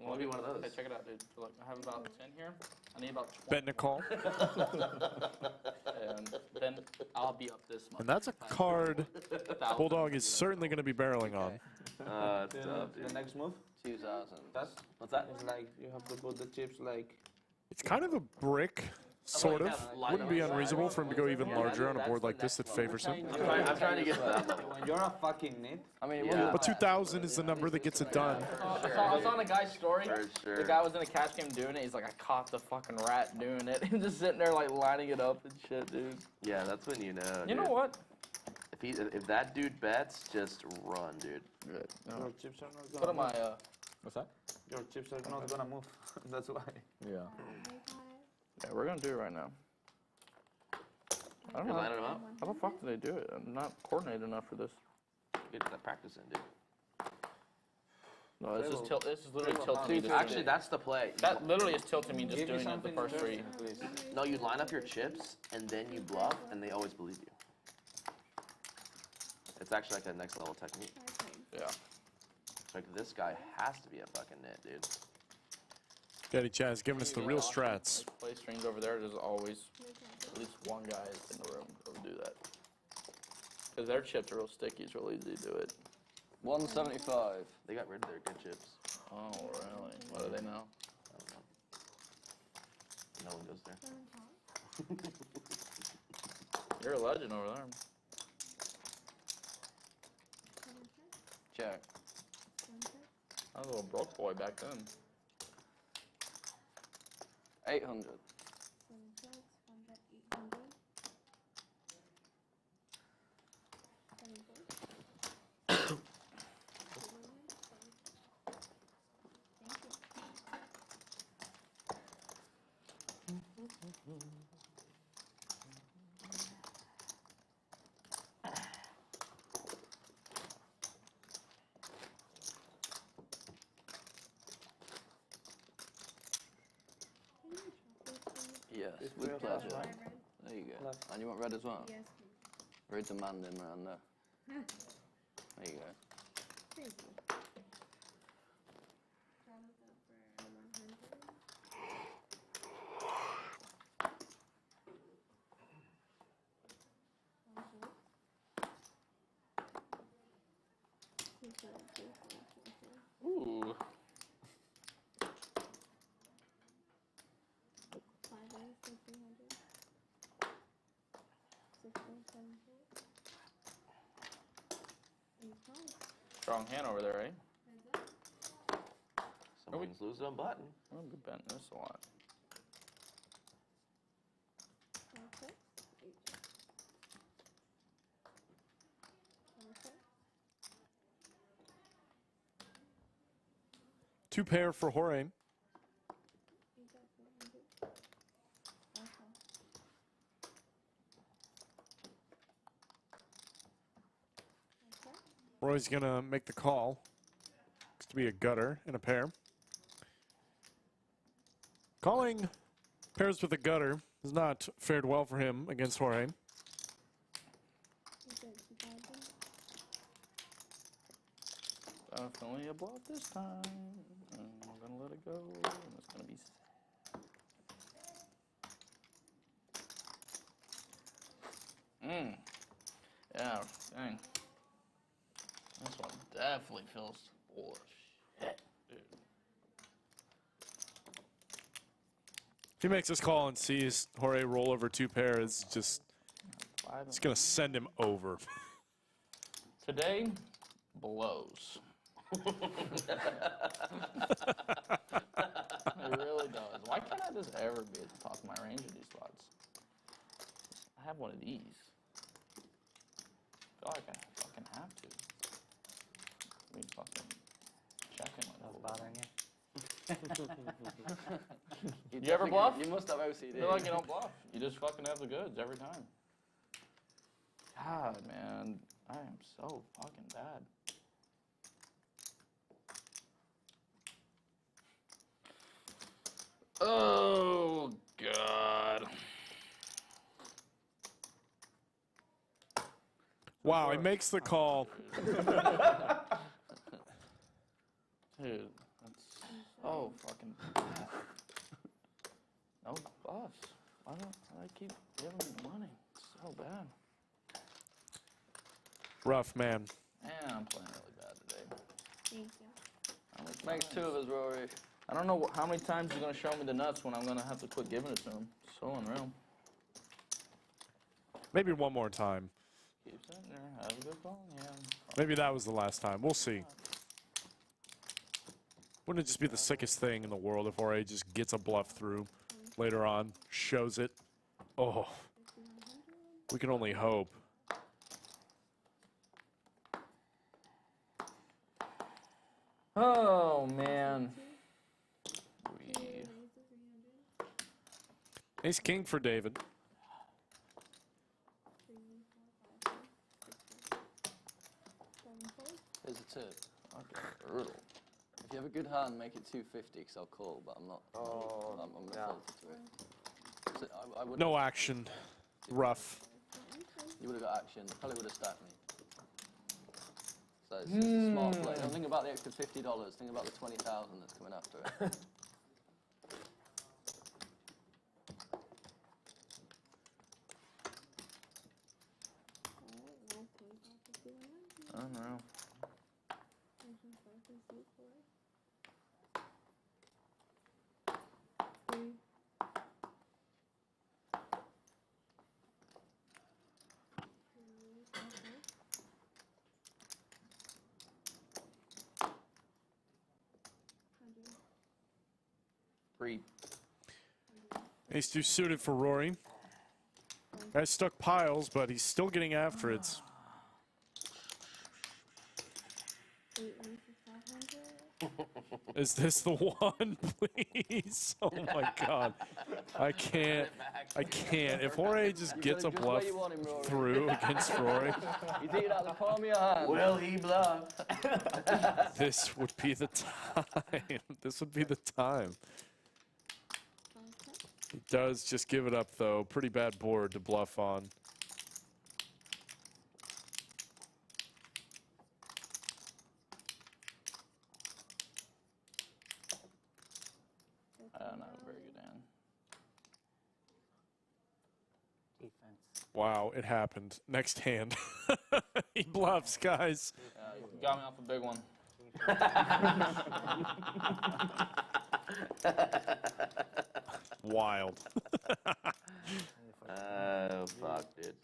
I'll be one of those. Hey, check it out, dude. Look, I have about 10 here. I need about 20. Bet Nicole. And then I'll be up this much. And that's a card Bulldog is certainly going to be barreling on. It's tough, dude. The next move? 2,000. What's that? It's like you have to put the chips like. It's kind of a brick, sort of. Wouldn't be unreasonable for him to go even larger on a board like this that favors him. I'm trying to get to that level. When you're a fucking nit. I mean, But 2,000 is the number that gets it done. I saw on a guy's story. For sure. The guy was in a cash game doing it. He's like, I caught the fucking rat doing it. He's just sitting there like lining it up and shit, dude. Yeah, that's when you know. You know dude. what? If that dude bets, just run, dude. Good. Your chips are not What gonna am I? What's that? Your chips are not gonna move. That's why. Yeah. Yeah, we're gonna do it right now. I don't know. You're lining them up? How the fuck do they do it? I'm not coordinated enough for this. Get that practice in, dude. No, this is tilt. This is literally tilting me. Just Actually, that's the play. that literally is tilting me just Give me doing it the something first three. interesting, please. No, you line up your chips and then you bluff, and they always believe you. It's actually like a next level technique. Yeah. Like this guy has to be a fucking nit, dude. Daddy Chaz giving us the real strats. Like play streams over there. There's always at least one guy in the room who will do that. Because their chips are real sticky. It's real easy to do it. 175. They got rid of their good chips. Oh, really? What do they know? I don't know. No one goes there. You're a legend over there. Check. I was a little broke boy back then. 800. Yes, It's with real pleasure. fast, right? There you go. Left. And you want red as well? Yes, Very demanding, Miranda. please. There you go. Thank you. Straddles up for 100. Ooh. 5 items for 300. 16, 17. Strong hand over there, right? Someone's losing a button. We're gonna be betting this a lot. Okay. Two pair for Jorge. Roy's gonna make the call. Looks to be a gutter and a pair. Calling pairs with a gutter has not fared well for him against Jorge. Definitely a bluff this time. And we're gonna let it go. And it's gonna be. Yeah, dang. This one definitely feels full of shit, dude. If he makes this call and sees Jorge roll over two pairs, it's gonna send him over. Today, blows. It really does. Why can't I just ever be at the top of my range of these slots? I have one of these. I feel like I fucking have to. I mean, fucking checking like That's bothering you. You ever bluff? You must have OCD. I feel like you don't bluff. You just fucking have the goods every time. God, man. I am so fucking bad. Oh, God. Wow, he makes the call. Dude, that's so fucking bad. No buffs. Why don't I keep giving me money? It's so bad. Rough, man. Man, I'm playing really bad today. Thank you. Makes two of us, Rory. I don't know how many times he's going to show me the nuts when I'm going to have to quit giving it to him. So unreal. Maybe one more time. Keep sitting there. Have a good call. Yeah. Maybe that was the last time. We'll see. Wouldn't it just be the sickest thing in the world if Jorge just gets a bluff through later on, shows it? Oh, we can only hope. Oh, man. Ace king for David. Here's a tip. Okay, brutal. If you have a good hand, make it 250 because I'll call, but I'm not. I'm not faulted to it. So I would. No action. Rough. You would have got action. Probably would have stacked me. So it's just a smart play. Don't think about the extra $50. Think about the 20,000 that's coming after it. I don't know. Three. Ace two suited for Rory. Guy's stuck piles, but he's still getting after it. Is this the one, please? Oh my God. I can't. If Jorge just gets a bluff through against Rory, You did it out the palm of your hand. Will he bluff? this would be the time. This would be the time. He does just give it up, though. Pretty bad board to bluff on. I don't know, very good hand. Defense. Wow, it happened. Next hand. He bluffs, guys. You got me off a big one. Wild. Oh, fuck, dude.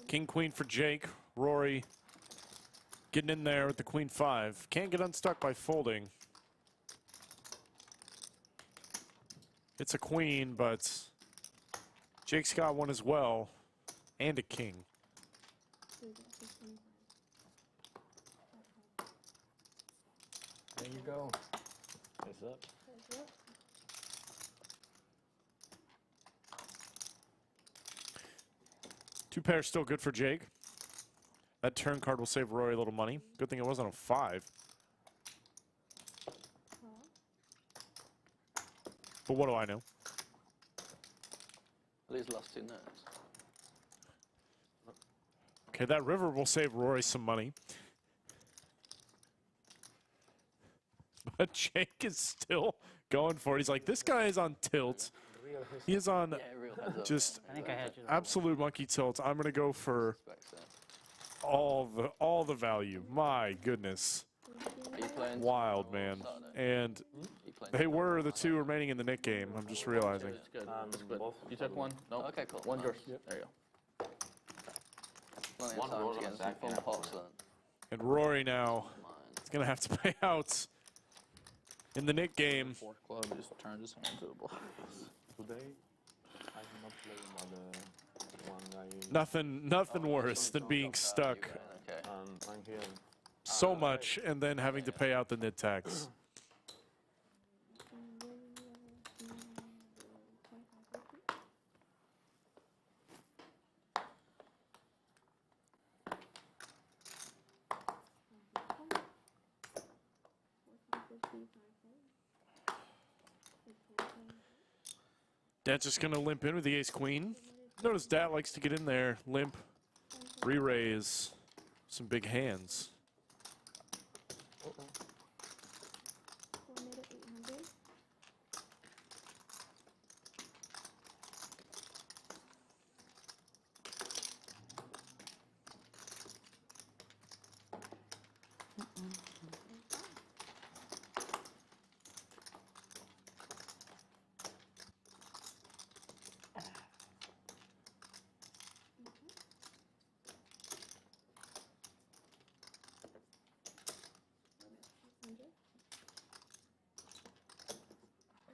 King, queen for Jake. Rory getting in there with the queen 5. Can't get unstuck by folding. It's a queen, but Jake's got one as well. And a king. There you go. Face up. Two pairs still good for Jake. That turn card will save Rory a little money. Good thing it wasn't a 5. But what do I know? These last 2 notes. Okay, that river will save Rory some money. But Jake is still going for it. He's like, this guy is on tilt. He is on just absolute monkey tilt. I'm going to go for all the value. My goodness. Wild, man. And they were the 2 remaining in the Nik game. I'm just realizing. It's good. It's good. You took one? No. Okay, cool. One yours. Yep. There you go. Plenty of time to get some fun pots then. And Rory now is going to have to pay out in the Nik game. 4th club just turned his hand to the block. Today, I'm not playing one guy. Nothing worse than being stuck I'm here. so much and then having to pay out the NIT tax. Dad's just gonna limp in with the ace-queen. Notice Dad likes to get in there, limp, re-raise, some big hands.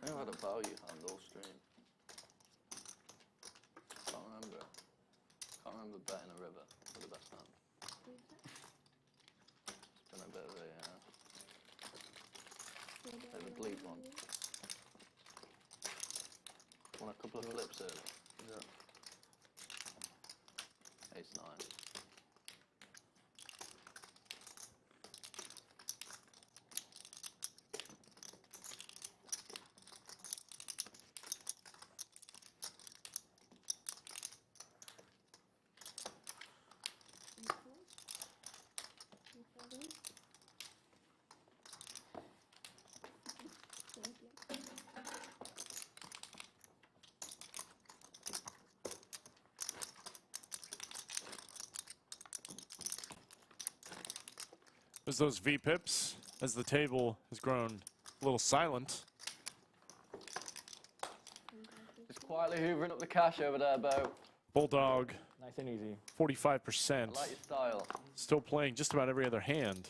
I never had a value hand all stream. Can't remember. Can't remember betting a river for the best hand. It's been a bit of a bleak one. Won a couple of flips early. Yeah. Ace-9. There's those V-pips as the table has grown a little silent. Just quietly hoovering up the cash over there, Bo. Bulldog Nice and easy. 45%. I like your style. Still playing just about every other hand.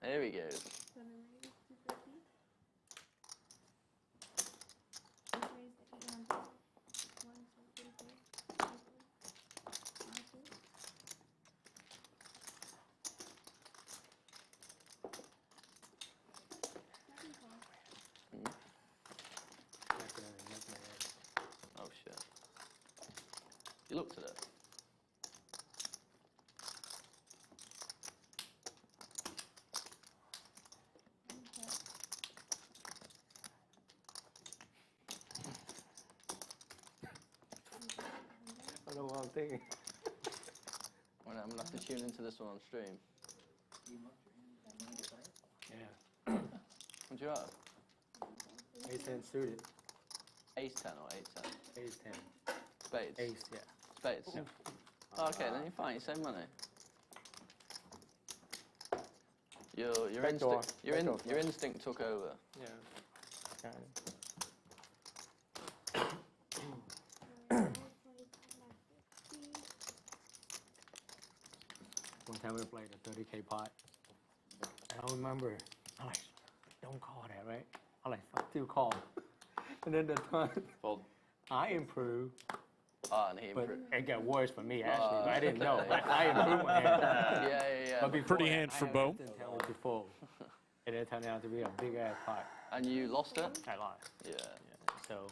There he goes. Oh shit. You looked at it. I don't know what I'm thinking. Well, I'm gonna have to tune into this one on stream. Yeah. What'd you have? Ace-10 suited. Ace-10 or 8-10? Ace-10. Spades? Ace, yeah. Spades? Yeah. Oh, okay, then you're fine. You save money. Your instinct took over. Yeah. One time we played a 30K pot. And I remember, I'm like, don't call that, right? I'm like, fuck, still call. And then the time I improved. And he but improved. it got worse for me, actually. But I didn't know. But I improved my hand. Yeah. But before Pretty that, hand for I Bo. didn't tell me before. And it turned out to be a big-ass pot. And you lost it? I lost. Yeah. So.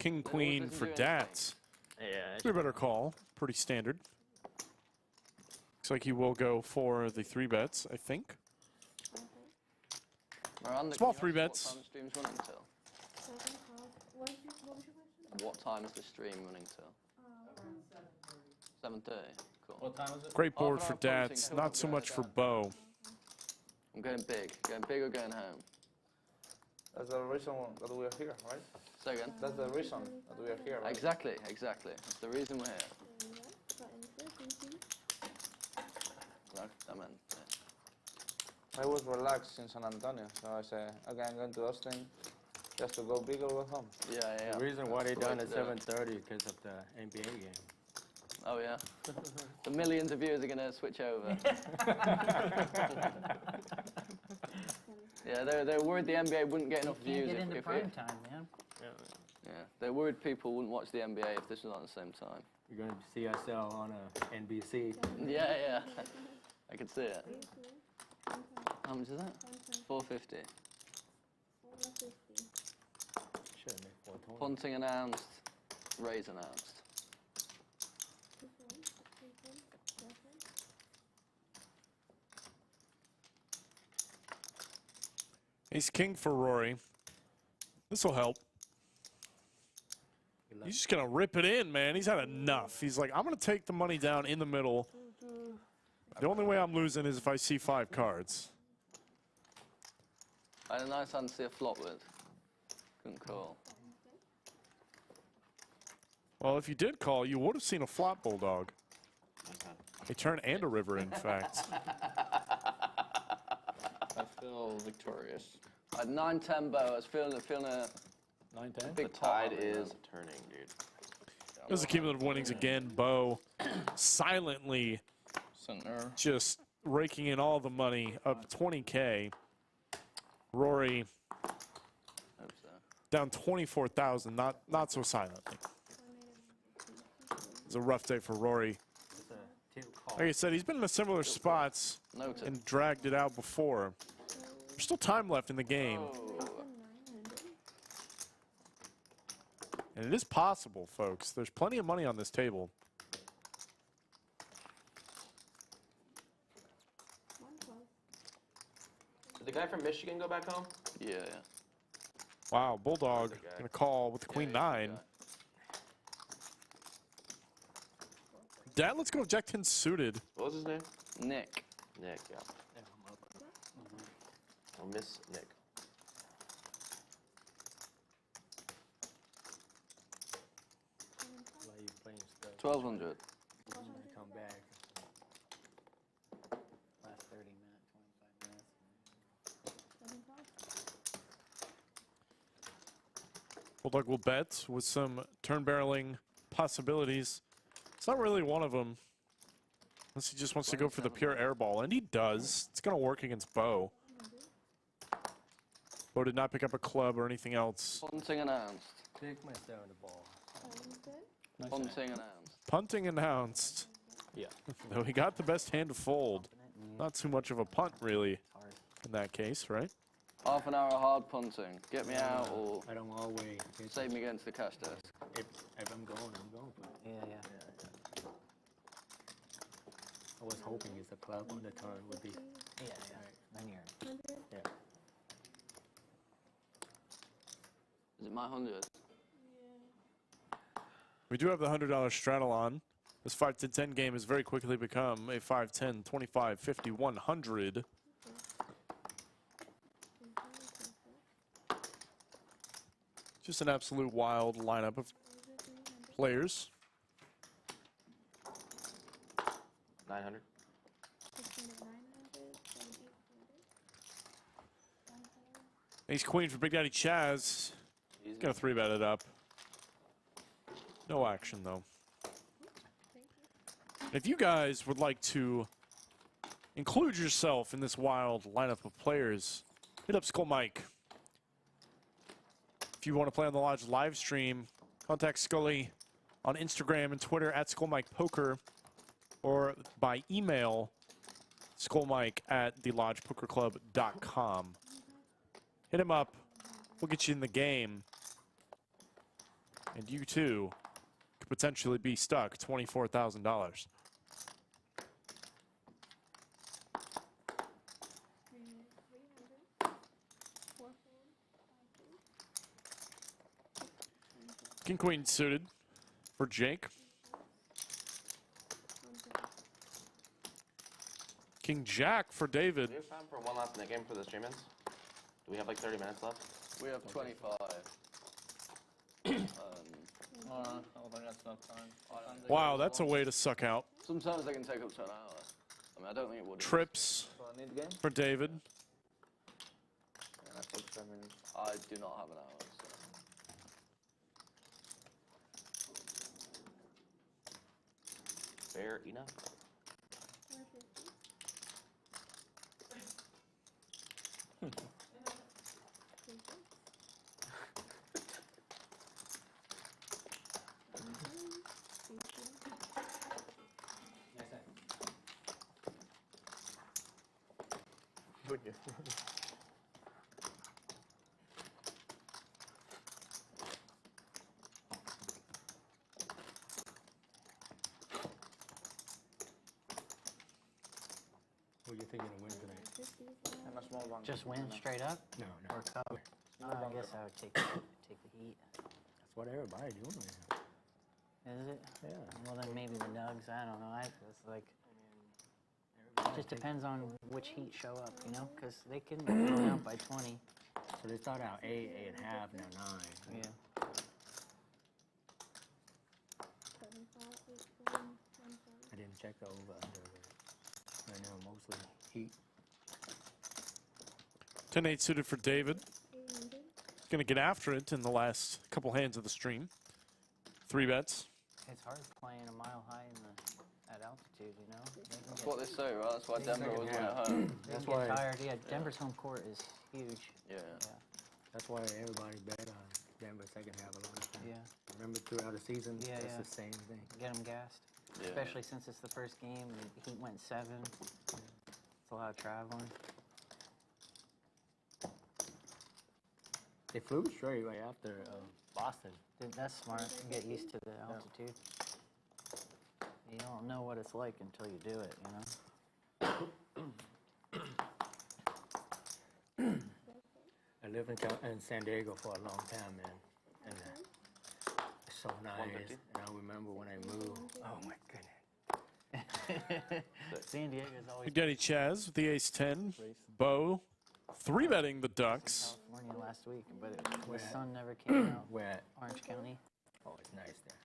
King, queen for Dat. Yeah. We better call. Pretty standard. Looks like he will go for the 3 bets, I think. Miranda, Small can you 3 ask bets. What time the stream's running till? What time is the stream running till? 7:30. Cool. What time is it? Great board Half for an hour punting, Dat. cool. Not so much for Bo. I'm going big. Going big or going home? That's the reason that we are here, right? Say again? That's the reason that we are here, right? Exactly. That's the reason we're here. I mean, I was relaxed in San Antonio, so I said, okay, I'm going to Austin just to go big or go home. Yeah. The reason why they That's the way done to at do it. 7:30 because of the NBA game. Oh yeah. The millions of viewers are going to switch over. Yeah, they're worried the NBA wouldn't get enough views. Get into if prime time, man. Yeah, they're worried people wouldn't watch the NBA if this was on at the same time. You're going to see ourselves on NBC. Yeah. I can see it. How much is that? 450. Should make 420. Punting announced, raise announced. Ace king for Rory. This will help. He's just going to rip it in, man. He's had enough. He's like, I'm going to take the money down in the middle. The only way I'm losing is if I see 5 cards. I had a nice hand to see a flop with. Couldn't call. Well, if you did call, you would have seen a flop Bulldog. A turn and a river, in fact. I feel victorious. I had 9-10 Bo. I was feeling a 9-10. big The tide pot. is turning, dude. There's the cumulative winnings again. Bo silently Center. just raking in all the money, up 20K. Rory Hope so. down 24,000, not so silently. It's a rough day for Rory. Like I said, he's been in a similar spots Noted. and dragged it out before. There's still time left in the game. And it is possible, folks. There's plenty of money on this table. Did the guy from Michigan go back home? Yeah. Wow, Bulldog gonna call with the queen 9. Dad, let's go Jack 10 suited. What was his name? Nik. Nik, yeah. I'll miss Nik. Why you playing stuff? 1200. Come back. Last 30 minutes, 25 minutes. Bulldog will bet with some turn barreling possibilities. It's not really one of them. Unless he just wants to go for the pure airball. And he does. It's going to work against Bo. Bo did not pick up a club or anything else. Punting announced. Take my stare on the ball. Punting announced. Punting announced. Yeah. Though he got the best hand to fold. Not too much of a punt, really, in that case, right? Half an hour of hard punting. Get me out or I don't always. save me against the cash desk. If I'm going, I'm going for it. Yeah. I was hoping it's a club on the turn would be. Yeah. Then you're. Yeah. Is it my 100? We do have the $100 straddle on. This 5 to 10 game has very quickly become a 5, 10, 25, 50, 100. Just an absolute wild lineup of players. 900. Ace queen for Big Daddy Chaz. He's gonna 3-bet it up. No action though. If you guys would like to include yourself in this wild lineup of players, hit up Skull Mike. If you want to play on the Lodge live stream, contact Scully on Instagram and Twitter at SkullMikePoker or by email skullmike@thelodgepokerclub.com. Hit him up. We'll get you in the game. And you too could potentially be stuck $24,000. King Queen suited for Jake. King Jack for David. Do we have time for one last game for the stream ends? Do we have like 30 minutes left? We have 25. I don't think that's enough time. Wow, that's a way to suck out. Sometimes they can take up to an hour. I mean, I don't think it would. Trips for David. I do not have an hour. So. Fair enough. Who are you thinking of winning tonight? And a small one. Just win straight up? No. Or cover? I guess I would take the heat. That's what everybody doing right now. Is it? Yeah. Well, then maybe the Nugs. I don't know. It's like it just depends on which heat show up, you know, because they can go out by 20. So they start out 8, 8.5, now 9. Yeah. I didn't check the over under. Right now, mostly heat. 10-8 suited for David. Going to get after it in the last couple hands of the stream. 3 bets. It's hard playing a mile high at altitude, you know. That's what they say, right? That's why Denver was winning at home. That's why tired. Yeah, Denver's home court is huge. Yeah. That's why everybody bet on Denver second half a lot of time. Yeah. Remember throughout the season, Yeah, it's yeah. the same thing. Get them gassed. Yeah. Especially since it's the first game and the heat went 7. It's a lot of traveling. They flew straight right after Boston. Dude, that's smart. You get used to the altitude. You don't know what it's like until you do it, you know? I lived in San Diego for a long time, man. And it's so nice. And I remember when I moved. Oh my goodness. San Diego's always Big Daddy Chaz with the ace-10. Bo 3-betting the Ducks. California last week, but the sun never came out. Where at? Orange County. Oh, it's nice there.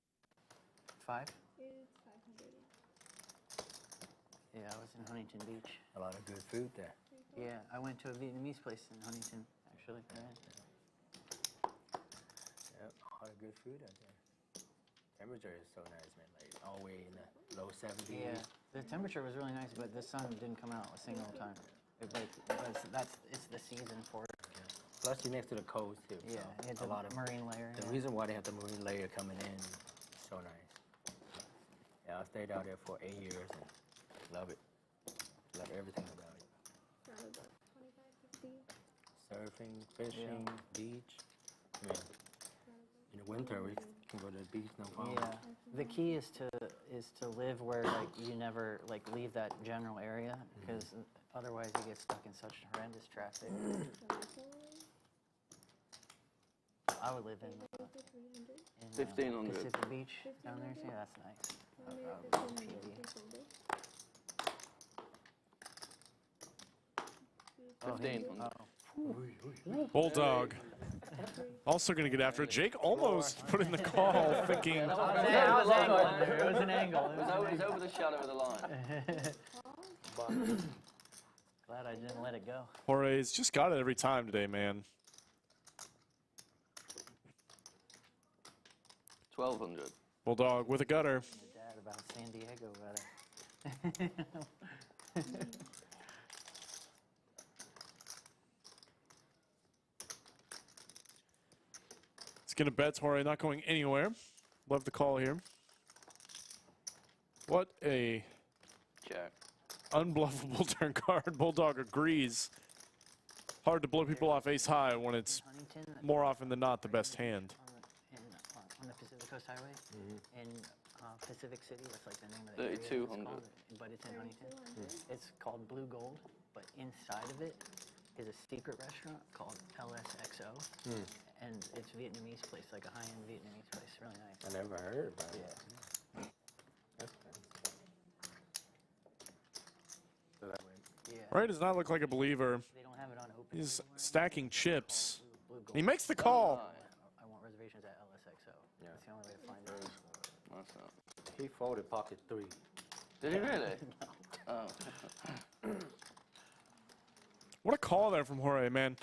5? Yeah, I was in Huntington Beach. A lot of good food there. Yeah, I went to a Vietnamese place in Huntington, actually. Yeah. Yep, a lot of good food out there. Temperature is so nice, man. Like all the way in the low 70s. Yeah, the temperature was really nice, but the sun didn't come out a single time. It's the season for it. Yeah. Plus, you're next to the coast too. Yeah, so it's a lot of marine layer. The reason why they have the marine layer coming in, so nice. Yeah, I stayed out there for 8 years and love it. Love everything about it. Surfing, fishing, beach. I mean, in the winter we can go to the beach, no problem. Yeah, the key is to live where like you never like leave that general area because otherwise you get stuck in such horrendous traffic. I would live in 1500 Pacific Beach down there. So yeah, that's nice. Easy. Oh, 1500. Bulldog. Also going to get after it. Jake almost put in the call, thinking. It was an angle. It was over the shadow of the line. Glad I didn't let it go. Jorge's just got it every time today, man. 1200. Bulldog with a gutter. Dad about San Diego, brother. It's going to bet Jorge not going anywhere. Love the call here. What a check. Unbluffable turn card. Bulldog agrees. Hard to blow people off ace high when it's more often than not the best hand. On the Pacific Coast Highway in Pacific City, that's like the name of the area. 3200. But it's in Huntington. It's called Blue Gold, but inside of it is a secret restaurant called LSXO. And it's Vietnamese place, like a high-end Vietnamese place. Really nice. I never heard about it. That's nice. Ray does not look like a believer. They don't have it on open. He's stacking chips. He makes the call. I want reservations at LSXO. Yeah. That's the only way to find it. That's not. He folded pocket 3. Did he really? Oh. What a call there from Jorge, man.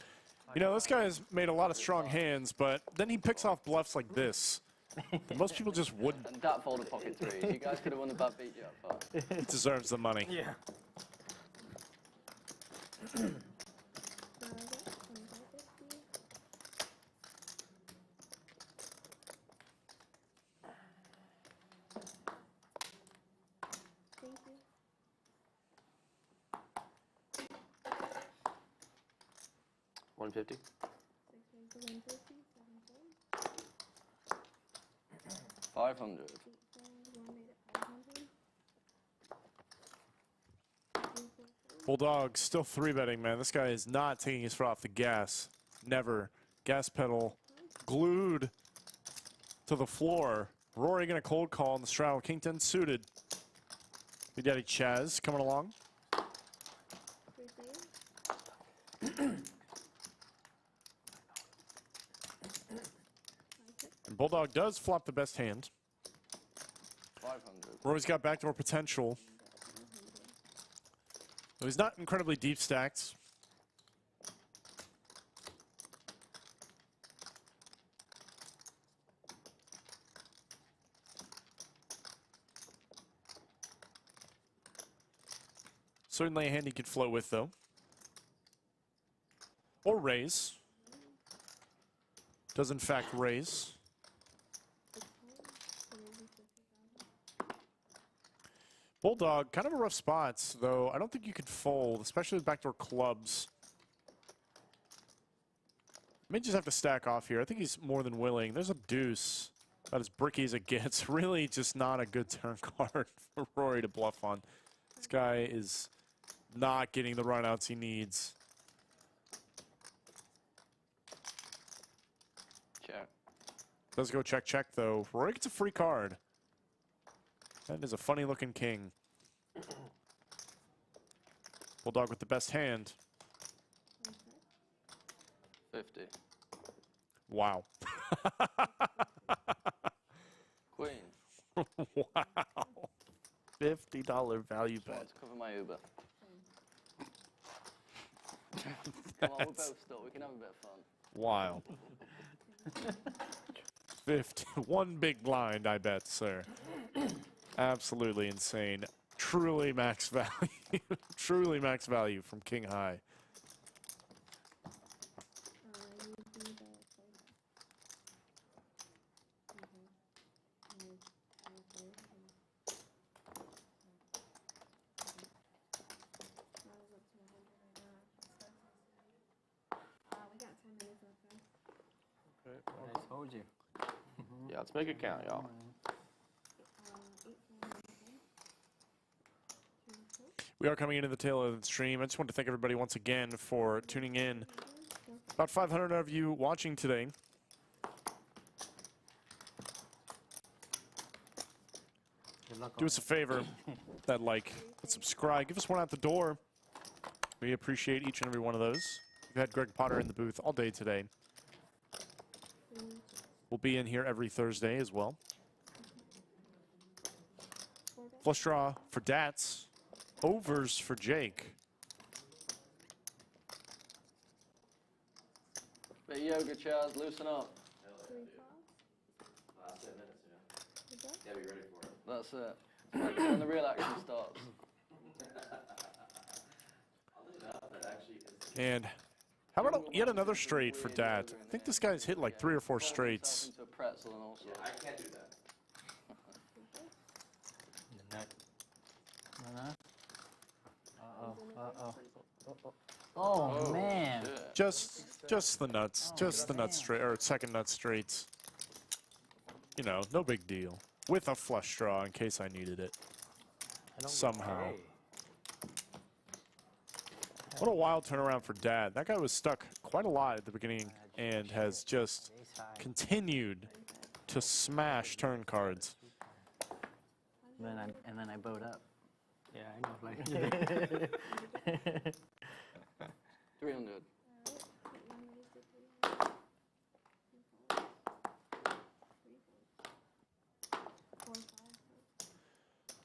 You know, this guy has made a lot of strong hands, but then he picks off bluffs like this. Most people just wouldn't. And that folded pocket 3. You guys could have won the bad beat you up far. He deserves the money. Yeah. $150. 500. Bulldog still 3-betting, man. This guy is not taking his foot off the gas. Never. Gas pedal glued to the floor. Rory gonna cold call on the straddle. King 10 suited. Big Daddy Chaz coming along. And Bulldog does flop the best hand. 500. Rory's got backdoor potential. So he's not incredibly deep stacked. Certainly a hand he could float with, though. Or raise. Does in fact raise. Bulldog, kind of a rough spot, though. I don't think you could fold, especially with backdoor clubs. May just have to stack off here. I think he's more than willing. There's a deuce. About as bricky as it gets. Really just not a good turn card for Rory to bluff on. This guy is not getting the runouts he needs. Check. Does go check, check, though. Rory gets a free card. That is a funny-looking king. Bulldog with the best hand. 50. Wow. Queen. Wow. $50 value bet. Let's cover my Uber. Come on, we're both stuck. We can have a bit of fun. Wild. 50. One big blind, I bet, sir. Absolutely insane. Truly max value. Truly max value from King High. I told you. Yeah, let's make it count, y'all. We are coming into the tail of the stream. I just want to thank everybody once again for tuning in. About 500 of you watching today. Do us a favor, that like, and subscribe. Give us one out the door. We appreciate each and every one of those. We've had Greg Potter in the booth all day today. We'll be in here every Thursday as well. Flush draw for Dats. Overs for Jake. Bit of yoga, Chaz, loosen up. Last 10 minutes, yeah. Yeah, be ready for it. That's it. That's when the real action starts. And how about yet another straight for Dat? I think this guy's hit like 3 or 4 straights. Into a pretzel and all sorts. I can't do that. Oh, man. Just the nuts. Just the nuts straight, or second nut straights. You know, no big deal. With a flush draw in case I needed it. Somehow. What a wild turnaround for Dat. That guy was stuck quite a lot at the beginning and has just continued to smash turn cards. And then I bowed up. Yeah, I know. Like 300.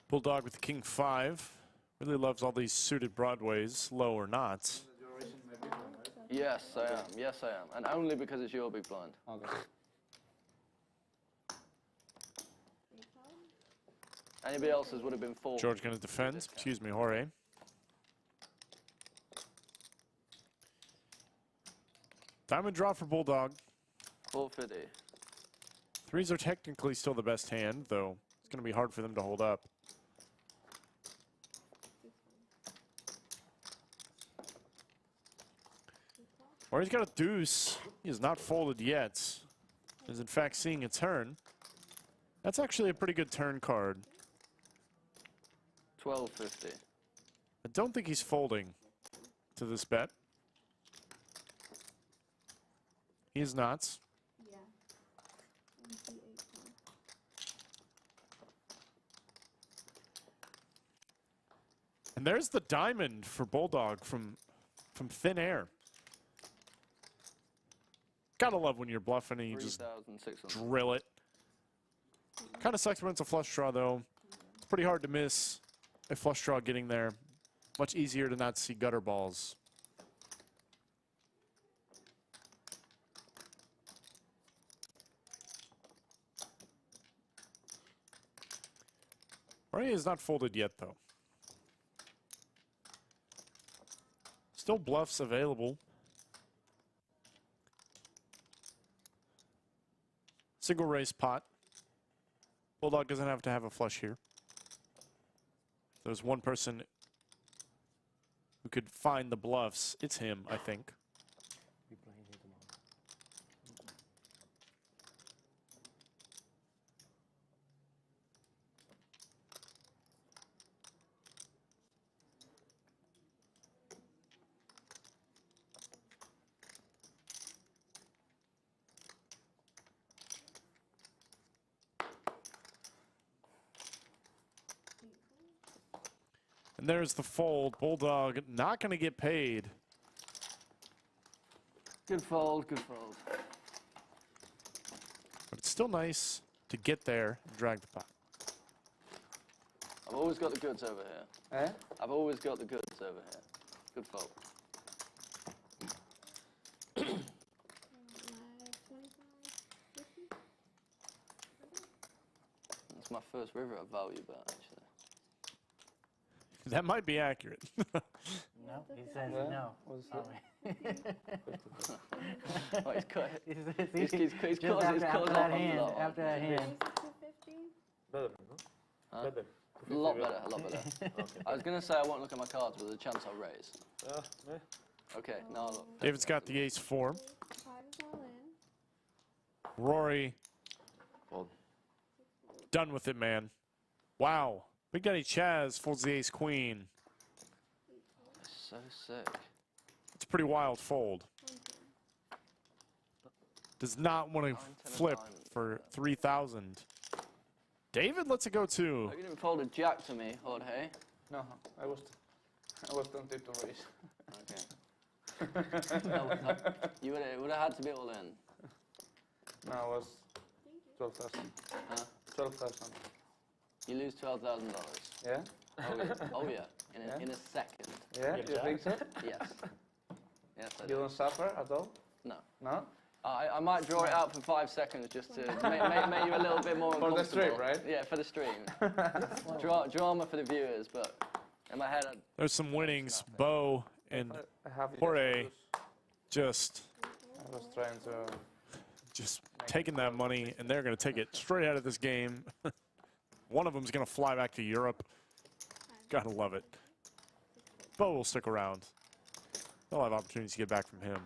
Bulldog with the King 5. Really loves all these suited broadways, low or not. Yes, I am. Yes, I am. And only because it's your big blind. Okay. Anybody else's would have been 4. George going to defend. Excuse me, Jorge. Diamond draw for Bulldog. 450. Threes are technically still the best hand, though it's going to be hard for them to hold up. Or he's got a deuce. He is not folded yet. Is in fact seeing a turn. That's actually a pretty good turn card. 1250. I don't think he's folding to this bet. He is not. Yeah. And there's the diamond for Bulldog from thin air. Gotta love when you're bluffing and you just drill it. Kind of sucks when it's a flush draw, though. It's pretty hard to miss a flush draw getting there. Much easier to not see gutter balls. Rory is not folded yet, though. Still bluffs available. Single raise pot. Bulldog doesn't have to have a flush here. There's one person who could find the bluffs. It's him, I think. And there's the fold. Bulldog not going to get paid. Good fold, good fold. But it's still nice to get there and drag the pot. I've always got the goods over here. Eh? I've always got the goods over here. Good fold. my first river of value bet, actually. That might be accurate. No, he says no. Oh, he's cut. He's He's just cut his after off that on hand. that one. After that hand. Better, Huh? Better. A lot better, a lot better. I was going to say I won't look at my cards, but there's a chance I'll raise. Okay, now look. David's got the ace-4. Rory. Fold. Done with it, man. Wow. Big Daddy Chaz folds the ace-queen. So sick. It's a pretty wild fold. Does not want to flip for 3,000. David lets it go too. You didn't fold a jack to me, Jorge. No, I was tempted to raise. Okay. You would have had to be all in. No, it was 12,000. Huh? 12,000. You lose $12,000. Yeah? Oh yeah. In a second. Yeah? You think so? Yes. Yes, I You do. don't suffer at all? No. No? I might draw it out for 5 seconds just to make you a little bit more For the stream, uncomfortable. right? Yeah, for the stream. Drama for the viewers, but in my head, There's some winnings. Bo and Jorge just I was trying to... just taking that money, and they're going to take it straight out of this game. One of them's going to fly back to Europe. Gotta love it. Bo will stick around. They'll have opportunities to get back from him.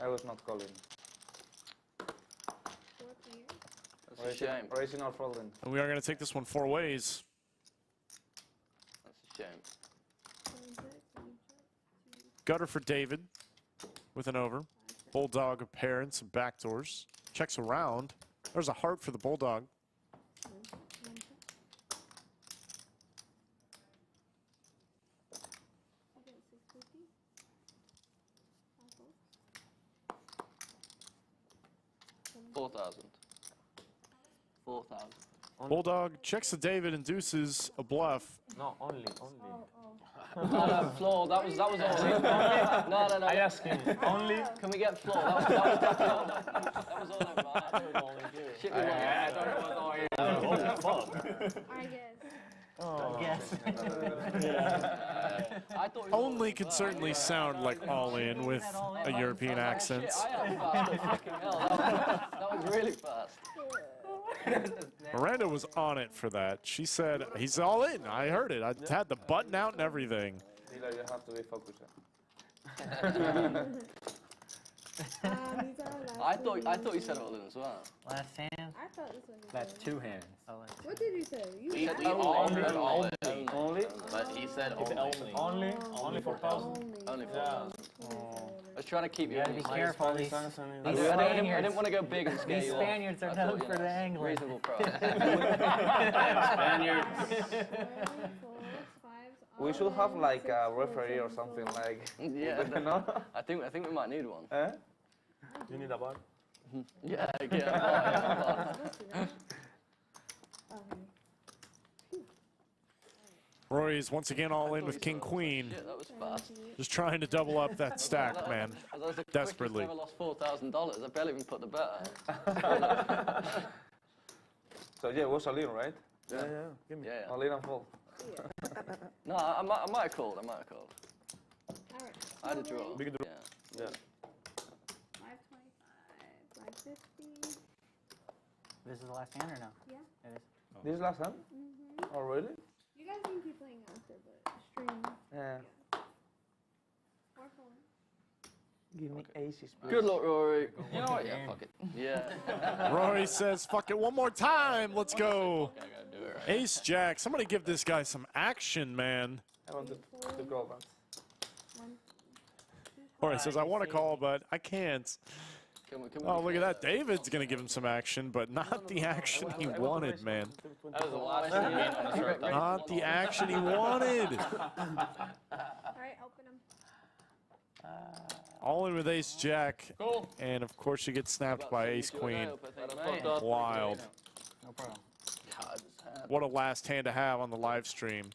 I was not calling. that's a shame. Raising or folding? And we are going to take this one 4 ways. That's a shame. Gutter for David with an over. Bulldog a pair and some backdoors. Checks around. There's a heart for the Bulldog. $4,000. Bulldog checks to David and deuces a bluff. No, only. No, floor. That was all in. No. I asked him, only? Can we get floor? That was all in, man. Shit me I thought it was all in. Oh, fuck. I guess. I guess. I thought Only could certainly sound like all in with a European accent. I am fast. Fucking hell. That was really fast. Miranda was on it for that. She said, he's all in. I heard it. I had the button out and everything. Dealer, you have to be focused. I thought you said all in as well. Last hand. I thought this was That's 2 hands. What did you say? You We said all heard all in. Only? But he said only. Only 4,000? Only 4,000. I was trying to keep you Be careful. These I didn't want to go big and scare These you off. Spaniards are I known thought, for the angling. Reasonable price. Spaniards. We should have like a referee or something like. Yeah, you know? I think we might need one. Eh? You need a bar? Yeah. Rory's once again all in with King Queen. Shit, that was fast. Just trying to double up that stack, man. That was the Desperately. quickest I've ever lost $4,000. I barely even put the bet out. So yeah, it was a lean, right? Yeah. Give me. Yeah. A lean and fold. No, I might have called. Alright. I had a draw. Big draw. Yeah. 525, 550. This is the last hand or no? Yeah. It is. This is last hand? Oh really? You guys can keep playing after, but stream. Yeah. Or phone. Give me aces. Good luck, Rory. You know what? Yeah, fuck it. Yeah. Rory says, fuck it one more time. Let's go. I gotta do it right. Ace Jack. Somebody give this guy some action, man. I want to go back. Rory says, I want to call, but I can't. Can we Oh, look at that. David's going to give him some action, but not the action he wanted, man. That was the last thing you made on the start. Not the action he wanted. Alright, open them. All in with Ace Jack. And, of course, you get snapped by Ace Queen. Wild. No problem. What a last hand to have on the live stream.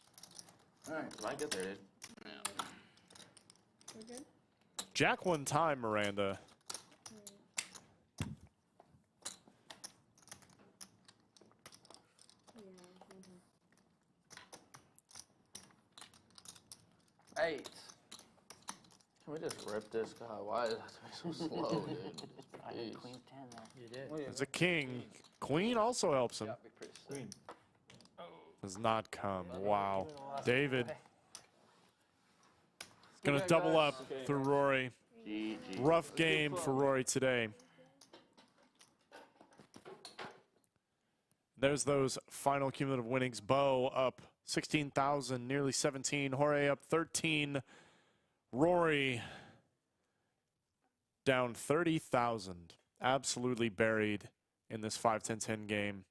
Alright, might get there, dude. We're good? Jack one time, Miranda. Eight. Can we just rip this guy? Why is that so slow, dude? I had queen 10 there. You did. There's a king. Queen also helps him. Queen. Does not come. Wow. David. Going to double up through Rory. Rough game for Rory today. There's those final cumulative winnings. Bo up 16,000, nearly 17. Jorge up 13. Rory down 30,000. Absolutely buried in this 5-10-10 game.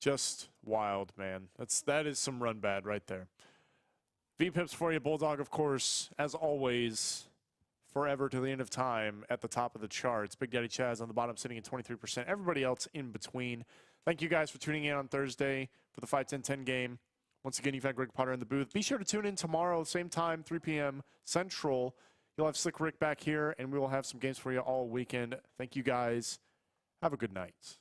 Just wild, man. That is some run bad right there. V-Pips for you, Bulldog, of course, as always, forever to the end of time at the top of the charts. Big Daddy Chaz on the bottom sitting at 23%. Everybody else in between. Thank you guys for tuning in on Thursday for the 5-10-10 game. Once again, you've had Greg Potter in the booth. Be sure to tune in tomorrow, same time, 3 p.m. Central. You'll have Slick Rick back here, and we will have some games for you all weekend. Thank you guys. Have a good night.